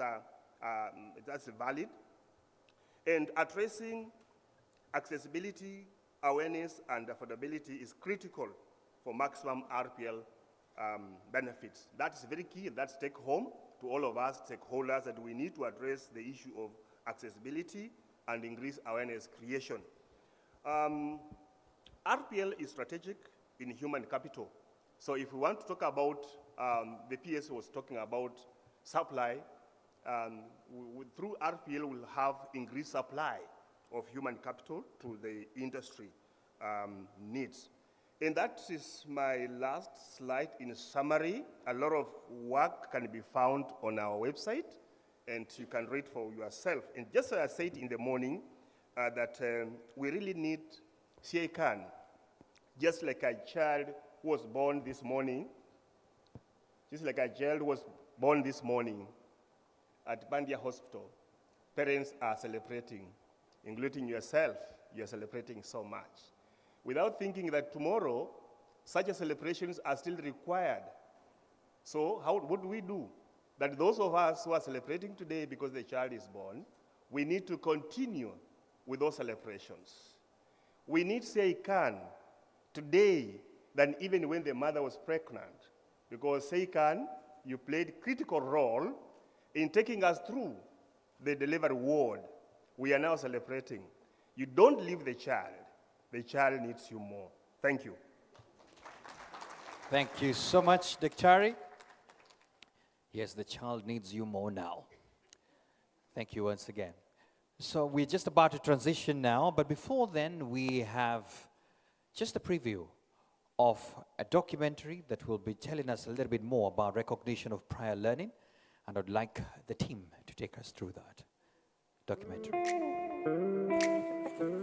that's valid. And addressing accessibility, awareness, and affordability is critical for maximum RPL benefits. That is very key, and that's take home to all of us stakeholders, that we need to address the issue of accessibility and increase awareness creation. RPL is strategic in human capital. So if we want to talk about, the PS was talking about supply, through RPL we'll have increased supply of human capital to the industry needs. And that is my last slide. In summary, a lot of work can be found on our website, and you can read for yourself. And just as I said in the morning, that we really need CACAN, just like a child who was born this morning, at Bandia Hospital. Parents are celebrating, including yourself. You're celebrating so much, without thinking that tomorrow such celebrations are still required. So what do we do? That those of us who are celebrating today because the child is born, we need to continue with those celebrations. We need to say CAN today than even when the mother was pregnant, because CAN, you played critical role in taking us through the delivery ward. We are now celebrating. You don't leave the child needs you more. Thank you. Thank you so much, Daktari. Yes, the child needs you more now. Thank you once again. So we're just about to transition now, but before then, we have just a preview of a documentary that will be telling us a little bit more about recognition of prior learning, and I'd like the team to take us through that documentary.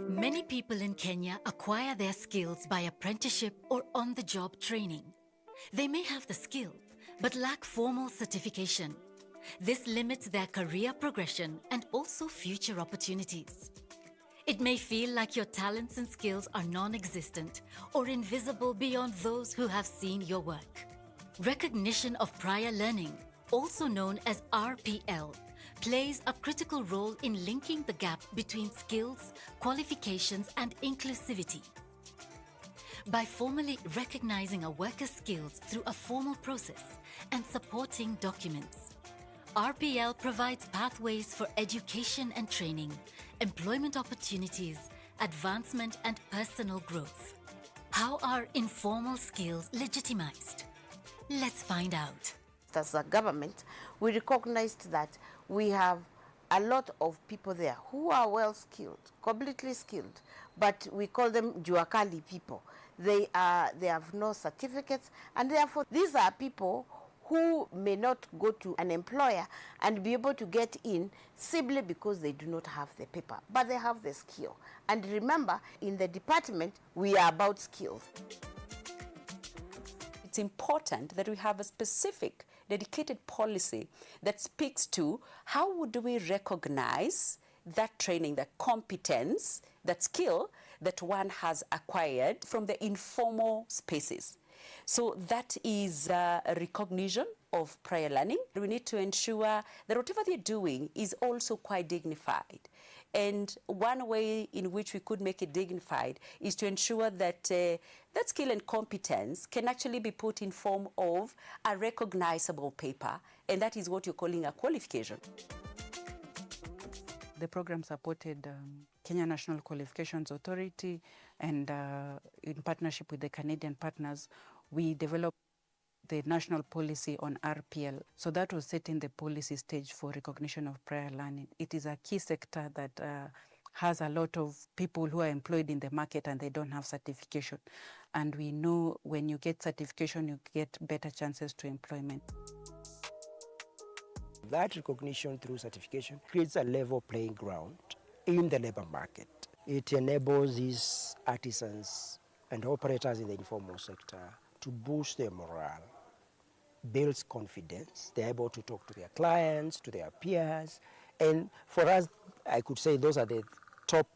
Many people in Kenya acquire their skills by apprenticeship or on-the-job training. They may have the skill, but lack formal certification. This limits their career progression and also future opportunities. It may feel like your talents and skills are non-existent or invisible beyond those who have seen your work. Recognition of prior learning, also known as RPL, plays a critical role in linking the gap between skills, qualifications, and inclusivity. By formally recognizing a worker's skills through a formal process and supporting documents, RPL provides pathways for education and training, employment opportunities, advancement, and personal growth. How are informal skills legitimized? Let's find out. As a government, we recognized that we have a lot of people there who are well skilled, completely skilled, but we call them juakali people. They have no certificates, and therefore these are people who may not go to an employer and be able to get in simply because they do not have the paper, but they have the skill. And remember, in the department, we are about skills. It's important that we have a specific, dedicated policy that speaks to how would we recognize that training, that competence, that skill that one has acquired from the informal spaces. So that is a recognition of prior learning. We need to ensure that whatever they're doing is also quite dignified. And one way in which we could make it dignified is to ensure that that skill and competence can actually be put in form of a recognizable paper, and that is what you're calling a qualification. The program supported Kenya National Qualifications Authority, and in partnership with the Canadian partners, we developed the national policy on RPL. So that was setting the policy stage for recognition of prior learning. It is a key sector that has a lot of people who are employed in the market and they don't have certification. And we know when you get certification, you get better chances to employment. That recognition through certification creates a level playing ground in the labor market. It enables these artisans and operators in the informal sector to boost their morale, builds confidence. They're able to talk to their clients, to their peers. And for us, I could say those are the top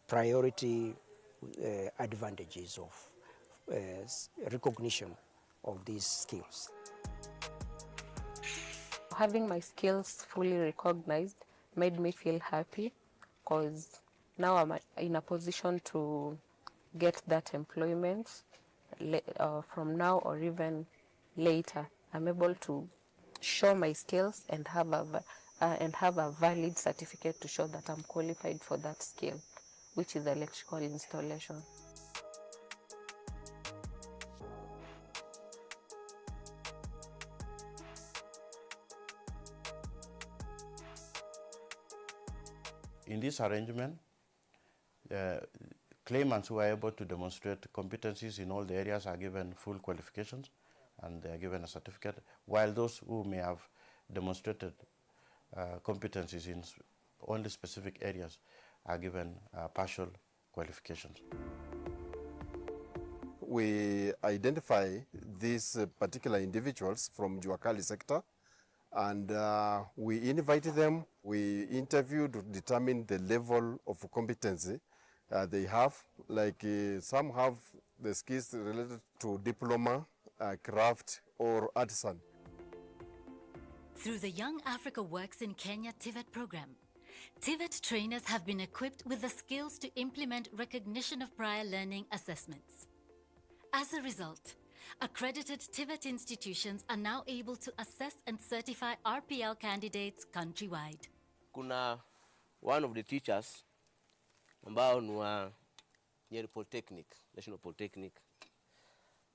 priority advantages of recognition of these skills. Having my skills fully recognized made me feel happy, because now I'm in a position to get that employment from now or even later. I'm able to show my skills and have a valid certificate to show that I'm qualified for that skill, which is electrical installation. In this arrangement, claimants who are able to demonstrate competencies in all the areas are given full qualifications and they are given a certificate, while those who may have demonstrated competencies in only specific areas are given partial qualifications. We identify these particular individuals from Juakali sector, and we invited them, we interviewed to determine the level of competency they have. Like some have the skills related to diploma, craft, or artisan. Through the Young Africa Works in Kenya TVET program, TVET trainers have been equipped with the skills to implement recognition of prior learning assessments. As a result, accredited TVET institutions are now able to assess and certify RPL candidates countrywide. Kuna one of the teachers ambao ni wa Nyeri Polytechnic, National Polytechnic,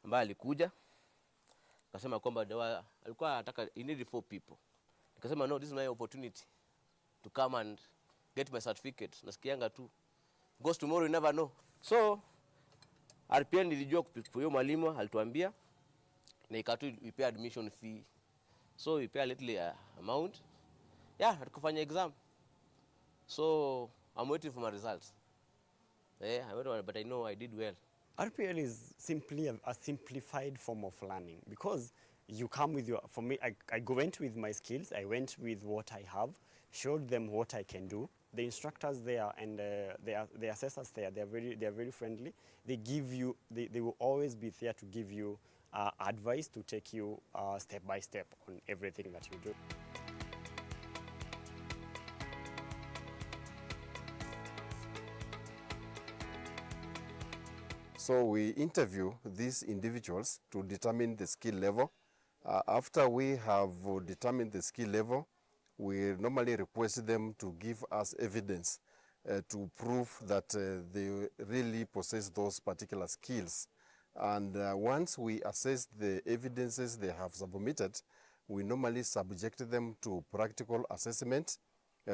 ambaye alikuja akasema kwamba alikuwa anataka he needed 4 people. Nikasema no, this is my opportunity to come and get my certificate. Nasikianga tu because tomorrow you never know. So RPN nilijua kupitia huyo mwalimu alituambia na ikatu ipea admission fee. So ipea little amount. Yeah, tukafanya exam. So I'm waiting for my results. But I know I did well. RPL is simply a simplified form of learning, because you come with for me, I went with my skills, I went with what I have, showed them what I can do. The instructors there and the assessors there, they are very friendly. They give you, they will always be there to give you advice, to take you step by step on everything that you do. So we interview these individuals to determine the skill level. After we have determined the skill level, we normally request them to give us evidence to prove that they really possess those particular skills. And once we assess the evidences they have submitted, we normally subject them to practical assessment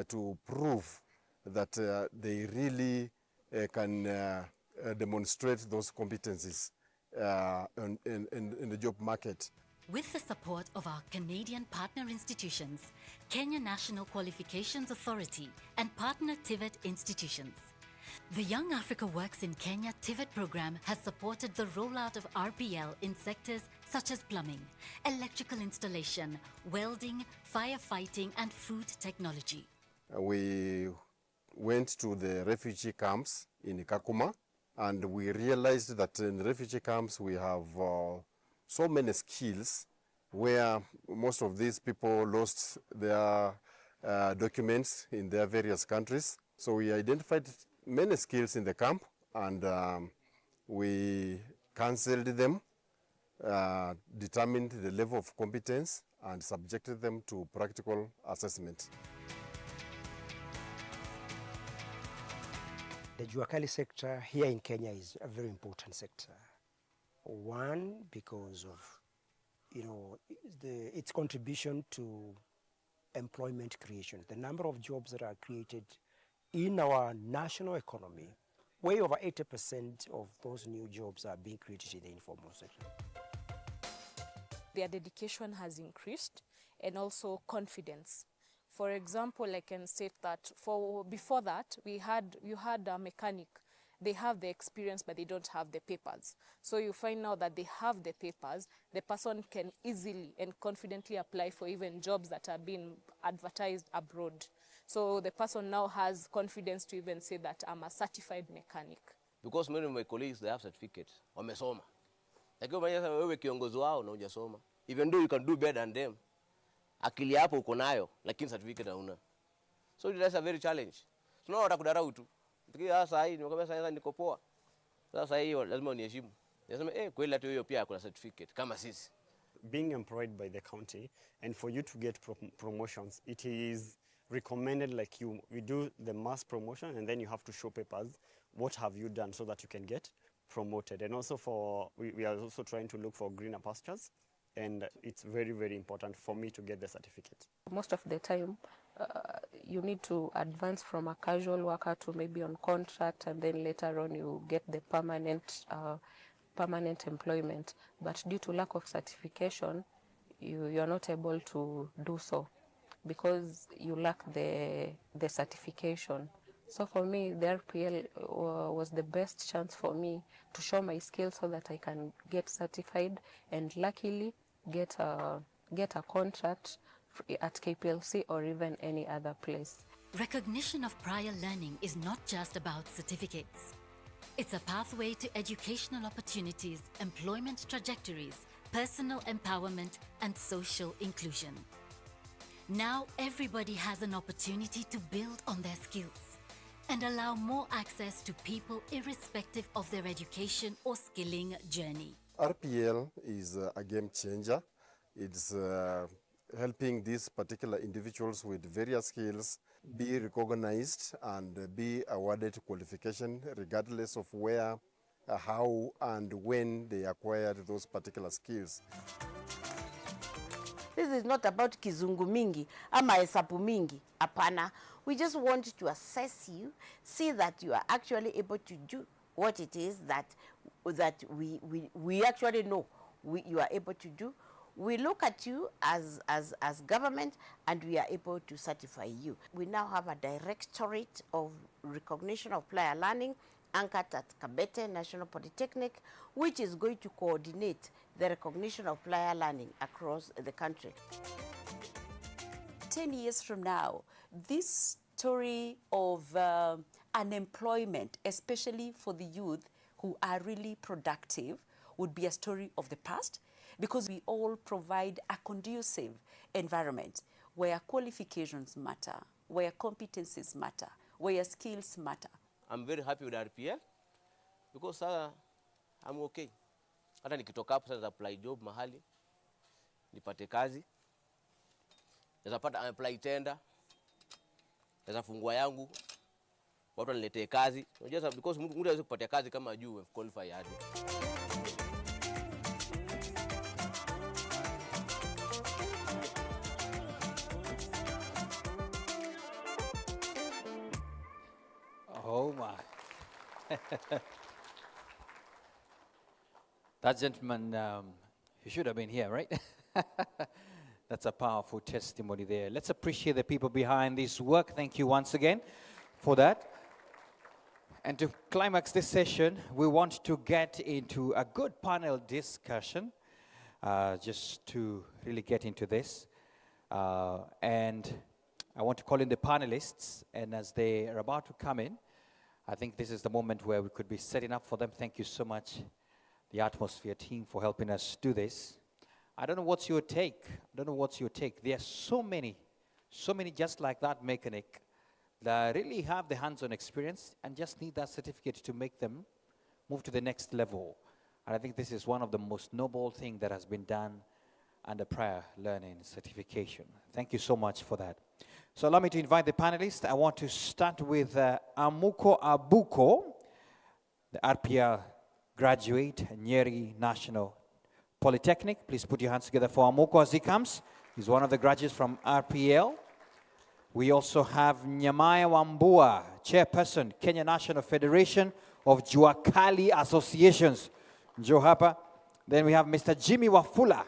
to prove that they really can demonstrate those competencies in the job market. With the support of our Canadian partner institutions, Kenya National Qualifications Authority and partner TVET institutions, the Young Africa Works in Kenya TVET program has supported the rollout of RPL in sectors such as plumbing, electrical installation, welding, firefighting, and food technology. We went to the refugee camps in Kakuma, and we realized that in refugee camps we have so many skills where most of these people lost their documents in their various countries. So we identified many skills in the camp, and we counseled them, determined the level of competence, and subjected them to practical assessment. The Juakali sector here in Kenya is a very important sector. One, because of its contribution to employment creation. The number of jobs that are created in our national economy, way over 80% of those new jobs are being created in the informal sector. Their dedication has increased, and also confidence. For example, I can state that before that, you had a mechanic. They have the experience, but they don't have the papers. So you find now that they have the papers, the person can easily and confidently apply for even jobs that are being advertised abroad. So the person now has confidence to even say that I'm a certified mechanic. Because many of my colleagues, they have certificates, wamesoma. Lakini wewe kiongozi wao na hujasoma. Even though you can do better than them, akili hapo uko nayo, lakini certificate hauna. So that's a very challenge. So now watakudarau tu. Sasa hii nimekwambia sasa niko poa. Sasa hiyo lazima uniheshimu. Nasema kweli hata hiyo pia kuna certificate kama sisi. Being employed by the county, and for you to get promotions, it is recommended like we do the mass promotion, and then you have to show papers. What have you done so that you can get promoted? And also we are also trying to look for greener pastures, and it's very, very important for me to get the certificate. Most of the time, you need to advance from a casual worker to maybe on contract, and then later on you get the permanent employment. But due to lack of certification, you are not able to do so because you lack the certification. So for me, the RPL was the best chance for me to show my skills so that I can get certified and luckily get a contract at KPLC or even any other place. Recognition of prior learning is not just about certificates. It's a pathway to educational opportunities, employment trajectories, personal empowerment, and social inclusion. Now everybody has an opportunity to build on their skills and allow more access to people irrespective of their education or skilling journey. RPL is a game changer. It's helping these particular individuals with various skills be recognized and be awarded qualification regardless of where, how, and when they acquired those particular skills. This is not about kizungu mingi ama hesabu mingi. Apana. We just want to assess you, see that you are actually able to do what it is that we actually know you are able to do. We look at you as government, and we are able to certify you. We now have a directorate of recognition of prior learning anchored at Kabete National Polytechnic, which is going to coordinate the recognition of prior learning across the country. 10 years from now, this story of unemployment, especially for the youth who are really productive, would be a story of the past, because we all provide a conducive environment where qualifications matter, where competencies matter, where skills matter. I'm very happy with RPL because I'm okay. Hata nikitoka hapo sasa apply job mahali, nipate kazi, naweza pata apply tender, naweza fungua yangu, watu waniletee kazi. Unajua because mtu hawezi kupatia kazi kama you qualify hadi. Oh my. That gentleman, he should have been here, right? That's a powerful testimony there. Let's appreciate the people behind this work. Thank you once again for that. And to climax this session, we want to get into a good panel discussion, just to really get into this. And I want to call in the panelists, and as they are about to come in, I think this is the moment where we could be setting up for them. Thank you so much, the Atmosphere team, for helping us do this. I don't know what's your take. There are so many just like that mechanic that really have the hands-on experience and just need that certificate to make them move to the next level. And I think this is one of the most noble things that has been done under prior learning certification. Thank you so much for that. So allow me to invite the panelists. I want to start with Amuko Abuko, the RPL graduate, Nyeri National Polytechnic. Please put your hands together for Amuko as he comes. He's one of the graduates from RPL. We also have Nyamaya Wambua, chairperson, Kenya National Federation of Juakali Associations. Njoo hapa. Then we have Mr. Jimmy Wafula,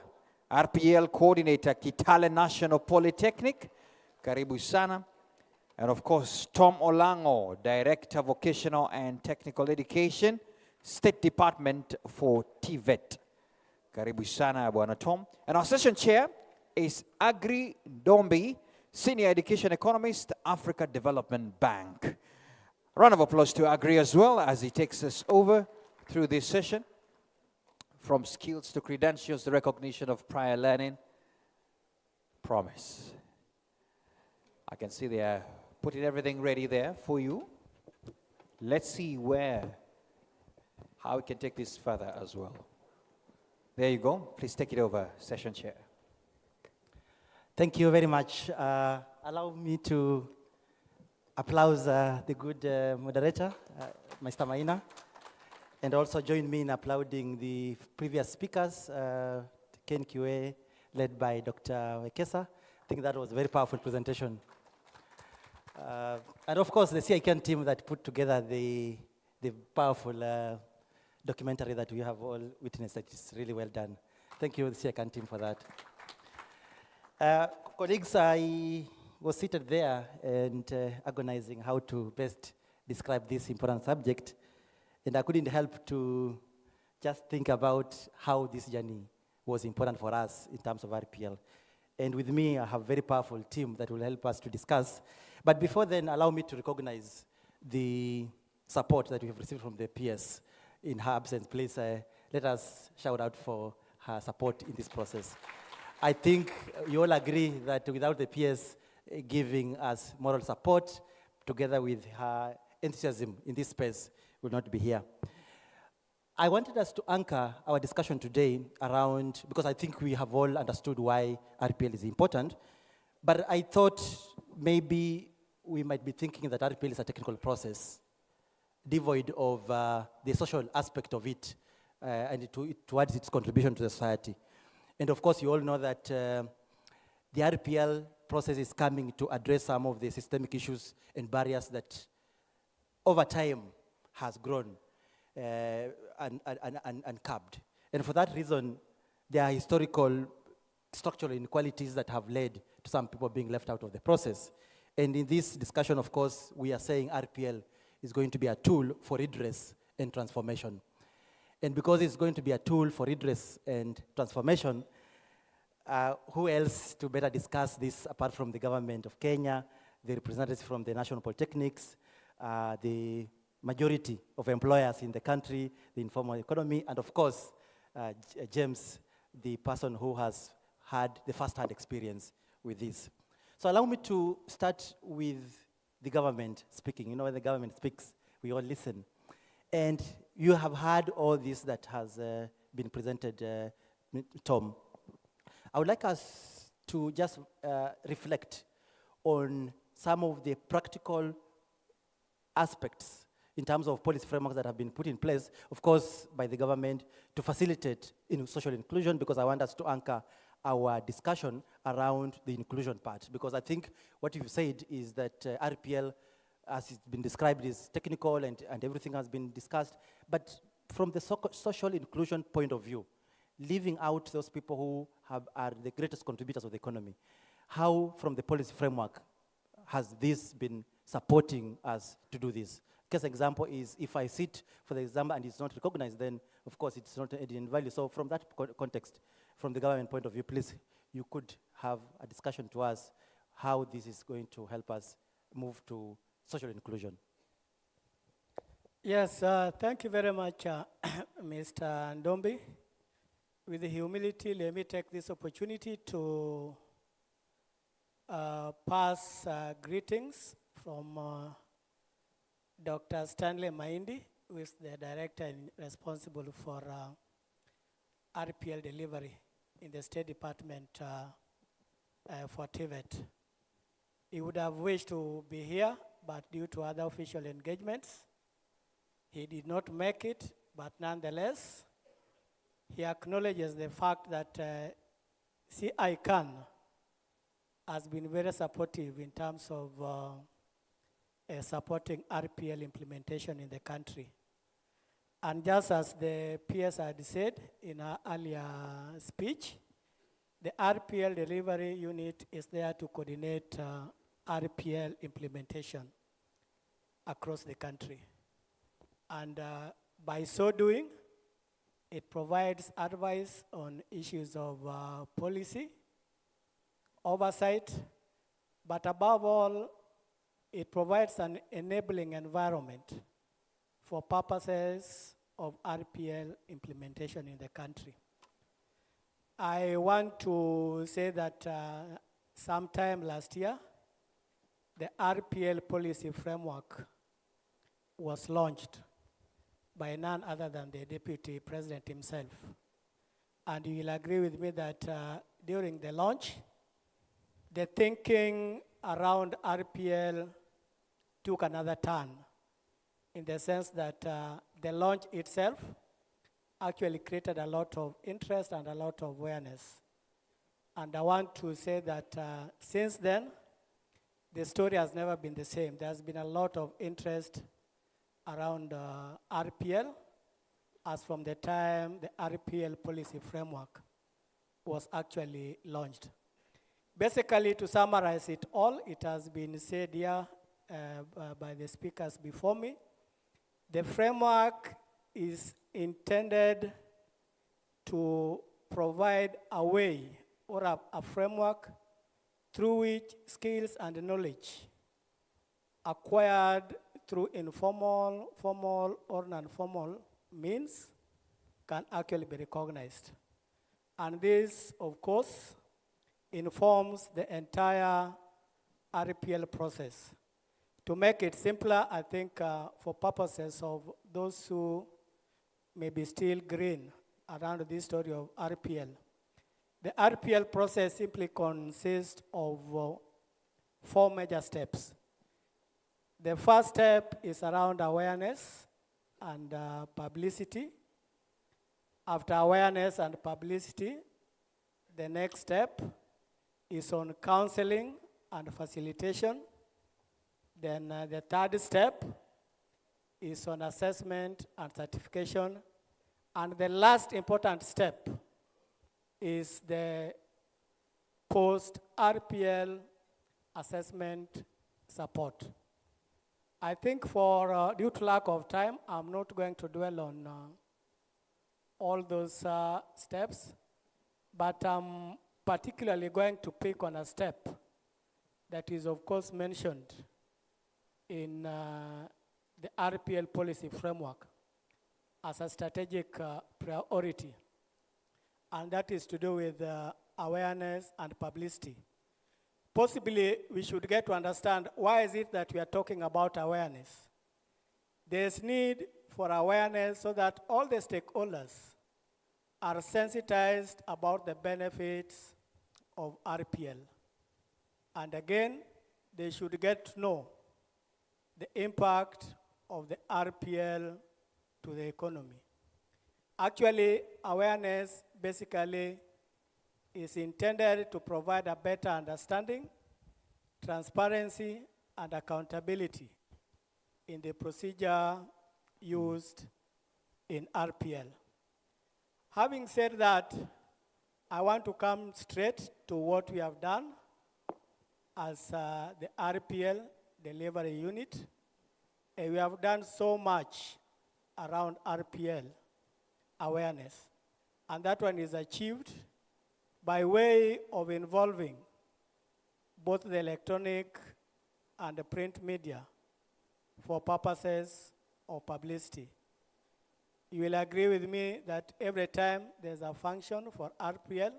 RPL coordinator, Kitale National Polytechnic. Karibu sana. And of course, Tom Olango, director, vocational and technical education, State Department for TVET. Karibu sana, Bwana Tom. And our session chair is Agri Dombi, Senior Education Economist, Africa Development Bank. Round of applause to Agri as well as he takes us over through this session. From skills to credentials, the recognition of prior learning. Promise. I can see they are putting everything ready there for you. Let's see how we can take this further as well. There you go. Please take it over, session chair. Thank you very much. Allow me to applaud the good moderator, Mr. Maina, and also join me in applauding the previous speakers, Ken Kiwe, led by Dr. Wekesa. I think that was a very powerful presentation. And of course, the CICAN team that put together the powerful documentary that we have all witnessed. It's really well done. Thank you, the CICAN team, for that. Colleagues, I was seated there and agonizing how to best describe this important subject, and I couldn't help to just think about how this journey was important for us in terms of RPL. And with me, I have a very powerful team that will help us to discuss. But before then, allow me to recognize the support that we have received from the PS in her absence. Please let us shout out for her support in this process. I think you all agree that without the PS giving us moral support, together with her enthusiasm in this space, we will not be here. I wanted us to anchor our discussion today around, because I think we have all understood why RPL is important, but I thought maybe we might be thinking that RPL is a technical process, devoid of the social aspect of it, and towards its contribution to the society. And of course, you all know that the RPL process is coming to address some of the systemic issues and barriers that over time has grown and curbed. And for that reason, there are historical structural inequalities that have led to some people being left out of the process. And in this discussion, of course, we are saying RPL is going to be a tool for redress and transformation. And because it's going to be a tool for redress and transformation, who else to better discuss this apart from the government of Kenya, the representatives from the national polytechnics, the majority of employers in the country, the informal economy, and of course, James, the person who has had the first-hand experience with this. So allow me to start with the government speaking. You know, when the government speaks, we all listen. And you have heard all this that has been presented, Tom. I would like us to just reflect on some of the practical aspects in terms of policy frameworks that have been put in place, of course, by the government to facilitate social inclusion, because I want us to anchor our discussion around the inclusion part, because I think what you've said is that RPL, as it's been described, is technical and everything has been discussed, but from the social inclusion point of view, leaving out those people who are the greatest contributors of the economy, how from the policy framework has this been supporting us to do this? Case example is if I sit for the exam and it's not recognized, then of course it's not adding value. So from that context, from the government point of view, please, you could have a discussion to us how this is going to help us move to social inclusion. Yes, thank you very much, Mr. Ndombi. With humility, let me take this opportunity to pass greetings from Dr. Stanley Maindi, who is the director and responsible for RPL delivery in the State Department for TVET. He would have wished to be here, but due to other official engagements, he did not make it, but nonetheless, he acknowledges the fact that CICAN has been very supportive in terms of supporting RPL implementation in the country. And just as the PS had said in her earlier speech, the RPL delivery unit is there to coordinate RPL implementation across the country. And by so doing, it provides advice on issues of policy, oversight, but above all, it provides an enabling environment for purposes of RPL implementation in the country. I want to say that sometime last year, the RPL policy framework was launched by none other than the Deputy President himself. And you will agree with me that during the launch, the thinking around RPL took another turn, in the sense that the launch itself actually created a lot of interest and a lot of awareness. And I want to say that since then, the story has never been the same. There's been a lot of interest around RPL as from the time the RPL policy framework was actually launched. Basically, to summarize it all, it has been said here by the speakers before me. The framework is intended to provide a way or a framework through which skills and knowledge acquired through informal, formal, or non-formal means can actually be recognized. And this, of course, informs the entire RPL process. To make it simpler, I think for purposes of those who may be still green around this story of RPL, the RPL process simply consists of 4 major steps. The first step is around awareness and publicity. After awareness and publicity, the next step is on counseling and facilitation. Then the third step is on assessment and certification. And the last important step is the post-RPL assessment support. I think for due to lack of time, I'm not going to dwell on all those steps, but I'm particularly going to pick on a step that is, of course, mentioned in the RPL policy framework as a strategic priority, and that is to do with awareness and publicity. Possibly, we should get to understand why is it that we are talking about awareness. There's need for awareness so that all the stakeholders are sensitized about the benefits of RPL. And again, they should get to know the impact of the RPL to the economy. Actually, awareness basically is intended to provide a better understanding, transparency, and accountability in the procedure used in RPL. Having said that, I want to come straight to what we have done as the RPL delivery unit. We have done so much around RPL awareness, and that one is achieved by way of involving both the electronic and the print media for purposes of publicity. You will agree with me that every time there's a function for RPL,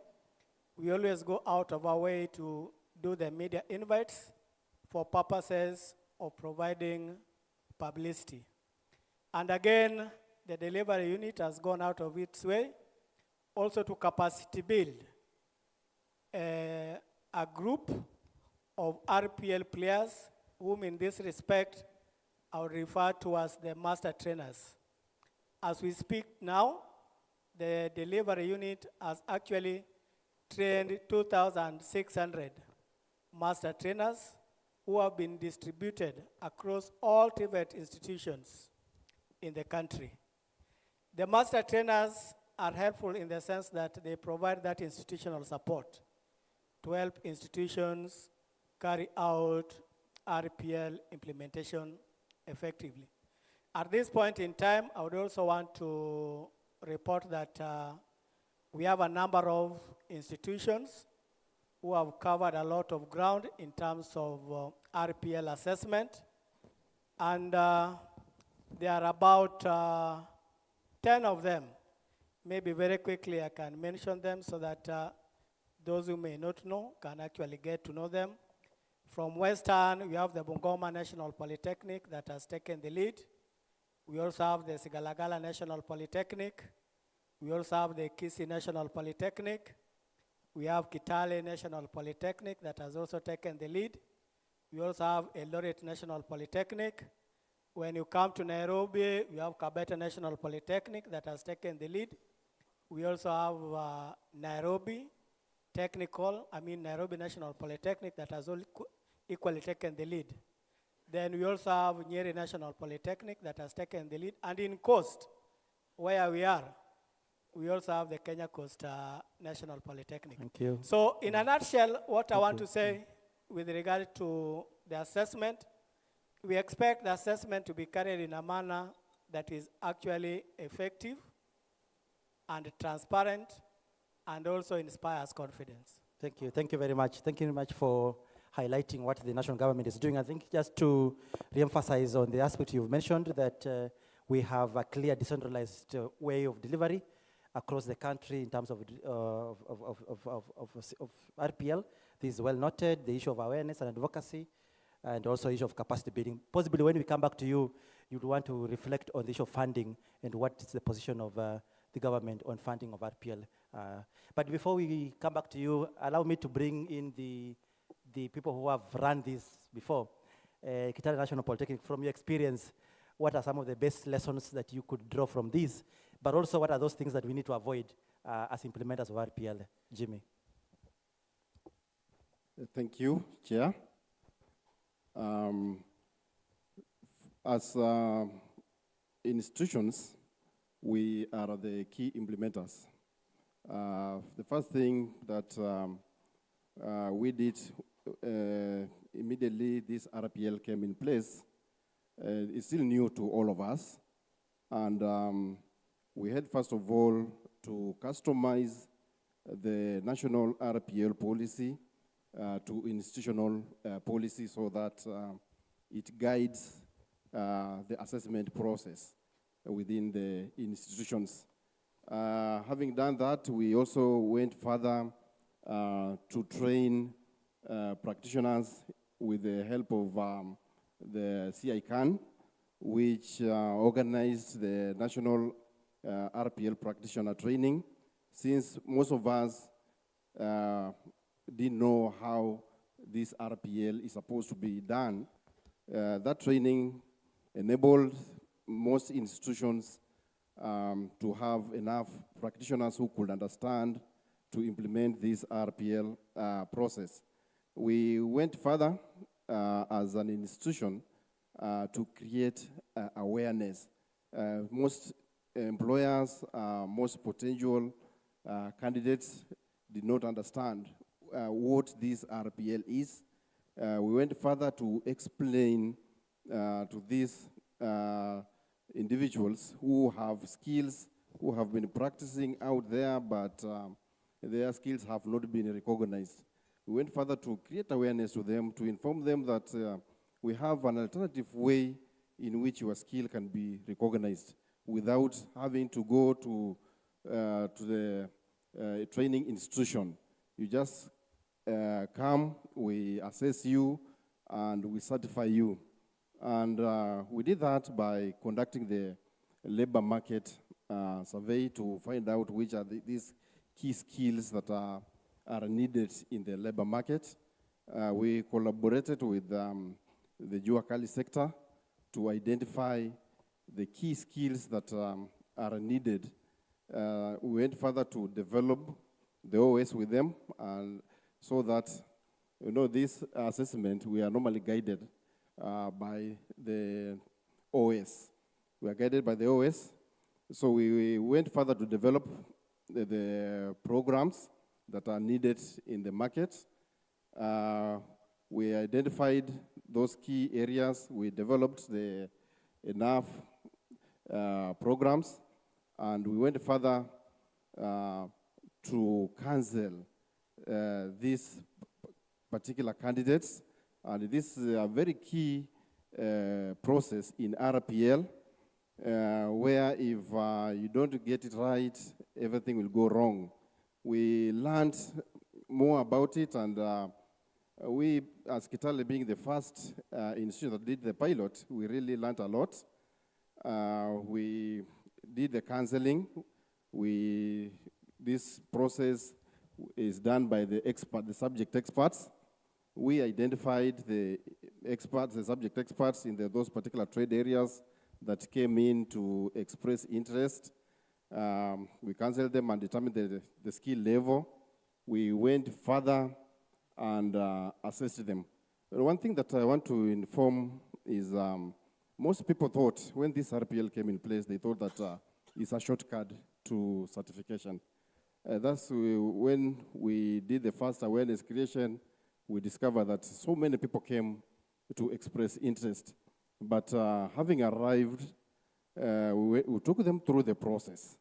we always go out of our way to do the media invites for purposes of providing publicity. And again, the delivery unit has gone out of its way also to capacity build a group of RPL players, whom in this respect I would refer to as the master trainers. As we speak now, the delivery unit has actually trained 2,600 master trainers who have been distributed across all TVET institutions in the country. The master trainers are helpful in the sense that they provide that institutional support to help institutions carry out RPL implementation effectively. At this point in time, I would also want to report that we have a number of institutions who have covered a lot of ground in terms of RPL assessment. And there are about 10 of them. Maybe very quickly I can mention them so that those who may not know can actually get to know them. From Western, we have the Bungoma National Polytechnic that has taken the lead. We also have the Sigalagala National Polytechnic. We also have the Kisii National Polytechnic. We have Kitale National Polytechnic that has also taken the lead. We also have Eldoret National Polytechnic. When you come to Nairobi, we have Kabete National Polytechnic that has taken the lead. We also have Nairobi National Polytechnic that has equally taken the lead. Then we also have Nyeri National Polytechnic that has taken the lead. And in Coast, where we are, we also have the Kenya Coast National Polytechnic. Thank you. So in a nutshell, what I want to say with regard to the assessment, we expect the assessment to be carried in a manner that is actually effective and transparent and also inspires confidence. Thank you. Thank you very much. Thank you very much for highlighting what the national government is doing. I think just to re-emphasize on the aspect you've mentioned, that we have a clear decentralized way of delivery across the country in terms of RPL. This is well noted, the issue of awareness and advocacy, and also issue of capacity building. Possibly when we come back to you, you'd want to reflect on the issue of funding and what is the position of the government on funding of RPL. But before we come back to you, allow me to bring in the people who have run this before. Kitale National Polytechnic, from your experience, what are some of the best lessons that you could draw from this? But also, what are those things that we need to avoid as implementers of RPL? Jimmy. Thank you, Chair. As institutions, we are the key implementers. The first thing that we did immediately this RPL came in place is still new to all of us. And we had, first of all, to customize the national RPL policy to institutional policy so that it guides the assessment process within the institutions. Having done that, we also went further to train practitioners with the help of the CICAN, which organized the national RPL practitioner training. Since most of us didn't know how this RPL is supposed to be done, that training enabled most institutions to have enough practitioners who could understand to implement this RPL process. We went further as an institution to create awareness. Most employers, most potential candidates did not understand what this RPL is. We went further to explain to these individuals who have skills, who have been practicing out there, but their skills have not been recognized. We went further to create awareness to them, to inform them that we have an alternative way in which your skill can be recognized without having to go to the training institution. You just come, we assess you, and we certify you. And we did that by conducting the labor market survey to find out which are these key skills that are needed in the labor market. We collaborated with the Jua Kali sector to identify the key skills that are needed. We went further to develop the OS with them, and so that, this assessment, we are normally guided by the OS. We are guided by the OS. So we went further to develop the programs that are needed in the market. We identified those key areas. We developed enough programs, and we went further to counsel these particular candidates. And this is a very key process in RPL, where if you don't get it right, everything will go wrong. We learned more about it, and we, as Kitale being the first institution that did the pilot, we really learned a lot. We did the counseling. This process is done by the subject experts. We identified the subject experts in those particular trade areas that came in to express interest. We counseled them and determined the skill level. We went further and assessed them. But one thing that I want to inform is most people thought when this RPL came in place, they thought that it's a shortcut to certification. That's when we did the first awareness creation, we discovered that so many people came to express interest. But having arrived, we took them through the process.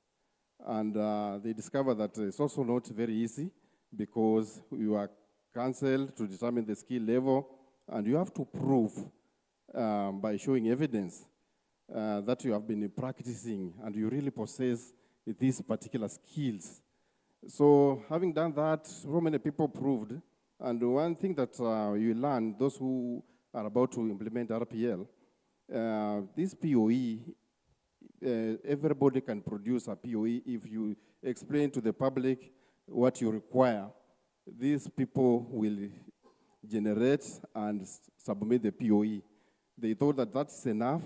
And they discovered that it's also not very easy, because you are counseled to determine the skill level, and you have to prove by showing evidence that you have been practicing and you really possess these particular skills. So having done that, so many people proved. And one thing that you learn, those who are about to implement RPL, this POE, everybody can produce a POE if you explain to the public what you require. These people will generate and submit the POE. They thought that that's enough.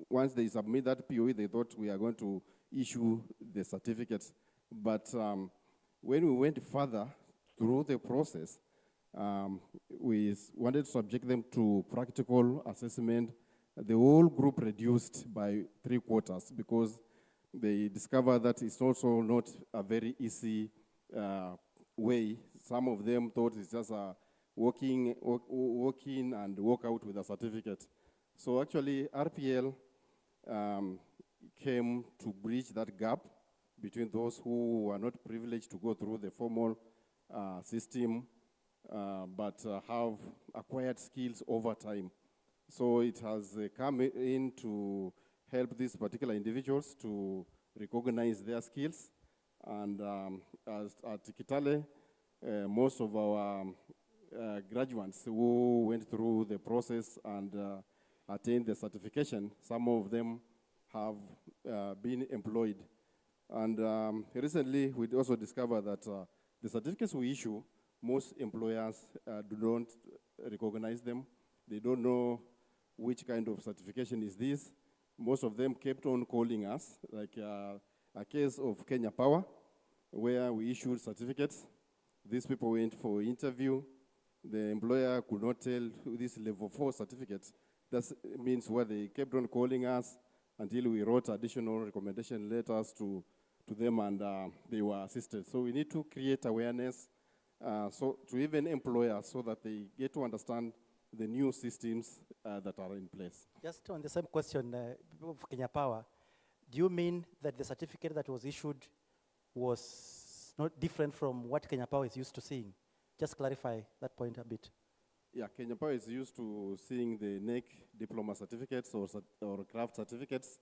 Once they submit that POE, they thought we are going to issue the certificates. But when we went further through the process, we wanted to subject them to practical assessment. The whole group reduced by 3/4 because they discovered that it's also not a very easy way. Some of them thought it's just walk in and walk out with a certificate. So actually, RPL came to bridge that gap between those who were not privileged to go through the formal system, but have acquired skills over time. So it has come in to help these particular individuals to recognize their skills. And as at Kitale, most of our graduates who went through the process and attained the certification, some of them have been employed. And recently, we also discovered that the certificates we issue, most employers do not recognize them. They don't know which kind of certification is this. Most of them kept on calling us, like a case of Kenya Power, where we issued certificates. These people went for interview. The employer could not tell this level 4 certificate. That means what they kept on calling us until we wrote additional recommendation letters to them, and they were assisted. So we need to create awareness so to even employers so that they get to understand the new systems that are in place. Just on the same question, of Kenya Power, do you mean that the certificate that was issued was not different from what Kenya Power is used to seeing? Just clarify that point a bit. Yeah, Kenya Power is used to seeing the NEC diploma certificates or craft certificates.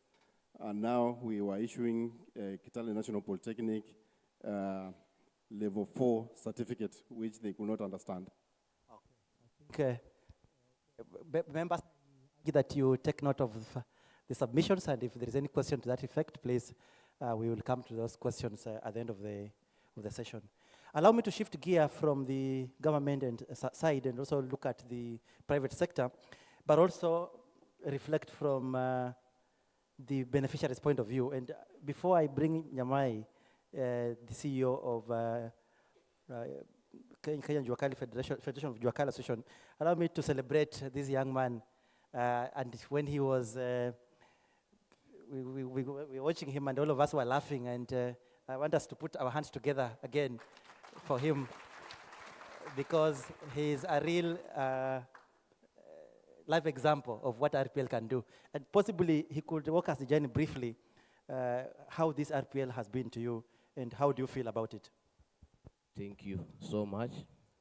And now we were issuing Kitale National Polytechnic level 4 certificate, which they could not understand. Okay. Members that you take note of the submissions, and if there is any question to that effect, please, we will come to those questions at the end of the session. Allow me to shift gear from the government and side and also look at the private sector, but also reflect from the beneficiary's point of view. And before I bring Nyamai, the CEO of Kenyan Juakali Federation of Juakali Association, allow me to celebrate this young man. And when he was, we were watching him and all of us were laughing, and I want us to put our hands together again for him, because he is a real life example of what RPL can do. And possibly he could walk us the journey briefly, how this RPL has been to you, and how do you feel about it? Thank you so much.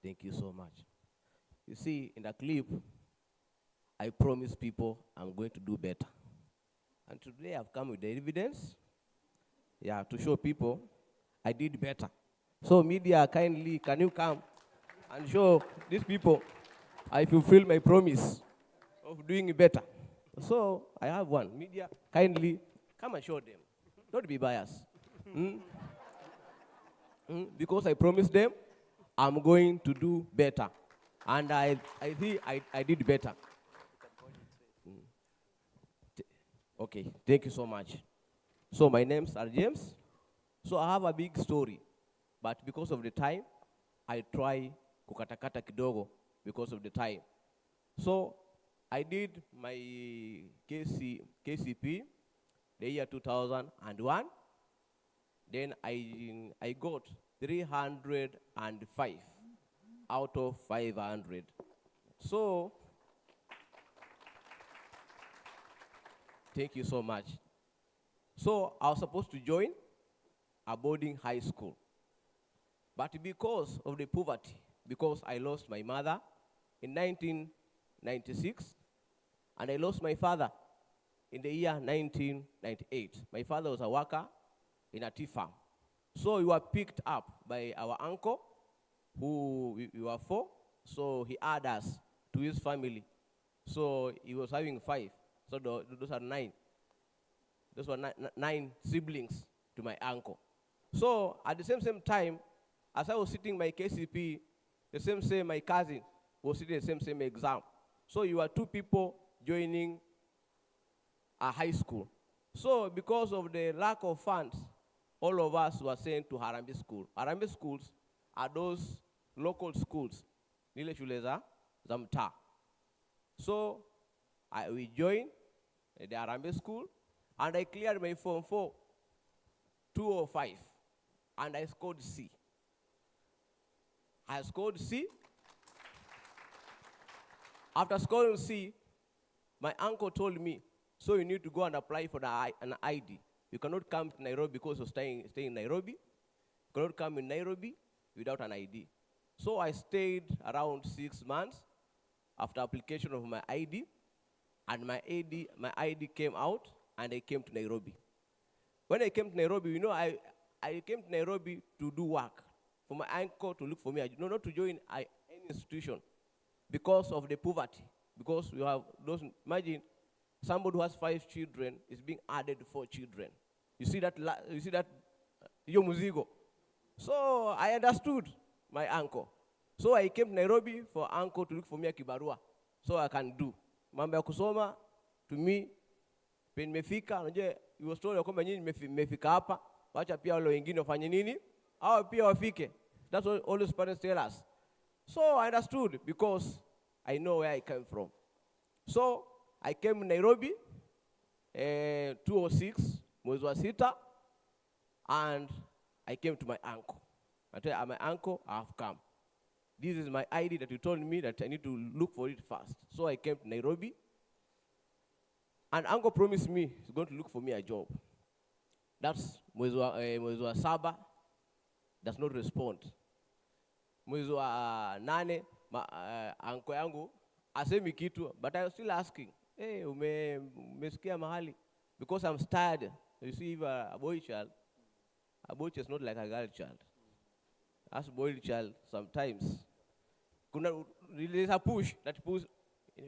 Thank you so much. You see, in the clip, I promised people I'm going to do better. And today I've come with the evidence, to show people I did better. So media, kindly, can you come and show these people I fulfill my promise of doing better? So I have one. Media, kindly, come and show them. Don't be biased. Because I promised them I'm going to do better. And I think I did better. Okay, thank you so much. So my name's James. So I have a big story, but because of the time, I try kukatakata kidogo because of the time. So I did my KCP the year 2001. Then I got 305 out of 500. So thank you so much. So I was supposed to join a boarding high school. But because of the poverty, because I lost my mother in 1996, and I lost my father in the year 1998. My father was a worker in a tea farm. So we were picked up by our uncle, who we were 4. So he added us to his family. So he was having 5. So those are 9. Those were 9 siblings to my uncle. So at the same time, as I was sitting my KCP, the same my cousin was sitting the same exam. So you are 2 people joining a high school. So because of the lack of funds, all of us were sent to Harambee School. Harambee schools are those local schools, nile shule za mtaa. So we joined the Harambee School, and I cleared my Form 4, 205, and I scored C. I scored C. After scoring C, my uncle told me, so you need to go and apply for an ID. You cannot come to Nairobi because you're staying in Nairobi. You cannot come in Nairobi without an ID. So I stayed around 6 months after application of my ID, and my ID came out, and I came to Nairobi. When I came to Nairobi, I came to Nairobi to do work, for my uncle to look for me. Not to join any institution because of the poverty. Because we have those, imagine somebody who has 5 children is being added 4 children. You see that yo muzigo. So I understood my uncle. So I came to Nairobi for uncle to look for me a kibarua, so I can do. Mambo ya kusoma, to me, pen mefika, unajua, you was told kwamba nyinyi mefika hapa, wacha pia wale wengine wafanye nini? Hao pia wafike. That's what all those parents tell us. So I understood because I know where I came from. So I came to Nairobi, 2006, mwezi wa 6, and I came to my uncle. I tell my uncle, I have come. This is my ID that you told me that I need to look for it first. So I came to Nairobi, and uncle promised me he's going to look for me a job. That's mwezi wa 7, does not respond. Mwezi wa 8, uncle yangu asemi kitu, but I'm still asking, hey, umesikia mahali? Because I'm tired. You see, if a boy child is not like a girl child. As a boy child, sometimes there's a push that push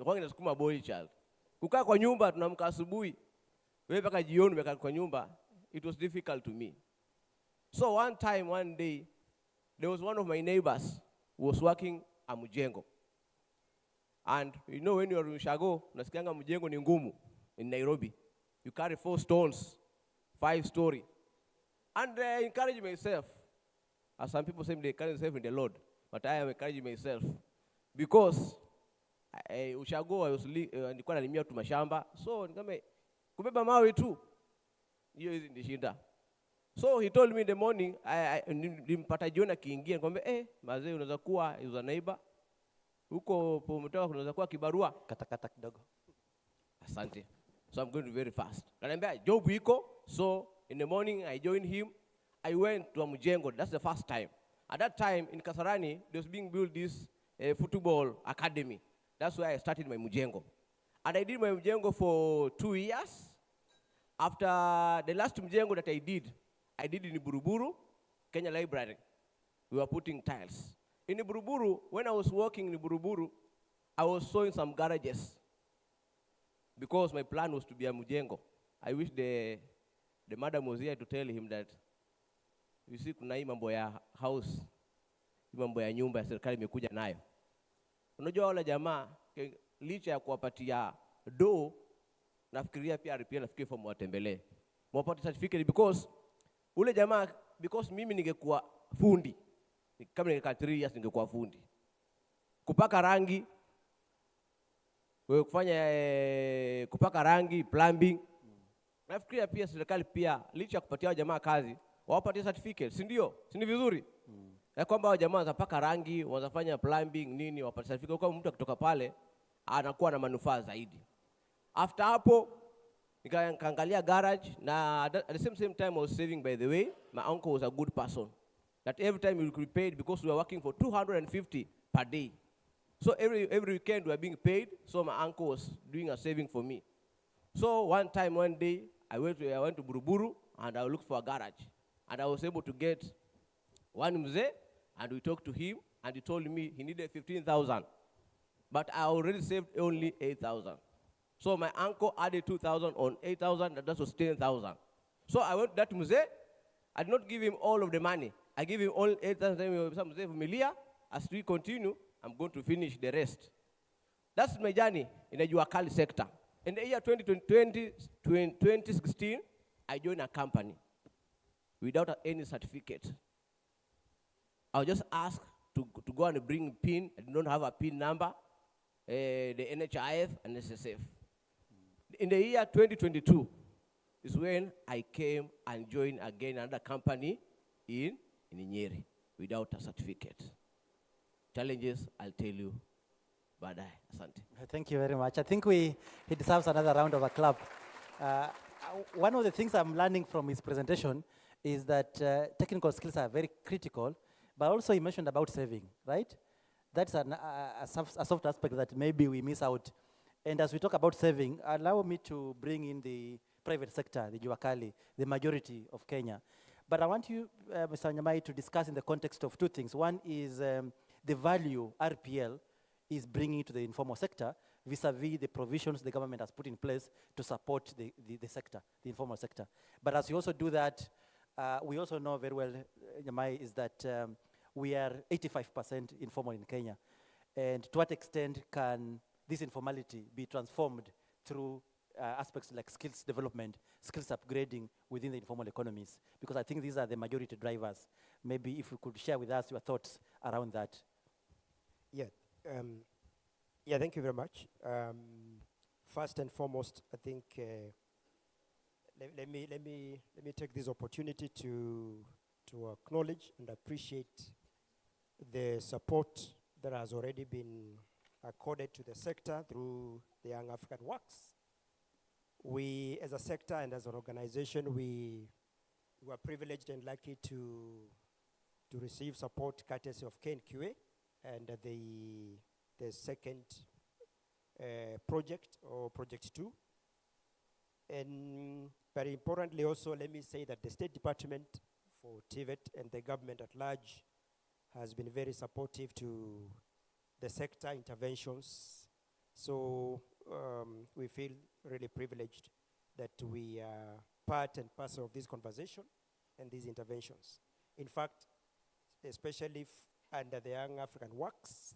wrong as a boy child. Kukaa kwa nyumba, tunamka asubuhi, wewe mpaka jioni umekaa kwa nyumba, it was difficult to me. So one day, there was one of my neighbors who was working a Mujengo. And you know when you are in Shago, unasikianga Mujengo ni ngumu in Nairobi. You carry 4 stones, 5 story. And I encourage myself, as some people say they encourage themselves in the Lord, but I am encouraging myself. Because Ushago, nilikuwa nalimia tu mashamba, so nikame kubeba mawe tu, hiyo hizi ndishinda. So he told me in the morning, nimpata jioni akiingia, nikamwambia mazee unaweza kuwa is a neighbor. Huko umetoka kunaweza kuwa kibarua, katakata kidogo. Asante. So I'm going to be very fast. Ananiambia job iko, so in the morning I joined him. I went to a Mujengo. That's the first time. At that time in Kasarani, there was being built this football academy. That's where I started my Mujengo. And I did my Mujengo for 2 years. After the last Mujengo that I did in Buruburu, Kenya Library. We were putting tiles. In Buruburu, when I was working in Buruburu, I was sewing some garages because my plan was to be a Mujengo. I wish the madam was here to tell him that, you see, kuna hii mambo ya house, hii mambo ya nyumba ya serikali imekuja nayo. Unajua wale jamaa, licha ya kuwapatia do, nafikiria pia RPL nafikiria fomu watembelee. Mwapata certificate because ule jamaa, because mimi ningekuwa fundi, kama ningekaa 3 years ningekuwa fundi. Kupaka rangi, wewe kufanya kupaka rangi, plumbing. Nafikiria pia serikali pia licha ya kupatia jamaa kazi, wawapatie certificate, si ndio? Si ni vizuri? Ya kwamba jamaa wanapaka rangi, wanafanya plumbing nini, wapate certificate kwa mtu akitoka pale anakuwa na manufaa zaidi. After hapo nikaangalia garage na at the same time I was saving. By the way, my uncle was a good person. That every time we could be paid because we were working for 250 per day. So every weekend we were being paid, so my uncle was doing a saving for me. So one day, I went to Buruburu and I looked for a garage. And I was able to get one mzee, and we talked to him, and he told me he needed 15,000. But I already saved only 8,000. So my uncle added 2,000 on 8,000, and that was 10,000. So I went to that mzee. I did not give him all of the money. I gave him all 8,000 some mzee familiar. As we continue, I'm going to finish the rest. That's my journey in the Juakali sector. In the year 2016, I joined a company without any certificate. I was just asked to go and bring PIN. I did not have a PIN number, the NHIF and SSF. In the year 2022 is when I came and joined again another company in Nyeri without a certificate. Challenges, I'll tell you. Baadaye. Asante. Thank you very much. I think he deserves another round of applause. One of the things I'm learning from his presentation is that technical skills are very critical, but also he mentioned about saving, right? That's a soft aspect that maybe we miss out. And as we talk about saving, allow me to bring in the private sector, the Juakali, the majority of Kenya. But I want you, Mr. Nyamai, to discuss in the context of 2 things. One is the value RPL is bringing to the informal sector vis-a-vis the provisions the government has put in place to support the sector, the informal sector. But as you also do that, we also know very well, Nyamai, is that we are 85% informal in Kenya. And to what extent can this informality be transformed through aspects like skills development, skills upgrading within the informal economies? Because I think these are the majority drivers. Maybe if you could share with us your thoughts around that. Thank you very much. First and foremost, I think let me take this opportunity to acknowledge and appreciate the support that has already been accorded to the sector through the Young African Works. We, as a sector and as an organization, we were privileged and lucky to receive support courtesy of KNQA and the second project, or project 2. And very importantly also, let me say that the State Department for TVET and the government at large has been very supportive to the sector interventions. So we feel really privileged that we are part and parcel of this conversation and these interventions. In fact, especially under the Young African Works,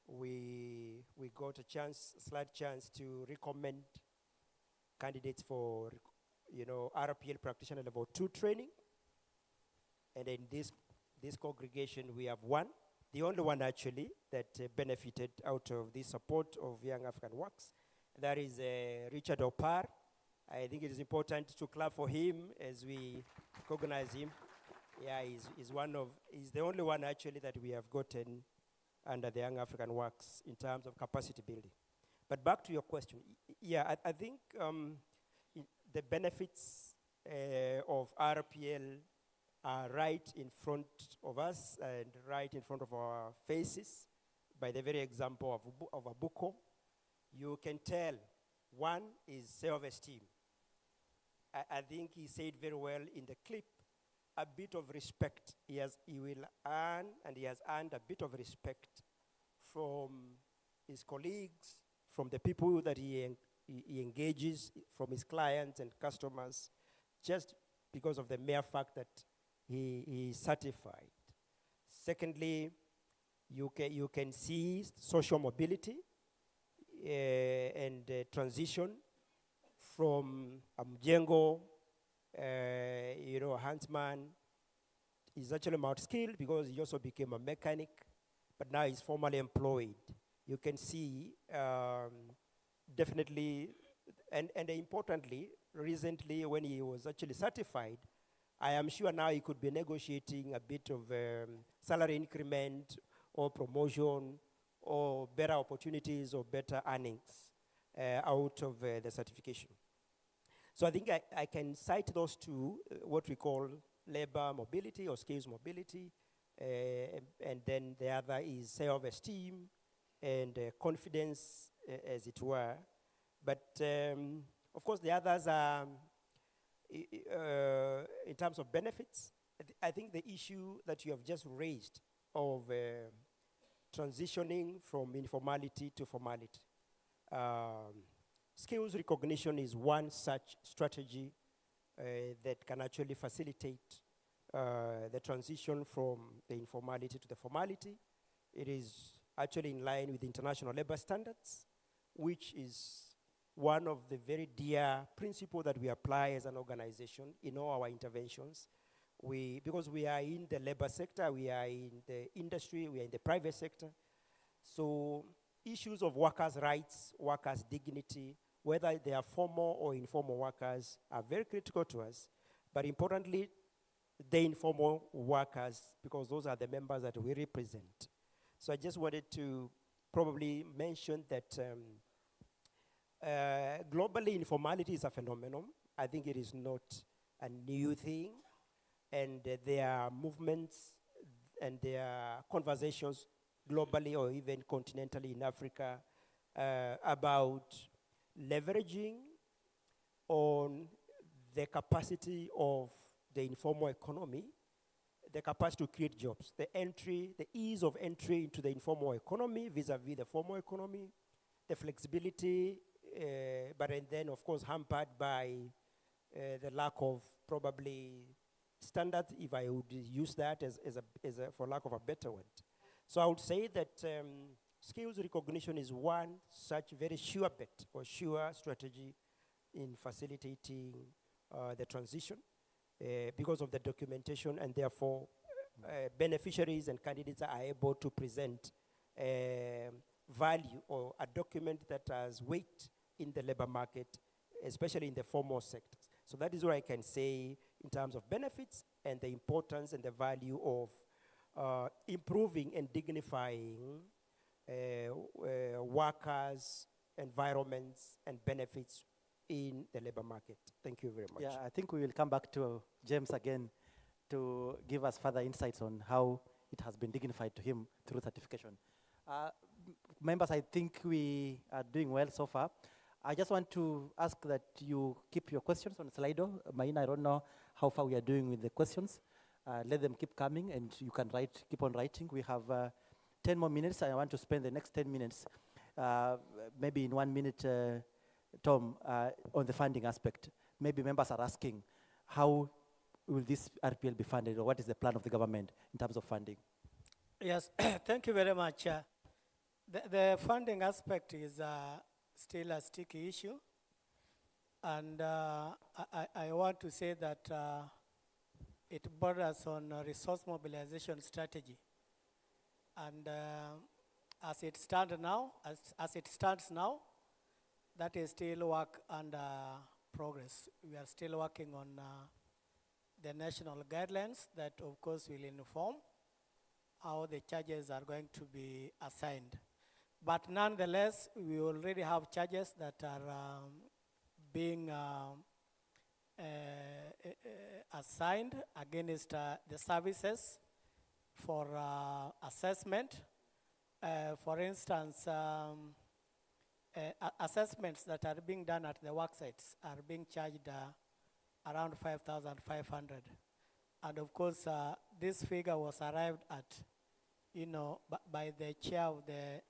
we got a slight chance to recommend candidates for, RPL practitioner level 2 training. And in this congregation, we have one, the only one actually that benefited out of the support of Young African Works. That is Richard Opar. I think it is important to clap for him as we recognize him. Yeah, he's the only one actually that we have gotten under the Young African Works in terms of capacity building. But back to your question. Yeah, I think the benefits of RPL are right in front of us and right in front of our faces by the very example of Abuko. You can tell one is self-esteem. I think he said very well in the clip, a bit of respect. He will earn, and he has earned a bit of respect from his colleagues, from the people that he engages, from his clients and customers, just because of the mere fact that he is certified. Secondly, you can see social mobility and transition from Mjengo, Huntsman. He's actually multi-skilled because he also became a mechanic, but now he's formally employed. You can see definitely, and importantly, recently when he was actually certified, I am sure now he could be negotiating a bit of salary increment or promotion or better opportunities or better earnings out of the certification. So I think I can cite those two, what we call labor mobility or skills mobility, and then the other is self-esteem and confidence, as it were. But of course, the others are, in terms of benefits, I think the issue that you have just raised of transitioning from informality to formality. Skills recognition is one such strategy that can actually facilitate the transition from the informality to the formality. It is actually in line with international labor standards, which is one of the very dear principles that we apply as an organization in all our interventions. Because we are in the labor sector, we are in the industry, we are in the private sector. So issues of workers' rights, workers' dignity, whether they are formal or informal workers, are very critical to us. But importantly, the informal workers, because those are the members that we represent. So I just wanted to probably mention that globally, informality is a phenomenon. I think it is not a new thing. And there are movements and there are conversations globally or even continentally in Africa about leveraging on the capacity of the informal economy, the capacity to create jobs, the ease of entry into the informal economy vis-a-vis the formal economy, the flexibility, but then of course hampered by the lack of probably standards, if I would use that for lack of a better word. So I would say that skills recognition is one such very sure bet or sure strategy in facilitating the transition because of the documentation, and therefore beneficiaries and candidates are able to present value or a document that has weight in the labor market, especially in the formal sectors. So that is what I can say in terms of benefits and the importance and the value of improving and dignifying workers, environments, and benefits in the labor market. Thank you very much. Yeah, I think we will come back to James again to give us further insights on how it has been dignified to him through certification. Members, I think we are doing well so far. I just want to ask that you keep your questions on Slido. Maina, I don't know how far we are doing with the questions. Let them keep coming, and you can keep on writing. We have 10 more minutes. I want to spend the next 10 minutes Maybe in 1 minute, Tom, on the funding aspect, maybe members are asking, how will this RPL be funded, or what is the plan of the government in terms of funding? Yes, thank you very much. The funding aspect is still a sticky issue. And I want to say that it borders on a resource mobilization strategy. And as it stands now, that is still work under progress. We are still working on the national guidelines that, of course, will inform how the charges are going to be assigned. But nonetheless, we already have charges that are being assigned against the services for assessment. For instance, assessments that are being done at the work sites are being charged around 5,500. And of course, this figure was arrived at, by the chair of the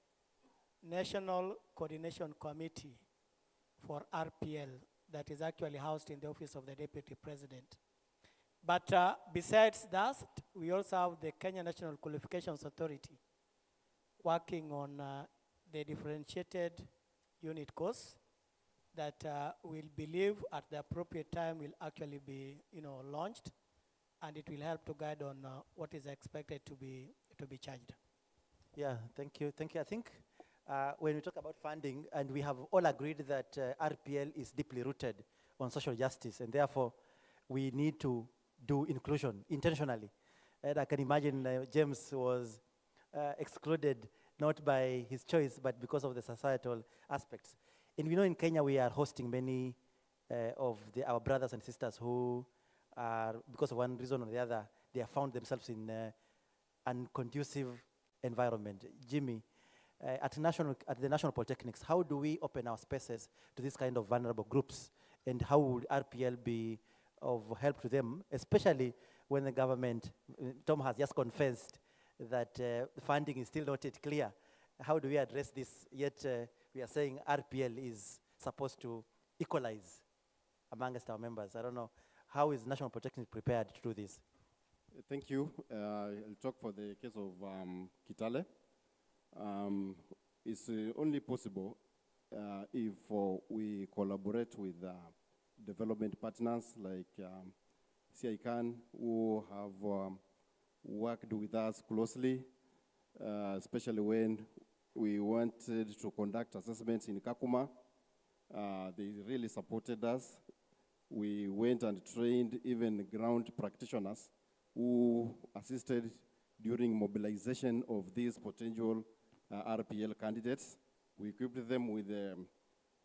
National Coordination Committee for RPL that is actually housed in the office of the Deputy President. But besides that, we also have the Kenya National Qualifications Authority working on the differentiated unit course that we'll believe at the appropriate time will actually be launched, and it will help to guide on what is expected to be charged. Yeah, thank you. I think when we talk about funding, and we have all agreed that RPL is deeply rooted on social justice, and therefore we need to do inclusion intentionally. And I can imagine James was excluded not by his choice, but because of the societal aspects. And we know in Kenya we are hosting many of our brothers and sisters who are, because of one reason or the other, they have found themselves in an unconducive environment. Jimmy, at the National Polytechnics, how do we open our spaces to this kind of vulnerable groups? And how would RPL be of help to them, especially when the government, Tom has just confessed that funding is still not yet clear. How do we address this? Yet we are saying RPL is supposed to equalize amongst our members. I don't know. How is National Polytechnic prepared to do this? Thank you. I'll talk for the case of Kitale. It's only possible if we collaborate with development partners like CICAN, who have worked with us closely, especially when we wanted to conduct assessments in Kakuma. They really supported us. We went and trained even ground practitioners who assisted during mobilization of these potential RPL candidates. We equipped them with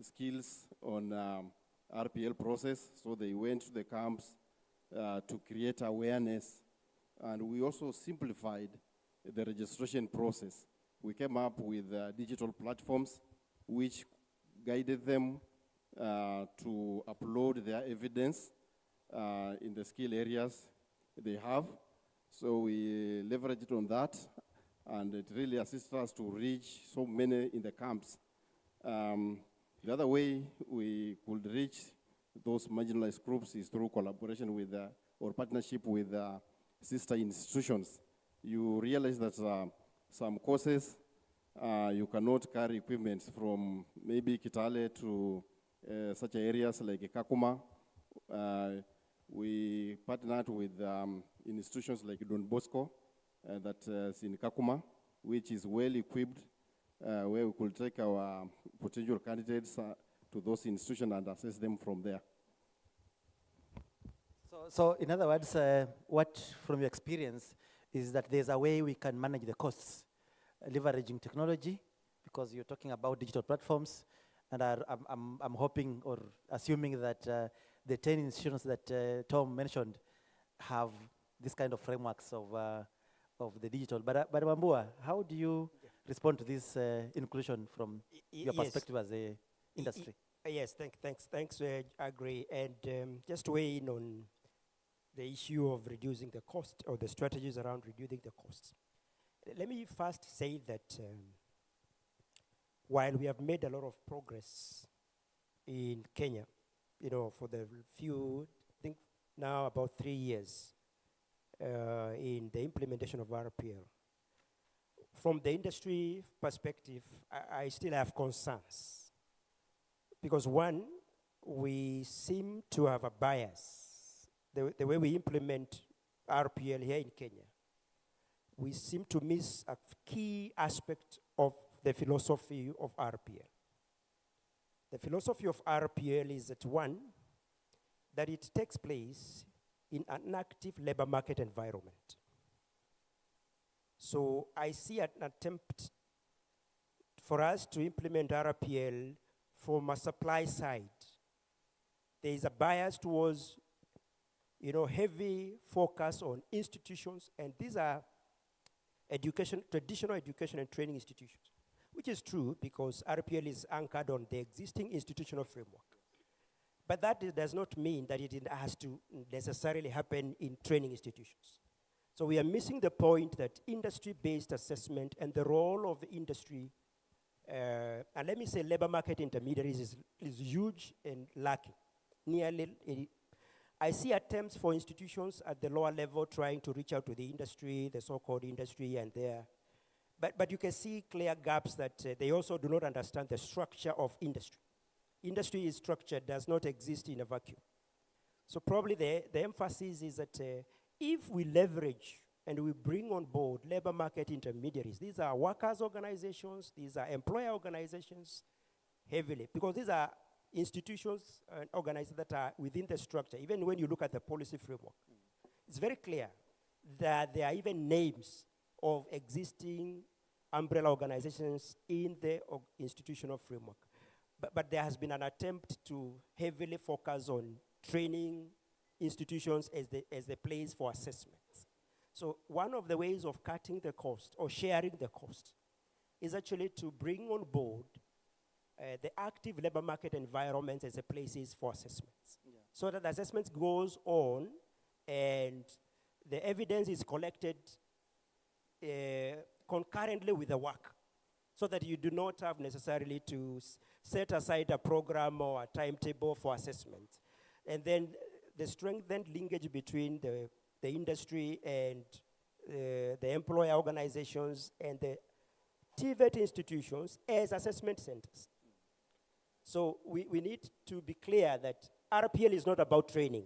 skills on RPL process, so they went to the camps to create awareness. And we also simplified the registration process. We came up with digital platforms which guided them to upload their evidence in the skill areas they have. So we leveraged on that, and it really assists us to reach so many in the camps. The other way we could reach those marginalized groups is through collaboration with or partnership with sister institutions. You realize that some courses, you cannot carry equipment from maybe Kitale to such areas like Kakuma. We partnered with institutions like Don Bosco that is in Kakuma, which is well equipped, where we could take our potential candidates to those institutions and assess them from there. So in other words, what from your experience is that there's a way we can manage the costs, leveraging technology, because you're talking about digital platforms, and I'm hoping or assuming that the 10 institutions that Tom mentioned have this kind of frameworks of the digital. But Wambua, how do you respond to this inclusion from your perspective as a industry? Yes, thanks, I agree. And just to weigh in on the issue of reducing the cost, or the strategies around reducing the costs. Let me first say that while we have made a lot of progress in Kenya, for the few, I think now about 3 years, in the implementation of RPL. From the industry perspective, I still have concerns. Because one, we seem to have a bias. The way we implement RPL here in Kenya, we seem to miss a key aspect of the philosophy of RPL. The philosophy of RPL is that one, that it takes place in an active labor market environment. So I see an attempt for us to implement RPL from a supply side. There is a bias towards, heavy focus on institutions, and these are traditional education and training institutions, which is true because RPL is anchored on the existing institutional framework. But that does not mean that it has to necessarily happen in training institutions. So we are missing the point that industry-based assessment and the role of the industry, and let me say labor market intermediaries is huge and lacking. I see attempts for institutions at the lower level trying to reach out to the industry, the so-called industry, and there. But you can see clear gaps that they also do not understand the structure of industry. Industry is structured, does not exist in a vacuum. So probably the emphasis is that if we leverage and we bring on board labor market intermediaries, these are workers' organizations, these are employer organizations, heavily, because these are institutions and organizations that are within the structure. Even when you look at the policy framework, it's very clear that there are even names of existing umbrella organizations in the institutional framework. But there has been an attempt to heavily focus on training institutions as the place for assessments. So one of the ways of cutting the cost or sharing the cost is actually to bring on board the active labor market environments as a places for assessments. Yeah. So that assessments goes on and the evidence is collected concurrently with the work, so that you do not have necessarily to set aside a program or a timetable for assessment. And then the strengthened linkage between the industry and the employer organizations and the TVET institutions as assessment centers. So we need to be clear that RPL is not about training.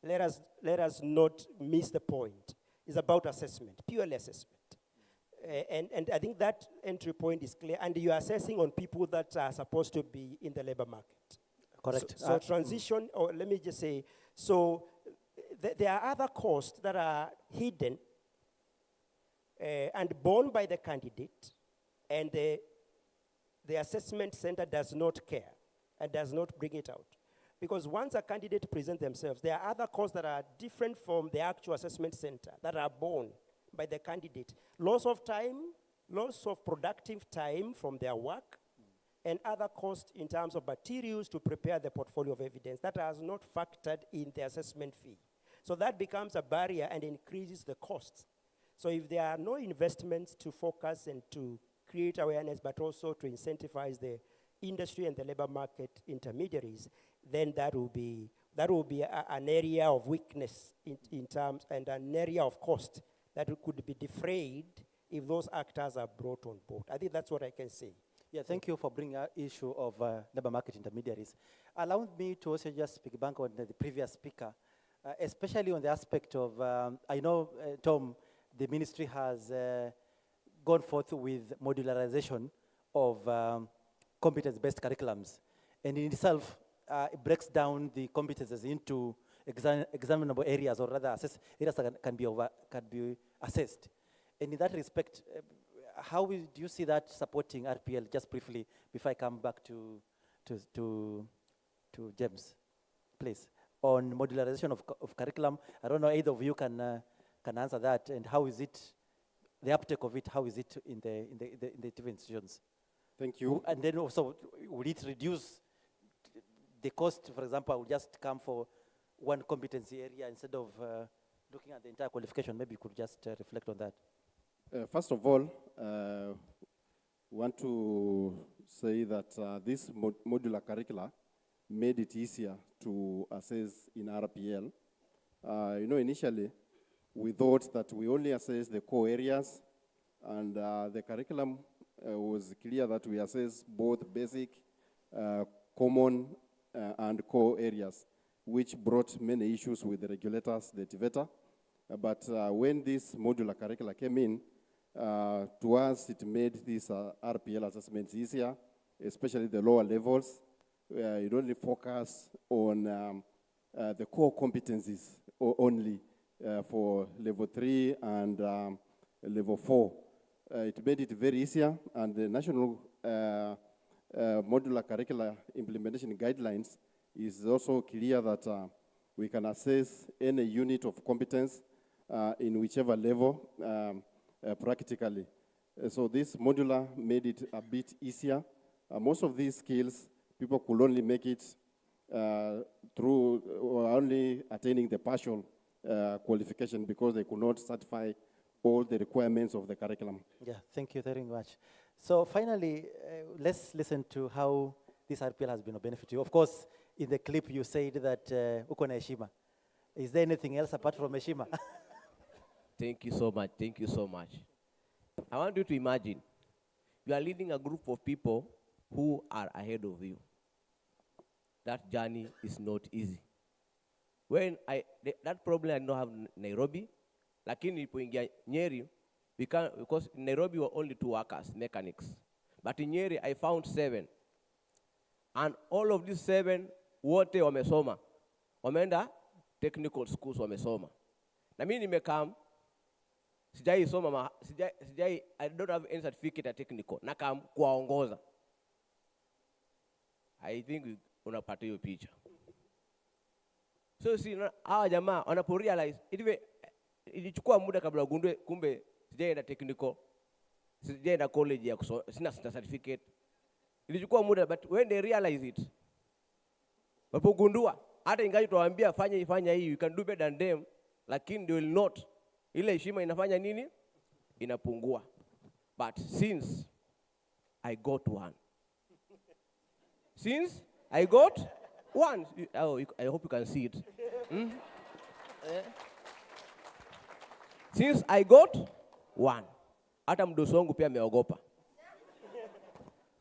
Let us not miss the point. It's about assessment, purely assessment. And I think that entry point is clear, and you're assessing on people that are supposed to be in the labor market. Correct. So transition, or let me just say, so there are other costs that are hidden and borne by the candidate, and the assessment center does not care and does not bring it out. Because once a candidate presents themselves, there are other costs that are different from the actual assessment center that are borne by the candidate. Loss of time, loss of productive time from their work, and other costs in terms of materials to prepare the portfolio of evidence that has not factored in the assessment fee. So that becomes a barrier and increases the costs. So if there are no investments to focus and to create awareness, but also to incentivize the industry and the labor market intermediaries, then that will be an area of weakness in terms, and an area of cost that could be defrayed if those actors are brought on board. I think that's what I can say. Yeah, thank you for bringing up issue of labor market intermediaries. Allow me to also just piggyback on the previous speaker, especially on the aspect of, I know, Tom, the ministry has gone forth with modularization of competence-based curriculums. And in itself, it breaks down the competences into examinable areas, or rather areas that can be assessed. And in that respect, how do you see that supporting RPL, just briefly, before I come back to James, please, on modularization of curriculum? I don't know, either of you can answer that, and how is it, the uptake of it, how is it in the different institutions? Thank you. And then also, will it reduce the cost? For example, I will just come for one competency area instead of looking at the entire qualification. Maybe you could just reflect on that. First of all, We want to say that this modular curricula made it easier to assess in RPL. Initially, we thought that we only assess the core areas, and the curriculum was clear that we assess both basic, common, and core areas, which brought many issues with the regulators, the TVET. But when this modular curricula came in, to us, it made these RPL assessments easier, especially the lower levels. It only focus on the core competencies only for level 3 and level 4. It made it very easier, and the national modular curricular implementation guidelines is also clear that we can assess any unit of competence in whichever level practically. So this modular made it a bit easier. Most of these skills, people could only make it through only attaining the partial qualification because they could not satisfy all the requirements of the curriculum. Yeah, thank you very much. So finally, let's listen to how this RPL has been a benefit to you. Of course, in the clip you said that uko na heshima. Is there anything else apart from heshima? Thank you so much. Thank you so much. I want you to imagine you are leading a group of people who are ahead of you. That journey is not easy. When that problem I don't have in Nairobi, lakini nilipoingia Nyeri, because in Nairobi were only 2 workers, mechanics. But in Nyeri, I found 7. And all of these 7, wote wamesoma. Wameenda technical schools wamesoma. Na mimi nimekam, I don't have any certificate at technical. Nakam kuwaongoza. I think unapata hiyo picha. So hawa jamaa wanapo realize ilichukua muda kabla ugundue kumbe sijaenda technical, sijaenda college ya sina certificate. Ilichukua muda, but when they realize it, wapogundua hata ingawa tuwaambia fanya hii, you can do better than them, lakini they will not. Ile heshima inafanya nini? Inapungua. But since I got one. Since I got one. I hope you can see it. Since I got one. Hata mdosi wangu pia ameogopa.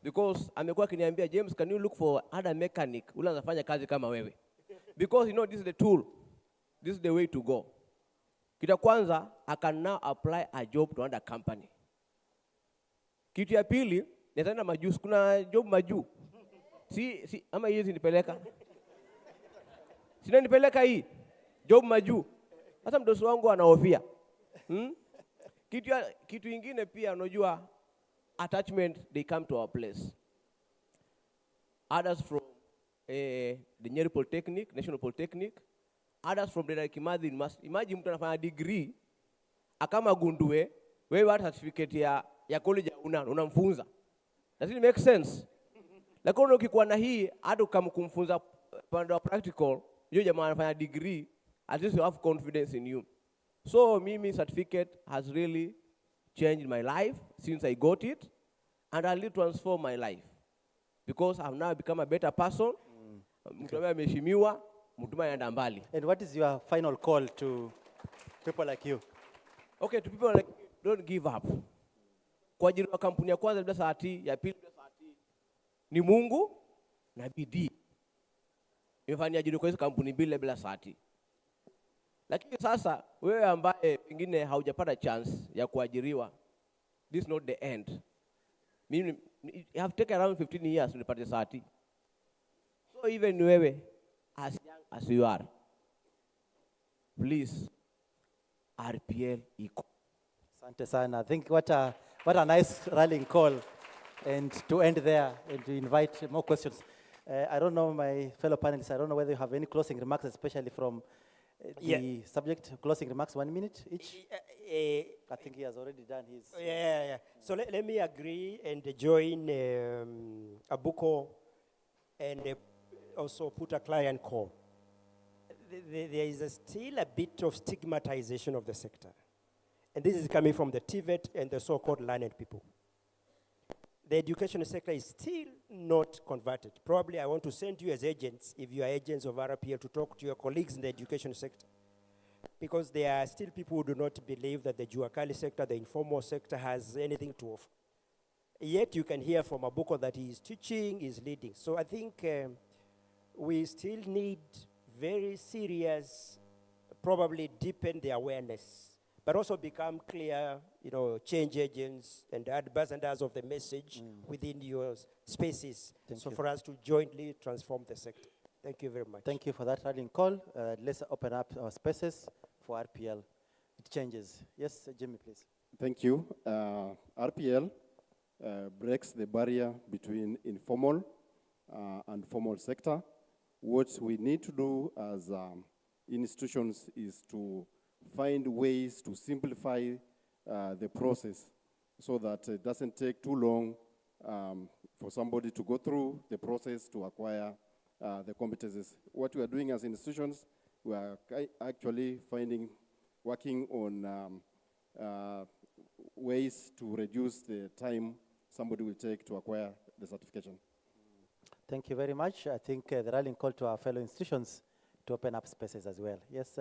Because amekuwa akiniambia, James, can you look for other mechanic ule anafanya kazi kama wewe? Because this is the tool. This is the way to go. Kitu kwanza, I can now apply a job to another company. Kitu ya pili, nitaenda majuu, kuna job majuu. Ama hizi nipeleka. Sina nipeleka hii. Job majuu. Sasa mdosi wangu anahofia. Kitu ingine pia unajua attachment, they come to our place. Others from the Nyeri Polytechnic, National Polytechnic, others from the Kimathi University. Imagine mtu anafanya degree, akama gundue, wewe hata certificate ya college unamfunza. Does it make sense? Lakini ukikuwa na hii, hata kama kumfunza pande wa practical, yule jamaa anafanya degree, at least you have confidence in you. So mimi certificate has really changed my life since I got it, and I really transformed my life because I've now become a better person. Mtu ambaye ameheshimiwa, mtu ambaye anaenda mbali. And what is your final call to people like you? Okay, to people like you, don't give up. Kwa ajili ya kampuni ya kwanza bila saati, ya pili bila saati, ni Mungu na bidii. Nimefanya ajili kwa hizo kampuni bila saati. Lakini sasa wewe ambaye pengine haujapata chance ya kuajiriwa, this is not the end. Mimi I have taken around 15 years to nipate saati. So even wewe, as young as you are, please, RPL iko. Asante sana. I think what a nice rallying call, and to end there and to invite more questions. I don't know, my fellow panelists, I don't know whether you have any closing remarks, especially from the subject. Closing remarks, 1 minute each. I think he has already done his. Yeah. So let me agree and join Abuko and also put a client call. There is still a bit of stigmatization of the sector. And this is coming from the TVET and the so-called learned people. the education sector is still not converted. Probably I want to send you as agents, if you are agents of RPL, to talk to your colleagues in the education sector. Because there are still people who do not believe that the Juakali sector, the informal sector, has anything to offer. Yet you can hear from Abuko that he is teaching, is leading. So I think we still need very serious, probably deepen the awareness, but also become clear, change agents and ambassadors of the message within your spaces. So for us to jointly transform the sector. Thank you very much. Thank you for that rallying call. Let's open up our spaces for RPL. It changes. Yes, Jimmy, please. Thank you. RPL breaks the barrier between informal and formal sector. What we need to do as institutions is to find ways to simplify the process so that it doesn't take too long for somebody to go through the process to acquire the competencies. What we are doing as institutions, we are actually working on ways to reduce the time somebody will take to acquire the certification. Thank you very much. I think the rallying call to our fellow institutions to open up spaces as well. Yes.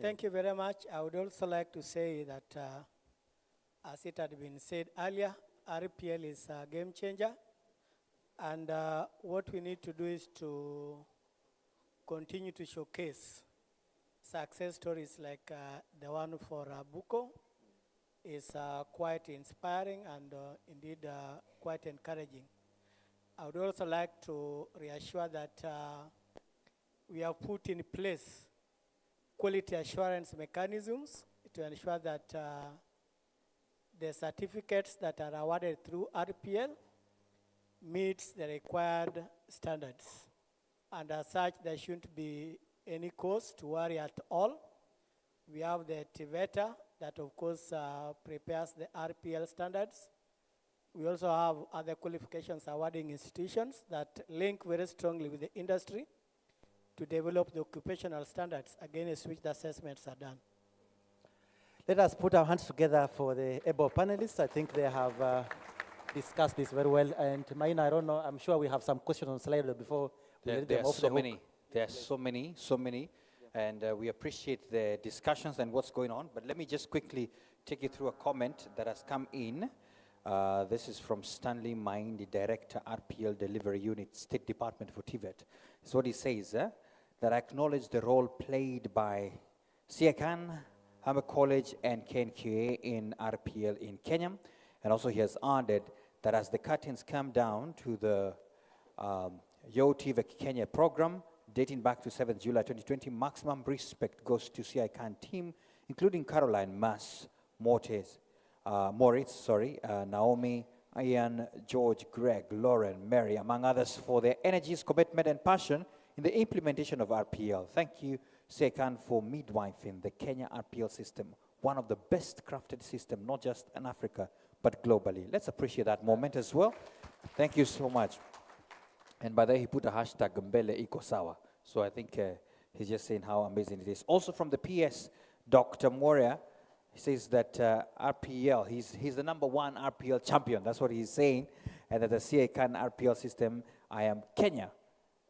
Thank you very much. I would also like to say that, as it had been said earlier, RPL is a game changer. And what we need to do is to continue to showcase success stories like the one for Buko. Is quite inspiring and indeed quite encouraging. I would also like to reassure that we have put in place quality assurance mechanisms to ensure that the certificates that are awarded through RPL meets the required standards. And as such, there shouldn't be any cause to worry at all. We have the TVET that, of course, prepares the RPL standards. We also have other qualifications awarding institutions that link very strongly with the industry to develop the occupational standards against which the assessments are done. Let us put our hands together for the able panelists. I think they have discussed this very well. And Maina, I don't know, I'm sure we have some questions on Slido before we let them off the hook. There are so many. And we appreciate the discussions and what's going on. But let me just quickly take you through a comment that has come in. This is from Stanley Mine, the Director, RPL Delivery Unit, State Department for TVET. This is what he says, that I acknowledge the role played by CIACAN, Humber College, and KNQA in RPL in Kenya. And also he has added that as the curtains come down to the Yo TVET Kenya program, dating back to 7th July 2020, maximum respect goes to CIACAN team, including Caroline, Moritz, Naomi, Ian, George, Greg, Lauren, Mary, among others, for their energies, commitment, and passion in the implementation of RPL. Thank you, CIACAN, for midwifing the Kenya RPL system, one of the best crafted systems, not just in Africa, but globally. Let's appreciate that moment as well. Thank you so much. And by that, he put a hashtag Mbele Iko Sawa. So I think he's just saying how amazing it is. Also from the PS, Dr. Moria, he says that RPL, he's the #1 RPL champion. That's what he's saying. And that the CIACAN RPL system, I am Kenya,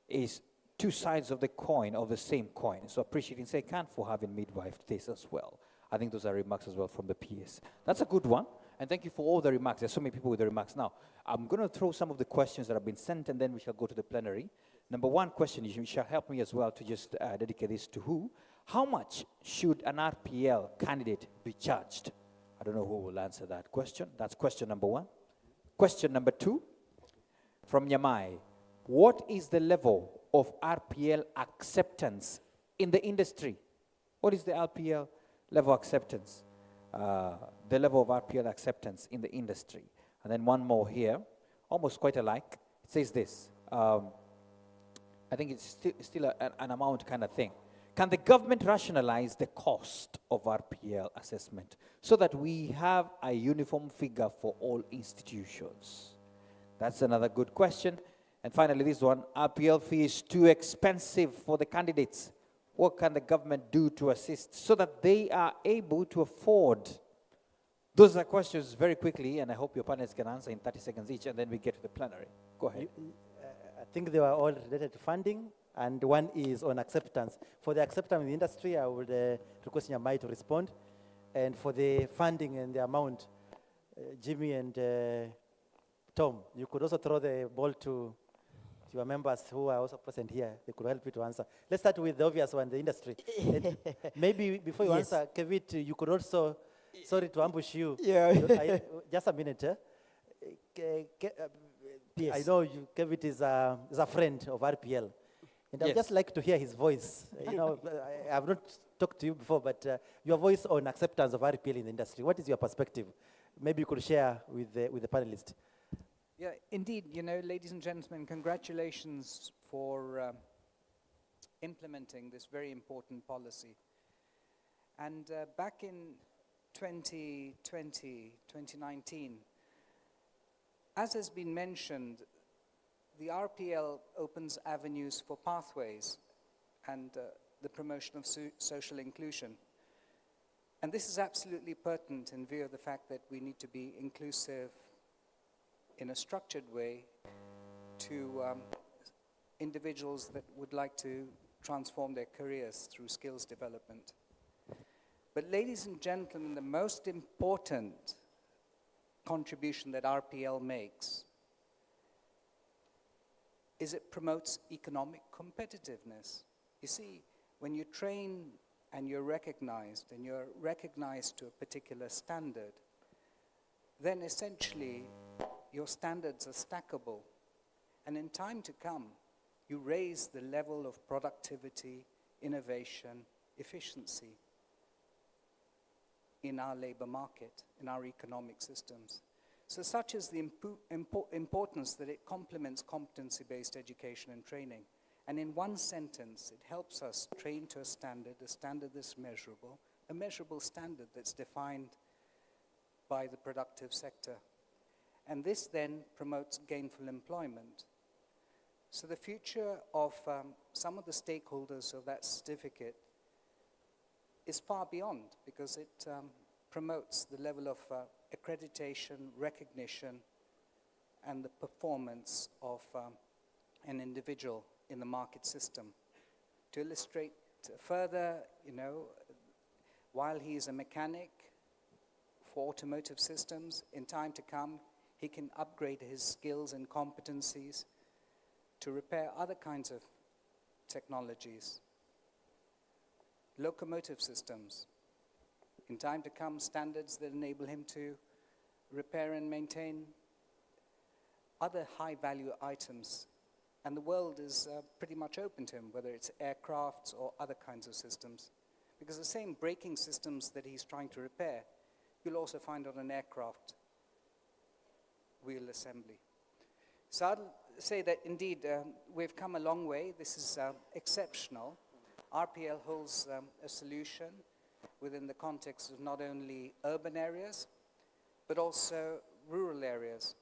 is two sides of the coin, of the same coin. So appreciating CIACAN for having midwife this as well. I think those are remarks as well from the PS. That's a good one. And thank you for all the remarks. There's so many people with the remarks. Now, I'm going to throw some of the questions that have been sent, and then we shall go to the plenary. #1 question, you shall help me as well to just dedicate this to who. How much should an RPL candidate be charged? I don't know who will answer that question. That's question #1. Question #2, from Nyamai. What is the level of RPL acceptance in the industry? What is the RPL level acceptance? The level of RPL acceptance in the industry. And then one more here, almost quite alike. It says this. I think it's still an amount kind of thing. Can the government rationalize the cost of RPL assessment so that we have a uniform figure for all institutions? That's another good question. And finally, this one, RPL fee is too expensive for the candidates. What can the government do to assist so that they are able to afford Those are questions very quickly, and I hope your panelists can answer in 30 seconds each, and then we get to the plenary. Go ahead. I think they were all related to funding, and one is on acceptance. For the acceptance in the industry, I would request Nyamai to respond. And for the funding and the amount, Jimmy and Tom, you could also throw the ball to your members who are also present here. They could help you to answer. Let's start with the obvious one, the industry. And maybe before you Yes. answer, Kevit, you could also, sorry to ambush you. Yeah. Just a minute. Yes. I know Kevit is a friend of RPL. And I'd Yes. just like to hear his voice. I've not talked to you before, but your voice on acceptance of RPL in the industry. What is your perspective? Maybe you could share with the panelists. Yeah, indeed, ladies and gentlemen, congratulations for implementing this very important policy. And back in 2020, 2019, as has been mentioned, the RPL opens avenues for pathways and the promotion of social inclusion. And this is absolutely pertinent in view of the fact that we need to be inclusive in a structured way to individuals that would like to transform their careers through skills development. But ladies and gentlemen, the most important contribution that RPL makes is it promotes economic competitiveness. You see, when you train and you're recognized to a particular standard, then essentially your standards are stackable. And in time to come, you raise the level of productivity, innovation, efficiency in our labor market, in our economic systems. So such is the importance that it complements competency-based education and training. And in one sentence, it helps us train to a standard that's measurable, a measurable standard that's defined by the productive sector. And this then promotes gainful employment. So the future of some of the stakeholders of that certificate is far beyond, because it promotes the level of accreditation, recognition, and the performance of an individual in the market system. To illustrate further, while he is a mechanic for automotive systems, in time to come, he can upgrade his skills and competencies to repair other kinds of technologies. Locomotive systems. In time to come, standards that enable him to repair and maintain other high-value items. And the world is pretty much open to him, whether it's aircrafts or other kinds of systems. Because the same braking systems that he's trying to repair, you'll also find on an aircraft wheel assembly. So I'd say that indeed we've come a long way. This is exceptional. RPL holds a solution within the context of not only urban areas, but also rural areas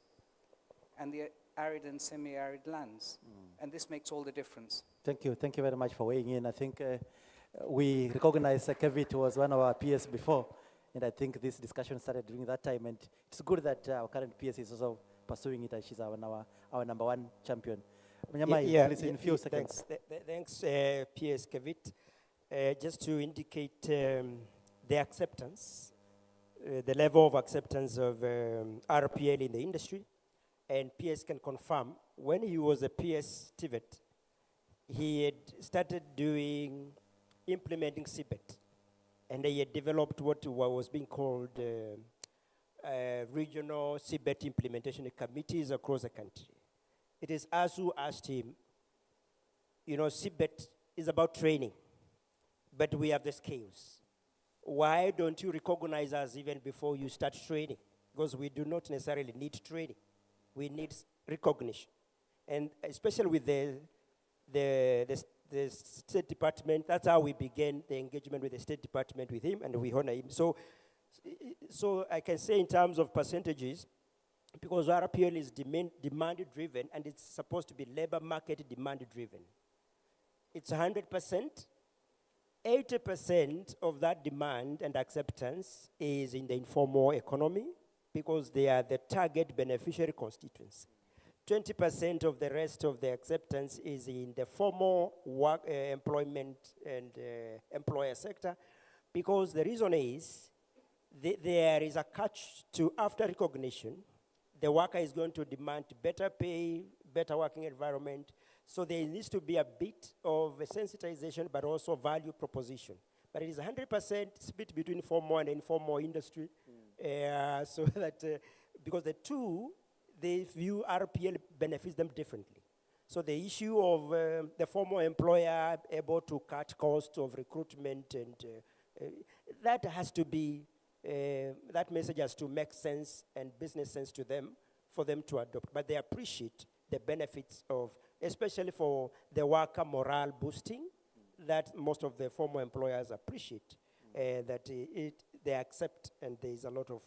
and the arid and semi-arid lands. And this makes all the difference. Thank you. Thank you very much for weighing in. I think we recognize Kevit was one of our peers before, and I think this discussion started during that time. And it's good that our current PS is also pursuing it, and she's our number one champion. Please, in a few seconds. Thanks, PS Kevit. Just to indicate the acceptance, the level of acceptance of RPL in the industry, and PS can confirm, when he was a PS TVET, he had started implementing CBET, and he had developed what was being called regional CBET implementation committees across the country. It is us who asked him, CBET is about training, but we have the skills. Why don't you recognize us even before you start training? Because we do not necessarily need training. We need recognition. And especially with the State Department, that's how we began the engagement with the State Department with him, and we honor him. So I can say in terms of percentages, because RPL is demand-driven, and it's supposed to be labor market demand-driven. It's 100%, 80% of that demand and acceptance is in the informal economy because they are the target beneficiary constituency. 20% of the rest of the acceptance is in the formal work, employment and employer sector, because the reason is there is a catch to after recognition. The worker is going to demand better pay, better working environment. So there needs to be a bit of a sensitization, but also value proposition. But it is 100% split between formal and informal industry. So that, because the two, they view RPL benefits them differently. So the issue of the formal employer able to cut costs of recruitment, and that has to be, that message has to make sense and business sense to them for them to adopt. But they appreciate the benefits of, especially for the worker morale boosting, that most of the former employers appreciate, that they accept, and there is a lot of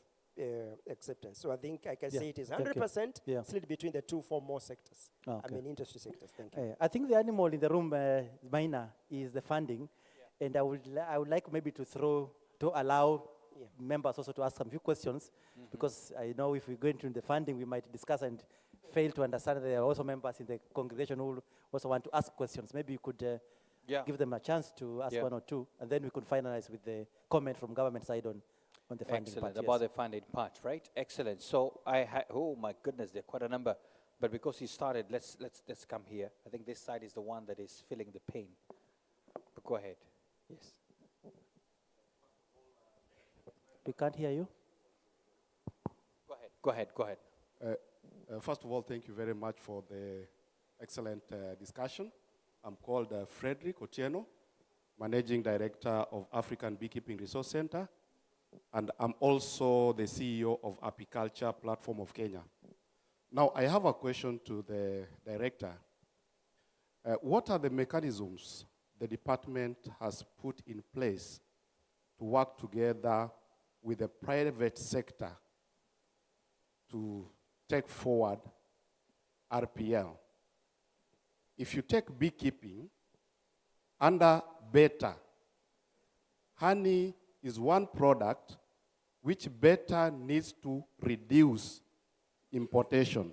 acceptance. So I think I can say it is 100% split between the two formal sectors. I mean, industry sectors. Thank you. I think the animal in the room, minor, is the funding, and I would like maybe to allow members also to ask some few questions, because I know if we go into the funding, we might discuss and fail to understand that there are also members in the congregation who also want to ask questions. Maybe you could give them a chance to ask one or two, and then we could finalize with the comment from government side on the funding part. About the funding part, right? Excellent. So oh my goodness, there are quite a number. But because he started, let's come here. I think this side is the one that is feeling the pain. But go ahead. Yes. We can't hear you. Go ahead. First of all, thank you very much for the excellent discussion. I'm called Frederick Otieno, Managing Director of African Beekeeping Resource Center, and I'm also the CEO of Apiculture Platform of Kenya. Now, I have a question to the director. What are the mechanisms the department has put in place to work together with the private sector to take forward RPL? If you take beekeeping, under better, honey is one product which better needs to reduce importation.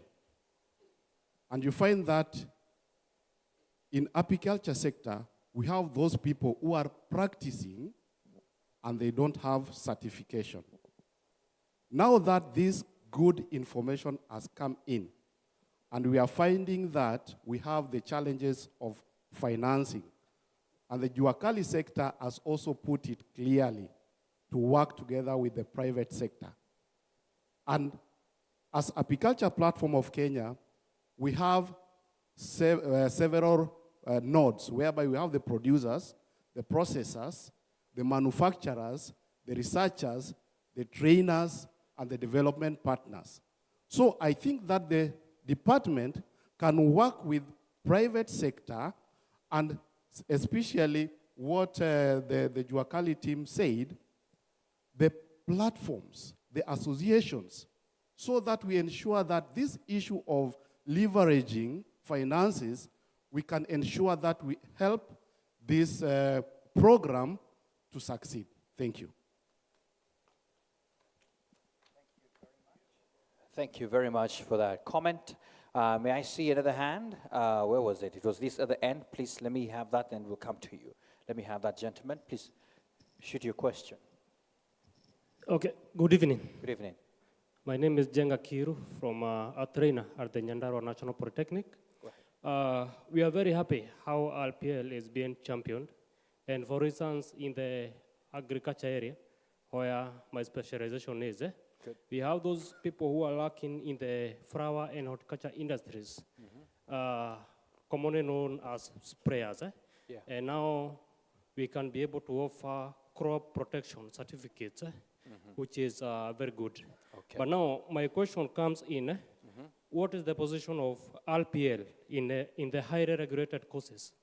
And you find that in apiculture sector, we have those people who are practicing and they don't have certification. Now that this good information has come in, and we are finding that we have the challenges of financing, and the Juakali sector has also put it clearly to work together with the private sector. And as Apiculture Platform of Kenya, we have several nodes whereby we have the producers, the processors, the manufacturers, the researchers, the trainers, and the development partners. So I think that the department can work with private sector, and especially what the Juakali team said, the platforms, the associations, so that we ensure that this issue of leveraging finances, we can ensure that we help this program to succeed. Thank you. Thank you very much for that comment. May I see another hand? Where was it? It was this other end. Please, let me have that, and we'll come to you. Let me have that gentleman. Please shoot your question. Okay, good evening. Good evening. My name is Jenga Kiru from a trainer at the Nyandarua National Polytechnic. We are very happy how RPL is being championed. And for instance, in the agriculture area, where my specialization is, we have those people who are working in the flower and horticulture industries, commonly known as sprayers. And now we can be able to offer crop protection certificates, which is very good. Okay. But now my question comes in, what is the position of RPL in the highly regulated courses,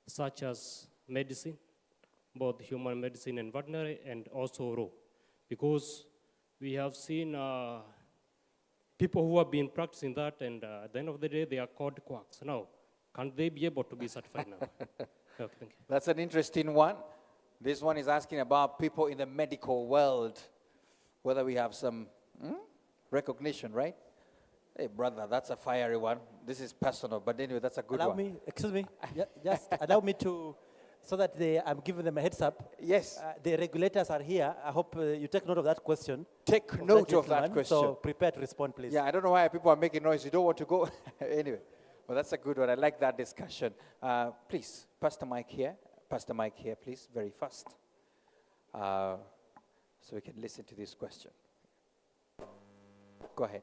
such as medicine, both human medicine and veterinary, and also raw? Because we have seen people who have been practicing that, and at the end of the day, they are called quacks. Now, can they be able to be certified now? Okay, thank you. That's an interesting one. This one is asking about people in the medical world, whether we have some recognition, right? Hey, brother, that's a fiery one. This is personal, but anyway, that's a good one. Excuse me, just allow me to, so that I'm giving them a heads up. Yes. The regulators are here. I hope you take note of that question. Take note of that gentleman. question. So prepare to respond, please. Yeah, I don't know why people are making noise. You don't want to go. Anyway, well, that's a good one. I like that discussion. Please, pass the mic here. Pass the mic here, please, very fast. So we can listen to this question. Go ahead.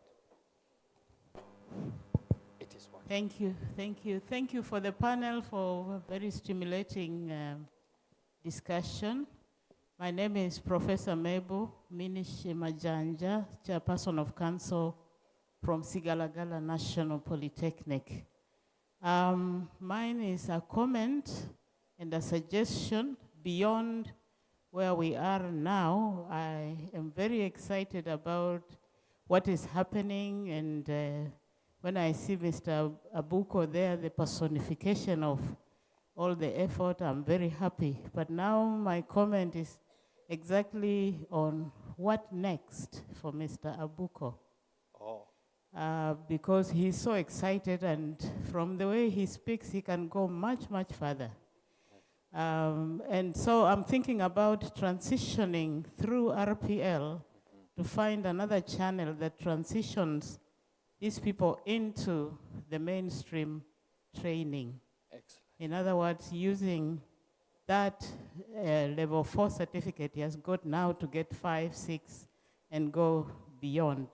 It is one. Thank you, thank you. Thank you for the panel for a very stimulating discussion. My name is Professor Mebo Minish Majanja, Chairperson of Council from Sigalagala National Polytechnic. Mine is a comment and a suggestion beyond where we are now. I am very excited about what is happening, and when I see Mr. Abuko there, the personification of all the effort, I'm very happy. But now my comment is exactly on what next for Mr. Abuko. Because he's so excited, and from the way he speaks, he can go much, much further. And so I'm thinking about transitioning through RPL to find another channel that transitions these people into the mainstream training. Excellent. In other words, using that level 4 certificate he has got now to get 5, 6, and go beyond.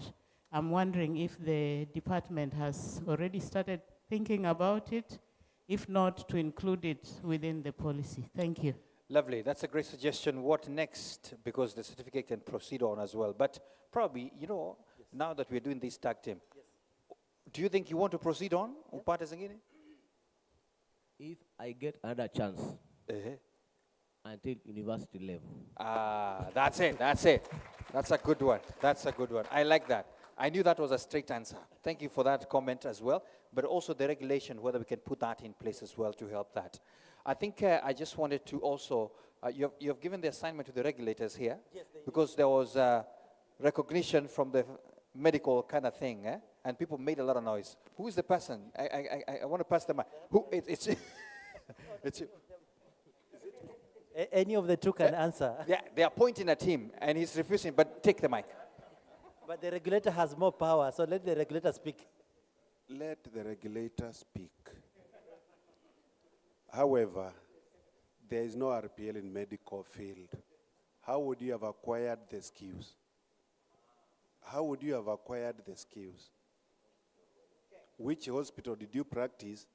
I'm wondering if the department has already started thinking about it, if not, to include it within the policy. Thank you. Lovely. That's a great suggestion. What next? Because the certificate can proceed on as well. But probably, you know, now that we're doing this tag team, do you think you want to proceed on? If I get another chance until university level. That's it. That's it. That's a good one. That's a good one. I like that. I knew that was a straight answer. Thank you for that comment as well. But also the regulation, whether we can put that in place as well to help that. I think I just wanted to also, you have given the assignment to the regulators here, because there was recognition from the medical kind of thing, and people made a lot of noise. Who is the person? I want to pass the mic. Who? It's it's you. Any of the two can answer. Yeah, they are pointing at him, and he's refusing, but take the mic. But the regulator has more power, so let the regulator speak. Let the regulator speak. However, there is no RPL in medical field. How would you have acquired the skills? How would you have acquired the skills? Which hospital did you practice?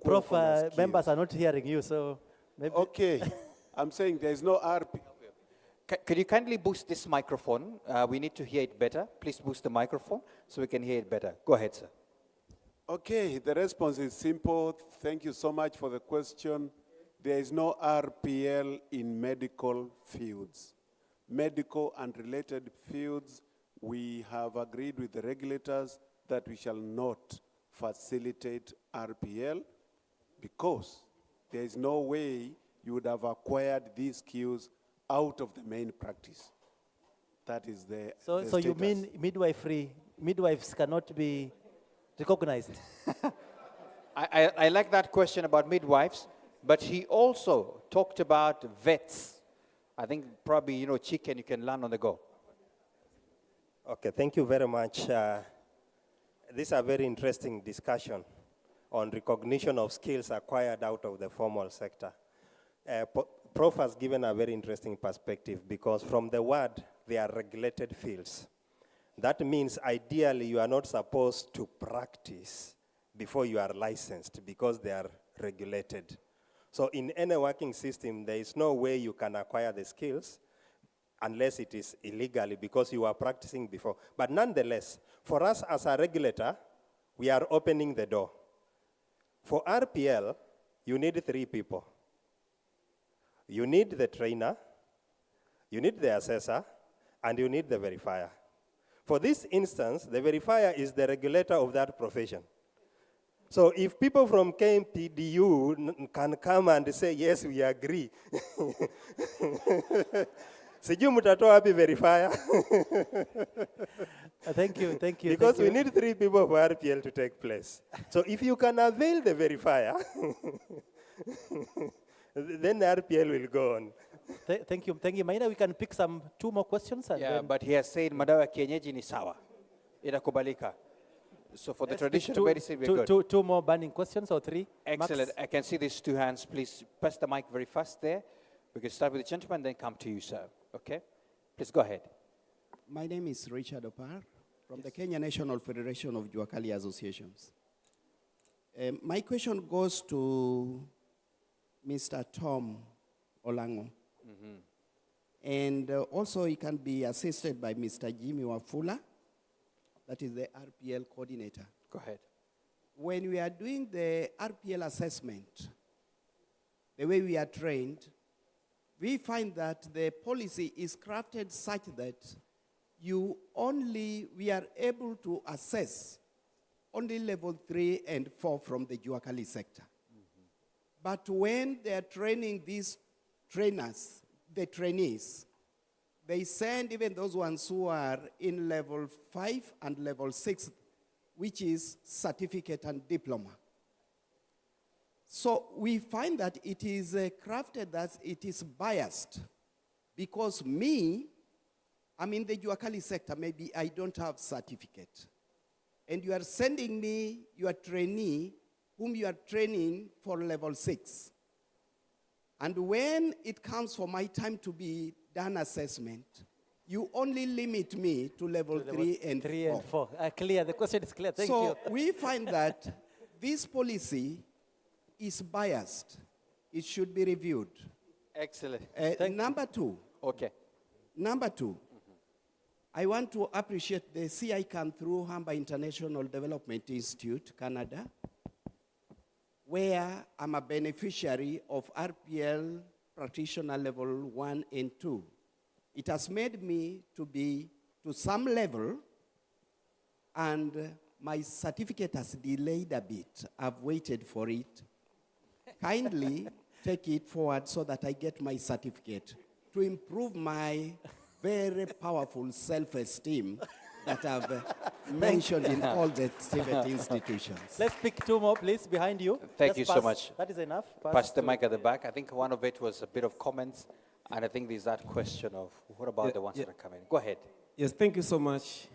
Prof, members are not hearing you, so maybe. Okay, I'm saying there is no RP. Could you kindly boost this microphone? We need to hear it better. Please boost the microphone so we can hear it better. Go ahead, sir. Okay, the response is simple. Thank you so much for the question. There is no RPL in medical fields. Medical and related fields, we have agreed with the regulators that we shall not facilitate RPL because there is no way you would have acquired these skills out of the main practice. That is the So you mean midwives cannot be recognized? I like that question about midwives, but he also talked about vets. I think probably, you know, chicken you can learn on the go. Okay, thank you very much. This is a very interesting discussion on recognition of skills acquired out of the formal sector. Prof has given a very interesting perspective because from the word, they are regulated fields. That means ideally you are not supposed to practice before you are licensed because they are regulated. So in any working system, there is no way you can acquire the skills unless it is illegally because you are practicing before. But nonetheless, for us as a regulator, we are opening the door. For RPL, you need 3 people. You need the trainer, you need the assessor, and you need the verifier. For this instance, the verifier is the regulator of that profession. So if people from KMPDU can come and say, yes, we agree. Sijui mutatoa wapi verifier. Thank you. Because we need 3 people for RPL to take place. So if you can avail the verifier, then the RPL will go on. Thank you. Maina, we can pick 2 more questions. And Yeah, then but he has said madawa ya kienyeji ni sawa. Inakubalika. So for the let's pick traditional medicine, we're good. 2 more burning questions or 3. Excellent. Max? I can see these 2 hands. Please press the mic very fast there. We can start with the gentleman, then come to you, sir. Okay? Please go ahead. My name is Richard Opar from the Kenya National Federation of Juakali Associations. My question goes to Mr. Tom Olango. And also he can be assisted by Mr. Jimmy Wafula, that is the RPL coordinator. Go ahead. When we are doing the RPL assessment, the way we are trained, we find that the policy is crafted such that we are able to assess only level 3 and 4 from the Juakali sector. But when they are training these trainers, the trainees, they send even those ones who are in level 5 and level 6, which is certificate and diploma. So we find that it is crafted that it is biased, because I'm in the Juakali sector, maybe I don't have certificate. And you are sending me your trainee, whom you are training for level 6. And when it comes for my time to be done assessment, you only limit me to level 3 and 4. Clear. The question is clear. Thank you. So we find that this policy is biased. It should be reviewed. Excellent. Number 2. Okay. Number 2. I want to appreciate the CICAN through Hamba International Development Institute, Canada, where I'm a beneficiary of RPL practitioner level 1 and 2. It has made me to be to some level, and my certificate has delayed a bit. I've waited for it. Kindly take it forward so that I get my certificate to improve my very powerful self-esteem that I've mentioned in all the TVET institutions. Let's pick 2 more, please, behind you. Thank you so much. That is enough. Pass the mic at the back. I think one of it was a bit of comments, and I think there's that question of what about the ones that are coming? Go ahead. Yes, thank you so much.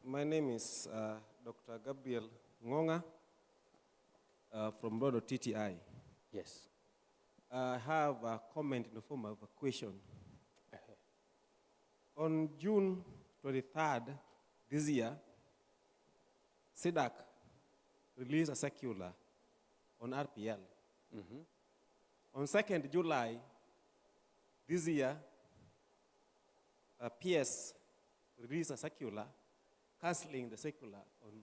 My name is Dr. Gabriel Ngonga from Rodo TTI. Yes. I have a comment in the form of a question. On June 23rd this year, SIDAC released a circular on RPL. On 2nd July this year, PS released a circular cancelling the circular on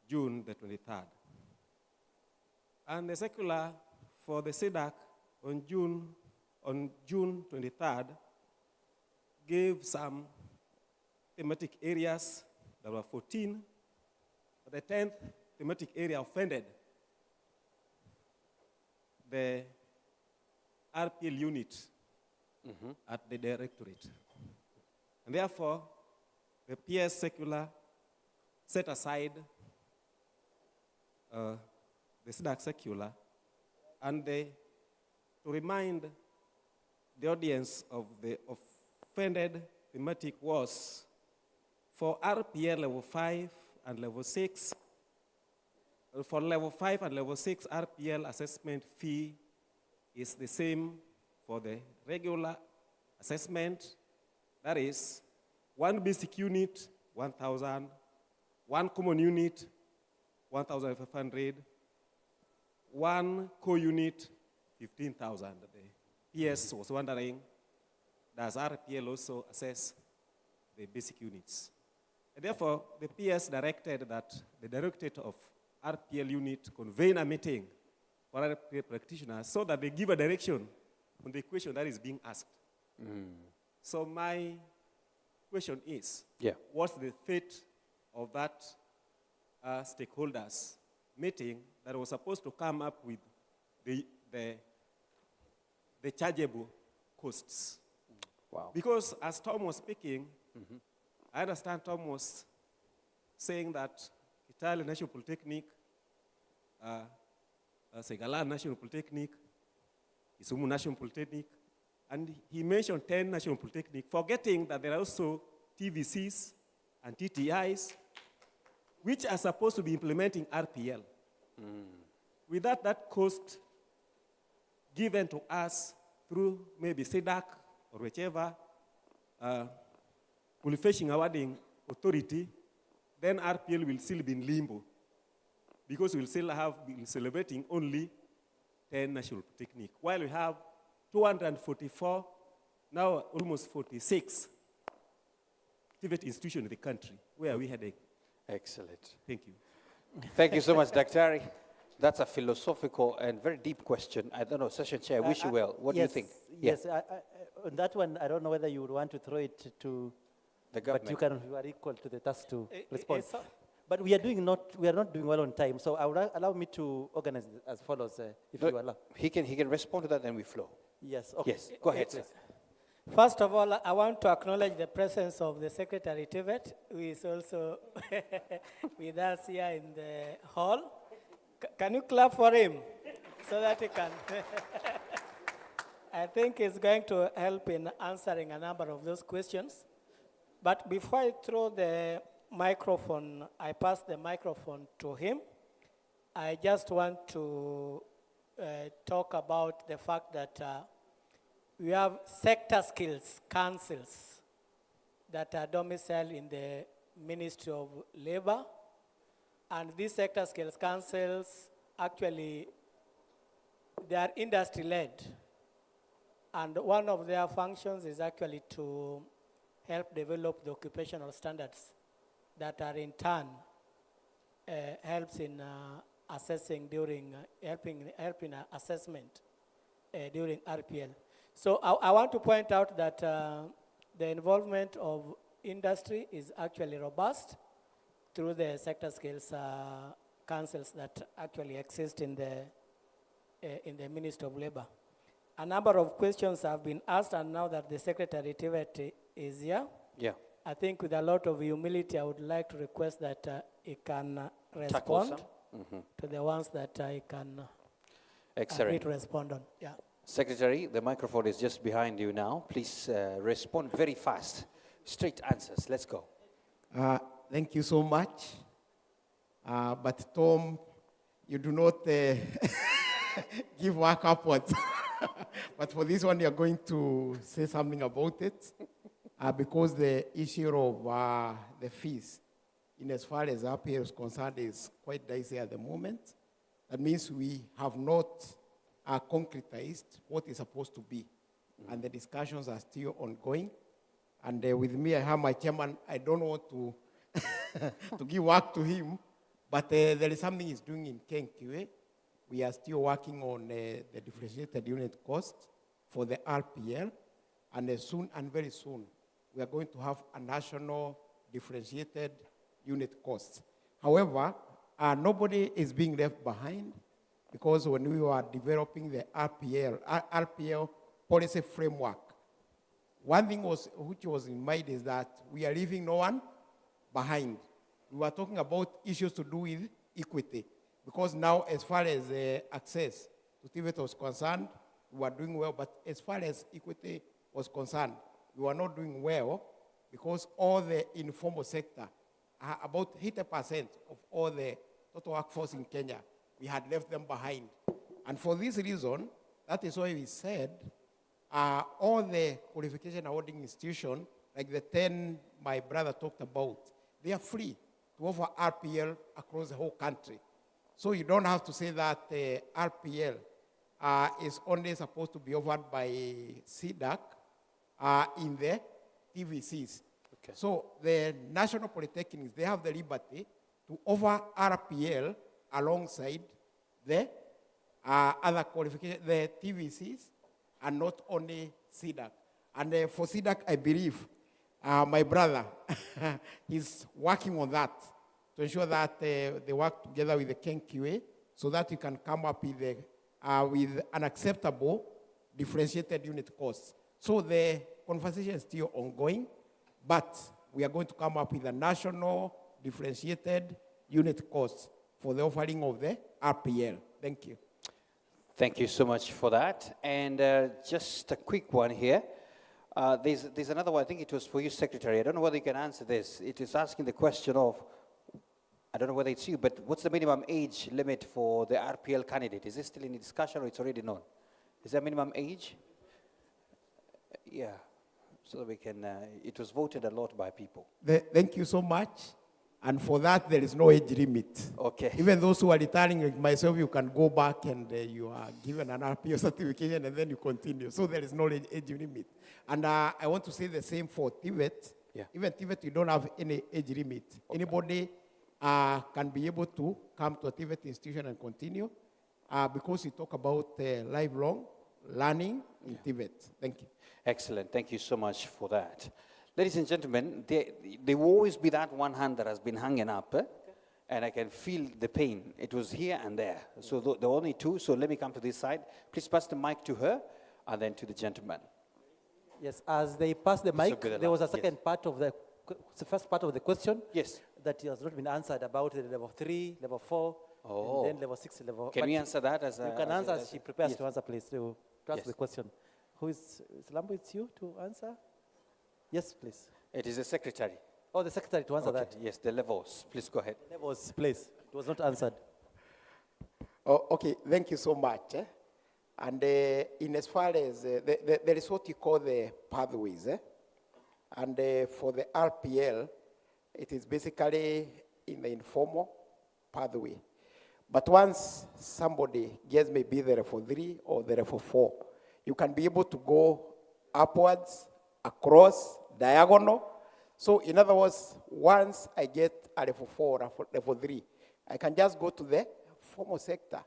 June the 23rd. And the circular for the SIDAC on June 23rd gave some thematic areas. There were 14, but the 10th thematic area offended the RPL unit at the directorate. And therefore, the PS circular set aside the SIDAC circular, and to remind the audience of the offended thematic was for RPL level 5 and level 6. For level 5 and level 6, RPL assessment fee is the same for the regular assessment. That is, 1 basic unit, 1,000, 1 common unit, 1,500, 1 co-unit, 15,000. The PS was wondering, does RPL also assess the basic units? And therefore, the PS directed that the Directorate of RPL unit convene a meeting for RPL practitioners so that they give a direction on the question that is being asked. So my question is, what's the fate of that stakeholders meeting that was supposed to come up with the chargeable costs. Wow. Because as Tom was speaking, I understand Tom was saying that Kitale National Polytechnic, Segala National Polytechnic, Isumu National Polytechnic, and he mentioned 10 National Polytechnic, forgetting that there are also TVCs and TTIs, which are supposed to be implementing RPL. Without that cost given to us through maybe SEDAC or whichever qualification awarding authority, then RPL will still be in limbo, because we'll still have been celebrating only 10 national polytechnic, while we have 244, now almost 46 TVET institutions in the country. Where are we heading? Excellent. Thank you. Thank you so much, Daktari. That's a philosophical and very deep question. I don't know, Session Chair, I wish you well. What do you think? Yes, on that one, I don't know whether you would want to throw it to the government. But you are equal to the task to respond. But we are not doing well on time, so I would allow me to organize it as follows, if you allow. He can respond to that, then we flow. Yes, okay. Yes, go ahead, sir. First of all, I want to acknowledge the presence of the Secretary TVET, who is also with us here in the hall. Can you clap for him so that he can? I think it's going to help in answering a number of those questions. But before I throw the microphone, I pass the microphone to him, I just want to talk about the fact that we have sector skills councils that are domiciled in the Ministry of Labor. And these sector skills councils, actually, they are industry-led. And one of their functions is actually to help develop the occupational standards that are in turn helps in assessing during, helping assessment during RPL. So I want to point out that the involvement of industry is actually robust through the sector skills councils that actually exist in the Ministry of Labor. A number of questions have been asked, and now that the Secretary TVET is here, I think with a lot of humility, I would like to request that he can respond to the ones that I can respond on. Yeah. Secretary, the microphone is just behind you now. Please respond very fast. Straight answers. Let's go. Thank you so much. But Tom, you do not give work upwards. But for this one, you're going to say something about it. Because the issue of the fees, in as far as RPL is concerned, is quite dicey at the moment. That means we have not concretized what is supposed to be. And the discussions are still ongoing. And with me, I have my chairman. I don't want to to give work to him, but there is something he's doing in KNQA. We are still working on the differentiated unit cost for the RPL, and soon and very soon, we are going to have a national differentiated unit cost. However, nobody is being left behind, because when we were developing the RPL policy framework, one thing which was in mind is that we are leaving no one behind. We were talking about issues to do with equity, because now as far as access to TVET was concerned, we were doing well, but as far as equity was concerned, we were not doing well, because all the informal sector, about 80% of all the total workforce in Kenya, we had left them behind. And for this reason, that is why we said all the qualification awarding institutions, like the 10 my brother talked about, they are free to offer RPL across the whole country. So you don't have to say that RPL is only supposed to be offered by SEDAC in the TVCs. Okay. So the national polytechnics, they have the liberty to offer RPL alongside the other qualifications, the TVCs, and not only SEDAC. And for SEDAC, I believe my brother is working on that. to ensure that they work together with the KenQA so that you can come up with an acceptable differentiated unit cost. So the conversation is still ongoing, but we are going to come up with a national differentiated unit cost for the offering of the RPL. Thank you. Thank you so much for that. And just a quick one here. There's another one, I think it was for you, Secretary. I don't know whether you can answer this. It is asking the question of, I don't know whether it's you, but what's the minimum age limit for the RPL candidate? Is this still in discussion or it's already known? Is there a minimum age? Yeah, so that we can, it was voted a lot by people. Thank you so much. And for that, there is no age limit. Okay. Even those who are retiring, like myself, you can go back and you are given an RPO certification and then you continue. So there is no age limit. And I want to say the same for TVET. Yeah. Even TVET, you don't have any age limit. Okay. Anybody can be able to come to a TVET institution and continue because we talk about lifelong learning in TVET. Thank you. Excellent. Thank you so much for that. Ladies and gentlemen, there will always be that one hand that has been hanging up, and I can feel the pain. It was here and there. So there were only two, so let me come to this side. Please pass the mic to her, and then to the gentleman. Yes, as they pass the mic, there was a second part of the first part of the question. Yes. That has not been answered about the level 3, level 4, and then level 6, level... Can we answer that as a... You can answer as she prepares yes. to answer, please, to ask the question. Who is Lambo, it's you to answer? Yes, please. It is the secretary. Oh, the secretary to answer that. Yes, the levels. Please go ahead. The levels, please. It was not answered. Oh, okay, thank you so much. And in as far as there is what you call the pathways. And for the RPL, it is basically in the informal pathway. But once somebody gets maybe the level 3 or the level 4, you can be able to go upwards, across, diagonal. So in other words, once I get a level 4 or level 3, I can just go to the formal sector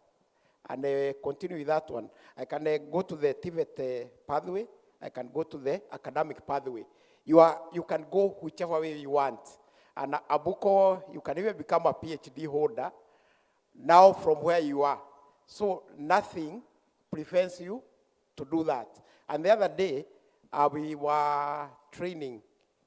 and continue with that one. I can go to the TVET pathway. I can go to the academic pathway. You can go whichever way you want. And Abuko, you can even become a PhD holder now from where you are. So nothing prevents you to do that. And the other day, we were training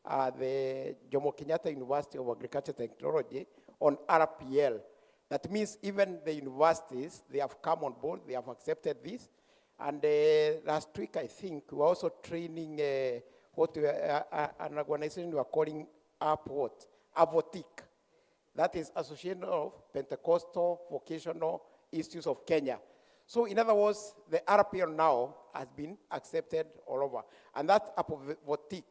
the Jomo Kenyatta University of Agriculture Technology on RPL. That means even the universities, they have come on board, they have accepted this. And last week, I think, we were also training an organization we are calling AVOTIC. That is Association of Pentecostal Vocational Institutes of Kenya. So in other words, the RPL now has been accepted all over. And that AVOTIC,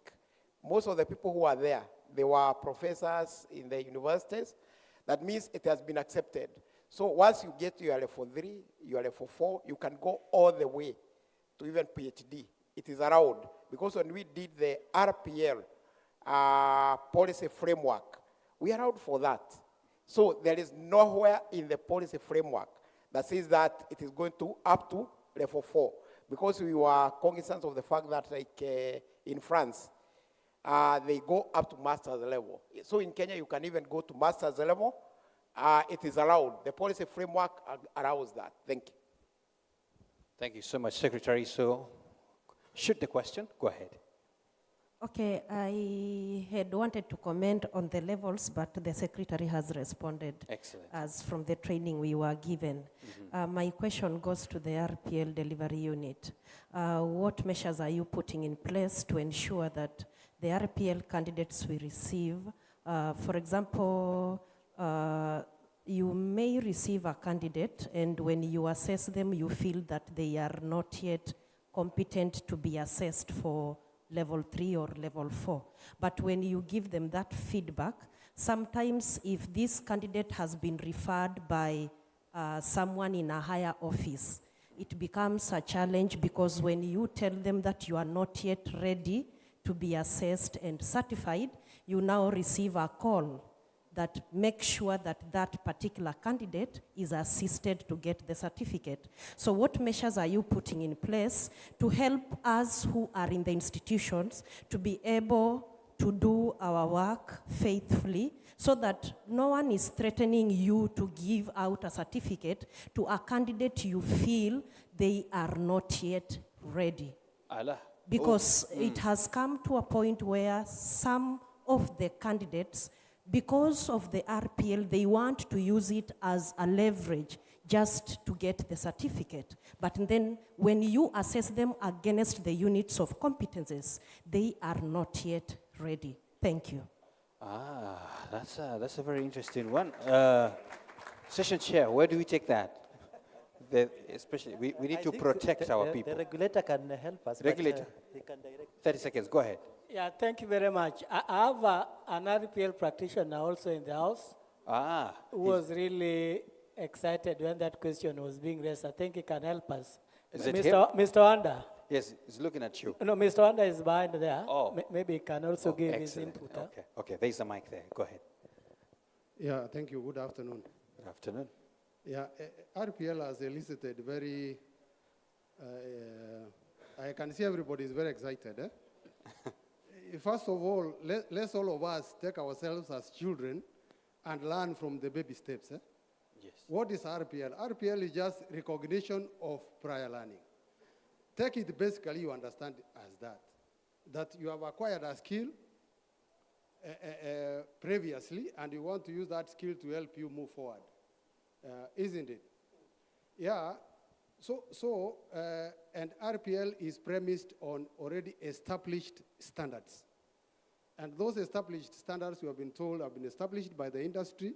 most of the people who are there, they were professors in the universities. That means it has been accepted. So once you get to your level 3, your level 4, you can go all the way to even PhD. It is allowed. Because when we did the RPL policy framework, we allowed for that. So there is nowhere in the policy framework that says that it is going to up to level 4. Because we were cognizant of the fact that like in France, they go up to master's level. So in Kenya, you can even go to master's level. It is allowed. The policy framework allows that. Thank you. Thank you so much, Secretary. So, shoot the question. Go ahead. Okay, I had wanted to comment on the levels, but the Secretary has responded. Excellent. As from the training we were given. My question goes to the RPL delivery unit. What measures are you putting in place to ensure that the RPL candidates we receive, for example, you may receive a candidate, and when you assess them, you feel that they are not yet competent to be assessed for level 3 or level 4. But when you give them that feedback, sometimes if this candidate has been referred by someone in a higher office, it becomes a challenge, because when you tell them that you are not yet ready to be assessed and certified, you now receive a call that makes sure that that particular candidate is assisted to get the certificate. So what measures are you putting in place to help us who are in the institutions to be able to do our work faithfully so that no one is threatening you to give out a certificate to a candidate you feel they are not yet ready. Allah. Because it has come to a point where some of the candidates, because of the RPL, they want to use it as a leverage just to get the certificate. But then when you assess them against the units of competences, they are not yet ready. Thank you. That's a very interesting one. Session chair, where do we take that? Especially, we need to protect our people. The regulator can help us. Regulator. He can direct. 30 seconds, go ahead. Yeah, thank you very much. I have an RPL practitioner also in the house who was really excited when that question was being raised. I think he can help us. Is it Mr. Wanda? Yes, he's looking at you. No, Mr. Wanda is behind there. Oh. Maybe he can also give excellent. his input. Okay, there's the mic there. Go ahead. Yeah, thank you. Good afternoon. Good afternoon. Yeah, RPL has elicited very, I can see everybody is very excited. First of all, let's all of us take ourselves as children and learn from the baby steps. Yes. What is RPL? RPL is just recognition of prior learning. Take it basically, you understand as that you have acquired a skill previously and you want to use that skill to help you move forward. Isn't it? Yeah. And RPL is premised on already established standards. And those established standards, we have been told, have been established by the industry,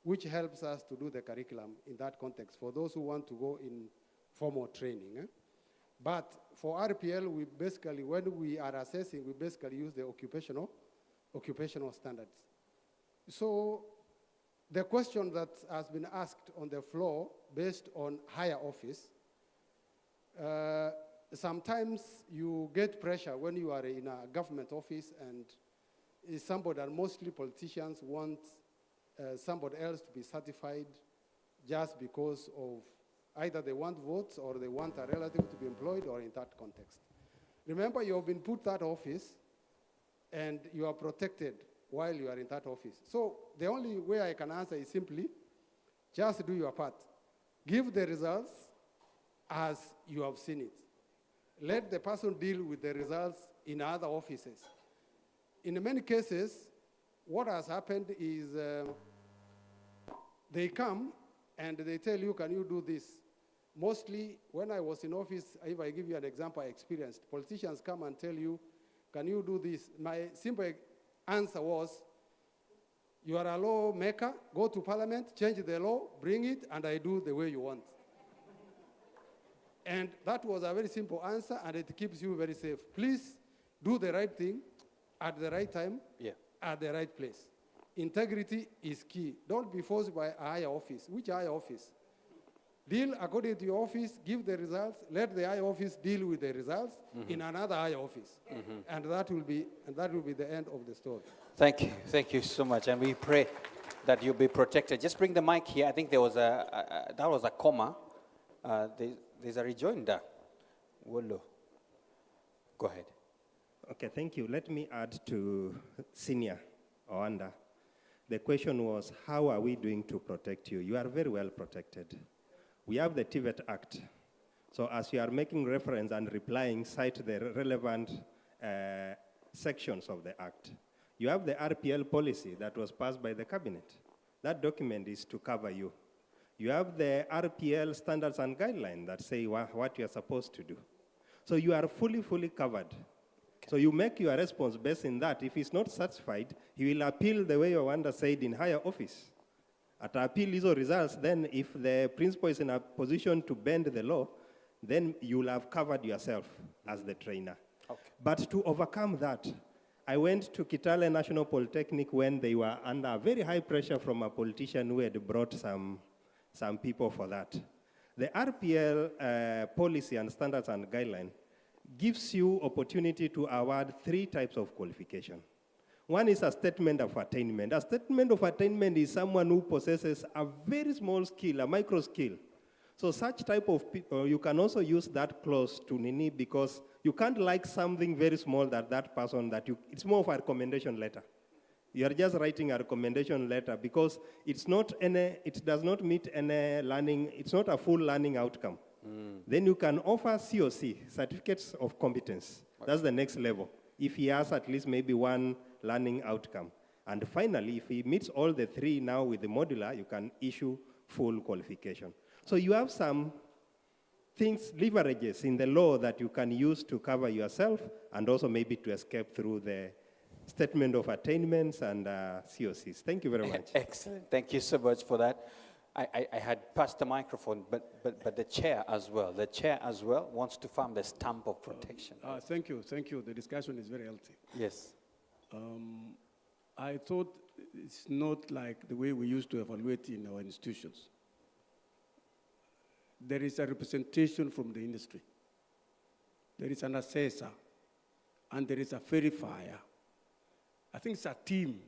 which helps us to do the curriculum in that context for those who want to go in formal training. But for RPL, we basically, when we are assessing, we basically use the occupational standards. So the question that has been asked on the floor based on higher office, sometimes you get pressure when you are in a government office and somebody, and mostly politicians, want somebody else to be certified just because of either they want votes or they want a relative to be employed or in that context. Remember, you have been put that office and you are protected while you are in that office. So the only way I can answer is simply, just do your part. Give the results as you have seen it. Let the person deal with the results in other offices. In many cases, what has happened is they come and they tell you, can you do this? Mostly, when I was in office, if I give you an example I experienced, politicians come and tell you, can you do this? My simple answer was, you are a lawmaker, go to parliament, change the law, bring it, and I do the way you want. And that was a very simple answer, and it keeps you very safe. Please do the right thing at the right time, at the right place. Integrity is key. Don't be forced by a higher office. Which higher office? Deal according to your office, give the results, let the higher office deal with the results in another higher office. And that will be the end of the story. Thank you so much, and we pray that you'll be protected. Just bring the mic here. I think there was that was a comma. There's a rejoinder. Wolo. Go ahead. Okay, thank you. Let me add to senior or under. The question was, how are we doing to protect you? You are very well protected. We have the TVET Act. So as you are making reference and replying, cite the relevant sections of the Act. You have the RPL policy that was passed by the cabinet. That document is to cover you. You have the RPL standards and guidelines that say what you are supposed to do. So you are fully covered. Okay. So you make your response based on that. If he's not satisfied, he will appeal the way Yowanda said in higher office. At appeal these results, then if the principal is in a position to bend the law, then you'll have covered yourself as the trainer. Okay. But to overcome that, I went to Kitale National Polytechnic when they were under very high pressure from a politician who had brought some people for that. The RPL policy and standards and guideline gives you opportunity to award 3 types of qualification. One is a statement of attainment. A statement of attainment is someone who possesses a very small skill, a micro skill. So such type of people, you can also use that clause to Nini because you can't like something very small that person it's more of a recommendation letter. You are just writing a recommendation letter because it does not meet any learning, it's not a full learning outcome. Then you can offer COC, certificates of competence. That's the next level. If he has at least maybe one learning outcome. And finally, if he meets all the three now with the modular, you can issue full qualification. So you have some things, leverages in the law that you can use to cover yourself and also maybe to escape through the statement of attainments and COCs. Thank you very much. Excellent. Thank you so much for that. I had passed the microphone, but the chair as well. The chair as well wants to farm the stamp of protection. Thank you. The discussion is very healthy. Yes. I thought it's not like the way we used to evaluate in our institutions. There is a representation from the industry. There is an assessor, and there is a verifier. I think it's a team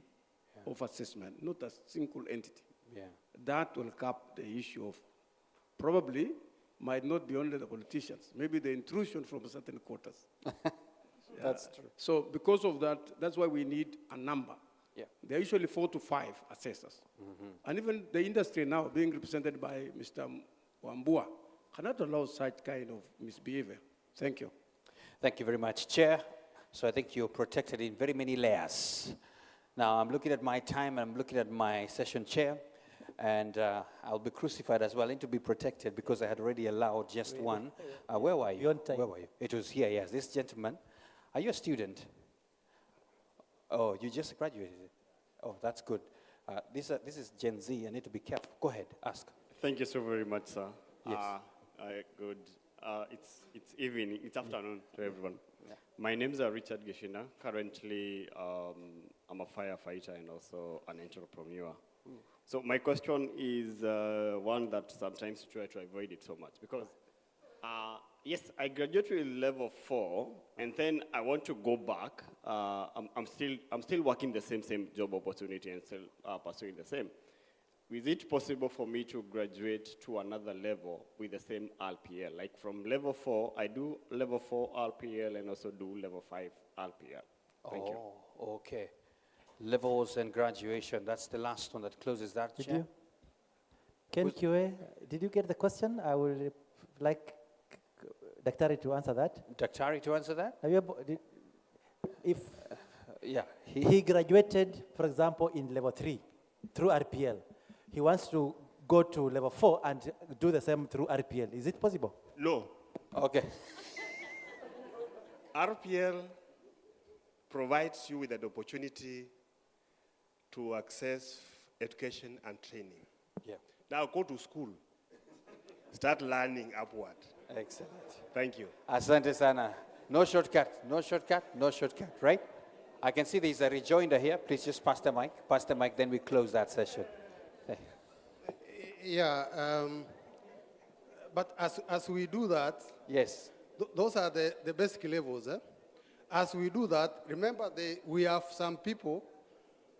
of assessment, not a single entity. Yeah. That will cap the issue of probably might not be only the politicians, maybe the intrusion from certain quarters. That's true. So because of that, that's why we need a number. Yeah. There are usually 4 to 5 assessors. And even the industry now being represented by Mr. Wambua cannot allow such kind of misbehavior. Thank you. Thank you very much, Chair. So I think you're protected in very many layers. Now I'm looking at my time, I'm looking at my session chair, and I'll be crucified as well. I need to be protected because I had already allowed just one. Where were you? Where were you? It was here, yes. This gentleman. Are you a student? Oh, you just graduated. Oh, that's good. This is Gen Z. I need to be careful. Go ahead, ask. Thank you so very much, sir. Yes. Good. It's evening. It's afternoon to everyone. Yeah. My name is Richard Geshina. Currently, I'm a firefighter and also an entrepreneur. So my question is one that sometimes you try to avoid it so much because, yes, I graduated with level 4, and then I want to go back. I'm still working the same job opportunity and still pursuing the same. Is it possible for me to graduate to another level with the same RPL? Like from level 4, I do level 4 RPL and also do level 5 RPL. Thank you. Okay. Levels and graduation, that's the last one that closes that. Did you? Ken QA, did you get the question? I would like Daktari to answer that. Daktari to answer that? Have you if he graduated, for example, in level 3 through RPL, he wants to go to level 4 and do the same through RPL. Is it possible? No. Okay. RPL provides you with an opportunity to access education and training. Yeah. Now go to school. Start learning upward. Excellent. Thank you. Asante sana. No shortcut, right? I can see there's a rejoinder here. Please just pass the mic, then we close that session. Yeah, but as we do that, yes, those are the basic levels. As we do that, remember we have some people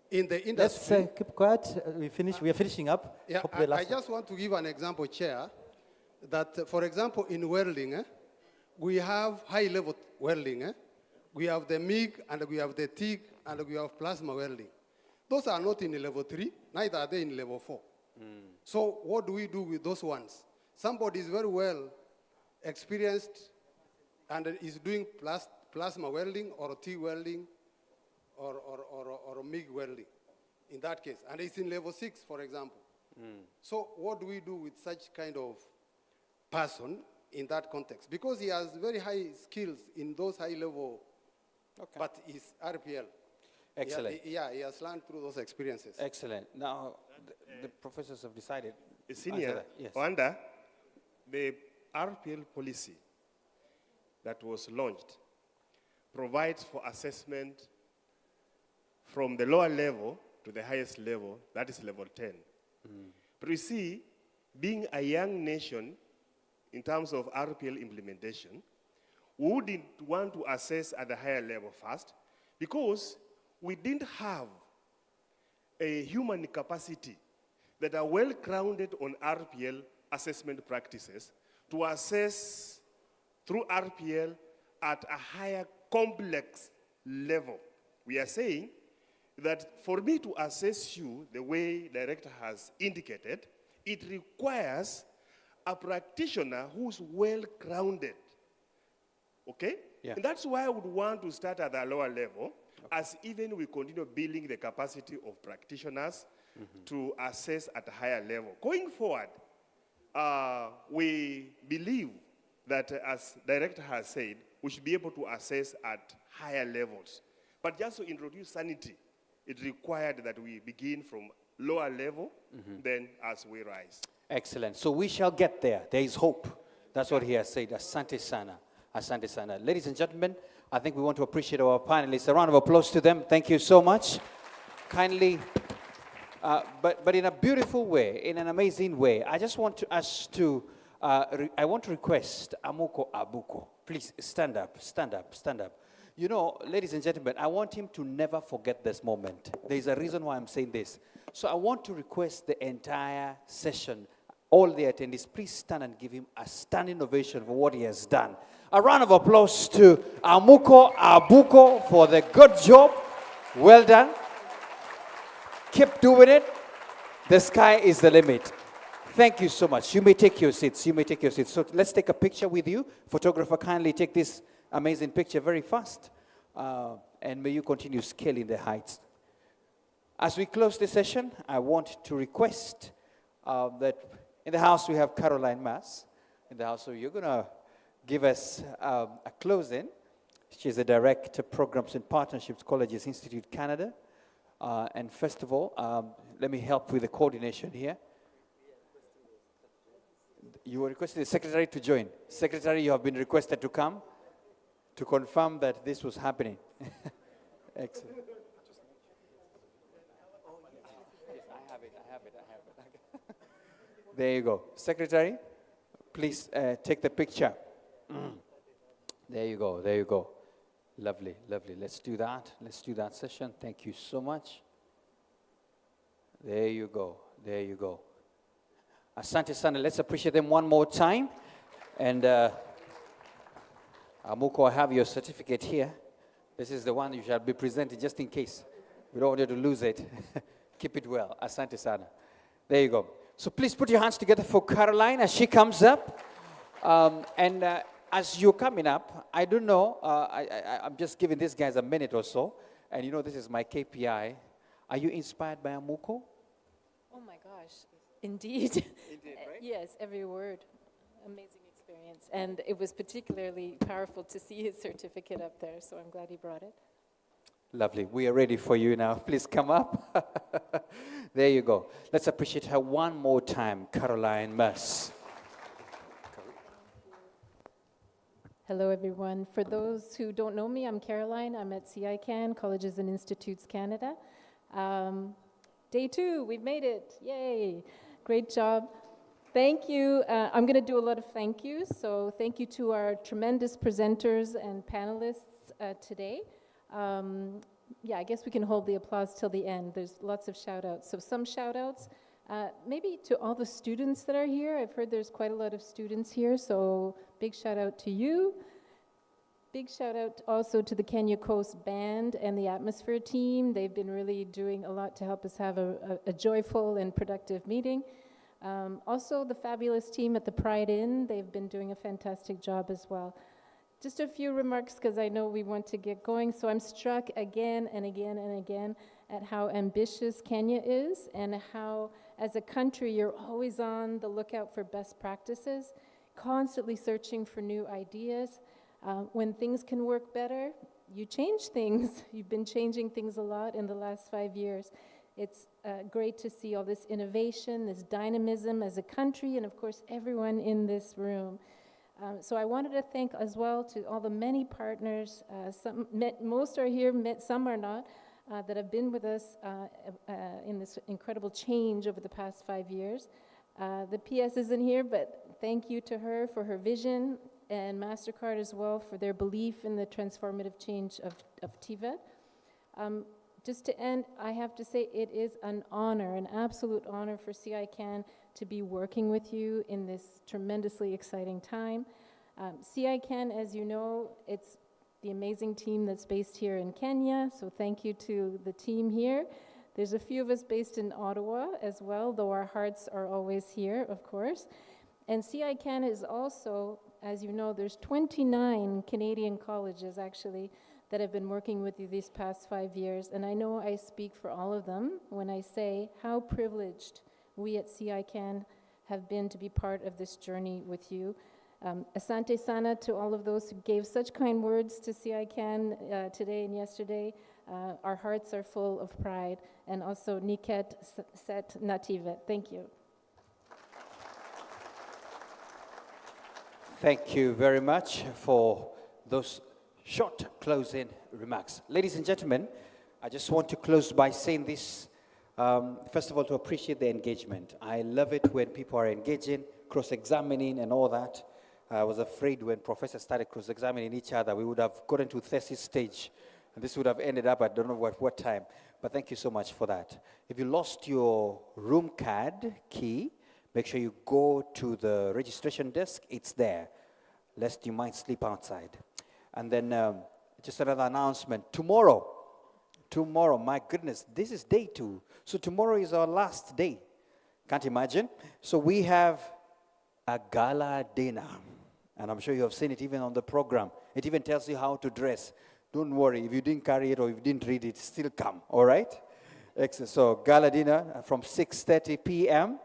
in the industry. Let's keep quiet. We are finishing up. Yeah, I just want to give an example, Chair, that, for example, in welding, we have high-level welding. We have the MIG, and we have the TIG, and we have plasma welding. Those are not in level 3, neither are they in level 4. So what do we do with those ones? Somebody is very well experienced and is doing plasma welding or TIG welding or MIG welding in that case, and it's in level 6, for example. So what do we do with such kind of person in that context? Because he has very high skills in those high level, but he's RPL. Excellent. He has learned through those experiences. Excellent. Now, the professors have decided. Senior, yes. Wanda, the RPL policy that was launched provides for assessment from the lower level to the highest level, that is level 10. But you see, being a young nation in terms of RPL implementation, we wouldn't want to assess at the higher level first because we didn't have a human capacity that are well grounded on RPL assessment practices to assess through RPL at a higher complex level. We are saying that for me to assess you the way director has indicated, it requires a practitioner who's well-grounded. Okay? Yeah. And that's why I would want to start at the lower level, as even we continue building the capacity of practitioners to assess at a higher level. Going forward, we believe that, as director has said, we should be able to assess at higher levels. But just to introduce sanity, it required that we begin from lower level, then as we rise. Excellent. So we shall get there. There is hope. That's what he has said. Asante sana. Asante sana. Ladies and gentlemen, I think we want to appreciate our panelists. A round of applause to them. Thank you so much. Kindly, but in a beautiful way, in an amazing way, I just want to us to, I want to request Amuko Abuko. Please stand up, stand up, stand up. You know, ladies and gentlemen, I want him to never forget this moment. There's a reason why I'm saying this. So I want to request the entire session, all the attendees, please stand and give him a standing ovation for what he has done. A round of applause to Amuko Abuko for the good job. Well done. Keep doing it. The sky is the limit. Thank you so much. You may take your seats. You may take your seats. So let's take a picture with you. Photographer, kindly take this amazing picture very fast. And may you continue scaling the heights. As we close the session, I want to request that in the house we have Caroline Mass. In the house, so you're going to give us a close-in. She's the Director of Programs and Partnerships, Colleges Institute, Canada. And first of all, let me help with the coordination here. You were requested the Secretary to join. Secretary, you have been requested to come to confirm that this was happening. Excellent. There you go. Secretary, please take the picture. There you go, there you go. Lovely, lovely. Let's do that. Let's do that session. Thank you so much. There you go, there you go. Asante sana. Let's appreciate them one more time. And Amuko, I have your certificate here. This is the one you shall be presenting just in case. We don't want you to lose it. Keep it well. Asante sana. There you go. So please put your hands together for Caroline as she comes up. As you're coming up, I don't know, I'm just giving these guys a minute or so. And you know, this is my KPI. Are you inspired by Amuko? Oh my gosh, indeed. Indeed, right? Yes, every word. Amazing experience. And it was particularly powerful to see his certificate up there, so I'm glad he brought it. Lovely. We are ready for you now. Please come up. There you go. Let's appreciate her one more time, Caroline Mass. Hello, everyone. For those who don't know me, I'm Caroline. I'm at CICAN, Colleges and Institutes Canada. Day 2, we've made it. Yay. Great job. Thank you. I'm going to do a lot of thank yous. So thank you to our tremendous presenters and panelists today. Yeah, I guess we can hold the applause till the end. There's lots of shout-outs. So some shout-outs, maybe to all the students that are here. I've heard there's quite a lot of students here, so big shout-out to you. Big shout-out also to the Kenya Coast Band and the Atmosphere team. They've been really doing a lot to help us have a joyful and productive meeting. Also, the fabulous team at the Pride Inn. They've been doing a fantastic job as well. Just a few remarks, because I know we want to get going. So I'm struck again and again and again at how ambitious Kenya is and how, as a country, you're always on the lookout for best practices, constantly searching for new ideas. When things can work better, you change things. You've been changing things a lot in the last 5 years. It's great to see all this innovation, this dynamism as a country, and of course, everyone in this room. So I wanted to thank as well to all the many partners, most are here, some are not, that have been with us in this incredible change over the past 5 years. The PS isn't here, but thank you to her for her vision, and MasterCard as well for their belief in the transformative change of TVET. Just to end, I have to say it is an honor, an absolute honor for CICAN to be working with you in this tremendously exciting time. CICAN, as you know, it's the amazing team that's based here in Kenya, so thank you to the team here. There's a few of us based in Ottawa as well, though our hearts are always here, of course. And CICAN is also, as you know, there's 29 Canadian colleges actually that have been working with you these past 5 years, and I know I speak for all of them when I say how privileged we at CICAN have been to be part of this journey with you. Asante sana to all of those who gave such kind words to CICAN today and yesterday. Our hearts are full of pride. And also Niket Set TVET. Thank you. Thank you very much for those short closing remarks. Ladies and gentlemen, I just want to close by saying this. First of all, to appreciate the engagement. I love it when people are engaging, cross-examining and all that. I was afraid when professors started cross-examining each other, we would have gotten to thesis stage. And this would have ended up, I don't know what time. But thank you so much for that. If you lost your room card key, make sure you go to the registration desk. It's there, lest you might sleep outside. And then just another announcement. Tomorrow, my goodness, this is day 2. So tomorrow is our last day. Can't imagine. So we have a gala dinner. And I'm sure you have seen it even on the program. It even tells you how to dress. Don't worry, if you didn't carry it or if you didn't read it, still come, all right? Excellent. So gala dinner from 6:30 p.m.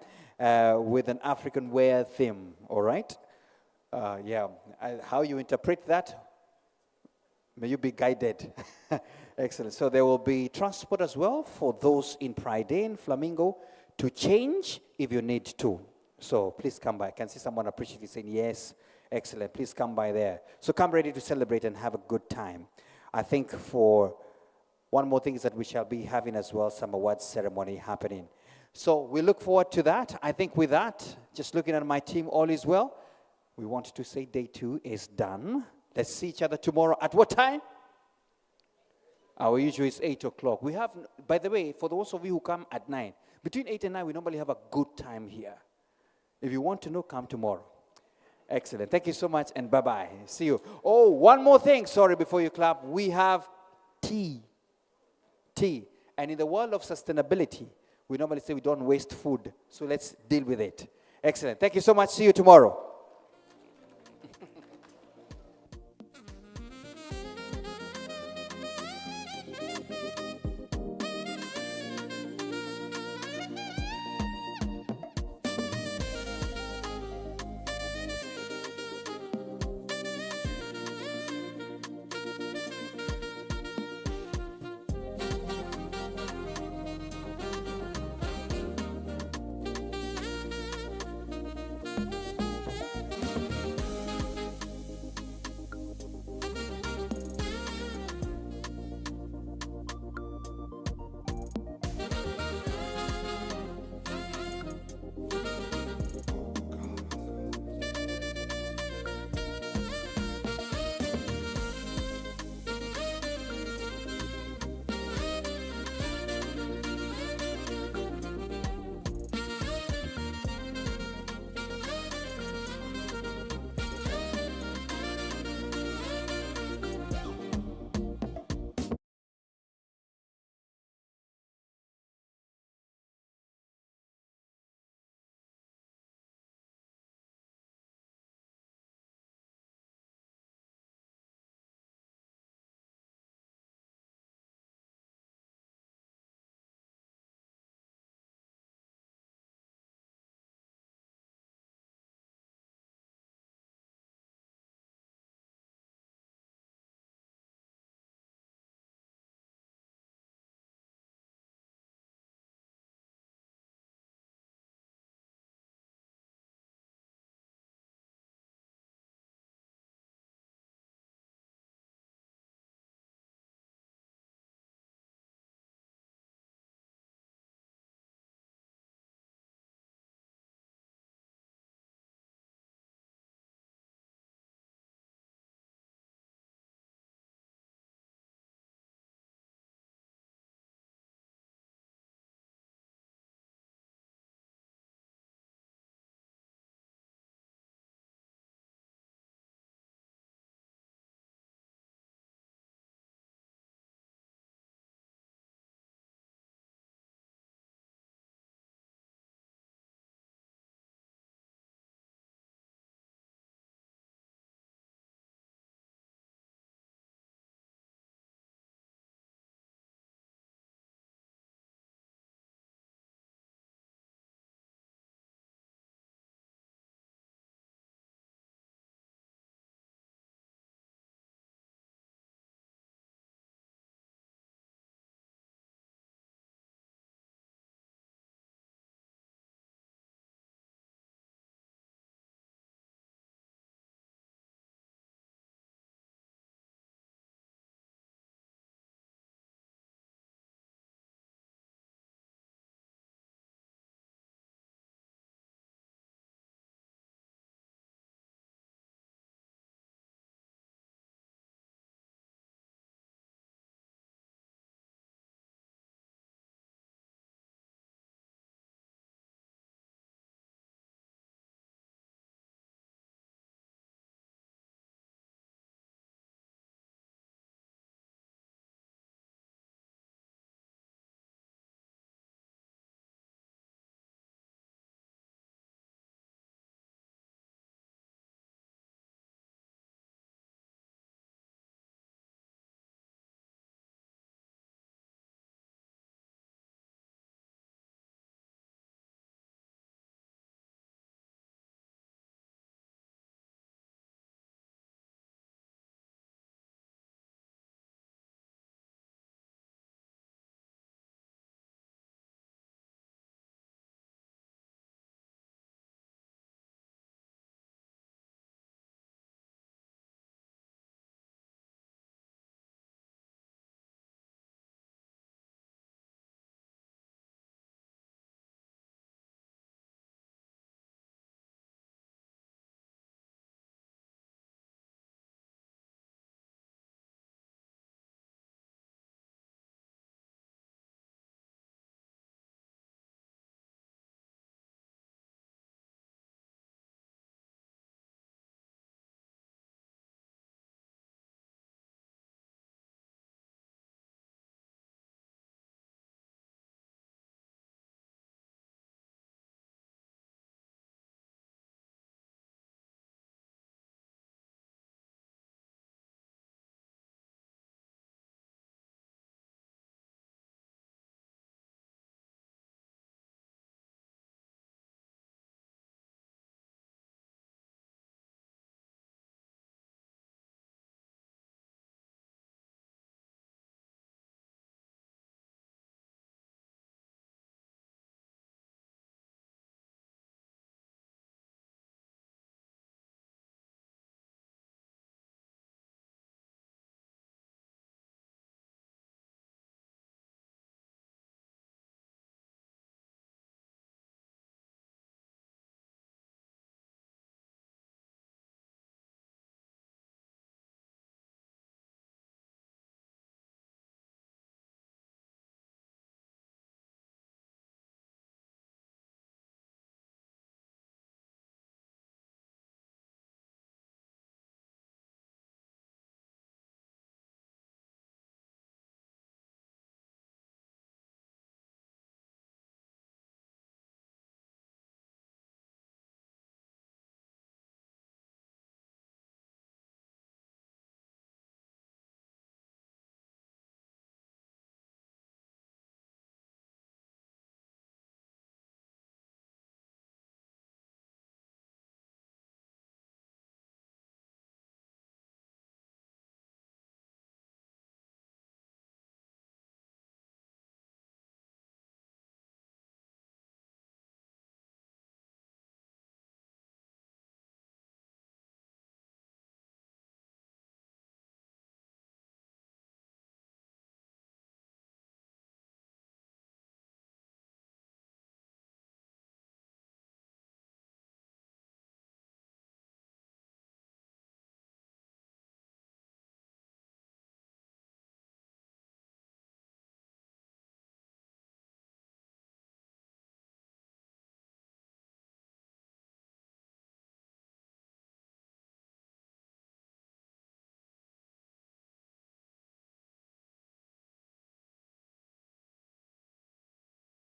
With an African wear theme, all right? How you interpret that, may you be guided. Excellent. So there will be transport as well for those in Pride and Flamingo to change if you need to. So please come by. I can see someone appreciatively saying yes. Excellent. Please come by there. So come ready to celebrate and have a good time. I think for one more thing is that we shall be having as well some awards ceremony happening. So we look forward to that. I think with that, just looking at my team, all is well. We want to say day 2 is done. Let's see each other tomorrow. At what time? Our usual is 8 o'clock. We have, by the way, for those of you who come at 9, between 8 and 9, we normally have a good time here. If you want to know, come tomorrow. Excellent. Thank you so much, and bye-bye. See you. Oh, one more thing. Sorry, before you clap. We have tea. And in the world of sustainability, we normally say we don't waste food. So let's deal with it. Excellent. Thank you so much. See you tomorrow.